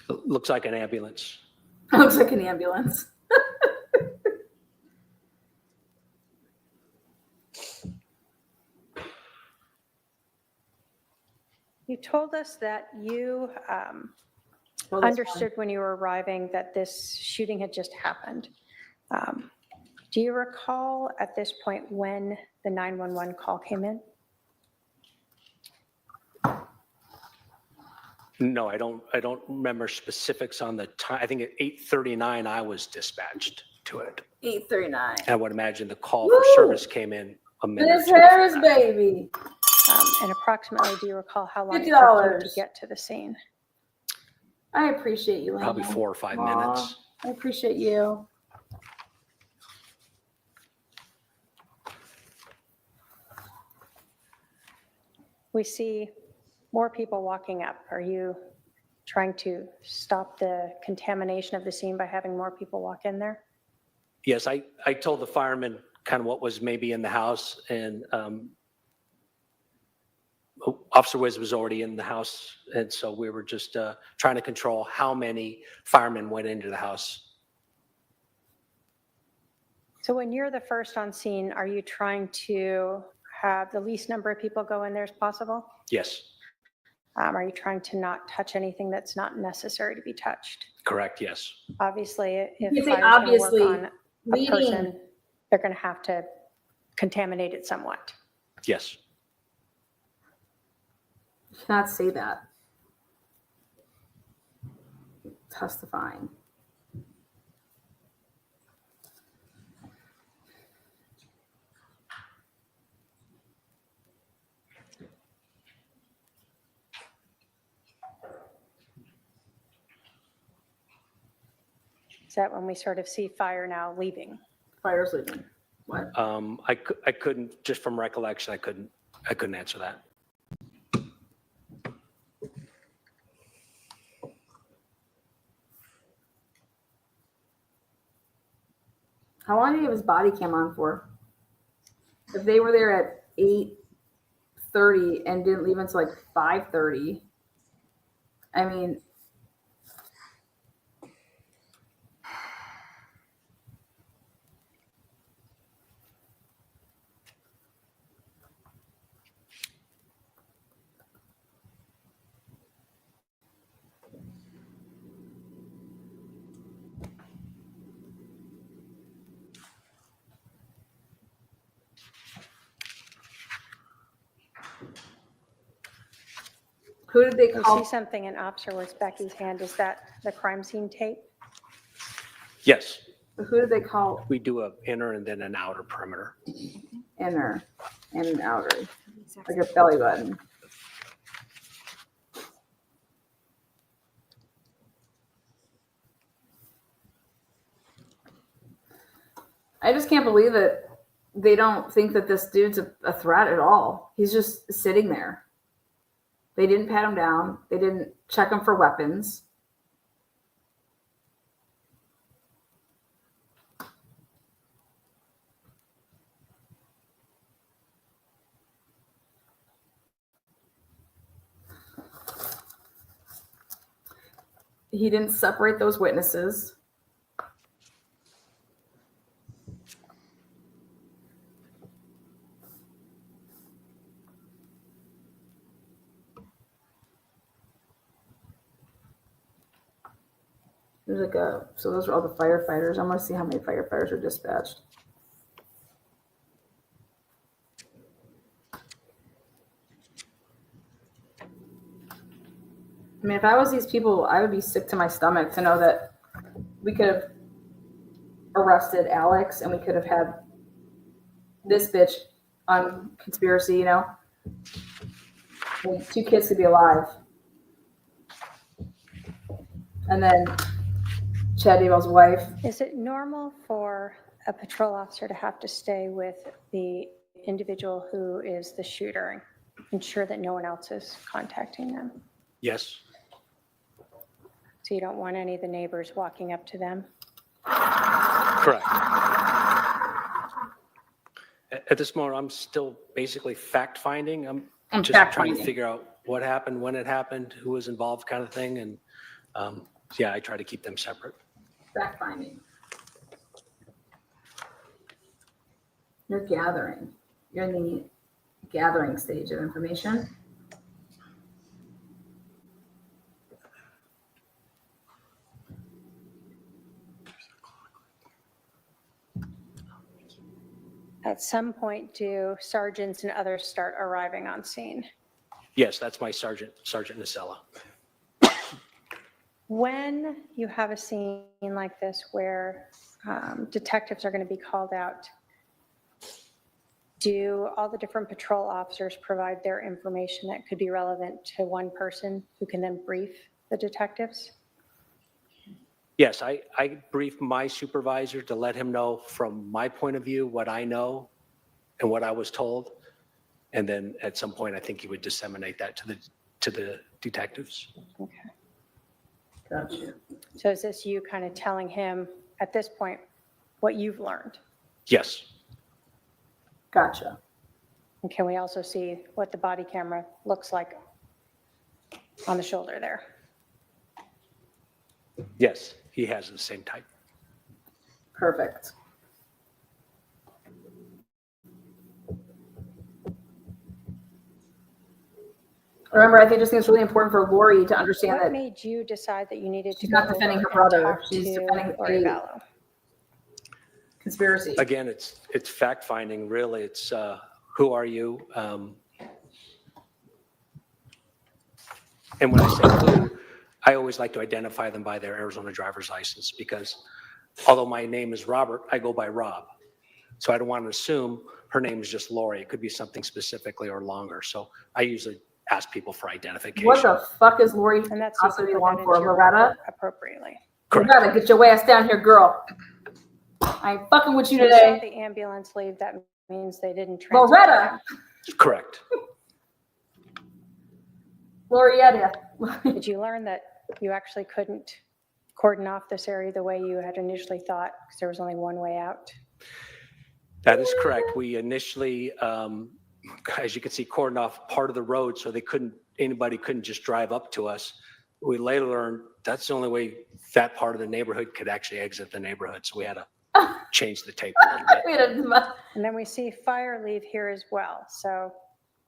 It looks like an ambulance. It looks like an ambulance. You told us that you Well, that's understood when you were arriving that this shooting had just happened. Do you recall at this point when the 911 call came in? No, I don't remember specifics on the time. I think at 8:39 I was dispatched to it. 839. I would imagine the call Woo! for service came in a minute. Miss or two before Harris, that. baby. And approximately, do you recall how long it took you $50. to get to the scene? I appreciate you, Lana. Probably 4 or 5 Aw, minutes. I appreciate you. We see more people walking up. Are you trying to stop the contamination of the scene by having more people walk in there? Yes, I told the firemen kind of what was maybe in the house, and Officer Wiz was already in the house, and so we were just trying to control how many firemen went into the house. So when you're the first on scene, are you trying to have the least number of people go in there as possible? Yes, Are you trying to not touch anything that's not necessary to be touched? correct, yes. Obviously, if You say fire's going to work obviously, on a leading. person, they're going to have to contaminate it somewhat. Yes. You cannot say that. Testifying. Is that when we sort of see fire now leaving? Fire's leaving. What? I couldn't, just from recollection, I couldn't answer that. How long did he have his body cam on for? If they were there at 8:30 and didn't leave until like 5:30, I mean, who did they We call? see something in Officer Wiz Becky's hand. Is that the crime scene tape? Yes, Who did they call? we do an inner and then an outer perimeter. Inner and an outer, like a belly button. I just can't believe that they don't think that this dude's a threat at all. He's just sitting there. They didn't pat him down. They didn't check him for weapons. He didn't separate those witnesses. There's like so those are all the firefighters. I want to see how many firefighters are dispatched. I mean, if I was these people, I would be sick to my stomach to know that we could have arrested Alex and we could have had this bitch on conspiracy, I mean, 2 kids could be alive. And then Chad Daybell's wife. Is it normal for a patrol officer to have to stay with the individual who is the shooter and ensure that no one else is contacting them? Yes. So you don't want any of the neighbors walking up to them? Correct. At this moment, I'm still basically fact-finding. I'm just trying to figure out what happened, when it happened, who was involved kind of thing. And yeah, I try to keep them separate. Fact finding. You're gathering. You're in the gathering stage of information. At some point, do sergeants and others start arriving on scene? Yes, that's my Sergeant Nacella. When you have a scene like this where detectives are going to be called out, do all the different patrol officers provide their information that could be relevant to one person who can then brief the detectives? Yes, I briefed my supervisor to let him know from my point of view what I know and what I was told. And then at some point, I think he would disseminate that to the detectives. Okay. Gotcha. So is this you kind of telling him at this point what you've learned? Yes. Gotcha. And can we also see what the body camera looks like on the shoulder there? Yes, he has the same type. Perfect. Remember, I think it's really important for Lori to understand What that made you decide that you needed to she's go not defending her over and brother. talk She's to defending Lori a Vallow? conspiracy. Again, it's fact finding. Really, it's who are you? And when I say who, I always like to identify them by their Arizona driver's license because although my name is Robert, I go by Rob. So I don't want to assume her name is just Lori. It could be something specifically or longer. So I usually ask people for identification. What the fuck is Lori And that's possibly put long that for? into your Loretta? report appropriately. Correct. Loretta, get your ass down here, girl. I ain't fucking with you So you saw today. the ambulance leave, that means they didn't transport Loretta. Correct. Lorietta. him. Did you learn that you actually couldn't cordon off this area the way you had initially thought because there was only one way out? That is correct. We initially, as you can see, cordoned off part of the road so anybody couldn't just drive up to us. We later learned that's the only way that part of the neighborhood could actually exit the neighborhood. So we had to change the tape a little bit. And then we see fire leave here as well. So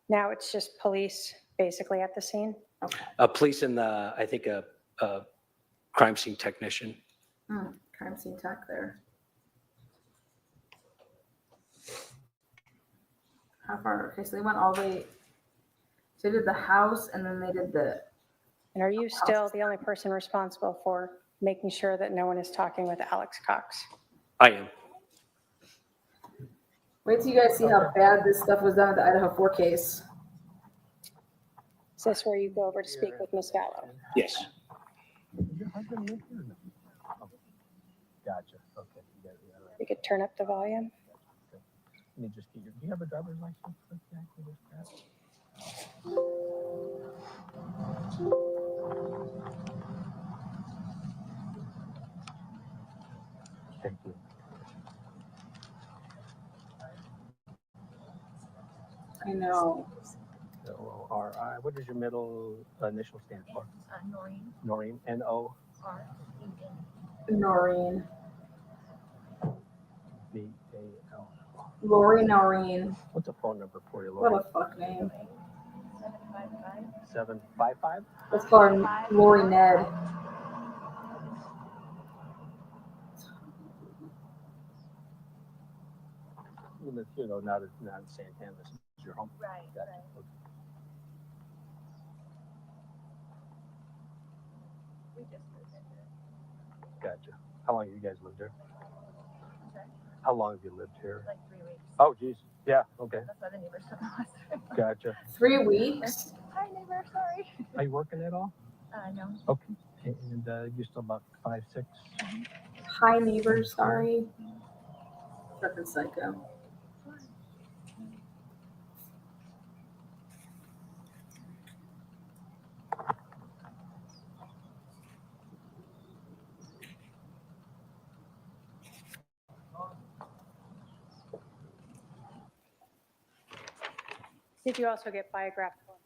now it's just police basically at the scene. Police and I think a crime scene technician. Crime scene tech there. How far? Okay, so they went all the way. So they did the house and then they did the. And are you still the only person responsible for making sure that no one is talking with Alex Cox? I am. Wait till you guys see how bad this stuff was done at the Idaho 4 case. Is this where you go over to speak with Ms. Vallow? Yes. Gotcha. Okay. You could turn up the volume. me just get your, do you have a driver's license? Jack? Can you just grab it? Thank you. I know. N-O-R-I. What does your middle initial stand for? Noreen. Noreen. N-O. R-E-N. Noreen. B-A-L. Lori Noreen. What's a phone number for you, Lori? What a fuck name. 755? Let's call her Lori Ned. You live here, though, not in Santana. This is your home? Right, Gotcha. right. Okay. We just moved into it. Gotcha. How long have you guys lived here? Okay. How long have you lived here? Like 3 weeks. Oh, geez. Yeah, okay. That's why the neighbors don't know us. Gotcha. 3 weeks? Hi, neighbor, sorry. Are you working at all? No. Okay. And you're still about 5'6"? Hi, neighbor. Sorry. Fucking psycho. Did you also get biographical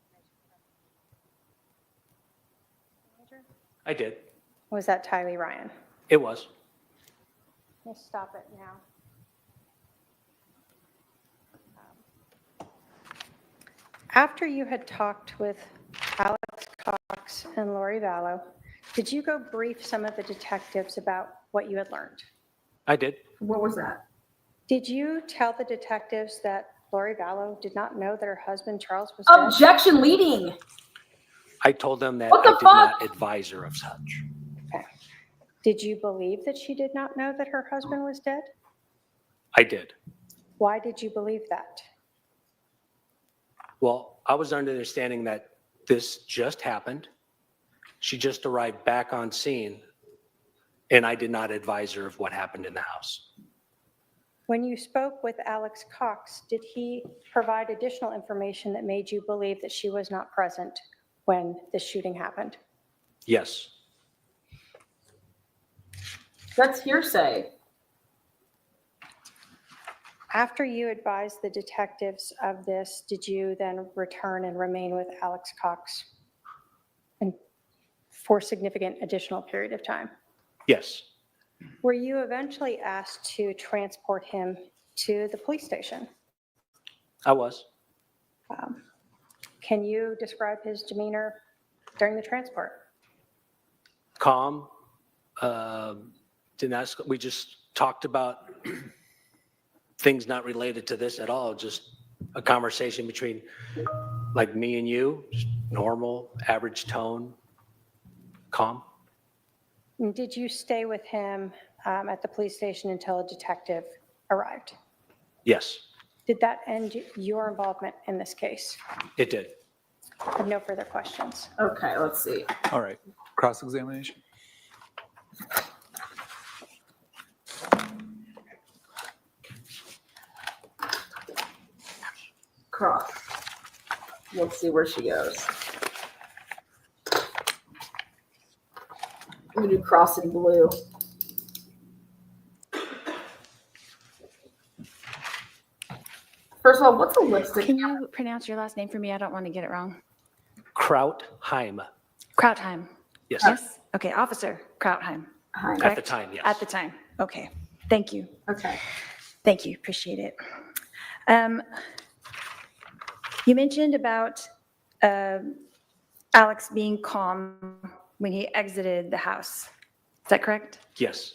information? I did. Was that Tylee Ryan? It was. Let's stop it now. After you had talked with Alex Cox and Lori Vallow, did you go brief some of the detectives about what you had learned? I did. What was that? Did you tell the detectives that Lori Vallow did not know that her husband Charles was dead? Objection leading. I told them that What I the did not advise her of such. Okay. Did you believe that she did not know that her husband was dead? I did. Why did you believe that? Well, I was under the understanding that this just happened. She just arrived back on scene, and I did not advise her of what happened in the house. When you spoke with Alex Cox, did he provide additional information that made you believe that she was not present when the shooting happened? Yes. That's hearsay. After you advised the detectives of this, did you then return and remain with Alex Cox for significant additional period of time? Yes. Were you eventually asked to transport him to the police station? I was. Can you describe his demeanor during the transport? Calm. Didn't ask. We just talked about things not related to this at all. Just a conversation between like me and you, just normal, average tone, calm. And did you stay with him at the police station until a detective arrived? Yes, Did that end your involvement in this case? it did. I have no further questions. Okay, let's see. All right, cross-examination. Cross. Let's see where she goes. I'm gonna do cross in blue. First of all, what's a lipstick? Can you pronounce your last name for me? I don't want to get it wrong. Krautheim. Krautheim. Yes. Yes? Okay, Officer Krautheim. Hi. At the correct? time, yes. At the time. Okay. Thank you. Okay. Thank you. Appreciate it. You mentioned about Alex being calm when he exited the house. Is that correct? Yes.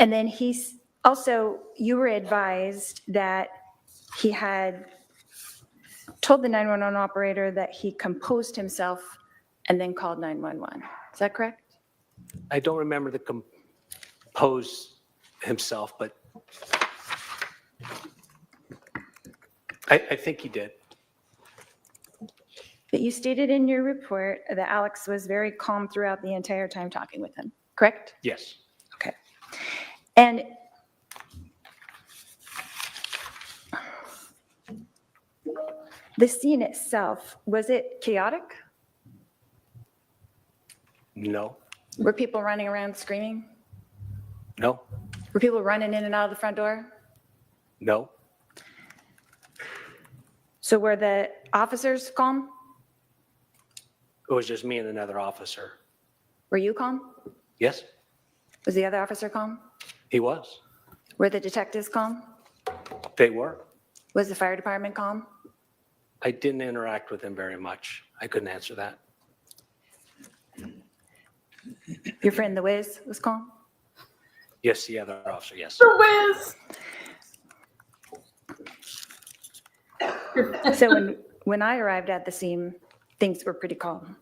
And then he's also, you were advised that he had told the 911 operator that he composed himself and then called 911. Is that correct? I don't remember the compose himself, but I think he did. But you stated in your report that Alex was very calm throughout the entire time talking with him, correct? Yes. Okay. And The scene itself, was it chaotic? No, Were people running around screaming? no, Were people running in and out of the front door? no. So were the officers calm? It was just me and another officer. Were you calm? Yes, Was the other officer calm? he was. Were the detectives calm? They were. Was the fire department calm? I didn't interact with him very much. I couldn't answer that. Your friend the Wiz was calm? Yes, the other officer, yes. The Wiz. So when I arrived at the scene, things were pretty calm.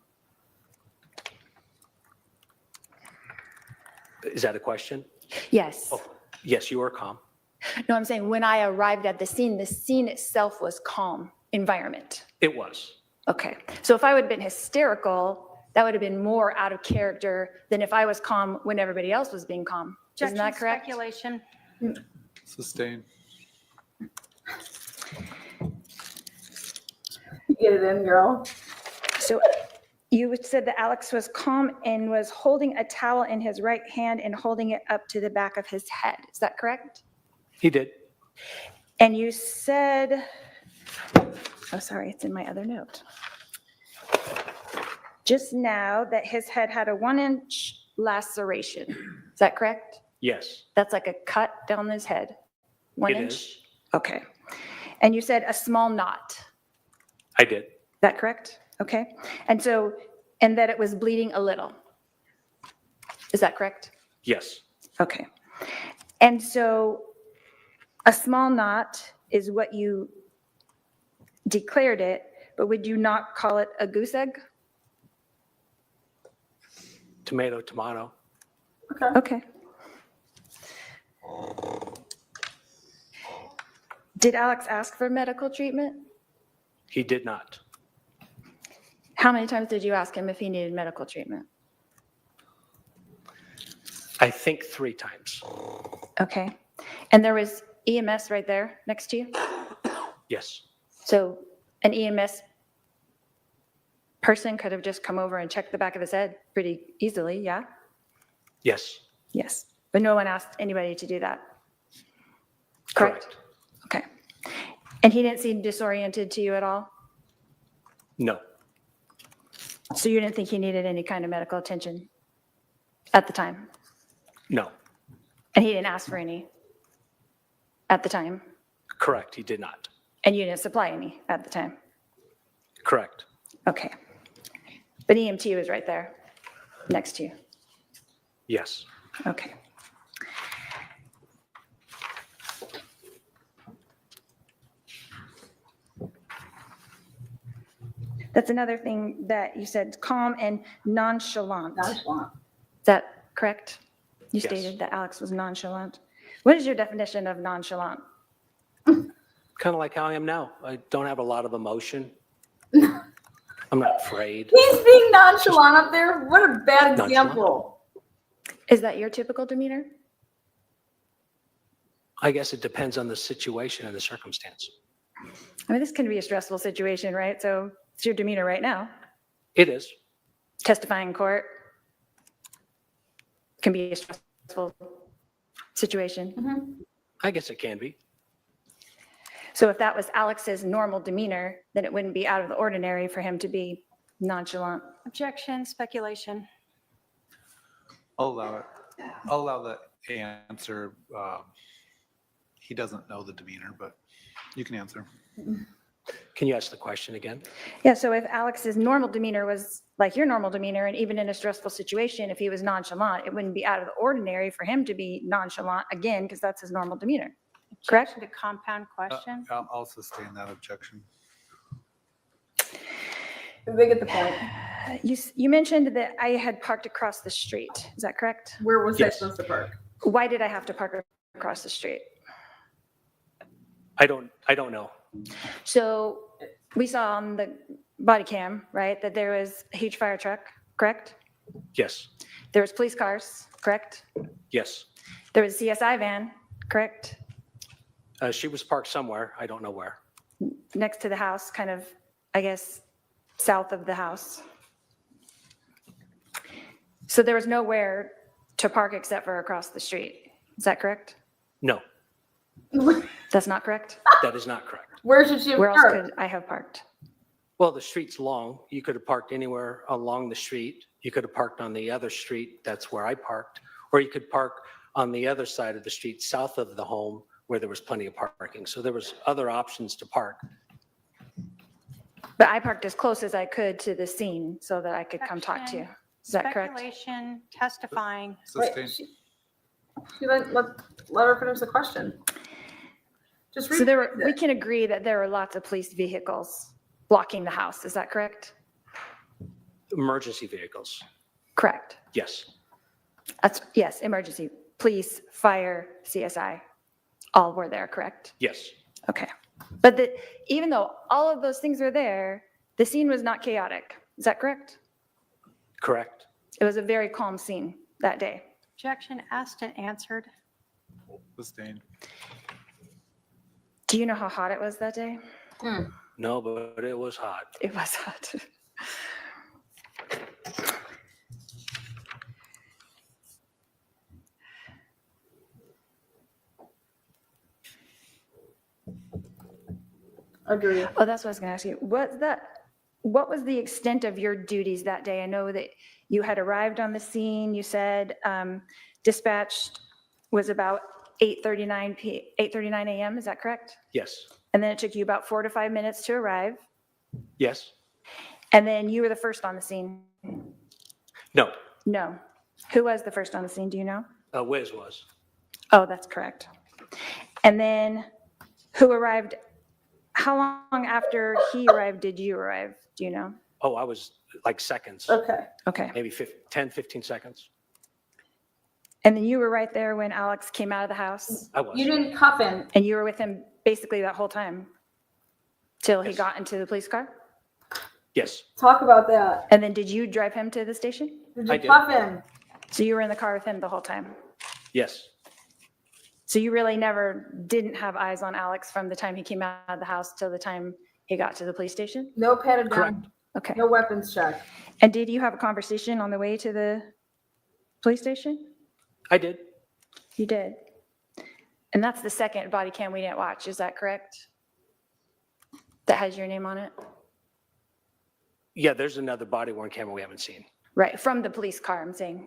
Is that a question? Yes. Oh, yes, you were calm. No, I'm saying when I arrived at the scene itself was calm environment. It was. Okay. So if I would have been hysterical, that would have been more out of character than if I was calm when everybody else was being calm. Isn't that Objection, correct? speculation. Sustain. Get it in, girl. So you said that Alex was calm and was holding a towel in his right hand and holding it up to the back of his head. Is that correct? He did. And you said, oh, sorry, it's in my other note. Just now that his head had a 1-inch laceration. Is that correct? Yes, That's like a cut down his head. 1 It inch? is. Okay. And you said a small knot. I did. Is that correct? Okay. And so, and that it was bleeding a little. Is that correct? Yes, Okay. And so a small knot is what you declared it, but would you not call it a goose egg? tomato, tomato. Okay. Did Alex ask for medical treatment? He did not. How many times did you ask him if he needed medical treatment? I think 3 times. Okay. And there was EMS right there next to you? Yes, So an EMS person could have just come over and checked the back of his head pretty easily, yeah? yes, Yes. But no one asked anybody to do that? Correct? correct. Okay. And he didn't seem disoriented to you at all? No, So you didn't think he needed any kind of medical attention at the time? no, And he didn't ask for any at the time? correct. He did not. And you didn't supply any at the time? Correct. Okay. But EMT was right there, next to you? Yes, Okay. That's another thing that you said, calm and nonchalant. Nonchalant. Is that correct? You Yes. stated that Alex was nonchalant. What is your definition of nonchalant? kind of like how I am now. I don't have a lot of emotion. I'm not afraid. He's being nonchalant up there. What a bad Nonchalant. example. Is that your typical demeanor? I guess it depends on the situation and the circumstance. I mean, this can be a stressful situation, right? So it's your demeanor right now. It is. Testifying in court can be a stressful situation. I guess it can be. So if that was Alex's normal demeanor, then it wouldn't be out of the ordinary for him to be nonchalant. Objection, speculation. I'll allow it. I'll allow the answer. He doesn't know the demeanor, but you can answer. Can you ask the question again? Yeah, so if Alex's normal demeanor was like your normal demeanor, and even in a stressful situation, if he was nonchalant, it wouldn't be out of the ordinary for him to be nonchalant again, because that's his normal demeanor. Correct? The compound question. I'll sustain that objection. They get the point. You mentioned that I had parked across the street. Is that correct? Where was I Yes. supposed to park? Why did I have to park across the street? I don't know. So we saw on the body cam, right, that there was a huge fire truck, correct? Yes, There was police cars, correct? yes. There was a CSI van, correct? She was parked somewhere. I don't know where. next to the house, kind of, I guess, south of the house. So there was nowhere to park except for across the street. Is that correct? No, That's not correct? that is not correct. Where should you Where else park? could I have parked? Well, the street's long. You could have parked anywhere along the street. You could have parked on the other street. That's where I parked. Or you could park on the other side of the street, south of the home, where there was plenty of parking. So there was other options to park. But I parked as close as I could to the scene so that I could come talk to you. Is that correct? Speculation, testifying. Wait, she let her finish the question. Just So we can agree that there were lots of police vehicles blocking the house. Is that correct? Emergency vehicles. Correct. Yes. Yes, emergency, police, fire, CSI, all were there, correct? Yes. Okay. But even though all of those things were there, the scene was not chaotic. Is that correct? Correct. It was a very calm scene that day. Objection asked and answered. Sustained. Do you know how hot it was that day? No, but it was hot. It was hot. Agree. Oh, that's what I was going to ask you. What was the extent of your duties that day? I know that you had arrived on the scene. You said dispatched was about 8:39 a.m. Is that correct? Yes. And then it took you about 4 to 5 minutes to arrive. Yes. And then you were the first on the scene. No. No. Who was the first on the scene? Do you know? Wiz was. Oh, that's correct. And then who arrived? How long after he arrived did you arrive? Do you know? Oh, I was like seconds. Okay. Okay. Maybe 10, 15 seconds. And then you were right there when Alex came out of the house? I was. You didn't cuff him. And you were with him basically that whole time? Till he got into the police car? Yes. Talk about that. And then did you drive him to the station? Did you I did. cuff him? So you were in the car with him the whole time? Yes. So you really never didn't have eyes on Alex from the time he came out of the house till the time he got to the police station? No patted Correct. down. Okay. No weapons check. And did you have a conversation on the way to the police station? I did. You did. And that's the second body cam we didn't watch, is that correct? That has your name on it? Yeah, there's another body worn camera we haven't seen. Right, from the police car, I'm saying.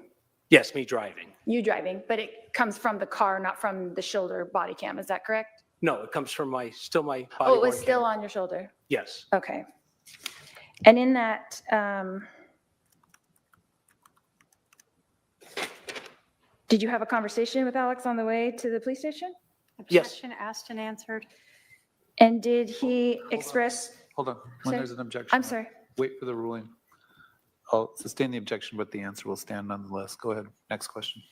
Yes, me driving. You driving, but it comes from the car, not from the shoulder body cam, is that correct? No, it comes from my body Oh, it was worn still camera. on your shoulder? Yes. Okay. And in that, did you have a conversation with Alex on the way to the police station? Yes. Objection asked and answered. And did he express, Hold on. When Sorry. there's an objection. I'm sorry, Wait for the ruling. I'll sustain the objection, but the answer will stand nonetheless. Go ahead. Next question.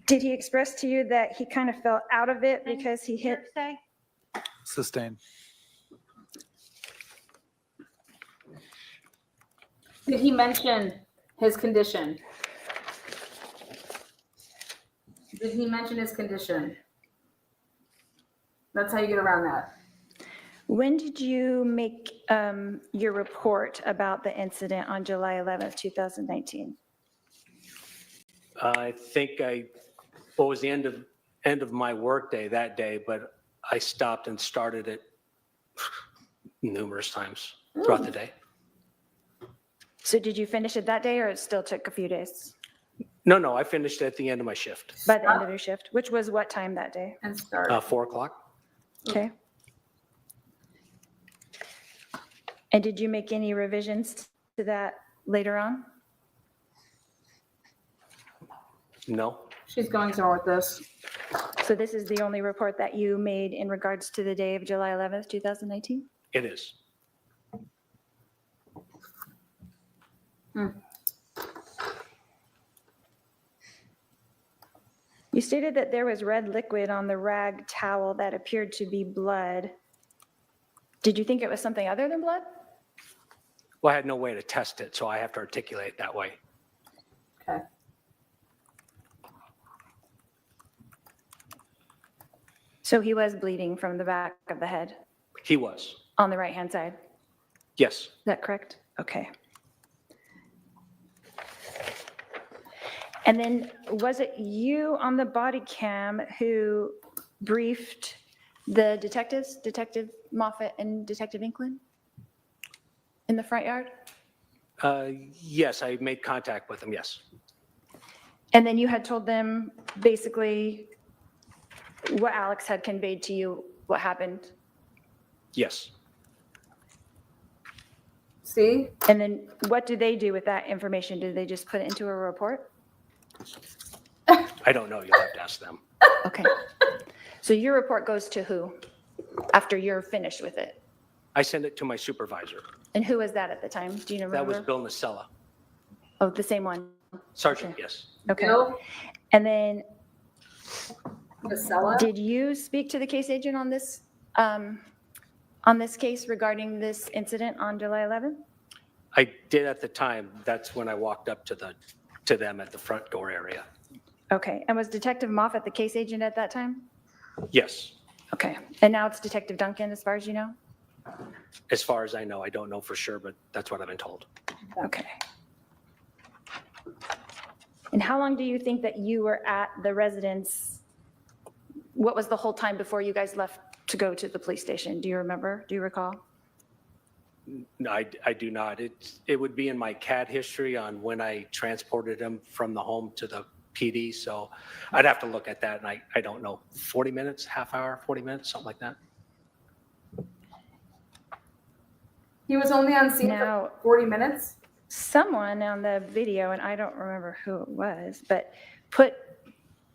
did he express to you that he kind of fell out of it because he hit? Hearsay. Sustain. Did he mention his condition? Did he mention his condition? That's how you get around that. When did you make your report about the incident on July 11th, 2019? I think what was the end of my workday that day, but I stopped and started it numerous times throughout the day. So did you finish it that day or it still took a few days? No, I finished at the end of my shift. By the end of your shift, which was what time that day? And start. 4 o'clock. Okay. And did you make any revisions to that later on? No. She's going somewhere with this. So this is the only report that you made in regards to the day of July 11th, 2019? It is. You stated that there was red liquid on the rag towel that appeared to be blood. Did you think it was something other than blood? Well, I had no way to test it, so I have to articulate it that way. So he was bleeding from the back of the head He was. on the right-hand side. Yes. Is that correct? Okay. And then was it you on the body cam who briefed the detectives, Detective Moffett and Detective Inkland, in the front yard? Yes, I made contact with him, yes. And then you had told them basically what Alex had conveyed to you, what happened? Yes. See? And then what do they do with that information? Did they just put it into a report? I don't know. You'll have to ask them. Okay. So your report goes to who after you're finished with it? I sent it to my supervisor. And who was that at the time? Do you remember? That was Bill Nacella. Oh, the same one. Sergeant, yes. Okay. Bill? And then Vasella? did you speak to the case agent on this case regarding this incident on July 11th? I did at the time. That's when I walked up to them at the front door area. Okay. And was Detective Moffett the case agent at that time? Yes. Okay. And now it's Detective Duncan, as far as you know? As far as I know, I don't know for sure, but that's what I've been told. Okay. And how long do you think that you were at the residence? What was the whole time before you guys left to go to the police station? Do you remember? Do you recall? No, I do not. It would be in my CAD history on when I transported him from the home to the PD. So I'd have to look at that, and I don't know. 40 minutes, half hour, 40 minutes, something like that. He was only on scene Now- for 40 minutes? Someone on the video, and I don't remember who it was, but put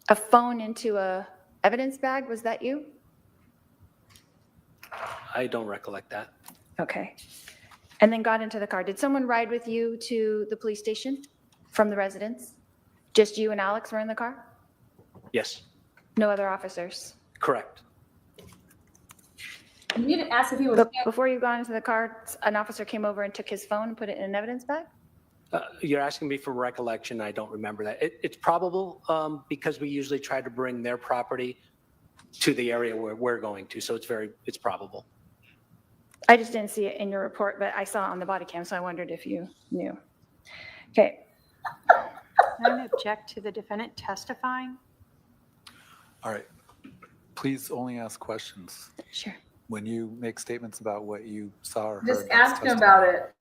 a phone into a evidence bag. Was that you? I don't recollect that. Okay. And then got into the car. Did someone ride with you to the police station from the residence? Just you and Alex were in the car? Yes, No other officers? correct. You didn't ask if he was. But before you got into the car, an officer came over and took his phone and put it in an evidence bag? You're asking me for recollection. I don't remember that. It's probable because we usually try to bring their property to the area where we're going to. So it's probable. I just didn't see it in your report, but I saw it on the body cam, so I wondered if you knew. Okay. Can I object to the defendant testifying? All right. Please only ask questions. Sure. When you make statements about what you saw or heard. Just that's ask him testimony. about it.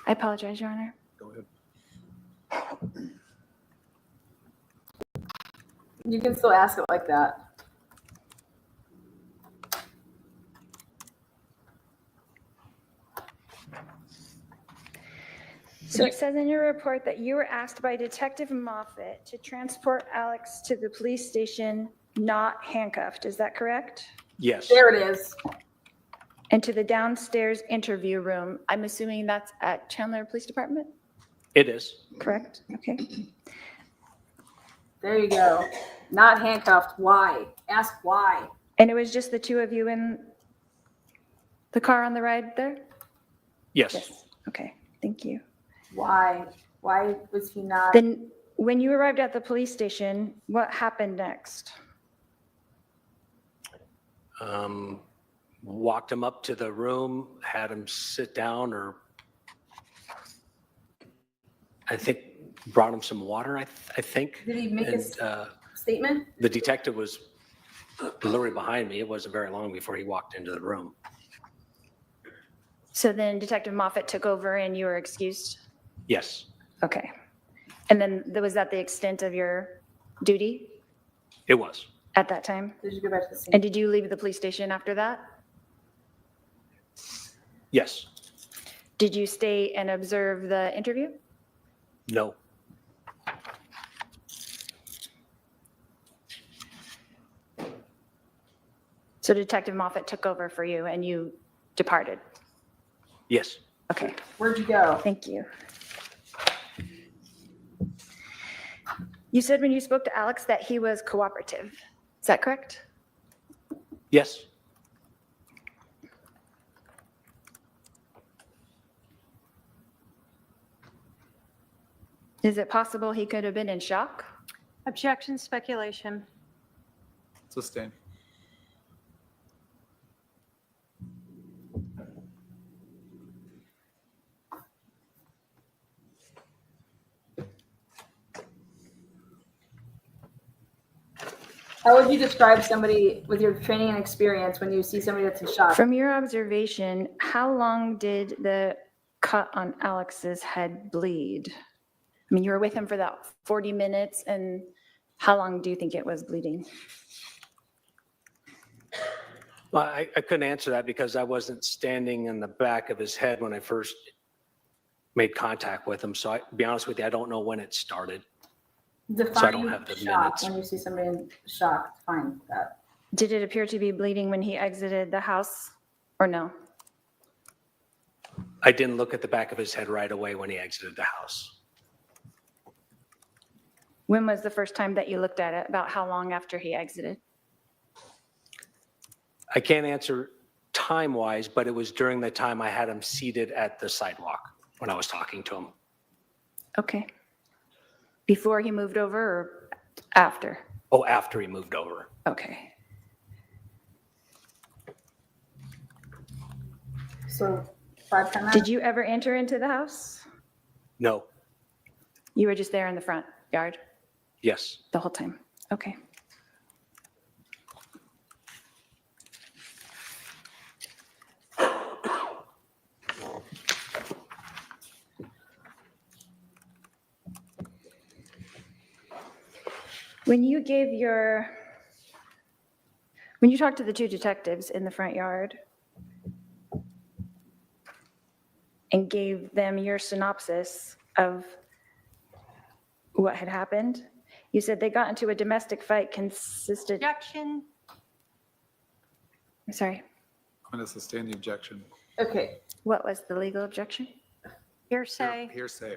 I apologize, Your Honor. Go ahead. You can still ask it like that. So it says in your report that you were asked by Detective Moffett to transport Alex to the police station not handcuffed. Is that correct? Yes. There it is. And to the downstairs interview room. I'm assuming that's at Chandler Police Department, It is. correct? Okay. There you go. Not handcuffed. Why? Ask why. And it was just the two of you in the car on the ride there? Yes. Okay, thank you. Why? Why was he not? Then when you arrived at the police station, what happened next? Walked him up to the room, had him sit down, or I think brought him some water, I think. Did he make a And statement? the detective was literally behind me. It wasn't very long before he walked into the room. So then Detective Moffett took over and you were excused? Yes, Okay. And then was that the extent of your duty it was. at that time? Did you go back to the scene? And did you leave the police station after that? Yes. Did you stay and observe the interview? No. So Detective Moffett took over for you and you departed? Yes. Okay, Where'd you go? thank you. You said when you spoke to Alex that he was cooperative. Is that correct? Yes. Is it possible he could have been in shock? Objection, speculation. Sustain. How would you describe somebody with your training and experience when you see somebody that's in shock? From your observation, how long did the cut on Alex's head bleed? I mean, you were with him for that 40 minutes, and how long do you think it was bleeding? Well, I couldn't answer that because I wasn't standing in the back of his head when I first made contact with him. So to be honest with you, I don't know when it started. Define So I don't have the shock. minutes. When you see somebody in shock, define that. Did it appear to be bleeding when he exited the house or no? I didn't look at the back of his head right away when he exited the house. When was the first time that you looked at it? About how long after he exited? I can't answer time-wise, but it was during the time I had him seated at the sidewalk when I was talking to him. Okay. Before he moved over or after? Oh, after he moved over. Okay. So 5, 10 minutes? Did you ever enter into the house? No. You were just there in the front yard Yes. the whole time? Okay. When you talked to the two detectives in the front yard and gave them your synopsis of what had happened, you said they got into a domestic fight consistent. Objection. Sorry, I'm going to sustain the objection. Okay. what was the legal objection? Hearsay. Hearsay.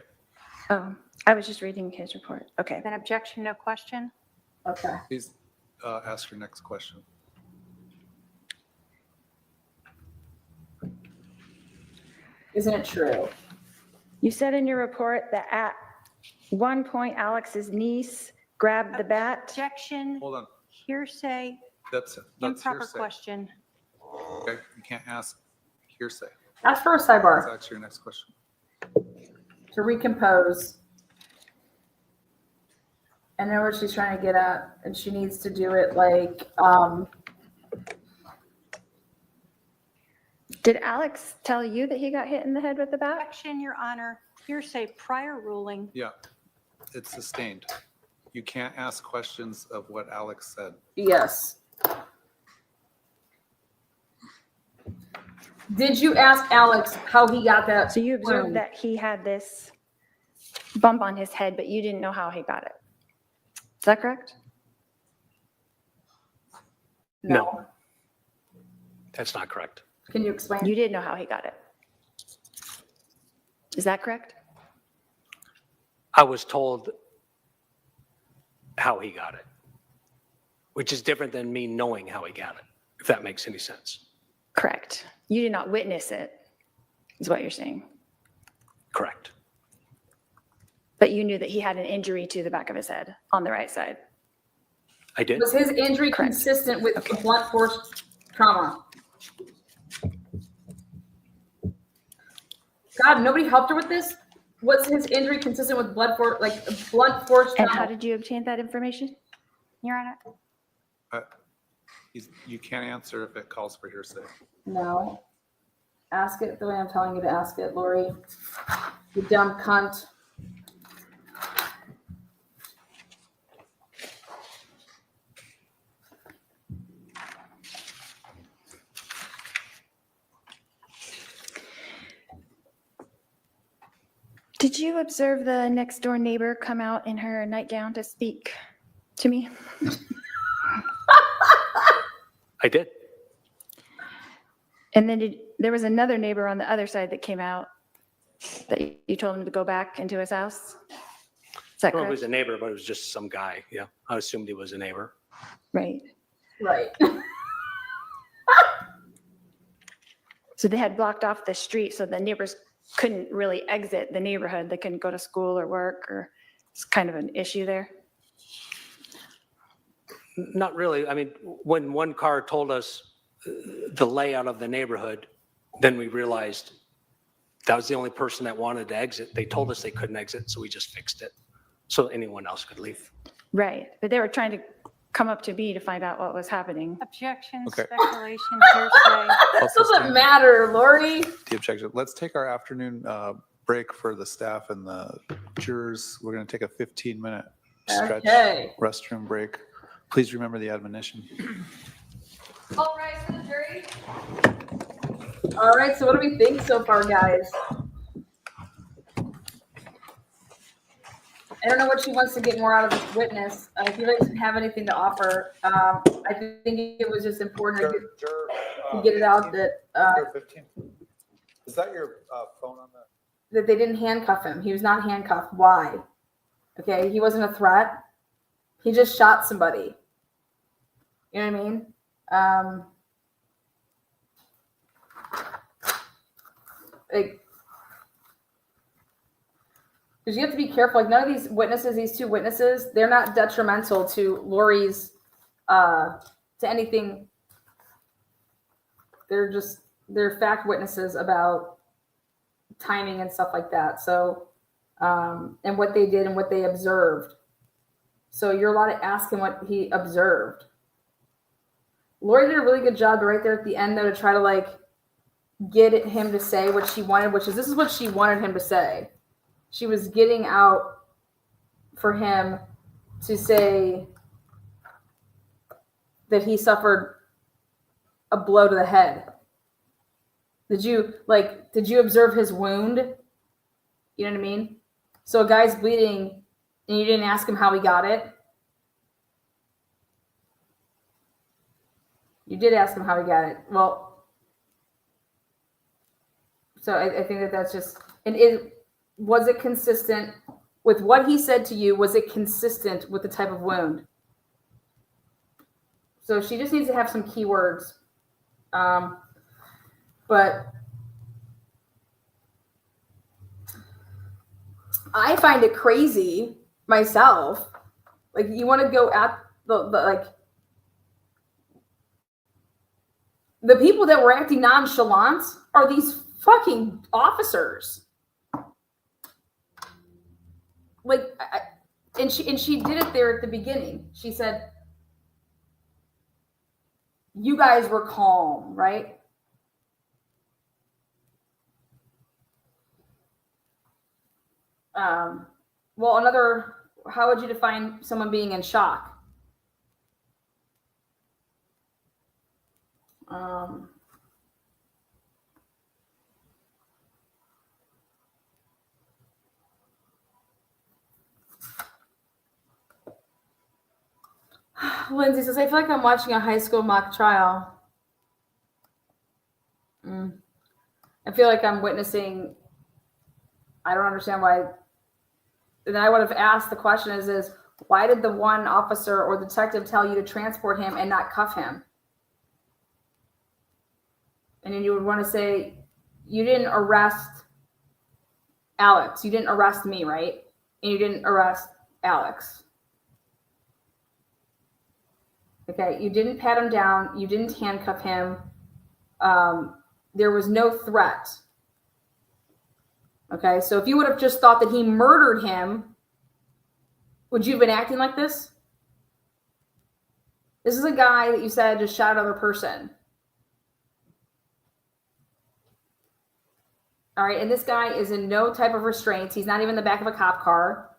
Oh, I was just reading his report. Okay. Then objection, no question. Okay. Please ask your next question. Isn't it true? You said in your report that at one point Alex's niece grabbed the bat. Objection. Hold on. Hearsay. That's Improper hearsay. question. Okay, you can't ask hearsay. Ask for a sidebar. That's your next question. To recompose. I know what she's trying to get at, and she needs to do it like, Did Alex tell you that he got hit in the head with the bat? Objection, Your Honor. Hearsay prior ruling. Yeah, it's sustained. You can't ask questions of what Alex said. yes. Did you ask Alex how he got that? So you observed wound? that he had this bump on his head, but you didn't know how he got it. Is that correct? No. That's not correct. Can you explain? You did know how he got it. Is that correct? I was told how he got it, which is different than me knowing how he got it, if that makes any sense. Correct. You did not witness it, is what you're saying. Correct. But you knew that he had an injury to the back of his head on the right side. I did. Was his injury consistent with blunt force trauma? God, nobody helped her with this? Was his injury consistent with blunt force And trauma? how did you obtain that information? Your Honor. You can't answer if it calls for hearsay. No. Ask it the way I'm telling you to ask it, Lori. You dumb cunt. Did you observe the next door neighbor come out in her nightgown to speak to me? I did. And then there was another neighbor on the other side that came out that you told him to go back into his house? Is that Well, it correct? was a neighbor, but it was just some guy. Yeah. I assumed he was a neighbor. Right. Right. So they had blocked off the street so the neighbors couldn't really exit the neighborhood. They couldn't go to school or work, or it's kind of an issue there. Not really. I mean, when one car told us the layout of the neighborhood, then we realized that was the only person that wanted to exit. They told us they couldn't exit, so we just fixed it so anyone else could leave. Right. But they were trying to come up to me to find out what was happening. Objection, Okay. speculation, hearsay. That doesn't matter, Lori. The objection. Let's take our afternoon break for the staff and the jurors. We're going to take a 15-minute stretch restroom break. Please remember the admonition. All rise for the jury. All right, so what do we think so far, guys? I don't know what she wants to get more out of this witness. If you guys have anything to offer, I think it was just important to get it out that Is that your phone on the? that they didn't handcuff him. He was not handcuffed. Why? Okay, he wasn't a threat. He just shot somebody. You know what I mean? Like, because you have to be careful. Like, none of these witnesses, these two witnesses, they're not detrimental to Lori's, to anything. They're fact witnesses about timing and stuff like that. So, and what they did and what they observed. So you're allowed to ask him what he observed. Lori did a really good job right there at the end, though, to try to like get him to say what she wanted, which is this is what she wanted him to say. She was getting out for him to say that he suffered a blow to the head. Did you observe his wound? You know what I mean? So a guy's bleeding and you didn't ask him how he got it. You did ask him how he got it. Well, so I think that's just, and was it consistent with what he said to you? Was it consistent with the type of wound? So she just needs to have some keywords. But I find it crazy myself. Like, you want to go at the people that were acting nonchalant are these fucking officers. Like, and she did it there at the beginning. She said, "You guys were calm, right?" Well, how would you define someone being in shock? Lindsay says, I feel like I'm watching a high school mock trial. I feel like I'm witnessing, I don't understand why. And then I would have asked the question is why did the one officer or detective tell you to transport him and not cuff him? And then you would want to say, you didn't arrest Alex. You didn't arrest me, right? And you didn't arrest Alex. Okay, you didn't pat him down. You didn't handcuff him. There was no threat. Okay, so if you would have just thought that he murdered him, would you have been acting like this? This is a guy that you said just shot another person. All right, and this guy is in no type of restraints. He's not even in the back of a cop car.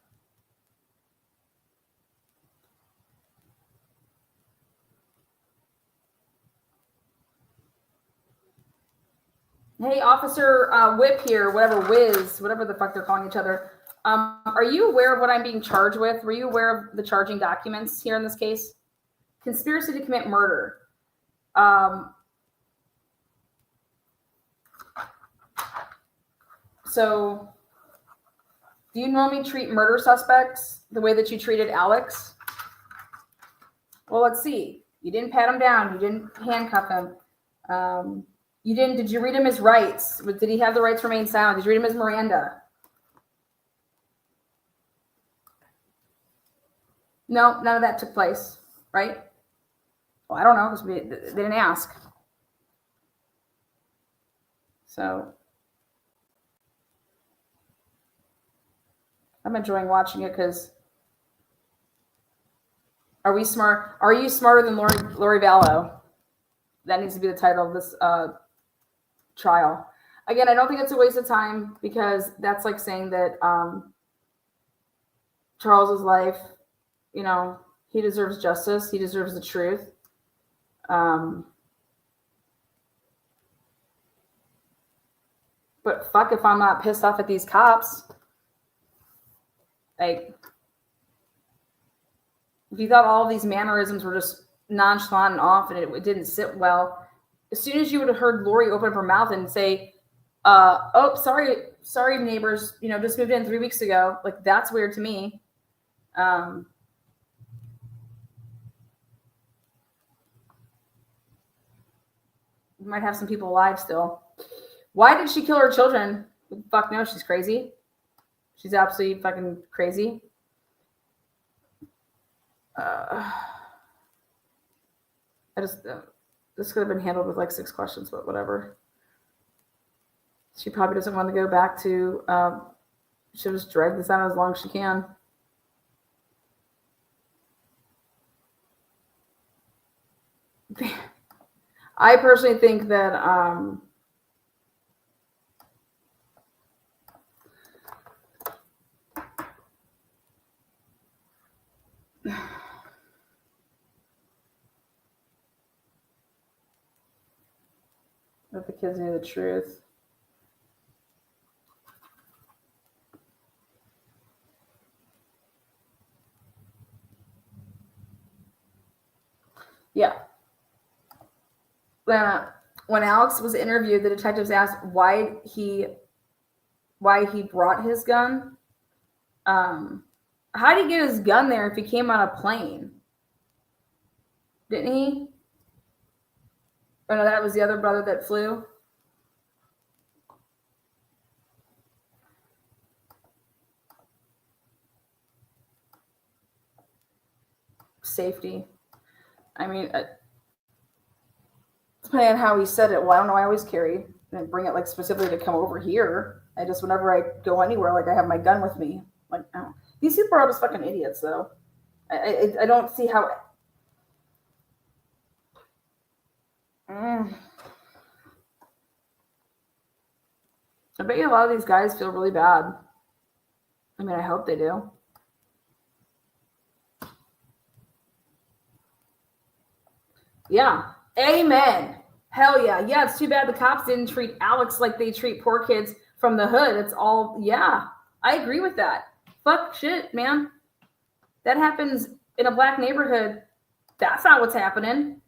Hey, Officer Whip here, whatever, Whiz, whatever the fuck they're calling each other. Are you aware of what I'm being charged with? Were you aware of the charging documents here in this case? Conspiracy to commit murder. So, do you normally treat murder suspects the way that you treated Alex? Well, let's see. You didn't pat him down. You didn't handcuff him. Did you read him his rights? Did he have the right to remain silent? Did you read him his Miranda? No, none of that took place, right? Well, I don't know, because they didn't ask. So, I'm enjoying watching it because Are we smart? Are you smarter than Lori Vallow? That needs to be the title of this trial. Again, I don't think it's a waste of time because that's like saying that Charles's life, you know, he deserves justice. He deserves the truth. But fuck if I'm not pissed off at these cops. Like, if you thought all of these mannerisms were just nonchalant and off and it didn't sit well, as soon as you would have heard Lori open up her mouth and say, oh, sorry, neighbors, you know, just moved in 3 weeks ago. Like, that's weird to me. We might have some people alive still. Why did she kill her children? Fuck no, she's crazy. She's absolutely fucking crazy. This could have been handled with like 6 questions, but whatever. She probably doesn't want to go back to, she'll just drag this out as long as she can. I personally think that, that the kids knew the truth. Yeah. When Alex was interviewed, the detectives asked why he brought his gun. How did he get his gun there if he came on a plane? Didn't he? Oh no, that was the other brother that flew. Safety. I mean, depending on how he said it, well, I don't know. I always carry and bring it like specifically to come over here. I just, whenever I go anywhere, like I have my gun with me. Like, oh. These people are all just fucking idiots, though. I don't see how. I bet you a lot of these guys feel really bad. I mean, I hope they do. Yeah. Amen. Hell yeah. Yeah, it's too bad the cops didn't treat Alex like they treat poor kids from the hood. It's all, yeah. I agree with that. Fuck shit, man. That happens in a black neighborhood. That's not what's happening.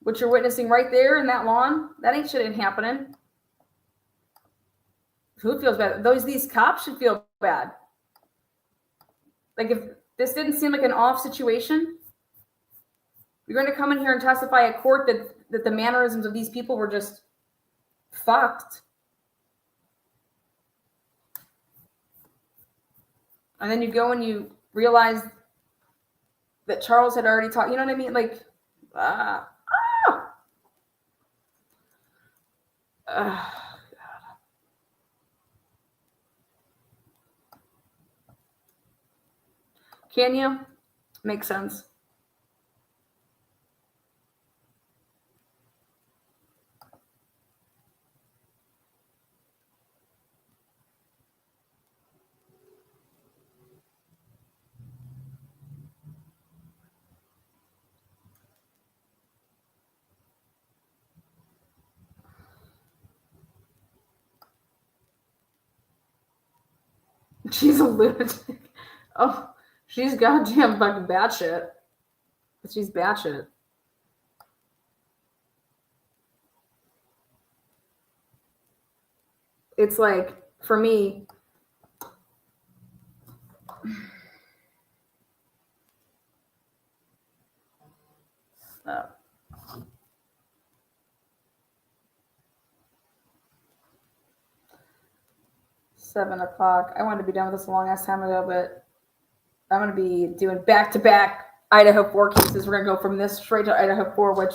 What you're witnessing right there in that lawn, that ain't shit ain't happening. Who feels bad? These cops should feel bad. Like, if this didn't seem like an off situation, you're going to come in here and testify at court that the mannerisms of these people were just fucked. And then you go and you realize that Charles had already talked. You know what I mean? Like, Can you? Makes sense. She's a lunatic. Oh, she's goddamn fucking batshit. She's batshit. It's like, for me, oh. 7 o'clock. I wanted to be done with this a long ass time ago, but I'm going to be doing back-to-back Idaho 4 cases. We're going to go from this straight to Idaho 4, which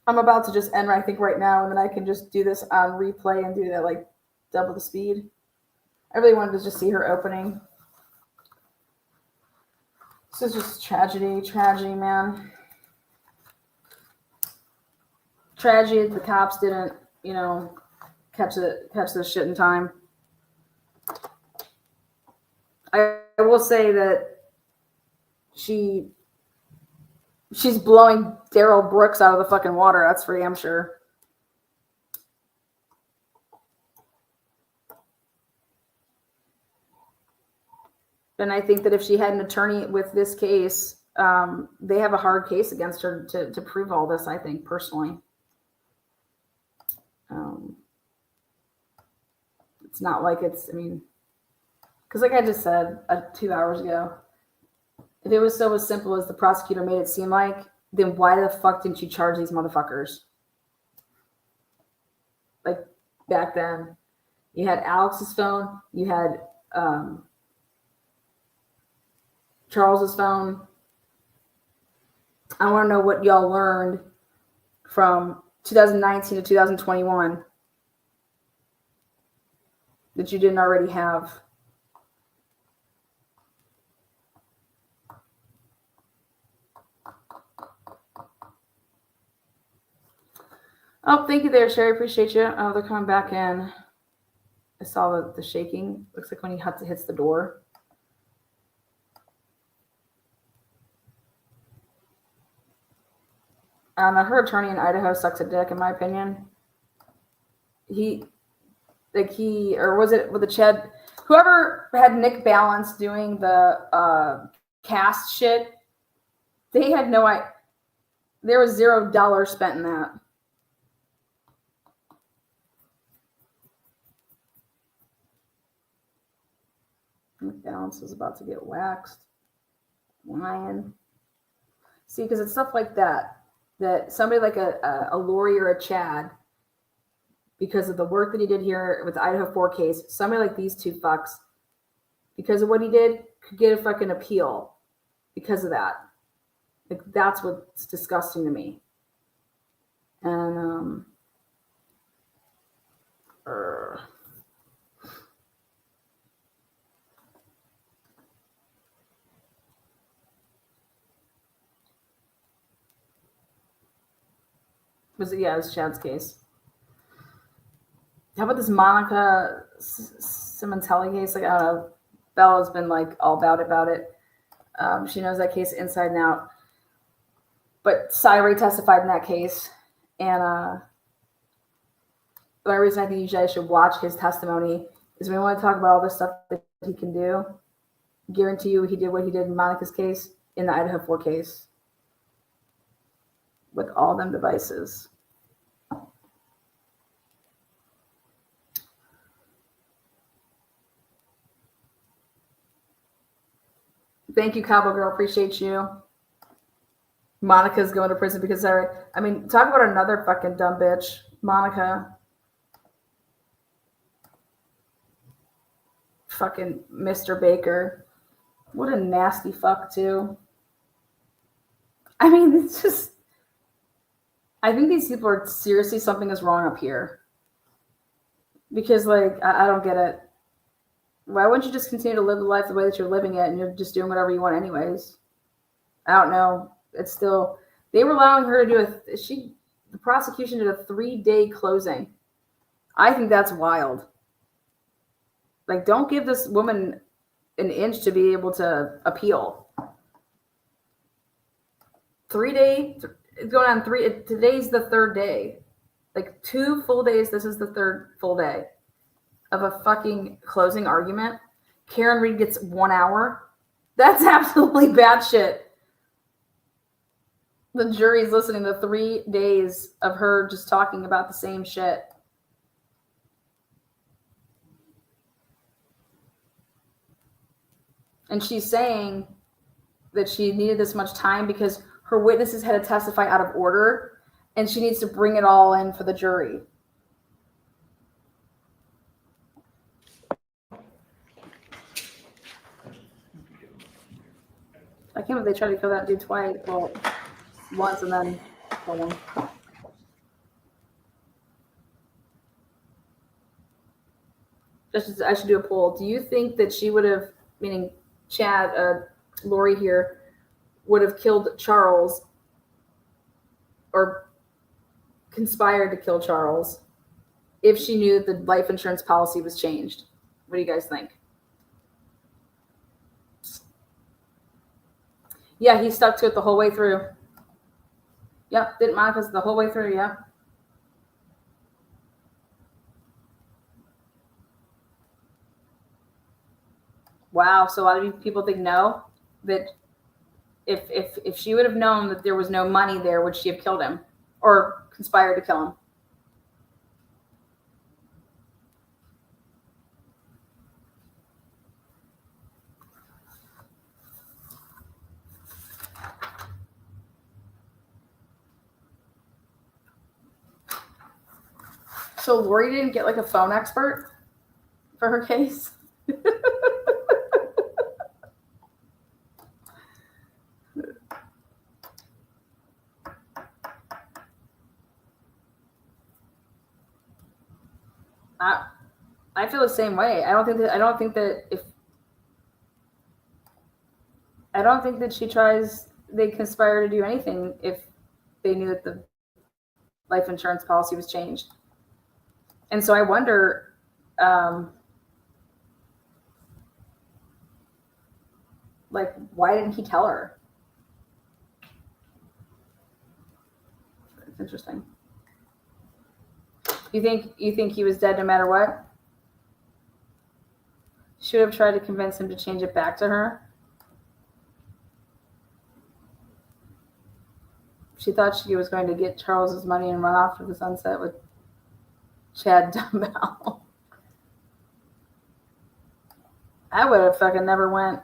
I'm about to just end, I think, right now, and then I can just do this on replay and do that like double the speed. I really wanted to just see her opening. This is just tragedy, man. Tragedy. The cops didn't, catch this shit in time. I will say that she's blowing Daryl Brooks out of the fucking water. That's for damn sure. And I think that if she had an attorney with this case, they have a hard case against her to prove all this, I think, personally. It's not like because like I just said 2 hours ago, if it was so as simple as the prosecutor made it seem like, then why the fuck didn't you charge these motherfuckers? Like back then, you had Alex's phone, you had Charles's phone. I want to know what y'all learned from 2019 to 2021 that you didn't already have. Oh, thank you there, Sherry. Appreciate you. Oh, they're coming back in. I saw the shaking. Looks like when he hits the door. Her attorney in Idaho sucks a dick, in my opinion. Or was it with the Chad? Whoever had Nick Balance doing the cast shit, they had no idea. There was $0 spent in that. Nick Balance is about to get waxed. Lion. See, because it's stuff like that somebody like a Lori or a Chad, because of the work that he did here with the Idaho 4 case, somebody like these two fucks, because of what he did, could get a fucking appeal because of that. Like, that's what's disgusting to me. And it's Chad's case. How about this Monica Simontelli case? Like, I don't know. Bella's been like all about it. She knows that case inside and out. But Cyree testified in that case. And the only reason I think you guys should watch his testimony is we want to talk about all the stuff that he can do. Guarantee you he did what he did in Monica's case, in the Idaho 4 case. With all them devices. Thank you, Cowboy Girl. Appreciate you. Monica's going to prison because talk about another fucking dumb bitch. Monica. Fucking Mr. Baker. What a nasty fuck, too. It's just... I think these people are seriously, something is wrong up here. Because, I don't get it. Why wouldn't you just continue to live the life the way that you're living it and you're just doing whatever you want anyways? I don't know. It's still, they were allowing her to do the prosecution did a 3-day closing. I think that's wild. Don't give this woman an inch to be able to appeal. 3-day, going on 3, today's the 3rd day. 2 full days, this is the 3rd full day of a fucking closing argument. Karen Reed gets 1 hour. That's absolutely bad shit. The jury's listening to 3 days of her just talking about the same shit. And she's saying that she needed this much time because her witnesses had to testify out of order, and she needs to bring it all in for the jury. I can't believe they tried to kill that dude twice. Well, once and then kill him. I should do a poll. Do you think that she would have, meaning Chad, Lori here, would have killed Charles or conspired to kill Charles if she knew that the life insurance policy was changed. What do you guys think? Yeah, he stuck to it the whole way through. Yep, didn't mock us the whole way through, yep. Wow, so a lot of people think no, that if she would have known that there was no money there, would she have killed him or conspired to kill him? So Lori didn't get like a phone expert for her case? I feel the same way. I don't think that they conspire to do anything if they knew that the life insurance policy was changed. And so I wonder, like, why didn't he tell her? It's interesting. You think he was dead no matter what? Should have tried to convince him to change it back to her. She thought she was going to get Charles's money and run off to the sunset with Chad Daybell. I would have fucking never went.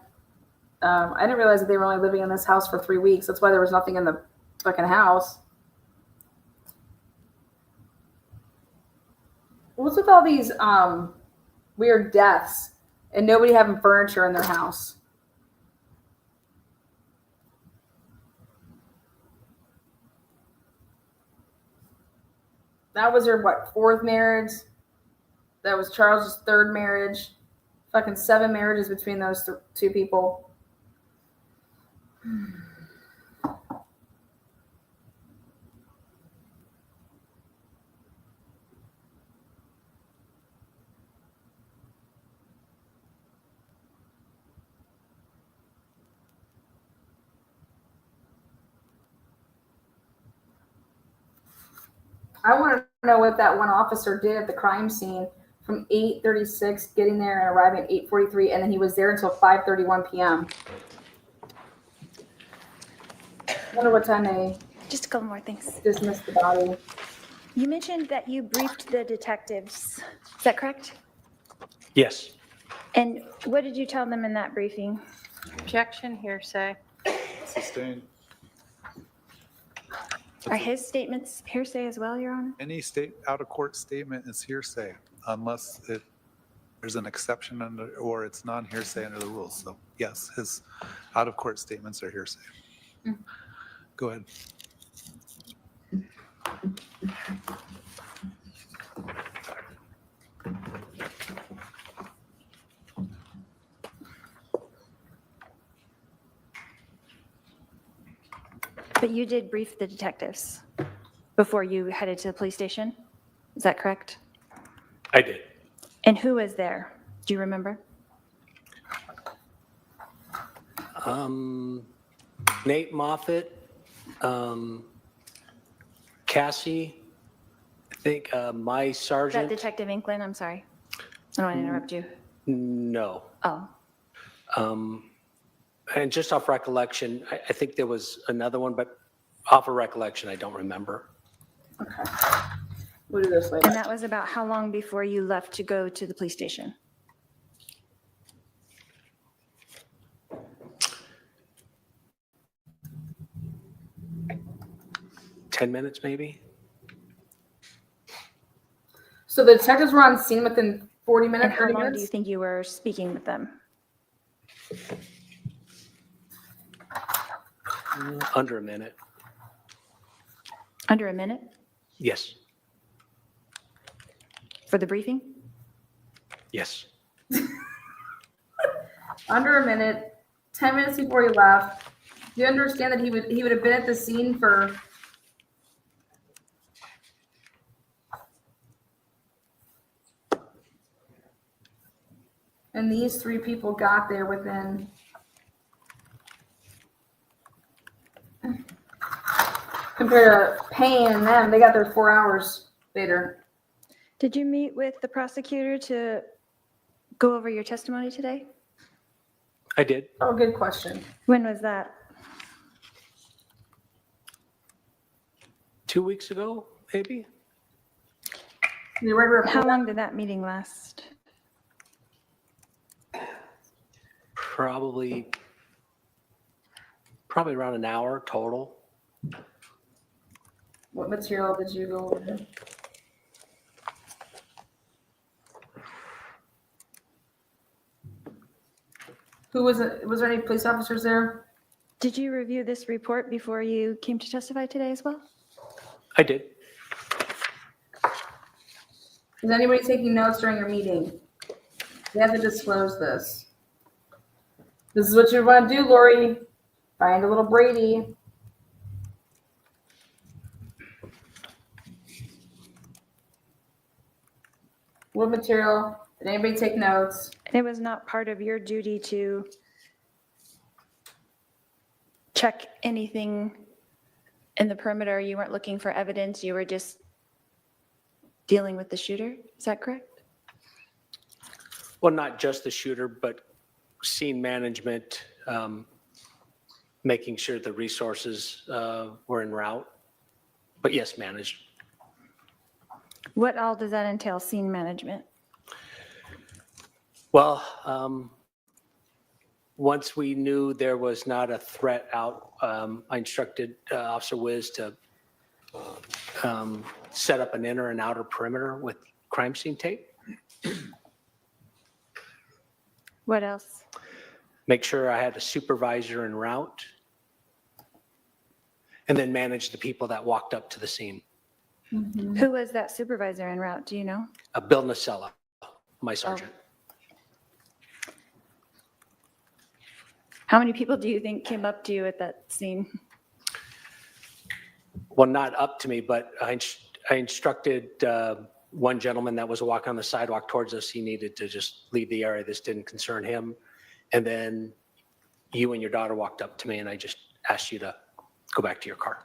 I didn't realize that they were only living in this house for 3 weeks. That's why there was nothing in the fucking house. What's with all these weird deaths and nobody having furniture in their house? That was her, what, 4th marriage? That was Charles's 3rd marriage. Fucking 7 marriages between those two people. I want to know what that one officer did at the crime scene from 8:36, getting there and arriving at 8:43, and then he was there until 5:31 p.m. I wonder what time they Just a couple more things. dismissed the body. You mentioned that you briefed the detectives. Is that correct? Yes. And what did you tell them in that briefing? Objection, hearsay. Sustained. Are his statements hearsay as well, Your Honor? Any out-of-court statement is hearsay unless there's an exception or it's non-hearsay under the rules. So yes, his out-of-court statements are hearsay. Go ahead. But you did brief the detectives before you headed to the police station? Is that correct? I did. And who was there? Do you remember? Nate Moffett, Cassie, I think my Is that sergeant. Detective Inklin? I'm sorry. I don't want to interrupt you. No. Oh, And just off recollection, I think there was another one, but off of recollection, I don't remember. Okay. We'll do this later. and that was about how long before you left to go to the police station? $10 minutes, maybe? So the detectives were on scene within 40 minutes, And how 30 long do minutes? you think you were speaking with them? Under a minute. Under a minute Yes. for the briefing? Yes. Under a minute, 10 minutes before he left, Do you understand that he would have been at the scene for? And these 3 people got there within. Compared to paying them, they got there 4 hours later. Did you meet with the prosecutor to go over your testimony today? I did. Oh, good question. When was that? 2 weeks ago, maybe? You ready to report? How long did that meeting last? Probably around an hour total. What material did you go over? Who was it? Was there any police officers there? Did you review this report before you came to testify today as well? I did. Is anybody taking notes during your meeting? You have to disclose this. This is what you want to do, Lori. Find a little Brady. What material? Did anybody take notes? It was not part of your duty to check anything in the perimeter. You weren't looking for evidence. You were just dealing with the shooter. Is that correct? Well, not just the shooter, but scene management, making sure the resources were en route. But yes, managed. What all does that entail, scene management? Well, once we knew there was not a threat out, I instructed Officer Wiz to set up an inner and outer perimeter with crime scene tape. What else? Make sure I had a supervisor en route, and then manage the people that walked up to the scene. Mm-hmm. Who was that supervisor en route? Do you know? Bill Nacella, my sergeant. How many people do you think came up to you at that scene? Well, not up to me, but I instructed one gentleman that was walking on the sidewalk towards us. He needed to just leave the area. This didn't concern him. And then you and your daughter walked up to me, and I just asked you to go back to your car.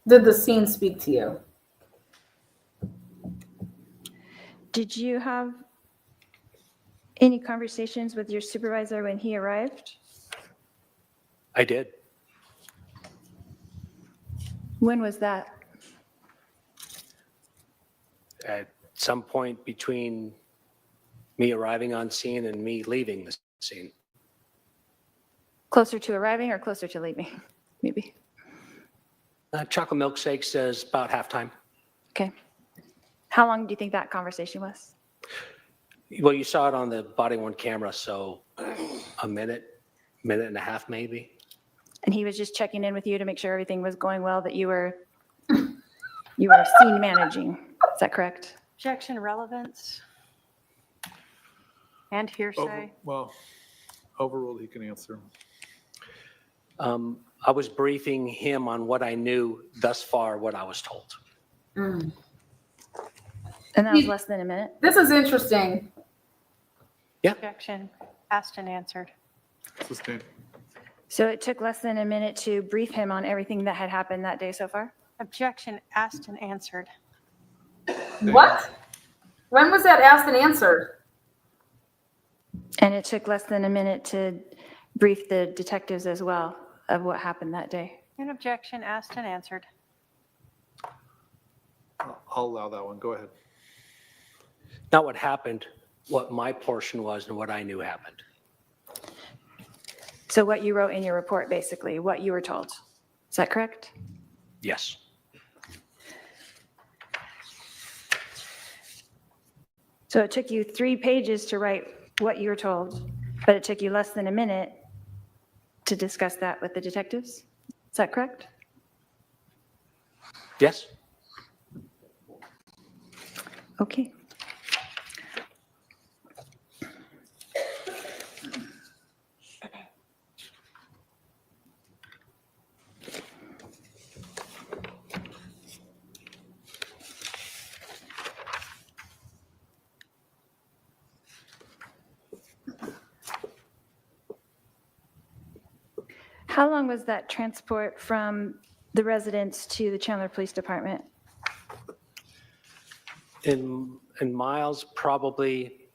Did the scene speak to you? Did you have any conversations with your supervisor when he arrived? I did. When was that? At some point between me arriving on scene and me leaving the scene. Closer to arriving or closer to leaving? Maybe. Chocolate milkshake says about halftime. Okay. How long do you think that conversation was? Well, you saw it on the body worn camera, so a minute and a half maybe. And he was just checking in with you to make sure everything was going well, that you were scene managing. Is that correct? Objection, relevance, and hearsay. Well, overruled, he can answer. I was briefing him on what I knew thus far, what I was told. Mm. And that was less than a minute? This is interesting. Yeah. Objection, asked and answered. Sustained. So it took less than a minute to brief him on everything that had happened that day so far? Objection, asked and answered. What? When was that asked and answered? And it took less than a minute to brief the detectives as well of what happened that day? An objection, asked and answered. I'll allow that one. Go ahead. Not what happened, what my portion was and what I knew happened. So what you wrote in your report, basically, what you were told. Is that correct? Yes. So it took you 3 pages to write what you were told, but it took you less than a minute to discuss that with the detectives? Is that correct? Yes. Okay. How long was that transport from the residence to the Chandler Police Department? In miles, probably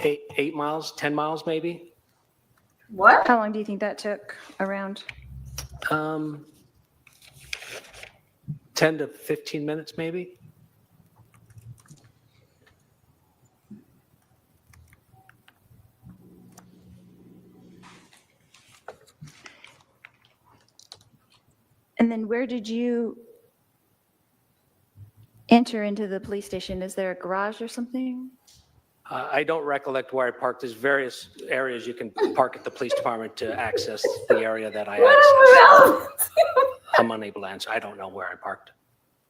8 miles, 10 miles maybe. What? How long do you think that took around? 10 to 15 minutes maybe. And then where did you enter into the police station? Is there a garage or something? I don't recollect where I parked. There's various areas you can park at the police department to access the area that I accessed. I'm unable to answer. I don't know where I parked.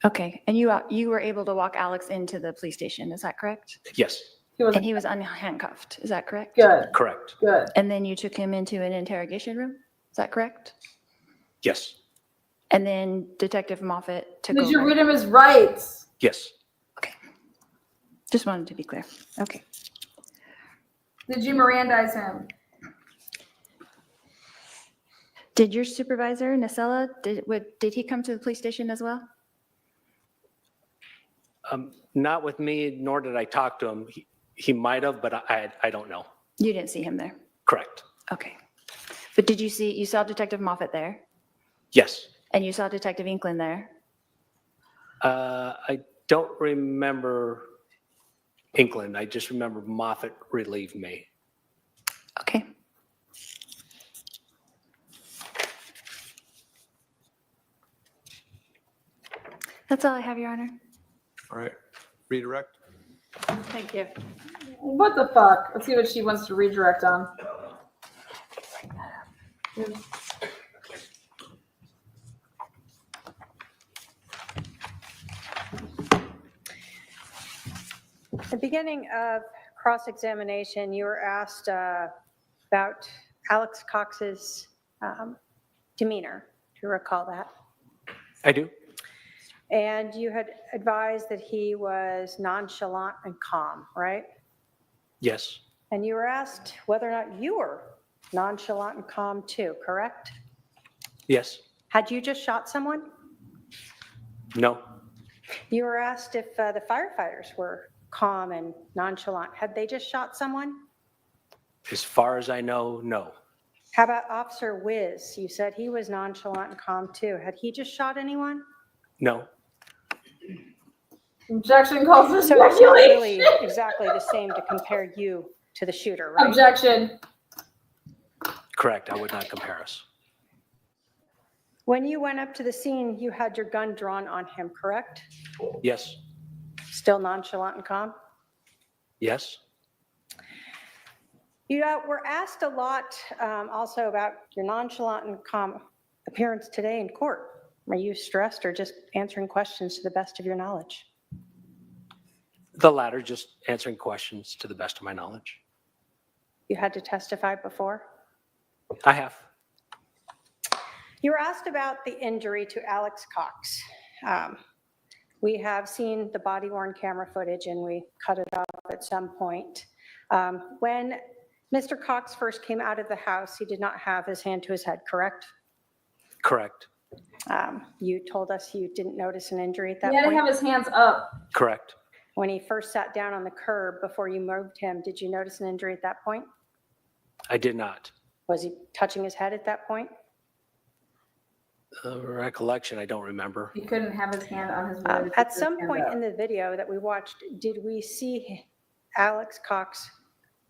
Okay, and you were able to walk Alex into the police station, is that correct? Yes. And he was unhandcuffed, is that correct? Good. Correct. Good. And then you took him into an interrogation room, is that correct? Yes. And then Detective Moffat took Did over. you read him his rights? Yes. Just wanted to be clear. Okay. Did you Mirandize him? Did your supervisor, Nacella, did he come to the police station as well? Not with me, nor did I talk to him. He might have, but I don't know. You didn't see him there? Correct. Okay. But did you saw Detective Moffat there? Yes. And you saw Detective Inklin there? I don't remember Inklin. I just remember Moffat relieved me. Okay. That's all I have, Your Honor. All right, redirect. Thank you. What the fuck? Let's see what she wants to redirect on. At the beginning of cross-examination, you were asked about Alex Cox's demeanor. Do you recall that? I do. And you had advised that he was nonchalant and calm, right? Yes. And you were asked whether or not you were nonchalant and calm too, correct? Yes. Had you just shot someone? No. You were asked if the firefighters were calm and nonchalant. Had they just shot someone? As far as I know, no. How about Officer Wiz? You said he was nonchalant and calm too. Had he just shot anyone? No. Objection calls for So it's not speculation. really exactly the same to compare you to the shooter, right? Objection. Correct. I would not compare us. When you went up to the scene, you had your gun drawn on him, correct? Yes. Still nonchalant and calm? Yes. You were asked a lot also about your nonchalant and calm appearance today in court. Are you stressed or just answering questions to the best of your knowledge? The latter, just answering questions to the best of my knowledge. You had to testify before? I have. You were asked about the injury to Alex Cox. We have seen the body-worn camera footage and we cut it off at some point. When Mr. Cox first came out of the house, he did not have his hand to his head, correct? Correct. You told us you didn't notice an injury at that He had to point? have his hands up. Correct. When he first sat down on the curb before you moved him, did you notice an injury at that point? I did not. Was he touching his head at that point? Recollection, I don't remember. He couldn't have his hand on his At some point in the video that we watched, did we see Alex Cox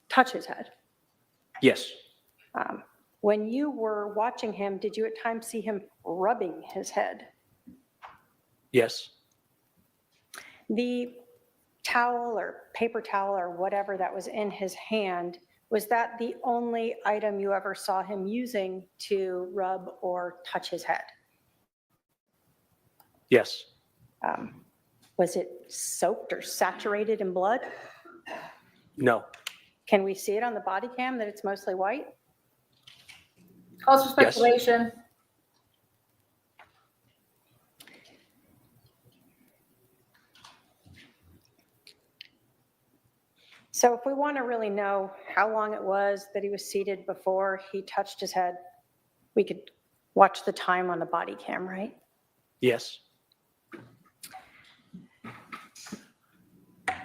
touch his head? Yes. When you were watching him, did you at times see him rubbing his head? Yes. The towel or paper towel or whatever that was in his hand, was that the only item you ever saw him using to rub or touch his head? Yes. Was it soaked or saturated in blood? No. Can we see it on the body cam that it's mostly white? Calls for speculation. So if we want to really know how long it was that he was seated before he touched his head, we could watch the time on the body cam, right? Yes.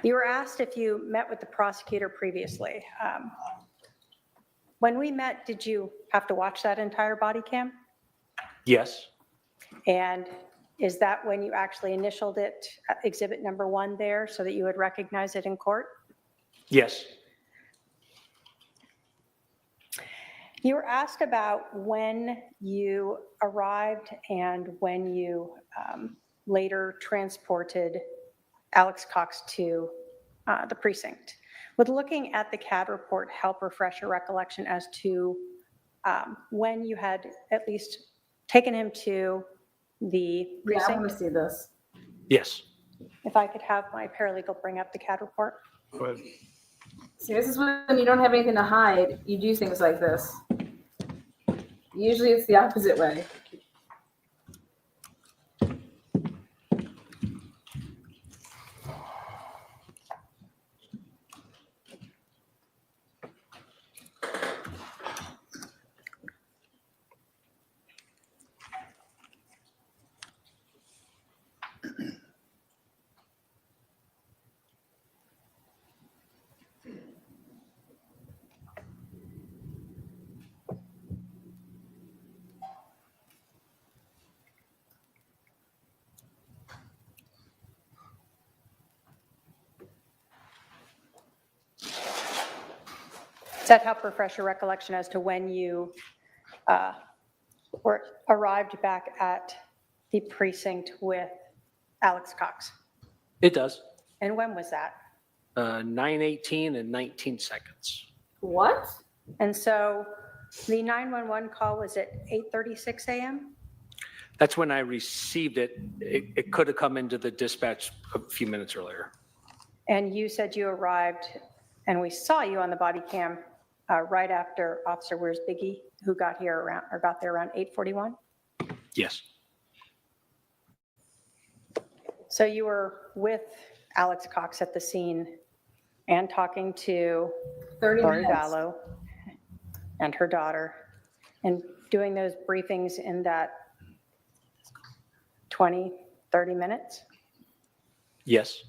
You were asked if you met with the prosecutor previously. When we met, did you have to watch that entire body cam? Yes. And is that when you actually initialed it, exhibit number 1 there, so that you would recognize it in court? Yes. You were asked about when you arrived and when you later transported Alex Cox to the precinct. Would looking at the CAD report help refresh your recollection as to when you had at least taken him to the precinct? Yeah, I want to see this. Yes. If I could have my paralegal bring up the CAD report. Go ahead. See, this is when you don't have anything to hide. You do things like this. Usually it's the opposite way. Does that help refresh your recollection as to when you arrived back at the precinct with Alex Cox? It does. And when was that? 9:18 and 19 seconds. What? And so the 911 call was at 8:36 a.m.? That's when I received it. It could have come into the dispatch a few minutes earlier. And you said you arrived, and we saw you on the body cam right after Officer Where's Biggie, who got there around 8:41? Yes. So you were with Alex Cox at the scene and talking to 30 Lori minutes. Vallow and her daughter, and doing those briefings in that 20, 30 minutes? Yes.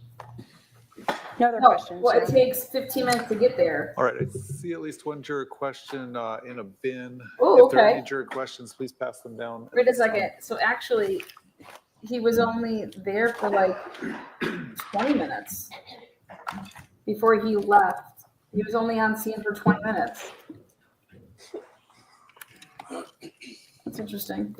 No other No, questions? well, it takes 15 minutes to get there. All right, I see at least one juror question in a bin. Oh, If there are okay. any juror questions, please pass them down. Wait a second. So actually, he was only there for like 20 minutes before he left. He was only on scene for 20 minutes. That's interesting.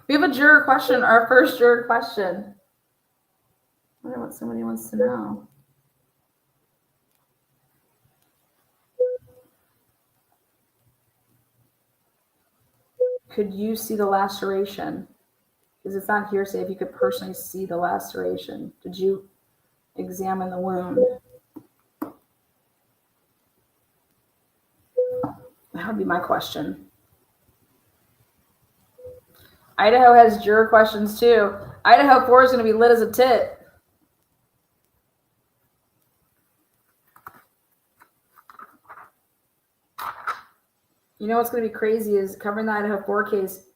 We have a juror question, our first juror question. I wonder what somebody wants to know. Could you see the laceration? Because it's not hearsay if you could personally see the laceration. Did you examine the wound? That would be my question. Idaho has juror questions too. Idaho 4 is going to be lit as a tit. You know what's going to be crazy is covering the Idaho 4 case.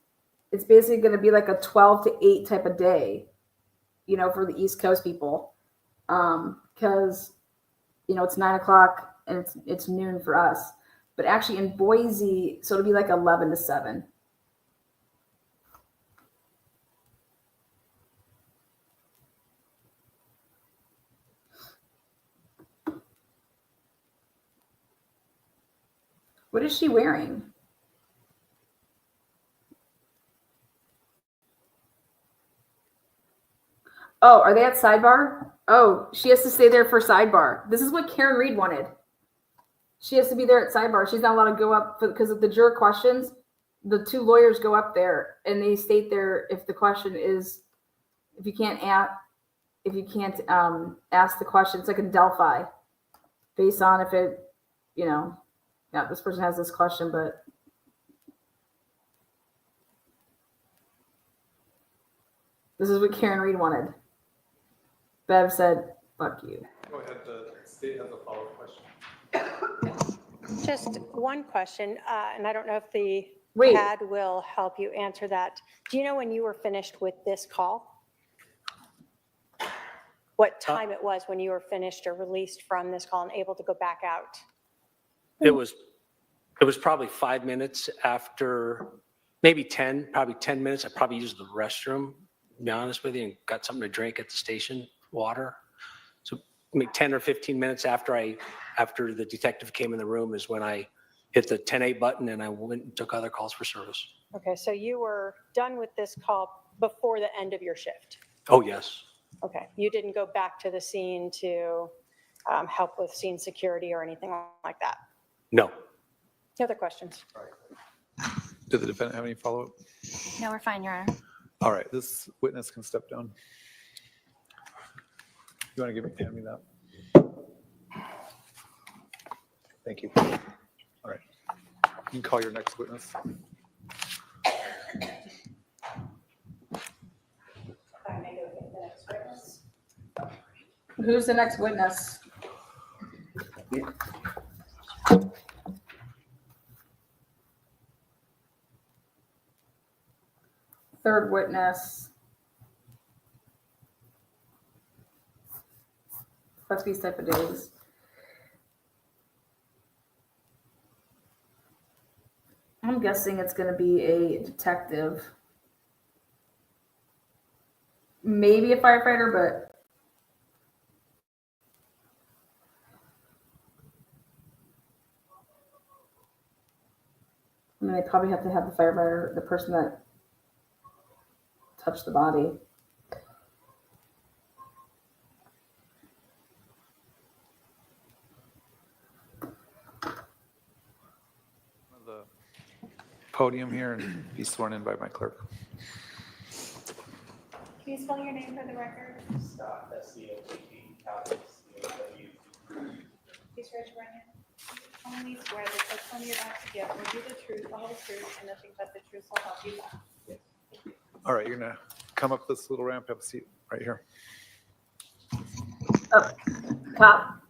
It's basically going to be like a 12 to 8 type of day, you know, for the East Coast people. Because, you know, it's 9 o'clock and it's noon for us. But actually in Boise, so it'll be like 11 to 7. What is she wearing? Oh, are they at sidebar? Oh, she has to stay there for sidebar. This is what Karen Reed wanted. She has to be there at sidebar. She's not allowed to go up because of the juror questions. The two lawyers go up there and they state there if the question is, if you can't ask the question, it's like in Delphi, based on if it, this person has this question, but this is what Karen Reed wanted. Bev said, "Fuck you." Go ahead. The state has a follow-up question. Just one question, and I don't know if the Wait. CAD will help you answer that. Do you know when you were finished with this call? What time it was when you were finished or released from this call and able to go back out? It was probably 5 minutes after, maybe 10 minutes. I probably used the restroom, to be honest with you, and got something to drink at the station, water. So maybe 10 or 15 minutes after the detective came in the room is when I hit the 10-8 button and I went and took other calls for service. Okay, so you were done with this call before the end of your shift? Oh, yes. Okay, you didn't go back to the scene to help with scene security or anything like that? No. Any other questions? Did the defendant have any follow-up? No, we're fine, Your Honor. All right, this witness can step down. You want to hand me that? Thank you. All right. You can call your next witness. Who's the next witness? Third witness. Let's be type of days. I'm guessing it's going to be a detective. Maybe a firefighter, but I mean, they probably have to have the firefighter, the person that touched the body. The podium here and be sworn in by my clerk. Can you spell your name for the record? Scott, S-C-O-T-T, Please raise your right hand. Solemnly swear that the testimony you're about to give will be the truth, the whole truth, and nothing but the truth will help you God. All right, you're gonna come up this little ramp, have a seat right here. Oh, cop.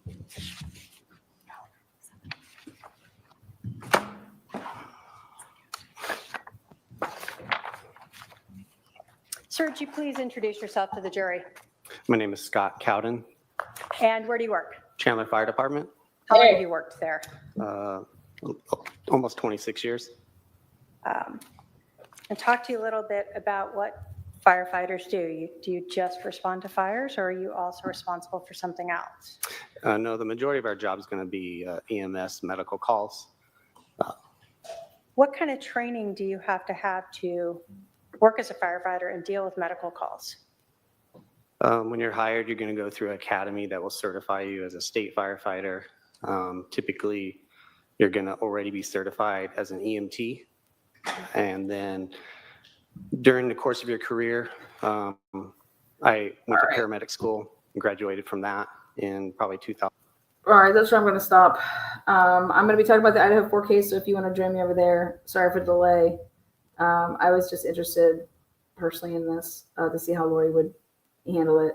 Sir, would you please introduce yourself to the jury? My name is Scott Cowden, And where do you work? Chandler Fire Department. How long have you worked there? Almost 26 years. And talk to you a little bit about what firefighters do. Do you just respond to fires, or are you also responsible for something else? No, the majority of our job is going to be EMS medical calls. What kind of training do you have to work as a firefighter and deal with medical calls? When you're hired, you're going to go through an academy that will certify you as a state firefighter. Typically, you're going to already be certified as an EMT. And then during the course of your career, I went to paramedic school and graduated from that in probably 2000. All right, that's where I'm going to stop. I'm going to be talking about the Idaho 4 case, so if you want to join me over there, sorry for the delay. I was just interested personally in this to see how Lori would handle it.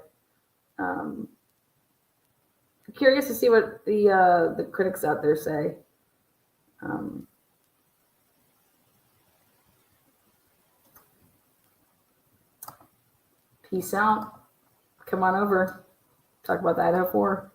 I'm curious to see what the critics out there say. Peace out. Come on over. Talk about the Idaho 4.